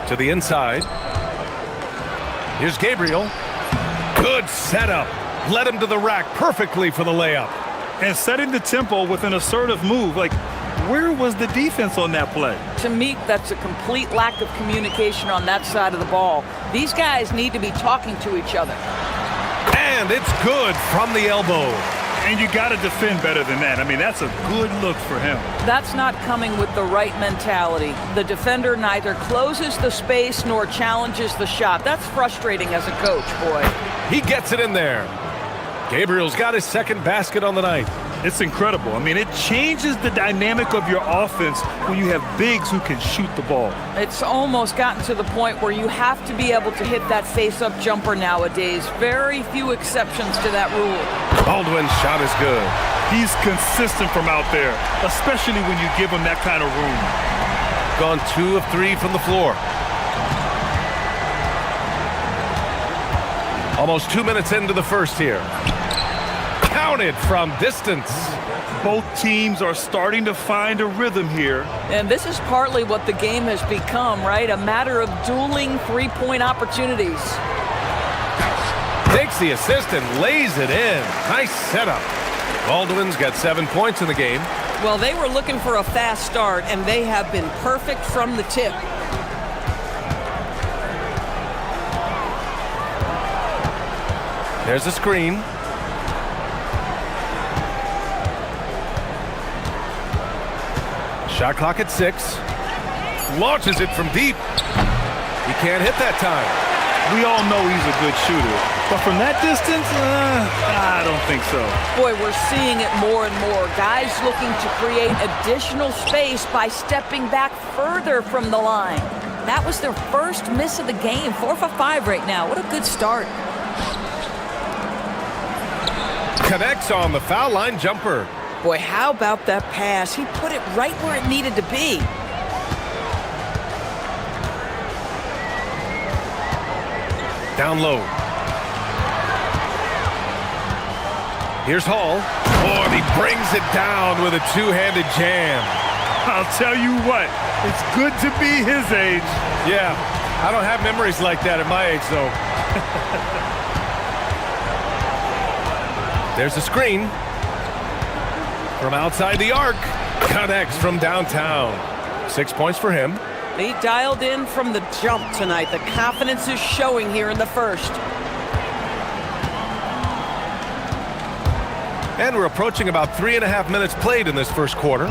To the inside. Here's Gabriel. Good setup. Led him to the rack perfectly for the layup. And setting the tempo with an assertive move. Like, where was the defense on that play? To me, that's a complete lack of communication on that side of the ball. These guys need to be talking to each other. And it's good from the elbow. And you got to defend better than that. I mean, that's a good look for him. That's not coming with the right mentality. The defender neither closes the space nor challenges the shot. That's frustrating as a coach, boy. He gets it in there. Gabriel's got his second basket on the night. It's incredible. I mean, it changes the dynamic of your offense when you have bigs who can shoot the ball. It's almost gotten to the point where you have to be able to hit that face-up jumper nowadays. Very few exceptions to that rule. Baldwin's shot is good. He's consistent from out there, especially when you give him that kind of room. Gone 2 of 3 from the floor. Almost 2 minutes into the first here. Counted from distance. Both teams are starting to find a rhythm here. And this is partly what the game has become, right? A matter of dueling three-point opportunities. Takes the assist and lays it in. Nice setup. Baldwin's got 7 points in the game. Well, they were looking for a fast start, and they have been perfect from the tip. There's a screen. Shot clock at 6. Launches it from deep. He can't hit that time. We all know he's a good shooter. But from that distance, I don't think so. Boy, we're seeing it more and more. Guys looking to create additional space by stepping back further from the line. That was their first miss of the game. 4 for 5 right now. What a good start. Connects on the foul line jumper. Boy, how about that pass? He put it right where it needed to be. Down low. Here's Hall. Oh, and he brings it down with a two-handed jam. I'll tell you what, it's good to be his age. Yeah, I don't have memories like that at my age, though. There's a screen. From outside the arc. Connects from downtown. 6 points for him. He dialed in from the jump tonight. The confidence is showing here in the first. And we're approaching about 3.5 minutes played in this first quarter.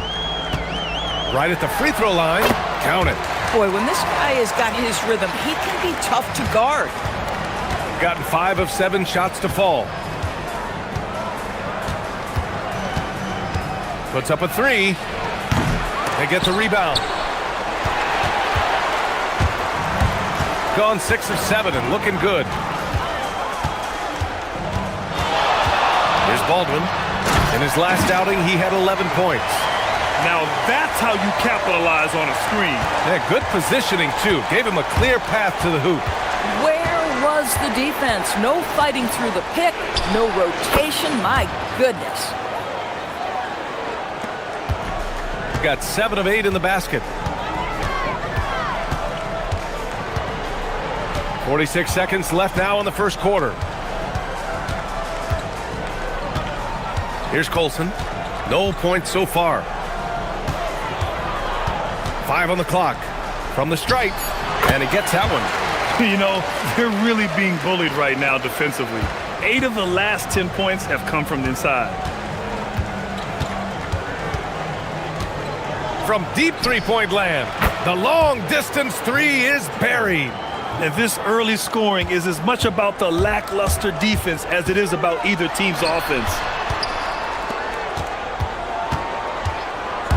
Right at the free throw line. Count it. Boy, when this guy has got his rhythm, he can be tough to guard. Gotten 5 of 7 shots to fall. Puts up a 3. They get the rebound. Gone 6 of 7 and looking good. Here's Baldwin. In his last outing, he had 11 points. Now that's how you capitalize on a screen. Yeah, good positioning, too. Gave him a clear path to the hoop. Where was the defense? No fighting through the pick, no rotation. My goodness. Got 7 of 8 in the basket. 46 seconds left now in the first quarter. Here's Colson. No points so far. 5 on the clock. From the stripe. And he gets that one. You know, they're really being bullied right now defensively. 8 of the last 10 points have come from the inside. From deep three-point land, the long-distance 3 is buried. And this early scoring is as much about the lackluster defense as it is about either team's offense.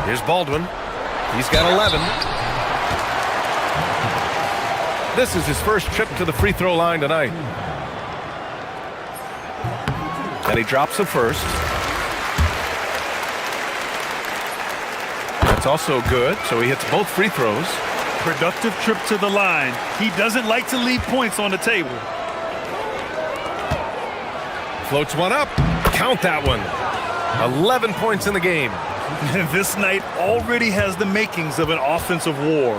Here's Baldwin. He's got 11. This is his first trip to the free throw line tonight. And he drops the first. That's also good, so he hits both free throws. Productive trip to the line. He doesn't like to leave points on the table. Floats one up. Count that one. 11 points in the game. And this night already has the makings of an offensive war.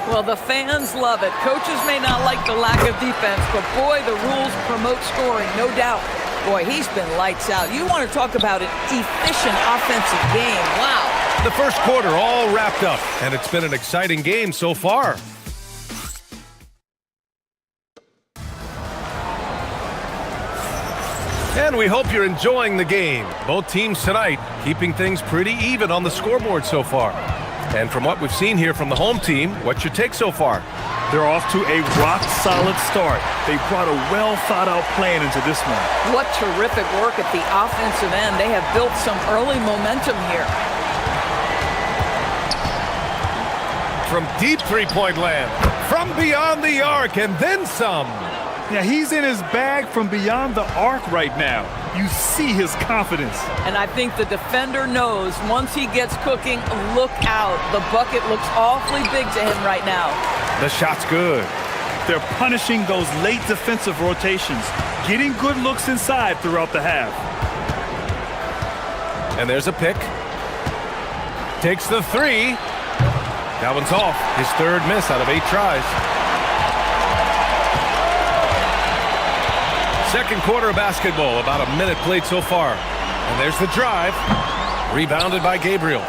Well, the fans love it. Coaches may not like the lack of defense, but boy, the rules promote scoring, no doubt. Boy, he's been lights out. You want to talk about an efficient offensive game. Wow. The first quarter all wrapped up, and it's been an exciting game so far. And we hope you're enjoying the game. Both teams tonight keeping things pretty even on the scoreboard so far. And from what we've seen here from the home team, what's your take so far? They're off to a rock-solid start. They brought a well-thought-out plan into this one. What terrific work at the offensive end. They have built some early momentum here. From deep three-point land, from beyond the arc, and then some. Yeah, he's in his bag from beyond the arc right now. You see his confidence. And I think the defender knows once he gets cooking, look out. The bucket looks awfully big to him right now. The shot's good. They're punishing those late defensive rotations, getting good looks inside throughout the half. And there's a pick. Takes the three. That one's off. His third miss out of 8 tries. Second quarter of basketball, about a minute played so far. And there's the drive. Rebounded by Gabriel.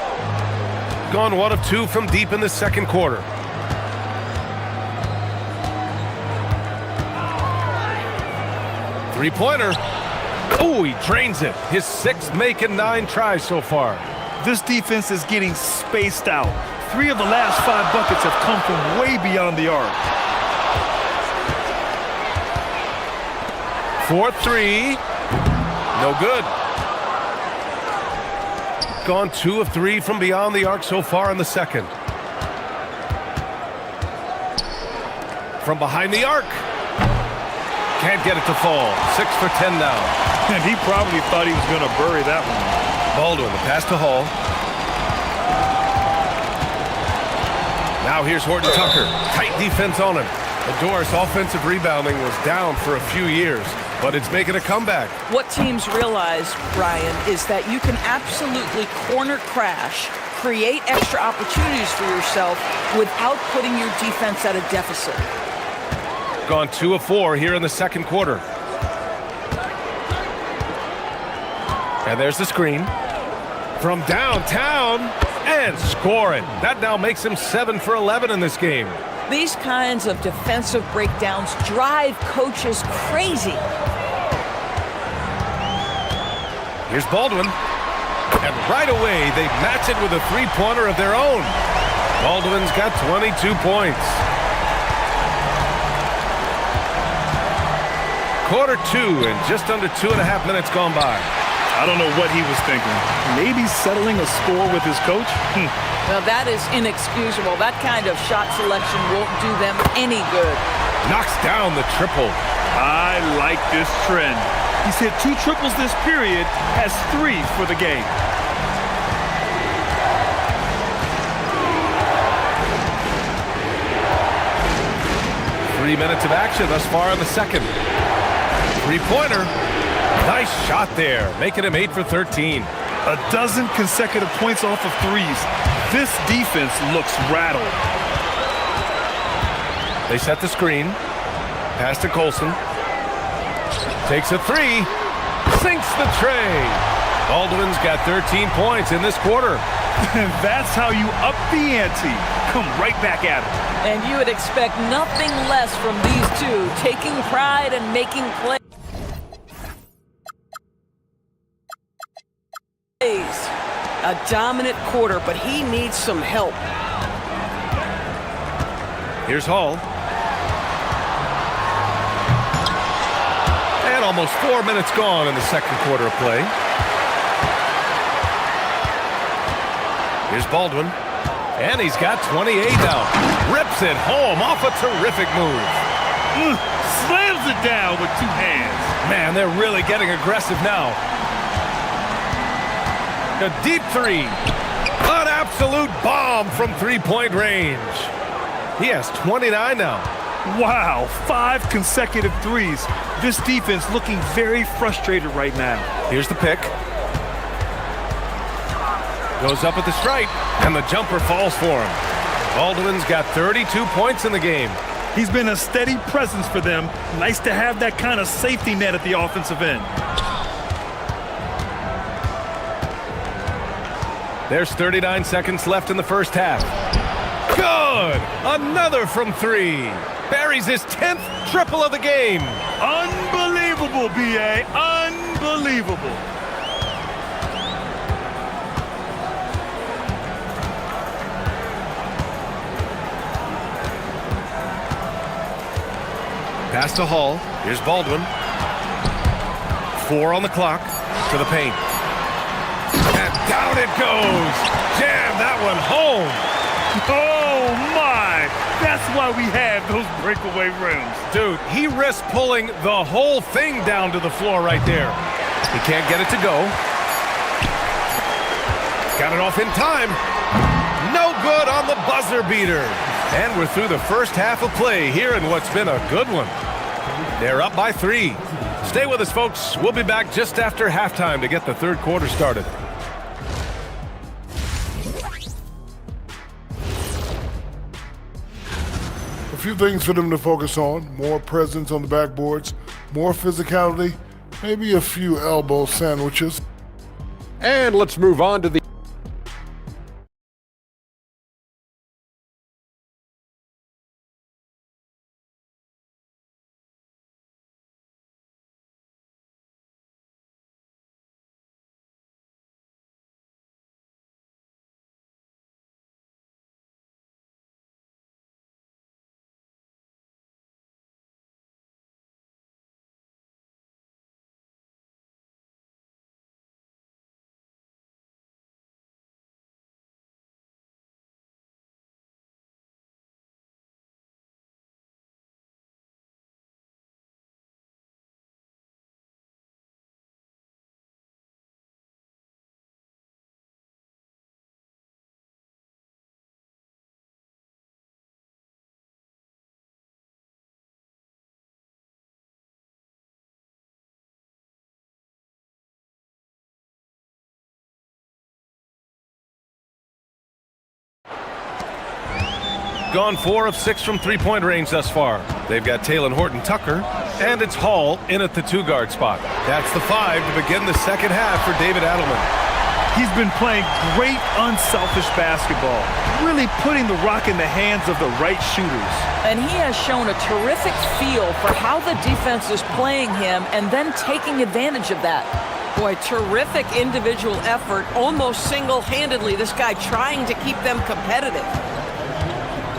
Gone 1 of 2 from deep in the second quarter. Three-pointer. Oh, he drains it. His 6th make in 9 tries so far. This defense is getting spaced out. 3 of the last 5 buckets have come from way beyond the arc. 4-3. No good. Gone 2 of 3 from beyond the arc so far in the second. From behind the arc. Can't get it to fall. 6 for 10 now. And he probably thought he was going to bury that one. Baldwin, the pass to Hall. Now here's Horton Tucker. Tight defense on him. The Doris offensive rebounding was down for a few years, but it's making a comeback. What teams realize, Brian, is that you can absolutely corner crash, create extra opportunities for yourself without putting your defense at a deficit. Gone 2 of 4 here in the second quarter. And there's the screen. From downtown, and scoring. That now makes him 7 for 11 in this game. These kinds of defensive breakdowns drive coaches crazy. Here's Baldwin. And right away, they match it with a three-pointer of their own. Baldwin's got 22 points. Quarter 2 and just under 2.5 minutes gone by. I don't know what he was thinking. Maybe settling a score with his coach? Well, that is inexcusable. That kind of shot selection won't do them any good. Knocks down the triple. I like this trend. He's hit 2 triples this period, has 3 for the game. Three minutes of action thus far in the second. Three-pointer. Nice shot there, making him 8 for 13. A dozen consecutive points off of threes. This defense looks rattled. They set the screen. Pass to Colson. Takes a 3. Sinks the tray. Baldwin's got 13 points in this quarter. And that's how you up the ante. Come right back at it. And you would expect nothing less from these two, taking pride and making plays. A dominant quarter, but he needs some help. Here's Hall. almost 4 minutes gone in the second quarter of play. Here's Baldwin. And he's got 28 now. Rips it home off a terrific move. Slams it down with 2 hands. Man, they're really getting aggressive now. A deep three. An absolute bomb from three-point range. He has 29 now. Wow, 5 consecutive threes. This defense looking very frustrated right now. Here's the pick. Goes up at the stripe, and the jumper falls for him. Baldwin's got 32 points in the game. He's been a steady presence for them. Nice to have that kind of safety net at the offensive end. There's 39 seconds left in the first half. Good! Another from 3. Buries his 10th triple of the game. Unbelievable, B.A. Unbelievable. Pass to Hall. Here's Baldwin. 4 on the clock. To the paint. And down it goes. Jam that one home. Oh, my. That's why we have those breakaway rims. Dude, he risks pulling the whole thing down to the floor right there. He can't get it to go. Got it off in time. No good on the buzzer beater. And we're through the first half of play here in what's been a good one. They're up by 3. Stay with us, folks. We'll be back just after halftime to get the third quarter started. A few things for them to focus on. More presence on the backboards, more physicality, maybe a few elbow sandwiches. And let's move on to the Gone 4 of 6 from three-point range thus far. They've got Taylor Horton-Tucker, and it's Hall in at the 2-guard spot. That's the 5 to begin the second half for David Adelman. He's been playing great unselfish basketball, really putting the rock in the hands of the right shooters. And he has shown a terrific feel for how the defense is playing him and then taking advantage of that. Boy, terrific individual effort, almost single-handedly, this guy trying to keep them competitive.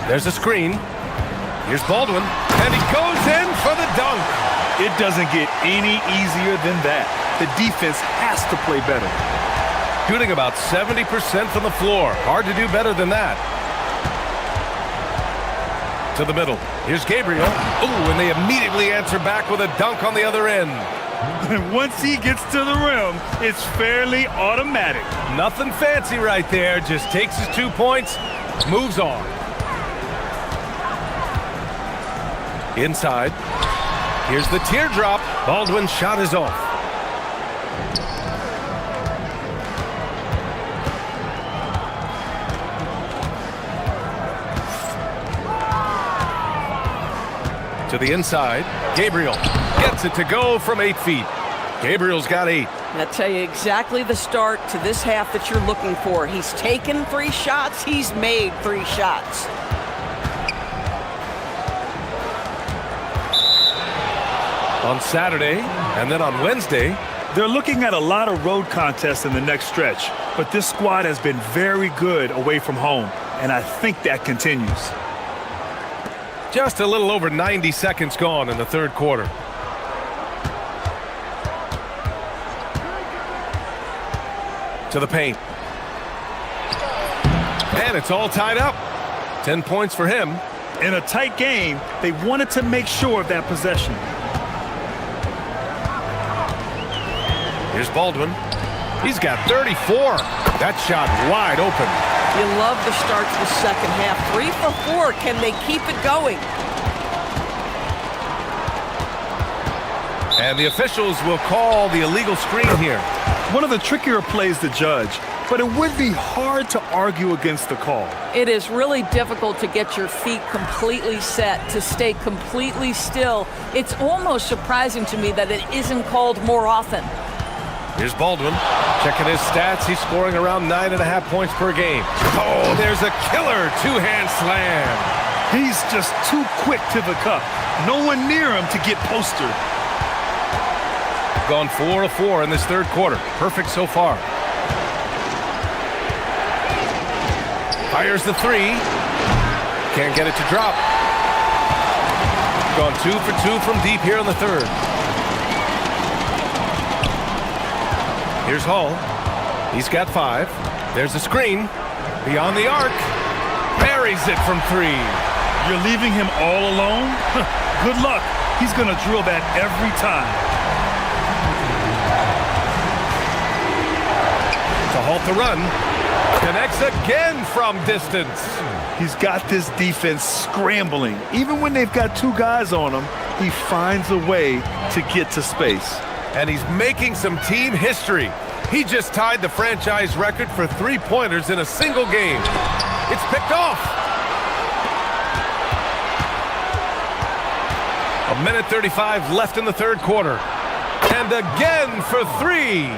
There's a screen. Here's Baldwin, and he goes in for the dunk. It doesn't get any easier than that. The defense has to play better. Shooting about 70% from the floor. Hard to do better than that. To the middle. Here's Gabriel. Ooh, and they immediately answer back with a dunk on the other end. Once he gets to the rim, it's fairly automatic. Nothing fancy right there. Just takes his 2 points, moves on. Inside. Here's the teardrop. Baldwin's shot is off. To the inside. Gabriel gets it to go from 8 feet. Gabriel's got 8. I'll tell you exactly the start to this half that you're looking for. He's taken 3 shots. He's made 3 shots. On Saturday, and then on Wednesday. They're looking at a lot of road contests in the next stretch, but this squad has been very good away from home, and I think that continues. Just a little over 90 seconds gone in the third quarter. to the paint. And it's all tied up. 10 points for him. In a tight game, they wanted to make sure of that possession. Here's Baldwin. He's got 34. That shot wide open. You love the start to the second half. 3 for 4. Can they keep it going? And the officials will call the illegal screen here. One of the trickier plays to judge, but it would be hard to argue against the call. It is really difficult to get your feet completely set, to stay completely still. It's almost surprising to me that it isn't called more often. Here's Baldwin. Checking his stats. He's scoring around 9.5 points per game. Oh, there's a killer two-hand slam. He's just too quick to the cup. No one near him to get postered. Gone 4 of 4 in this third quarter. Perfect so far. Fires the three. Can't get it to drop. Gone 2 for 2 from deep here in the third. Here's Hull. He's got 5. There's a screen. Beyond the arc. Buries it from 3. You're leaving him all alone? Good luck. He's going to drill that every time. To halt the run. Connects again from distance. He's got this defense scrambling. Even when they've got 2 guys on him, he finds a way to get to space. And he's making some team history. He just tied the franchise record for 3-pointers in a single game. It's picked off. 1:35 left in the third quarter. And again for 3.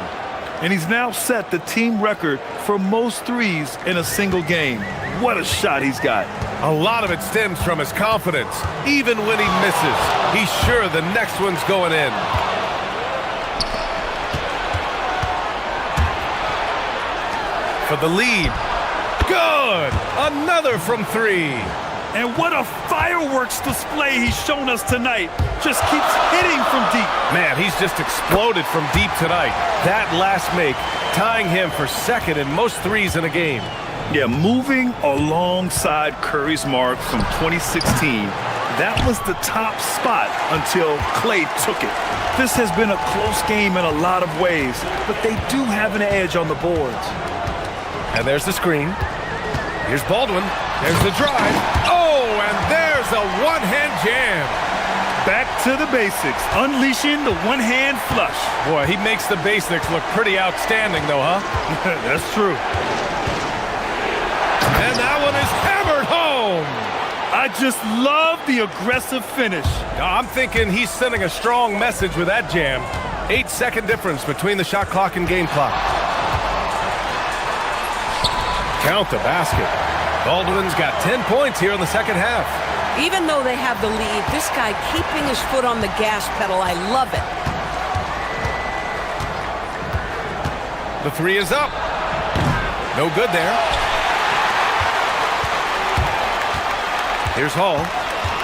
And he's now set the team record for most threes in a single game. What a shot he's got. A lot of it stems from his confidence. Even when he misses, he's sure the next one's going in. For the lead. Good! Another from 3. And what a fireworks display he's shown us tonight. Just keeps hitting from deep. Man, he's just exploded from deep tonight. That last make, tying him for second in most threes in a game. Yeah, moving alongside Curry's mark from 2016. That was the top spot until Clay took it. This has been a close game in a lot of ways, but they do have an edge on the boards. And there's the screen. Here's Baldwin. There's the drive. Oh, and there's a one-hand jam. Back to the basics, unleashing the one-hand flush. Boy, he makes the basics look pretty outstanding, though, huh? That's true. And that one is hammered home. I just love the aggressive finish. I'm thinking he's sending a strong message with that jam. 8-second difference between the shot clock and game clock. Count the basket. Baldwin's got 10 points here in the second half. Even though they have the lead, this guy keeping his foot on the gas pedal, I love it. The 3 is up. No good there. Here's Hull.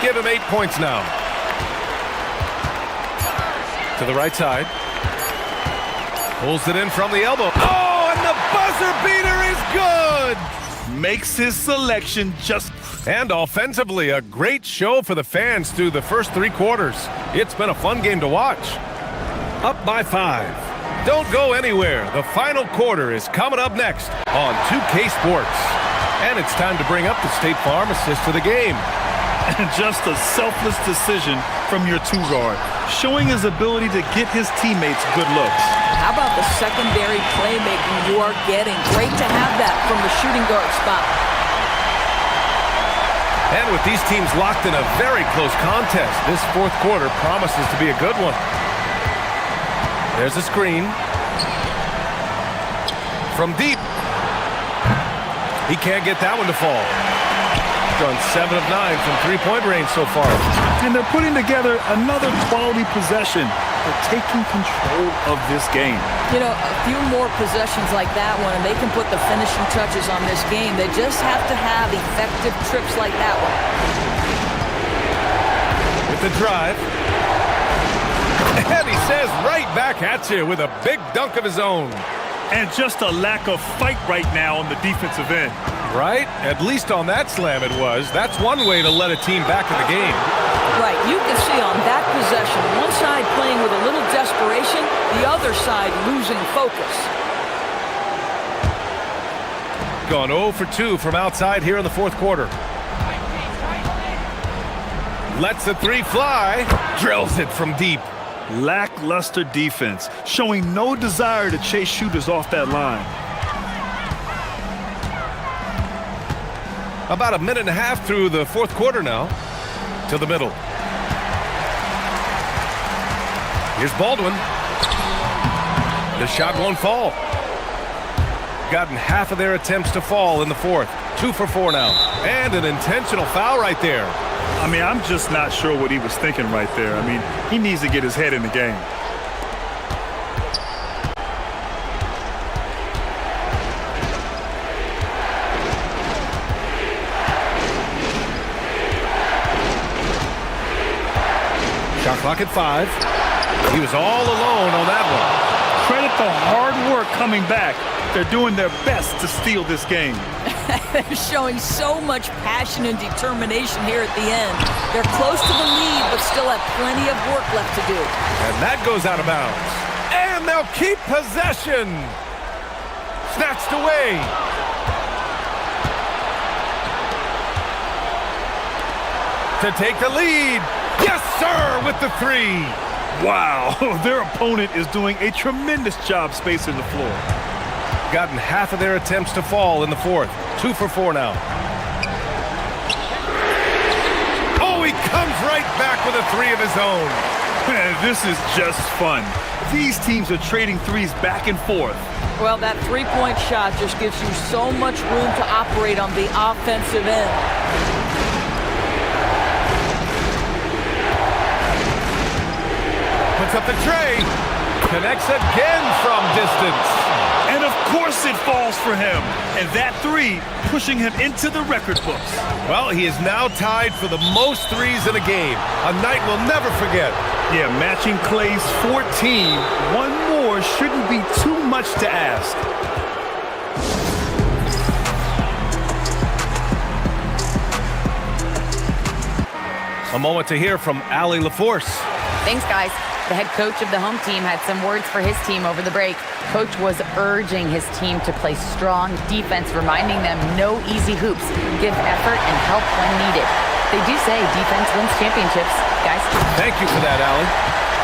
Give him 8 points now. To the right side. Pulls it in from the elbow. Oh, and the buzzer beater is good! Makes his selection just... And offensively, a great show for the fans through the first 3 quarters. It's been a fun game to watch. Up by 5. Don't go anywhere. The final quarter is coming up next on 2K Sports. And it's time to bring up the State Farm assist of the game. And just a selfless decision from your 2-guard, showing his ability to get his teammates good looks. How about the secondary playmaking you are getting? Great to have that from the shooting guard spot. And with these teams locked in a very close contest, this fourth quarter promises to be a good one. There's a screen. From deep. He can't get that one to fall. Done 7 of 9 from 3-point range so far. And they're putting together another quality possession. They're taking control of this game. You know, a few more possessions like that one, and they can put the finishing touches on this game. They just have to have effective trips like that one. With the drive. And he says right back at you with a big dunk of his own. And just a lack of fight right now on the defensive end. Right? At least on that slam it was. That's one way to let a team back in the game. Right, you can see on that possession, one side playing with a little desperation, the other side losing focus. Gone 0 for 2 from outside here in the fourth quarter. Lets the three fly. Drills it from deep. Lackluster defense, showing no desire to chase shooters off that line. About a minute and a half through the fourth quarter now. To the middle. Here's Baldwin. The shot won't fall. Gotten half of their attempts to fall in the fourth. 2 for 4 now. And an intentional foul right there. I mean, I'm just not sure what he was thinking right there. I mean, he needs to get his head in the game. Shot clock at 5. He was all alone on that one. Credit the hard work coming back. They're doing their best to steal this game. They're showing so much passion and determination here at the end. They're close to the lead, but still have plenty of work left to do. And that goes out of bounds. And they'll keep possession. Snatched away. To take the lead. Yes, sir, with the 3. Wow, their opponent is doing a tremendous job spacing the floor. Gotten half of their attempts to fall in the fourth. 2 for 4 now. Oh, he comes right back with a 3 of his own. This is just fun. These teams are trading threes back and forth. Well, that three-point shot just gives you so much room to operate on the offensive end. Puts up the tray. Connects again from distance. And of course it falls for him. And that 3 pushing him into the record books. Well, he is now tied for the most threes in a game. A night we'll never forget. Yeah, matching Clay's 14. One more shouldn't be too much to ask. A moment to hear from Allie LaForce. Thanks, guys. The head coach of the home team had some words for his team over the break. Coach was urging his team to play strong defense, reminding them no easy hoops, give effort and help when needed. They do say defense wins championships, guys. Thank you for that, Allie.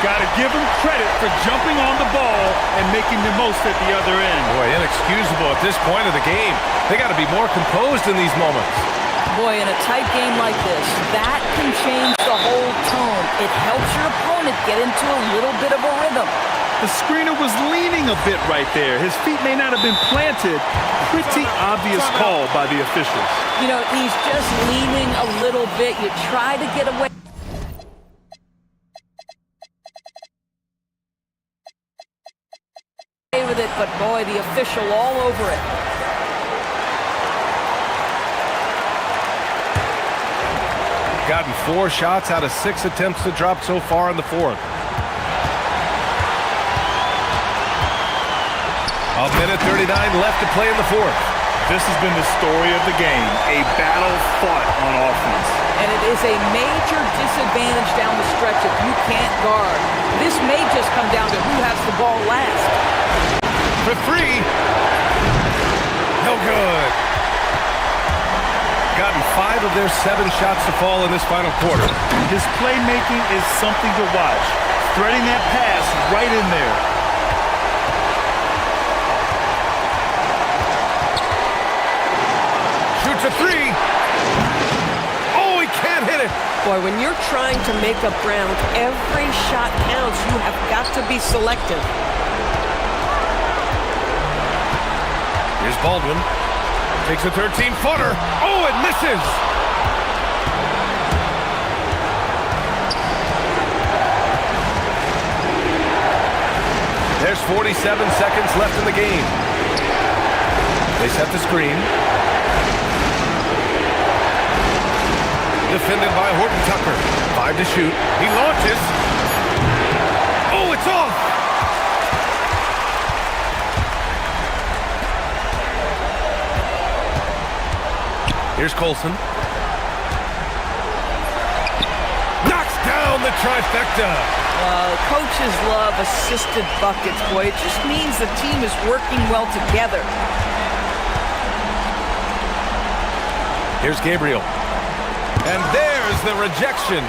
Gotta give him credit for jumping on the ball and making the most at the other end. Boy, inexcusable at this point of the game. They got to be more composed in these moments. Boy, in a tight game like this, that can change the whole tone. It helps your opponent get into a little bit of a rhythm. The screener was leaning a bit right there. His feet may not have been planted. Pretty obvious call by the officials. You know, he's just leaning a little bit. You try to get away with it, but boy, the official all over it. Gotten 4 shots out of 6 attempts to drop so far in the fourth. A minute 39 left to play in the fourth. This has been the story of the game, a battle fought on offense. And it is a major disadvantage down the stretch if you can't guard. This may just come down to who has the ball last. For 3. No good. Gotten 5 of their 7 shots to fall in this final quarter. His playmaking is something to watch. Threading that pass right in there. Shoots a 3. Oh, he can't hit it. Boy, when you're trying to make up ground, every shot counts. You have got to be selective. Here's Baldwin. Takes a 13-footer. Oh, it misses. There's 47 seconds left in the game. They set the screen. Defended by Horton Tucker. 5 to shoot. He launches. Oh, it's off. Here's Colson. Knocks down the trifecta. Coaches love assisted buckets, boy. It just means the team is working well together. Here's Gabriel. And there's the rejection.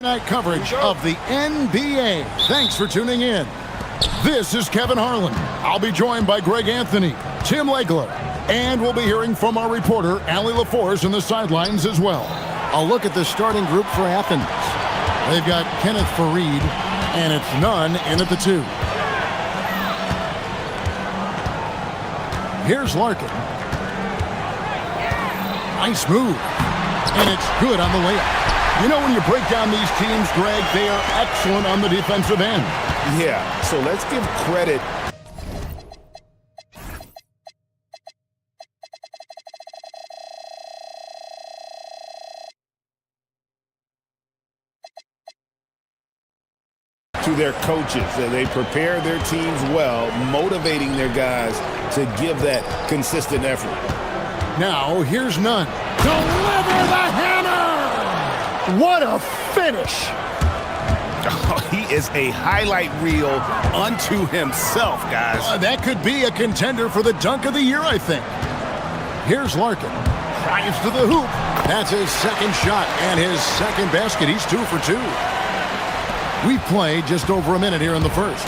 Night coverage of the NBA. Thanks for tuning in. This is Kevin Harlan. I'll be joined by Greg Anthony, Tim Legler, and we'll be hearing from our reporter, Allie LaForce, in the sidelines as well. A look at the starting group for Athens. They've got Kenneth Faried, and it's Nunn in at the 2. Here's Larkin. Nice move. And it's good on the layup. You know, when you break down these teams, Greg, they are excellent on the defensive end. Yeah, so let's give credit to their coaches. They prepare their teams well, motivating their guys to give that consistent effort. Now, here's Nunn. Deliver the hammer! What a finish! Oh, he is a highlight reel unto himself, guys. That could be a contender for the dunk of the year, I think. Here's Larkin. Drives to the hoop. That's his second shot and his second basket. He's 2 for 2. We've played just over a minute here in the first.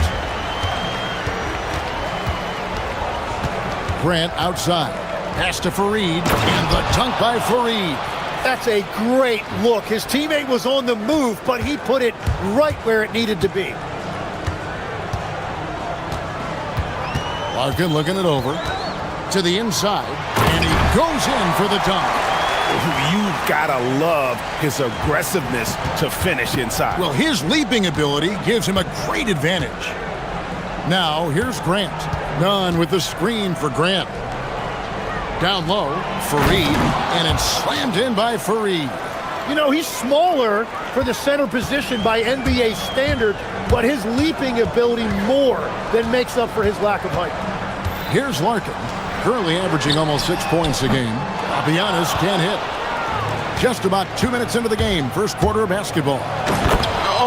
Grant outside. Pass to Faried, and the dunk by Faried. That's a great look. His teammate was on the move, but he put it right where it needed to be. Larkin looking it over to the inside, and he goes in for the dunk. You've got to love his aggressiveness to finish inside. Well, his leaping ability gives him a great advantage. Now, here's Grant. Nunn with the screen for Grant. Down low, Faried, and it's slammed in by Faried. You know, he's smaller for the center position by NBA standard, but his leaping ability more than makes up for his lack of height. Here's Larkin, currently averaging almost 6 points a game. Papianis can't hit. Just about 2 minutes into the game, first quarter of basketball.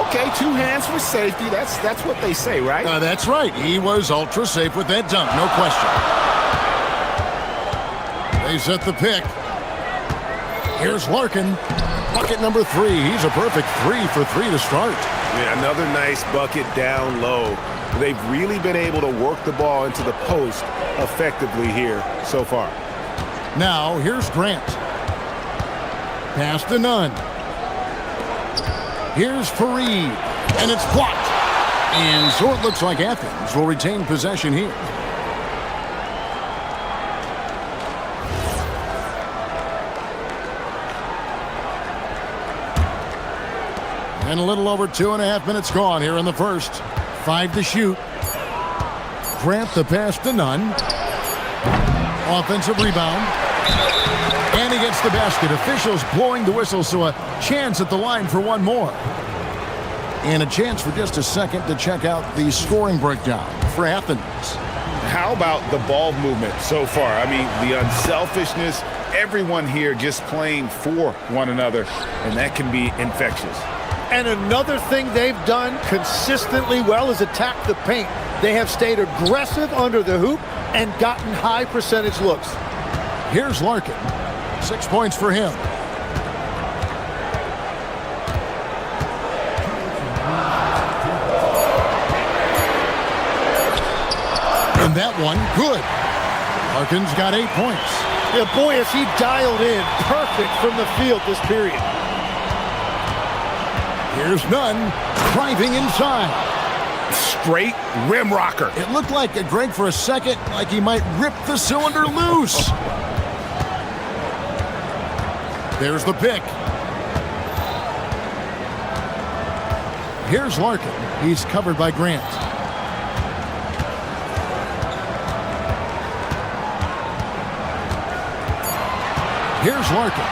Okay, 2 hands for safety. That's what they say, right? That's right. He was ultra safe with that dunk, no question. They set the pick. Here's Larkin. Bucket number 3. He's a perfect 3 for 3 to start. Yeah, another nice bucket down low. They've really been able to work the ball into the post effectively here so far. Now, here's Grant. Pass to Nunn. Here's Faried, and it's blocked. And so it looks like Athens will retain possession here. And a little over 2.5 minutes gone here in the first. 5 to shoot. Grant the pass to Nunn. Offensive rebound. And he gets the basket. Officials blowing the whistle, so a chance at the line for one more. And a chance for just a second to check out the scoring breakdown for Athens. How about the ball movement so far? I mean, the unselfishness, everyone here just playing for one another, and that can be infectious. And another thing they've done consistently well is attack the paint. They have stayed aggressive under the hoop and gotten high percentage looks. Here's Larkin. 6 points for him. And that one, good. Larkin's got 8 points. Yeah, boy, is he dialed in perfect from the field this period. Here's Nunn driving inside. Straight rim rocker. It looked like, Greg, for a second, like he might rip the cylinder loose. There's the pick. Here's Larkin. He's covered by Grant. Here's Larkin.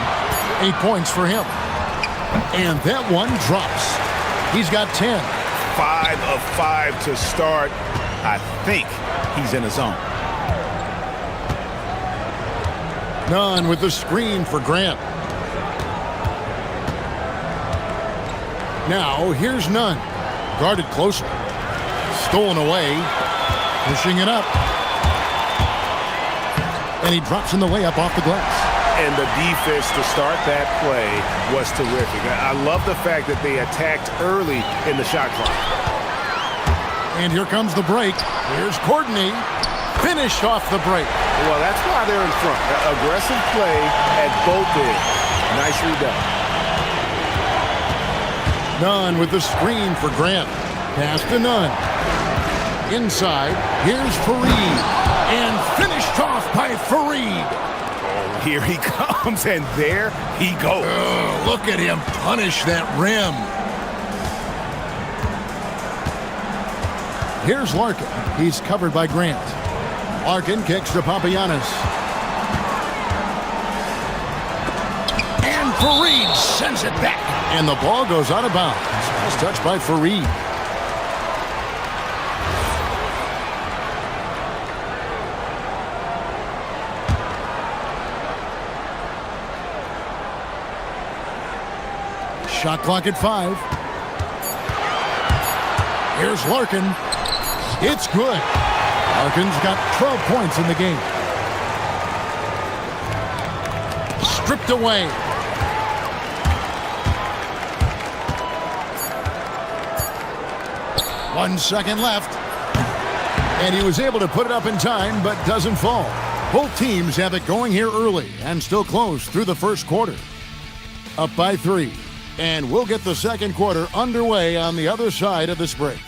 8 points for him. And that one drops. He's got 10. 5 of 5 to start. I think he's in his zone. Nunn with the screen for Grant. Now, here's Nunn. Guarded closely. Stolen away. Pushing it up. And he drops in the layup off the glass. and the defense to start that play was terrific. I love the fact that they attacked early in the shot clock. And here comes the break. Here's Courtney. Finish off the break. Well, that's why they're in front. Aggressive play at both ends. Nicely done. Nunn with the screen for Grant. Pass to Nunn. Inside, here's Fareed. And finished off by Fareed. Oh, here he comes, and there he goes. Oh, look at him punish that rim. Here's Larkin. He's covered by Grant. Larkin kicks to Papagiannis. And Fareed sends it back. And the ball goes out of bounds. Nice touch by Fareed. Shot clock at 5. Here's Larkin. It's good. Larkin's got 12 points in the game. Stripped away. One second left. And he was able to put it up in time, but doesn't fall. Both teams have it going here early and still close through the first quarter. Up by 3. And we'll get the second quarter underway on the other side of this break.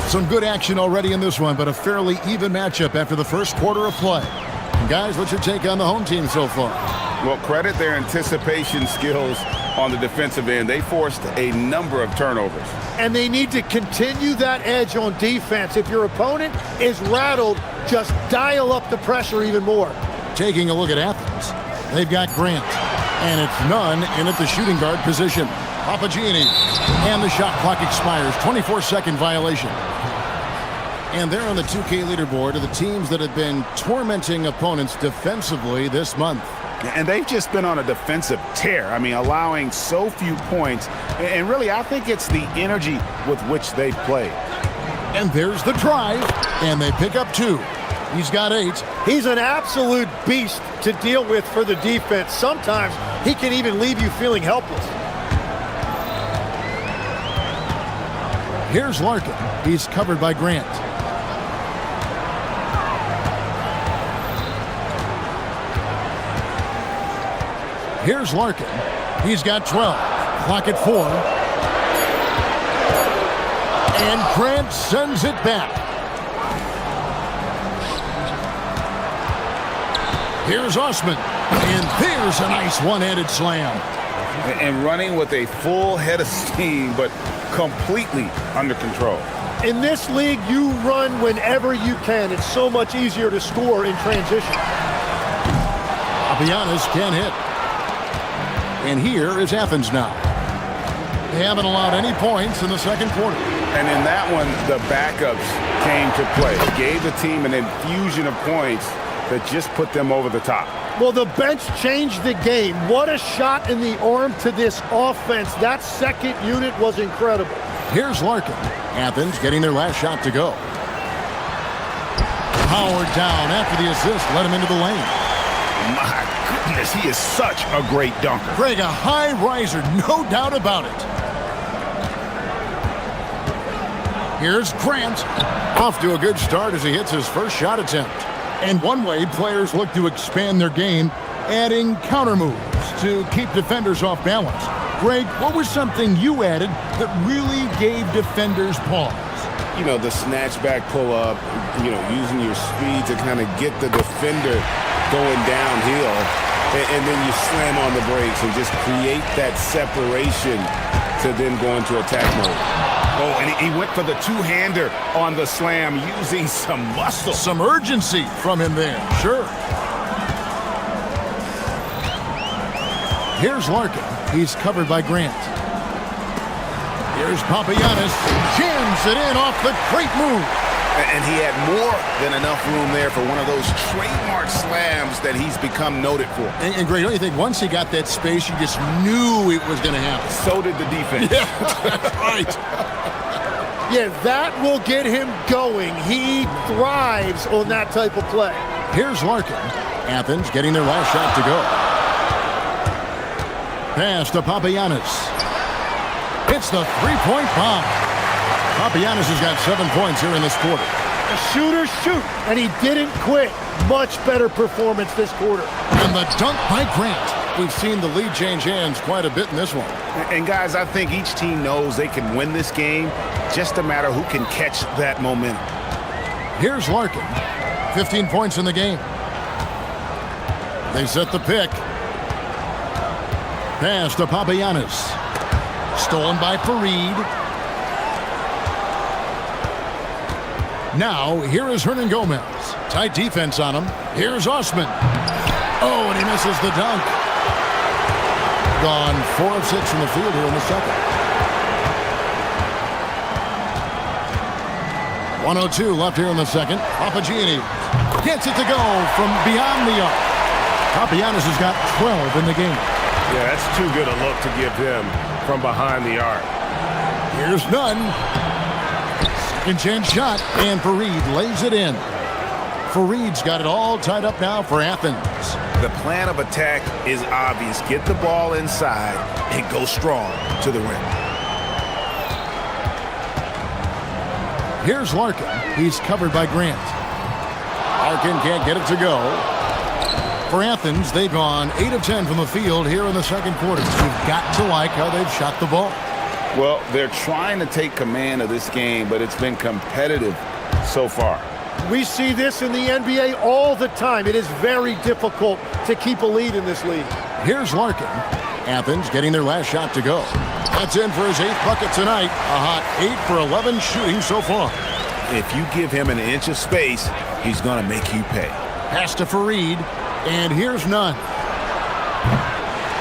Some good action already in this one, but a fairly even matchup after the first quarter of play. And guys, what's your take on the home team so far? Well, credit their anticipation skills on the defensive end. They forced a number of turnovers. And they need to continue that edge on defense. If your opponent is rattled, just dial up the pressure even more. Taking a look at Athens, they've got Grant. And it's Nunn in at the shooting guard position. Papagiannis. And the shot clock expires. 24-second violation. And they're on the 2K leaderboard of the teams that have been tormenting opponents defensively this month. And they've just been on a defensive tear. I mean, allowing so few points. And really, I think it's the energy with which they've played. And there's the drive. And they pick up 2. He's got 8. He's an absolute beast to deal with for the defense. Sometimes he can even leave you feeling helpless. Here's Larkin. He's covered by Grant. Here's Larkin. He's got 12. Clock at 4. And Grant sends it back. Here's Osman. And there's a nice one-handed slam. And running with a full head of steam, but completely under control. In this league, you run whenever you can. It's so much easier to score in transition. Papagiannis can't hit. And here is Athens now. They haven't allowed any points in the second quarter. And in that one, the backups came to play. It gave the team an infusion of points that just put them over the top. Well, the bench changed the game. What a shot in the arm to this offense. That second unit was incredible. Here's Larkin. Athens getting their last shot to go. Howard down after the assist. Let him into the lane. My goodness, he is such a great dunker. Greg, a high riser, no doubt about it. Here's Grant. Off to a good start as he hits his first shot attempt. And one way players look to expand their game, adding counter moves to keep defenders off balance. Greg, what was something you added that really gave defenders pause? You know, the snatch back pull up, you know, using your speed to kind of get the defender going downhill, and then you slam on the brakes and just create that separation to then go into attack mode. Oh, and he went for the two-hander on the slam using some muscle. Some urgency from him there, sure. Here's Larkin. He's covered by Grant. Here's Papagiannis. Jams it in off the great move. And he had more than enough room there for one of those trademark slams that he's become noted for. And Greg, don't you think once he got that space, you just knew it was going to happen? So did the defense. Yeah, right. Yeah, that will get him going. He thrives on that type of play. Here's Larkin. Athens getting their last shot to go. Pass to Papagiannis. It's the three-point bomb. Papagiannis has got 7 points here in this quarter. The shooters shoot, and he didn't quit. Much better performance this quarter. And the dunk by Grant. We've seen the lead change hands quite a bit in this one. And guys, I think each team knows they can win this game, just a matter who can catch that momentum. Here's Larkin. 15 points in the game. They set the pick. Pass to Papagiannis. Stolen by Fareed. Now, here is Hernan Gomez. Tight defense on him. Here's Osman. Oh, and he misses the dunk. Gone 4 of 6 from the field here in the second. 1:02 left here in the second. Papagiannis gets it to go from beyond the arc. Papagiannis has got 12 in the game. Yeah, that's too good a look to give him from behind the arc. Here's none. Second chance shot, and Fareed lays it in. Fareed's got it all tied up now for Athens. The plan of attack is obvious. Get the ball inside and go strong to the rim. Here's Larkin. He's covered by Grant. Larkin can't get it to go. For Athens, they've gone 8 of 10 from the field here in the second quarter. You've got to like how they've shot the ball. Well, they're trying to take command of this game, but it's been competitive so far. We see this in the NBA all the time. It is very difficult to keep a lead in this league. Here's Larkin. Athens getting their last shot to go. That's in for his 8th bucket tonight. A hot 8 for 11 shooting so far. If you give him an inch of space, he's going to make you pay. Pass to Fareed, and here's none.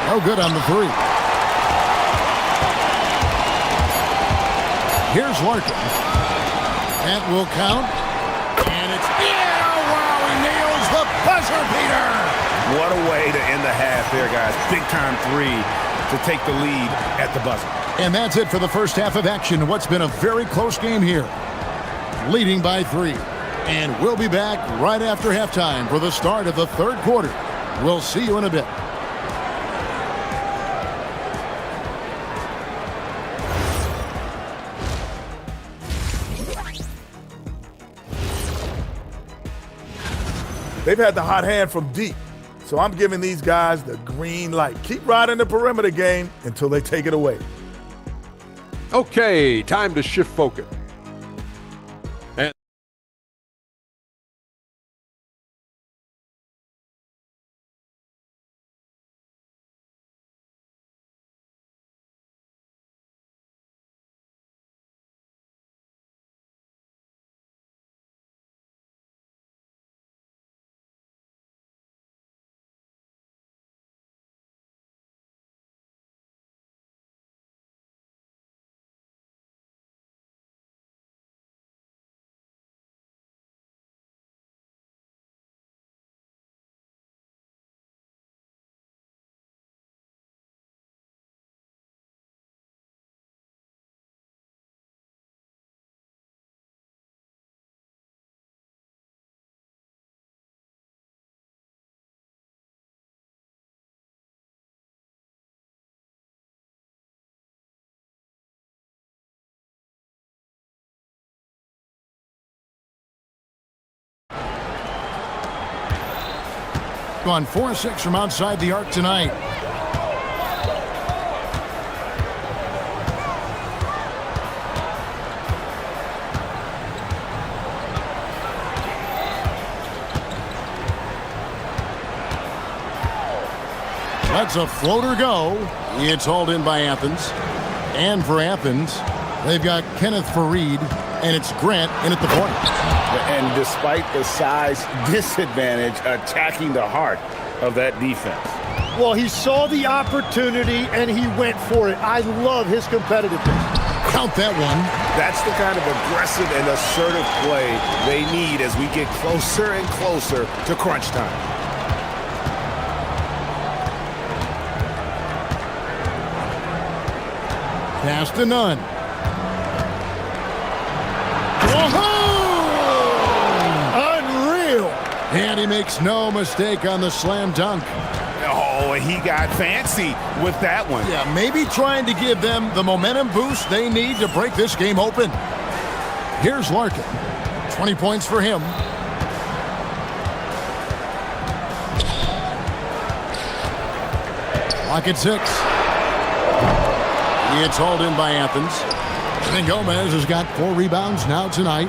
No good on the three. Here's Larkin. That will count. And it's in. Oh, wow, he nails the buzzer beater. What a way to end the half there, guys. Big time three to take the lead at the buzzer. And that's it for the first half of action. What's been a very close game here. Leading by 3. And we'll be back right after halftime for the start of the third quarter. We'll see you in a bit. They've had the hot hand from deep, so I'm giving these guys the green light. Keep riding the perimeter game until they take it away. Okay, time to shift focus. And gone 4-6 from outside the arc tonight. Lets a floater go. It's hauled in by Athens. And for Athens, they've got Kenneth Fareed, and it's Grant in at the point. And despite the size disadvantage, attacking the heart of that defense. Well, he saw the opportunity, and he went for it. I love his competitiveness. Count that one. That's the kind of aggressive and assertive play they need as we get closer and closer to crunch time. Pass to none. Unreal. And he makes no mistake on the slam dunk. Oh, and he got fancy with that one. Yeah, maybe trying to give them the momentum boost they need to break this game open. Here's Larkin. 20 points for him. Clock at 6. It's hauled in by Athens. And Gomez has got 4 rebounds now tonight.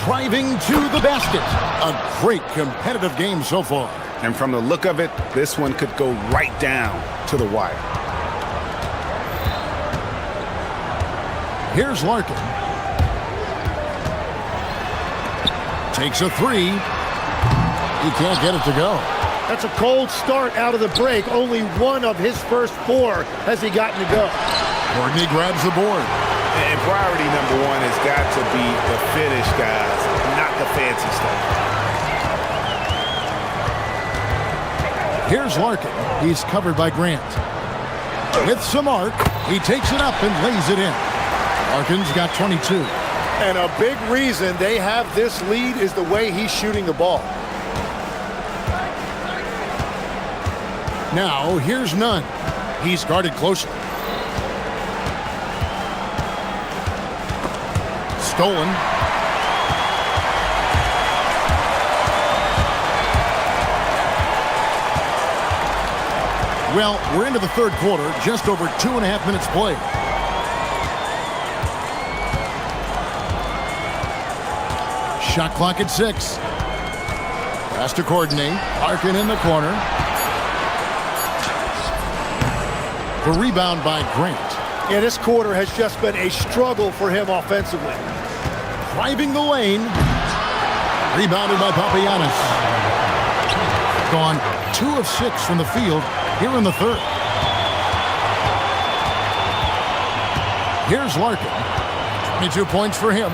Driving to the basket. A great competitive game so far. And from the look of it, this one could go right down to the wire. Here's Larkin. Takes a 3. He can't get it to go. That's a cold start out of the break. Only one of his first 4 has he gotten to go. Courtney grabs the board. And priority number 1 has got to be the finish, guys, not the fancy stuff. Here's Larkin. He's covered by Grant. With some arc, he takes it up and lays it in. Larkin's got 22. And a big reason they have this lead is the way he's shooting the ball. Now, here's Nunn. He's guarded closely. Stolen. Well, we're into the third quarter, just over 2.5 minutes played. Shot clock at 6. Pass to coordinate. Larkin in the corner. The rebound by Grant. Yeah, this quarter has just been a struggle for him offensively. Driving the lane. Rebounded by Papagiannis. Gone 2 of 6 from the field here in the third. Here's Larkin. 22 points for him.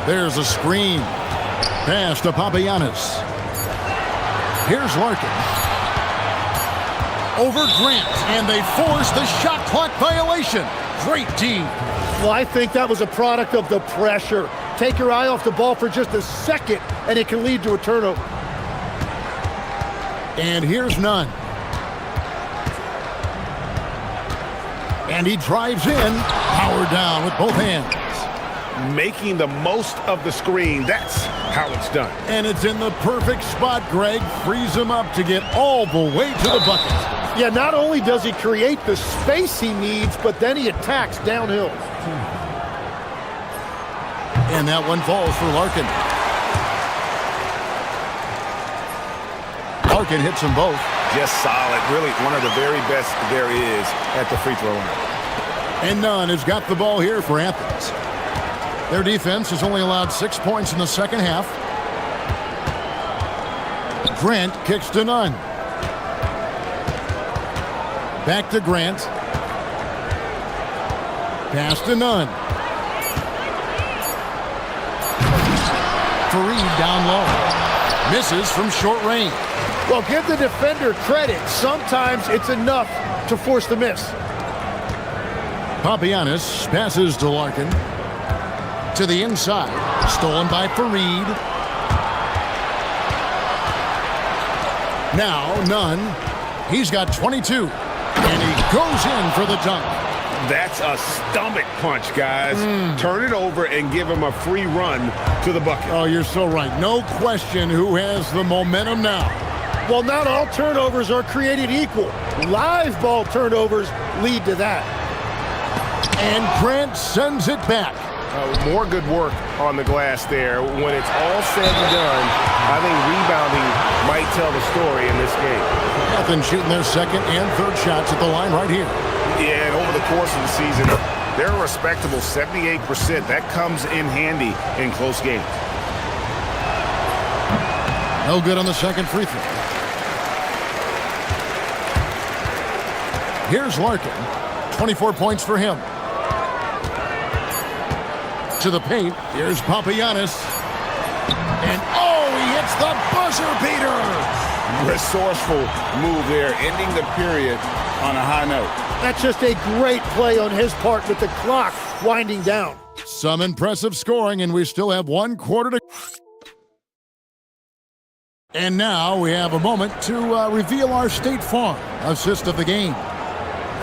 There's a screen. Pass to Papagiannis. Here's Larkin. Over Grant, and they force the shot clock violation. Great team. Well, I think that was a product of the pressure. Take your eye off the ball for just a second, and it can lead to a turnover. And here's Nunn. And he drives in, power down with both hands. Making the most of the screen, that's how it's done. And it's in the perfect spot, Greg. Frees him up to get all the way to the bucket. Yeah, not only does he create the space he needs, but then he attacks downhill. And that one falls for Larkin. Larkin hits them both. Just solid. Really one of the very best there is at the free throw line. And Nunn has got the ball here for Athens. Their defense has only allowed 6 points in the second half. Grant kicks to Nunn. Back to Grant. Pass to Nunn. Fareed down low. Misses from short range. Well, give the defender credit. Sometimes it's enough to force the miss. Papagiannis passes to Larkin. To the inside. Stolen by Fareed. Now Nunn. He's got 22. And he goes in for the dunk. That's a stomach punch, guys. Turn it over and give him a free run to the bucket. Oh, you're so right. No question who has the momentum now. Well, not all turnovers are created equal. Live ball turnovers lead to that. And Grant sends it back. More good work on the glass there. When it's all said and done, I think rebounding might tell the story in this game. Athens shooting their second and third shots at the line right here. Yeah, and over the course of the season, they're a respectable 78%. That comes in handy in close games. No good on the second free throw. Here's Larkin. 24 points for him. To the paint. Here's Papagiannis. And oh, he hits the buzzer beater. Resourceful move there, ending the period on a high note. That's just a great play on his part with the clock winding down. Some impressive scoring, and we still have 1 quarter to... And now we have a moment to reveal our State Farm assist of the game.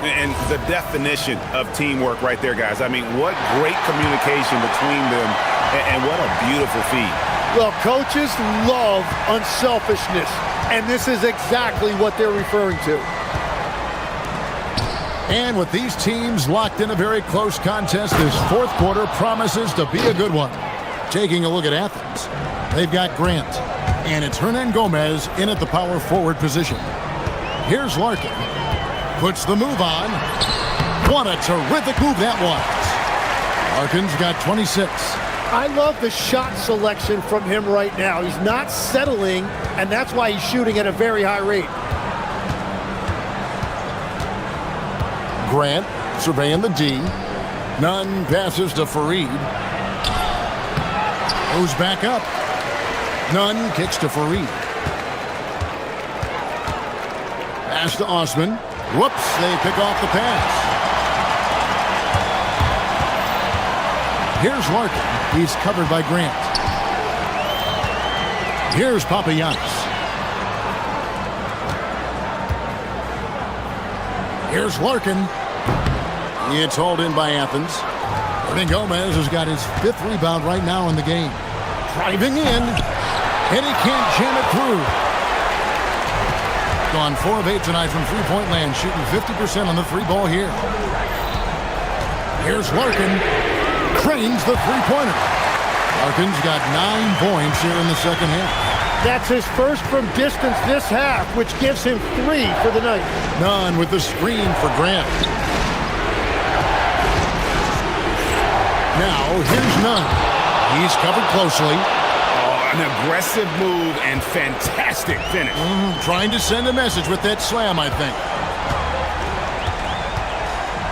And the definition of teamwork right there, guys. I mean, what great communication between them, and what a beautiful feed. Well, coaches love unselfishness, and this is exactly what they're referring to. And with these teams locked in a very close contest, this 4th quarter promises to be a good one. Taking a look at Athens, they've got Grant, and it's Hernan Gomez in at the power forward position. Here's Larkin. Puts the move on. What a terrific move that was. Larkin's got 26. I love the shot selection from him right now. He's not settling, and that's why he's shooting at a very high rate. Grant surveying the D. Nunn passes to Fareed. Goes back up. Nunn kicks to Fareed. Pass to Osman. Whoops, they pick off the pass. Here's Larkin. He's covered by Grant. Here's Papagiannis. Here's Larkin. It's hauled in by Athens. Hernan Gomez has got his 5th rebound right now in the game. Driving in, and he can't jam it through. Gone 4 of 8 tonight from three-point land, shooting 50% on the 3-ball here. Here's Larkin. Cranes the three-pointer. Larkin's got 9 points here in the second half. That's his first from distance this half, which gives him 3 for the night. Nunn with the screen for Grant. Now, here's Nunn. He's covered closely. An aggressive move and fantastic finish. Trying to send a message with that slam, I think.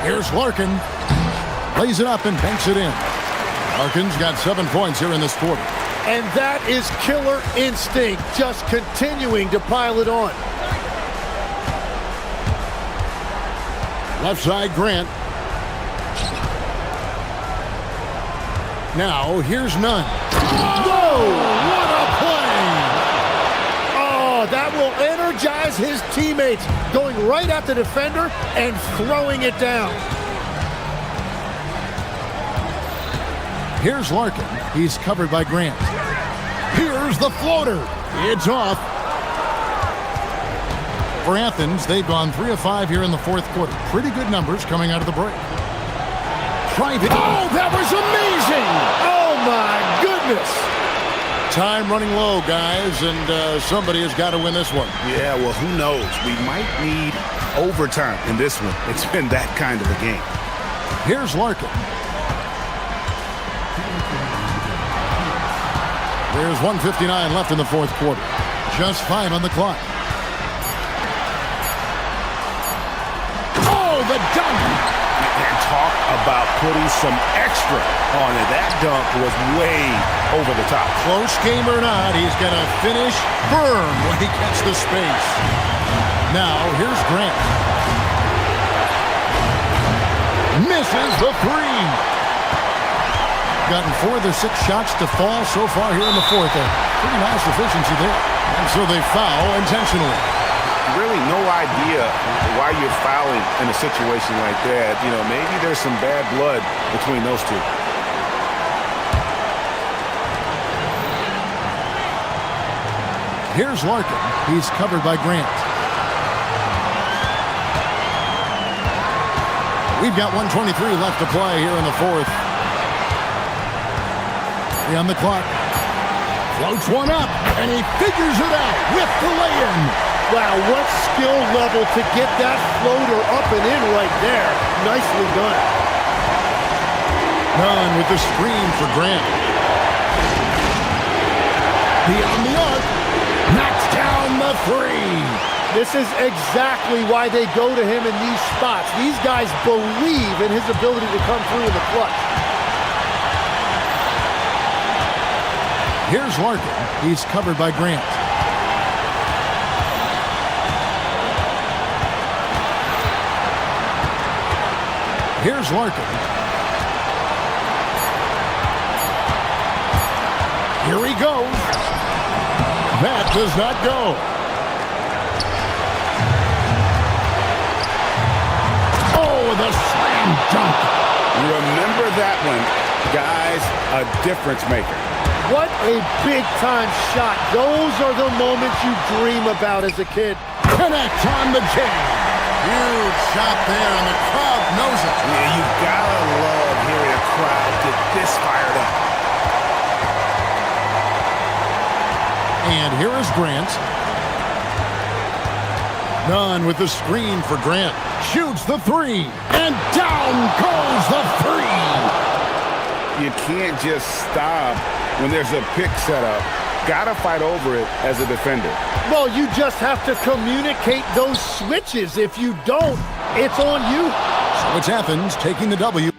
Here's Larkin. Lays it up and banks it in. Larkin's got 7 points here in this quarter. And that is killer instinct, just continuing to pile it on. Left side, Grant. Now, here's Nunn. Whoa! What a play! Oh, that will energize his teammates, going right at the defender and throwing it down. Here's Larkin. He's covered by Grant. Here's the floater. It's off. For Athens, they've gone 3 of 5 here in the 4th quarter. Pretty good numbers coming out of the break. Private. Oh, that was amazing! Oh, my goodness! Time running low, guys, and somebody has got to win this one. Yeah, well, who knows? We might need overtime in this one. It's been that kind of a game. Here's Larkin. There's 1:59 left in the 4th quarter. Just 5 on the clock. Oh, the dunk! And talk about putting some extra on it. That dunk was way over the top. Close game or not, he's going to finish firm when he gets the space. Now, here's Grant. Misses the 3. Gotten 4 of their 6 shots to fall so far here in the 4th. Pretty nice efficiency there. And so they foul intentionally. Really no idea why you're fouling in a situation like that. You know, maybe there's some bad blood between those two. Here's Larkin. He's covered by Grant. We've got 1:23 left to play here in the 4th. On the clock. Floats one up, and he figures it out with the lay-in. Wow, what skill level to get that floater up and in right there. Nicely done. Nunn with the screen for Grant. Beyond the arc. Knocks down the three. This is exactly why they go to him in these spots. These guys believe in his ability to come through in the clutch. Here's Larkin. He's covered by Grant. Here's Larkin. Here he goes. That does not go. Oh, the slam dunk. Remember that one, guys, a difference maker. What a big-time shot. Those are the moments you dream about as a kid. Connect on the jam. Huge shot there, and the crowd knows it. Yeah, you gotta love hearing a crowd get this fired up. And here is Grant. Nunn with the screen for Grant. Shoots the three, and down goes the three. You can't just stop when there's a pick set up. Gotta fight over it as a defender. Well, you just have to communicate those switches. If you don't, it's on you. So it's Athens taking the W.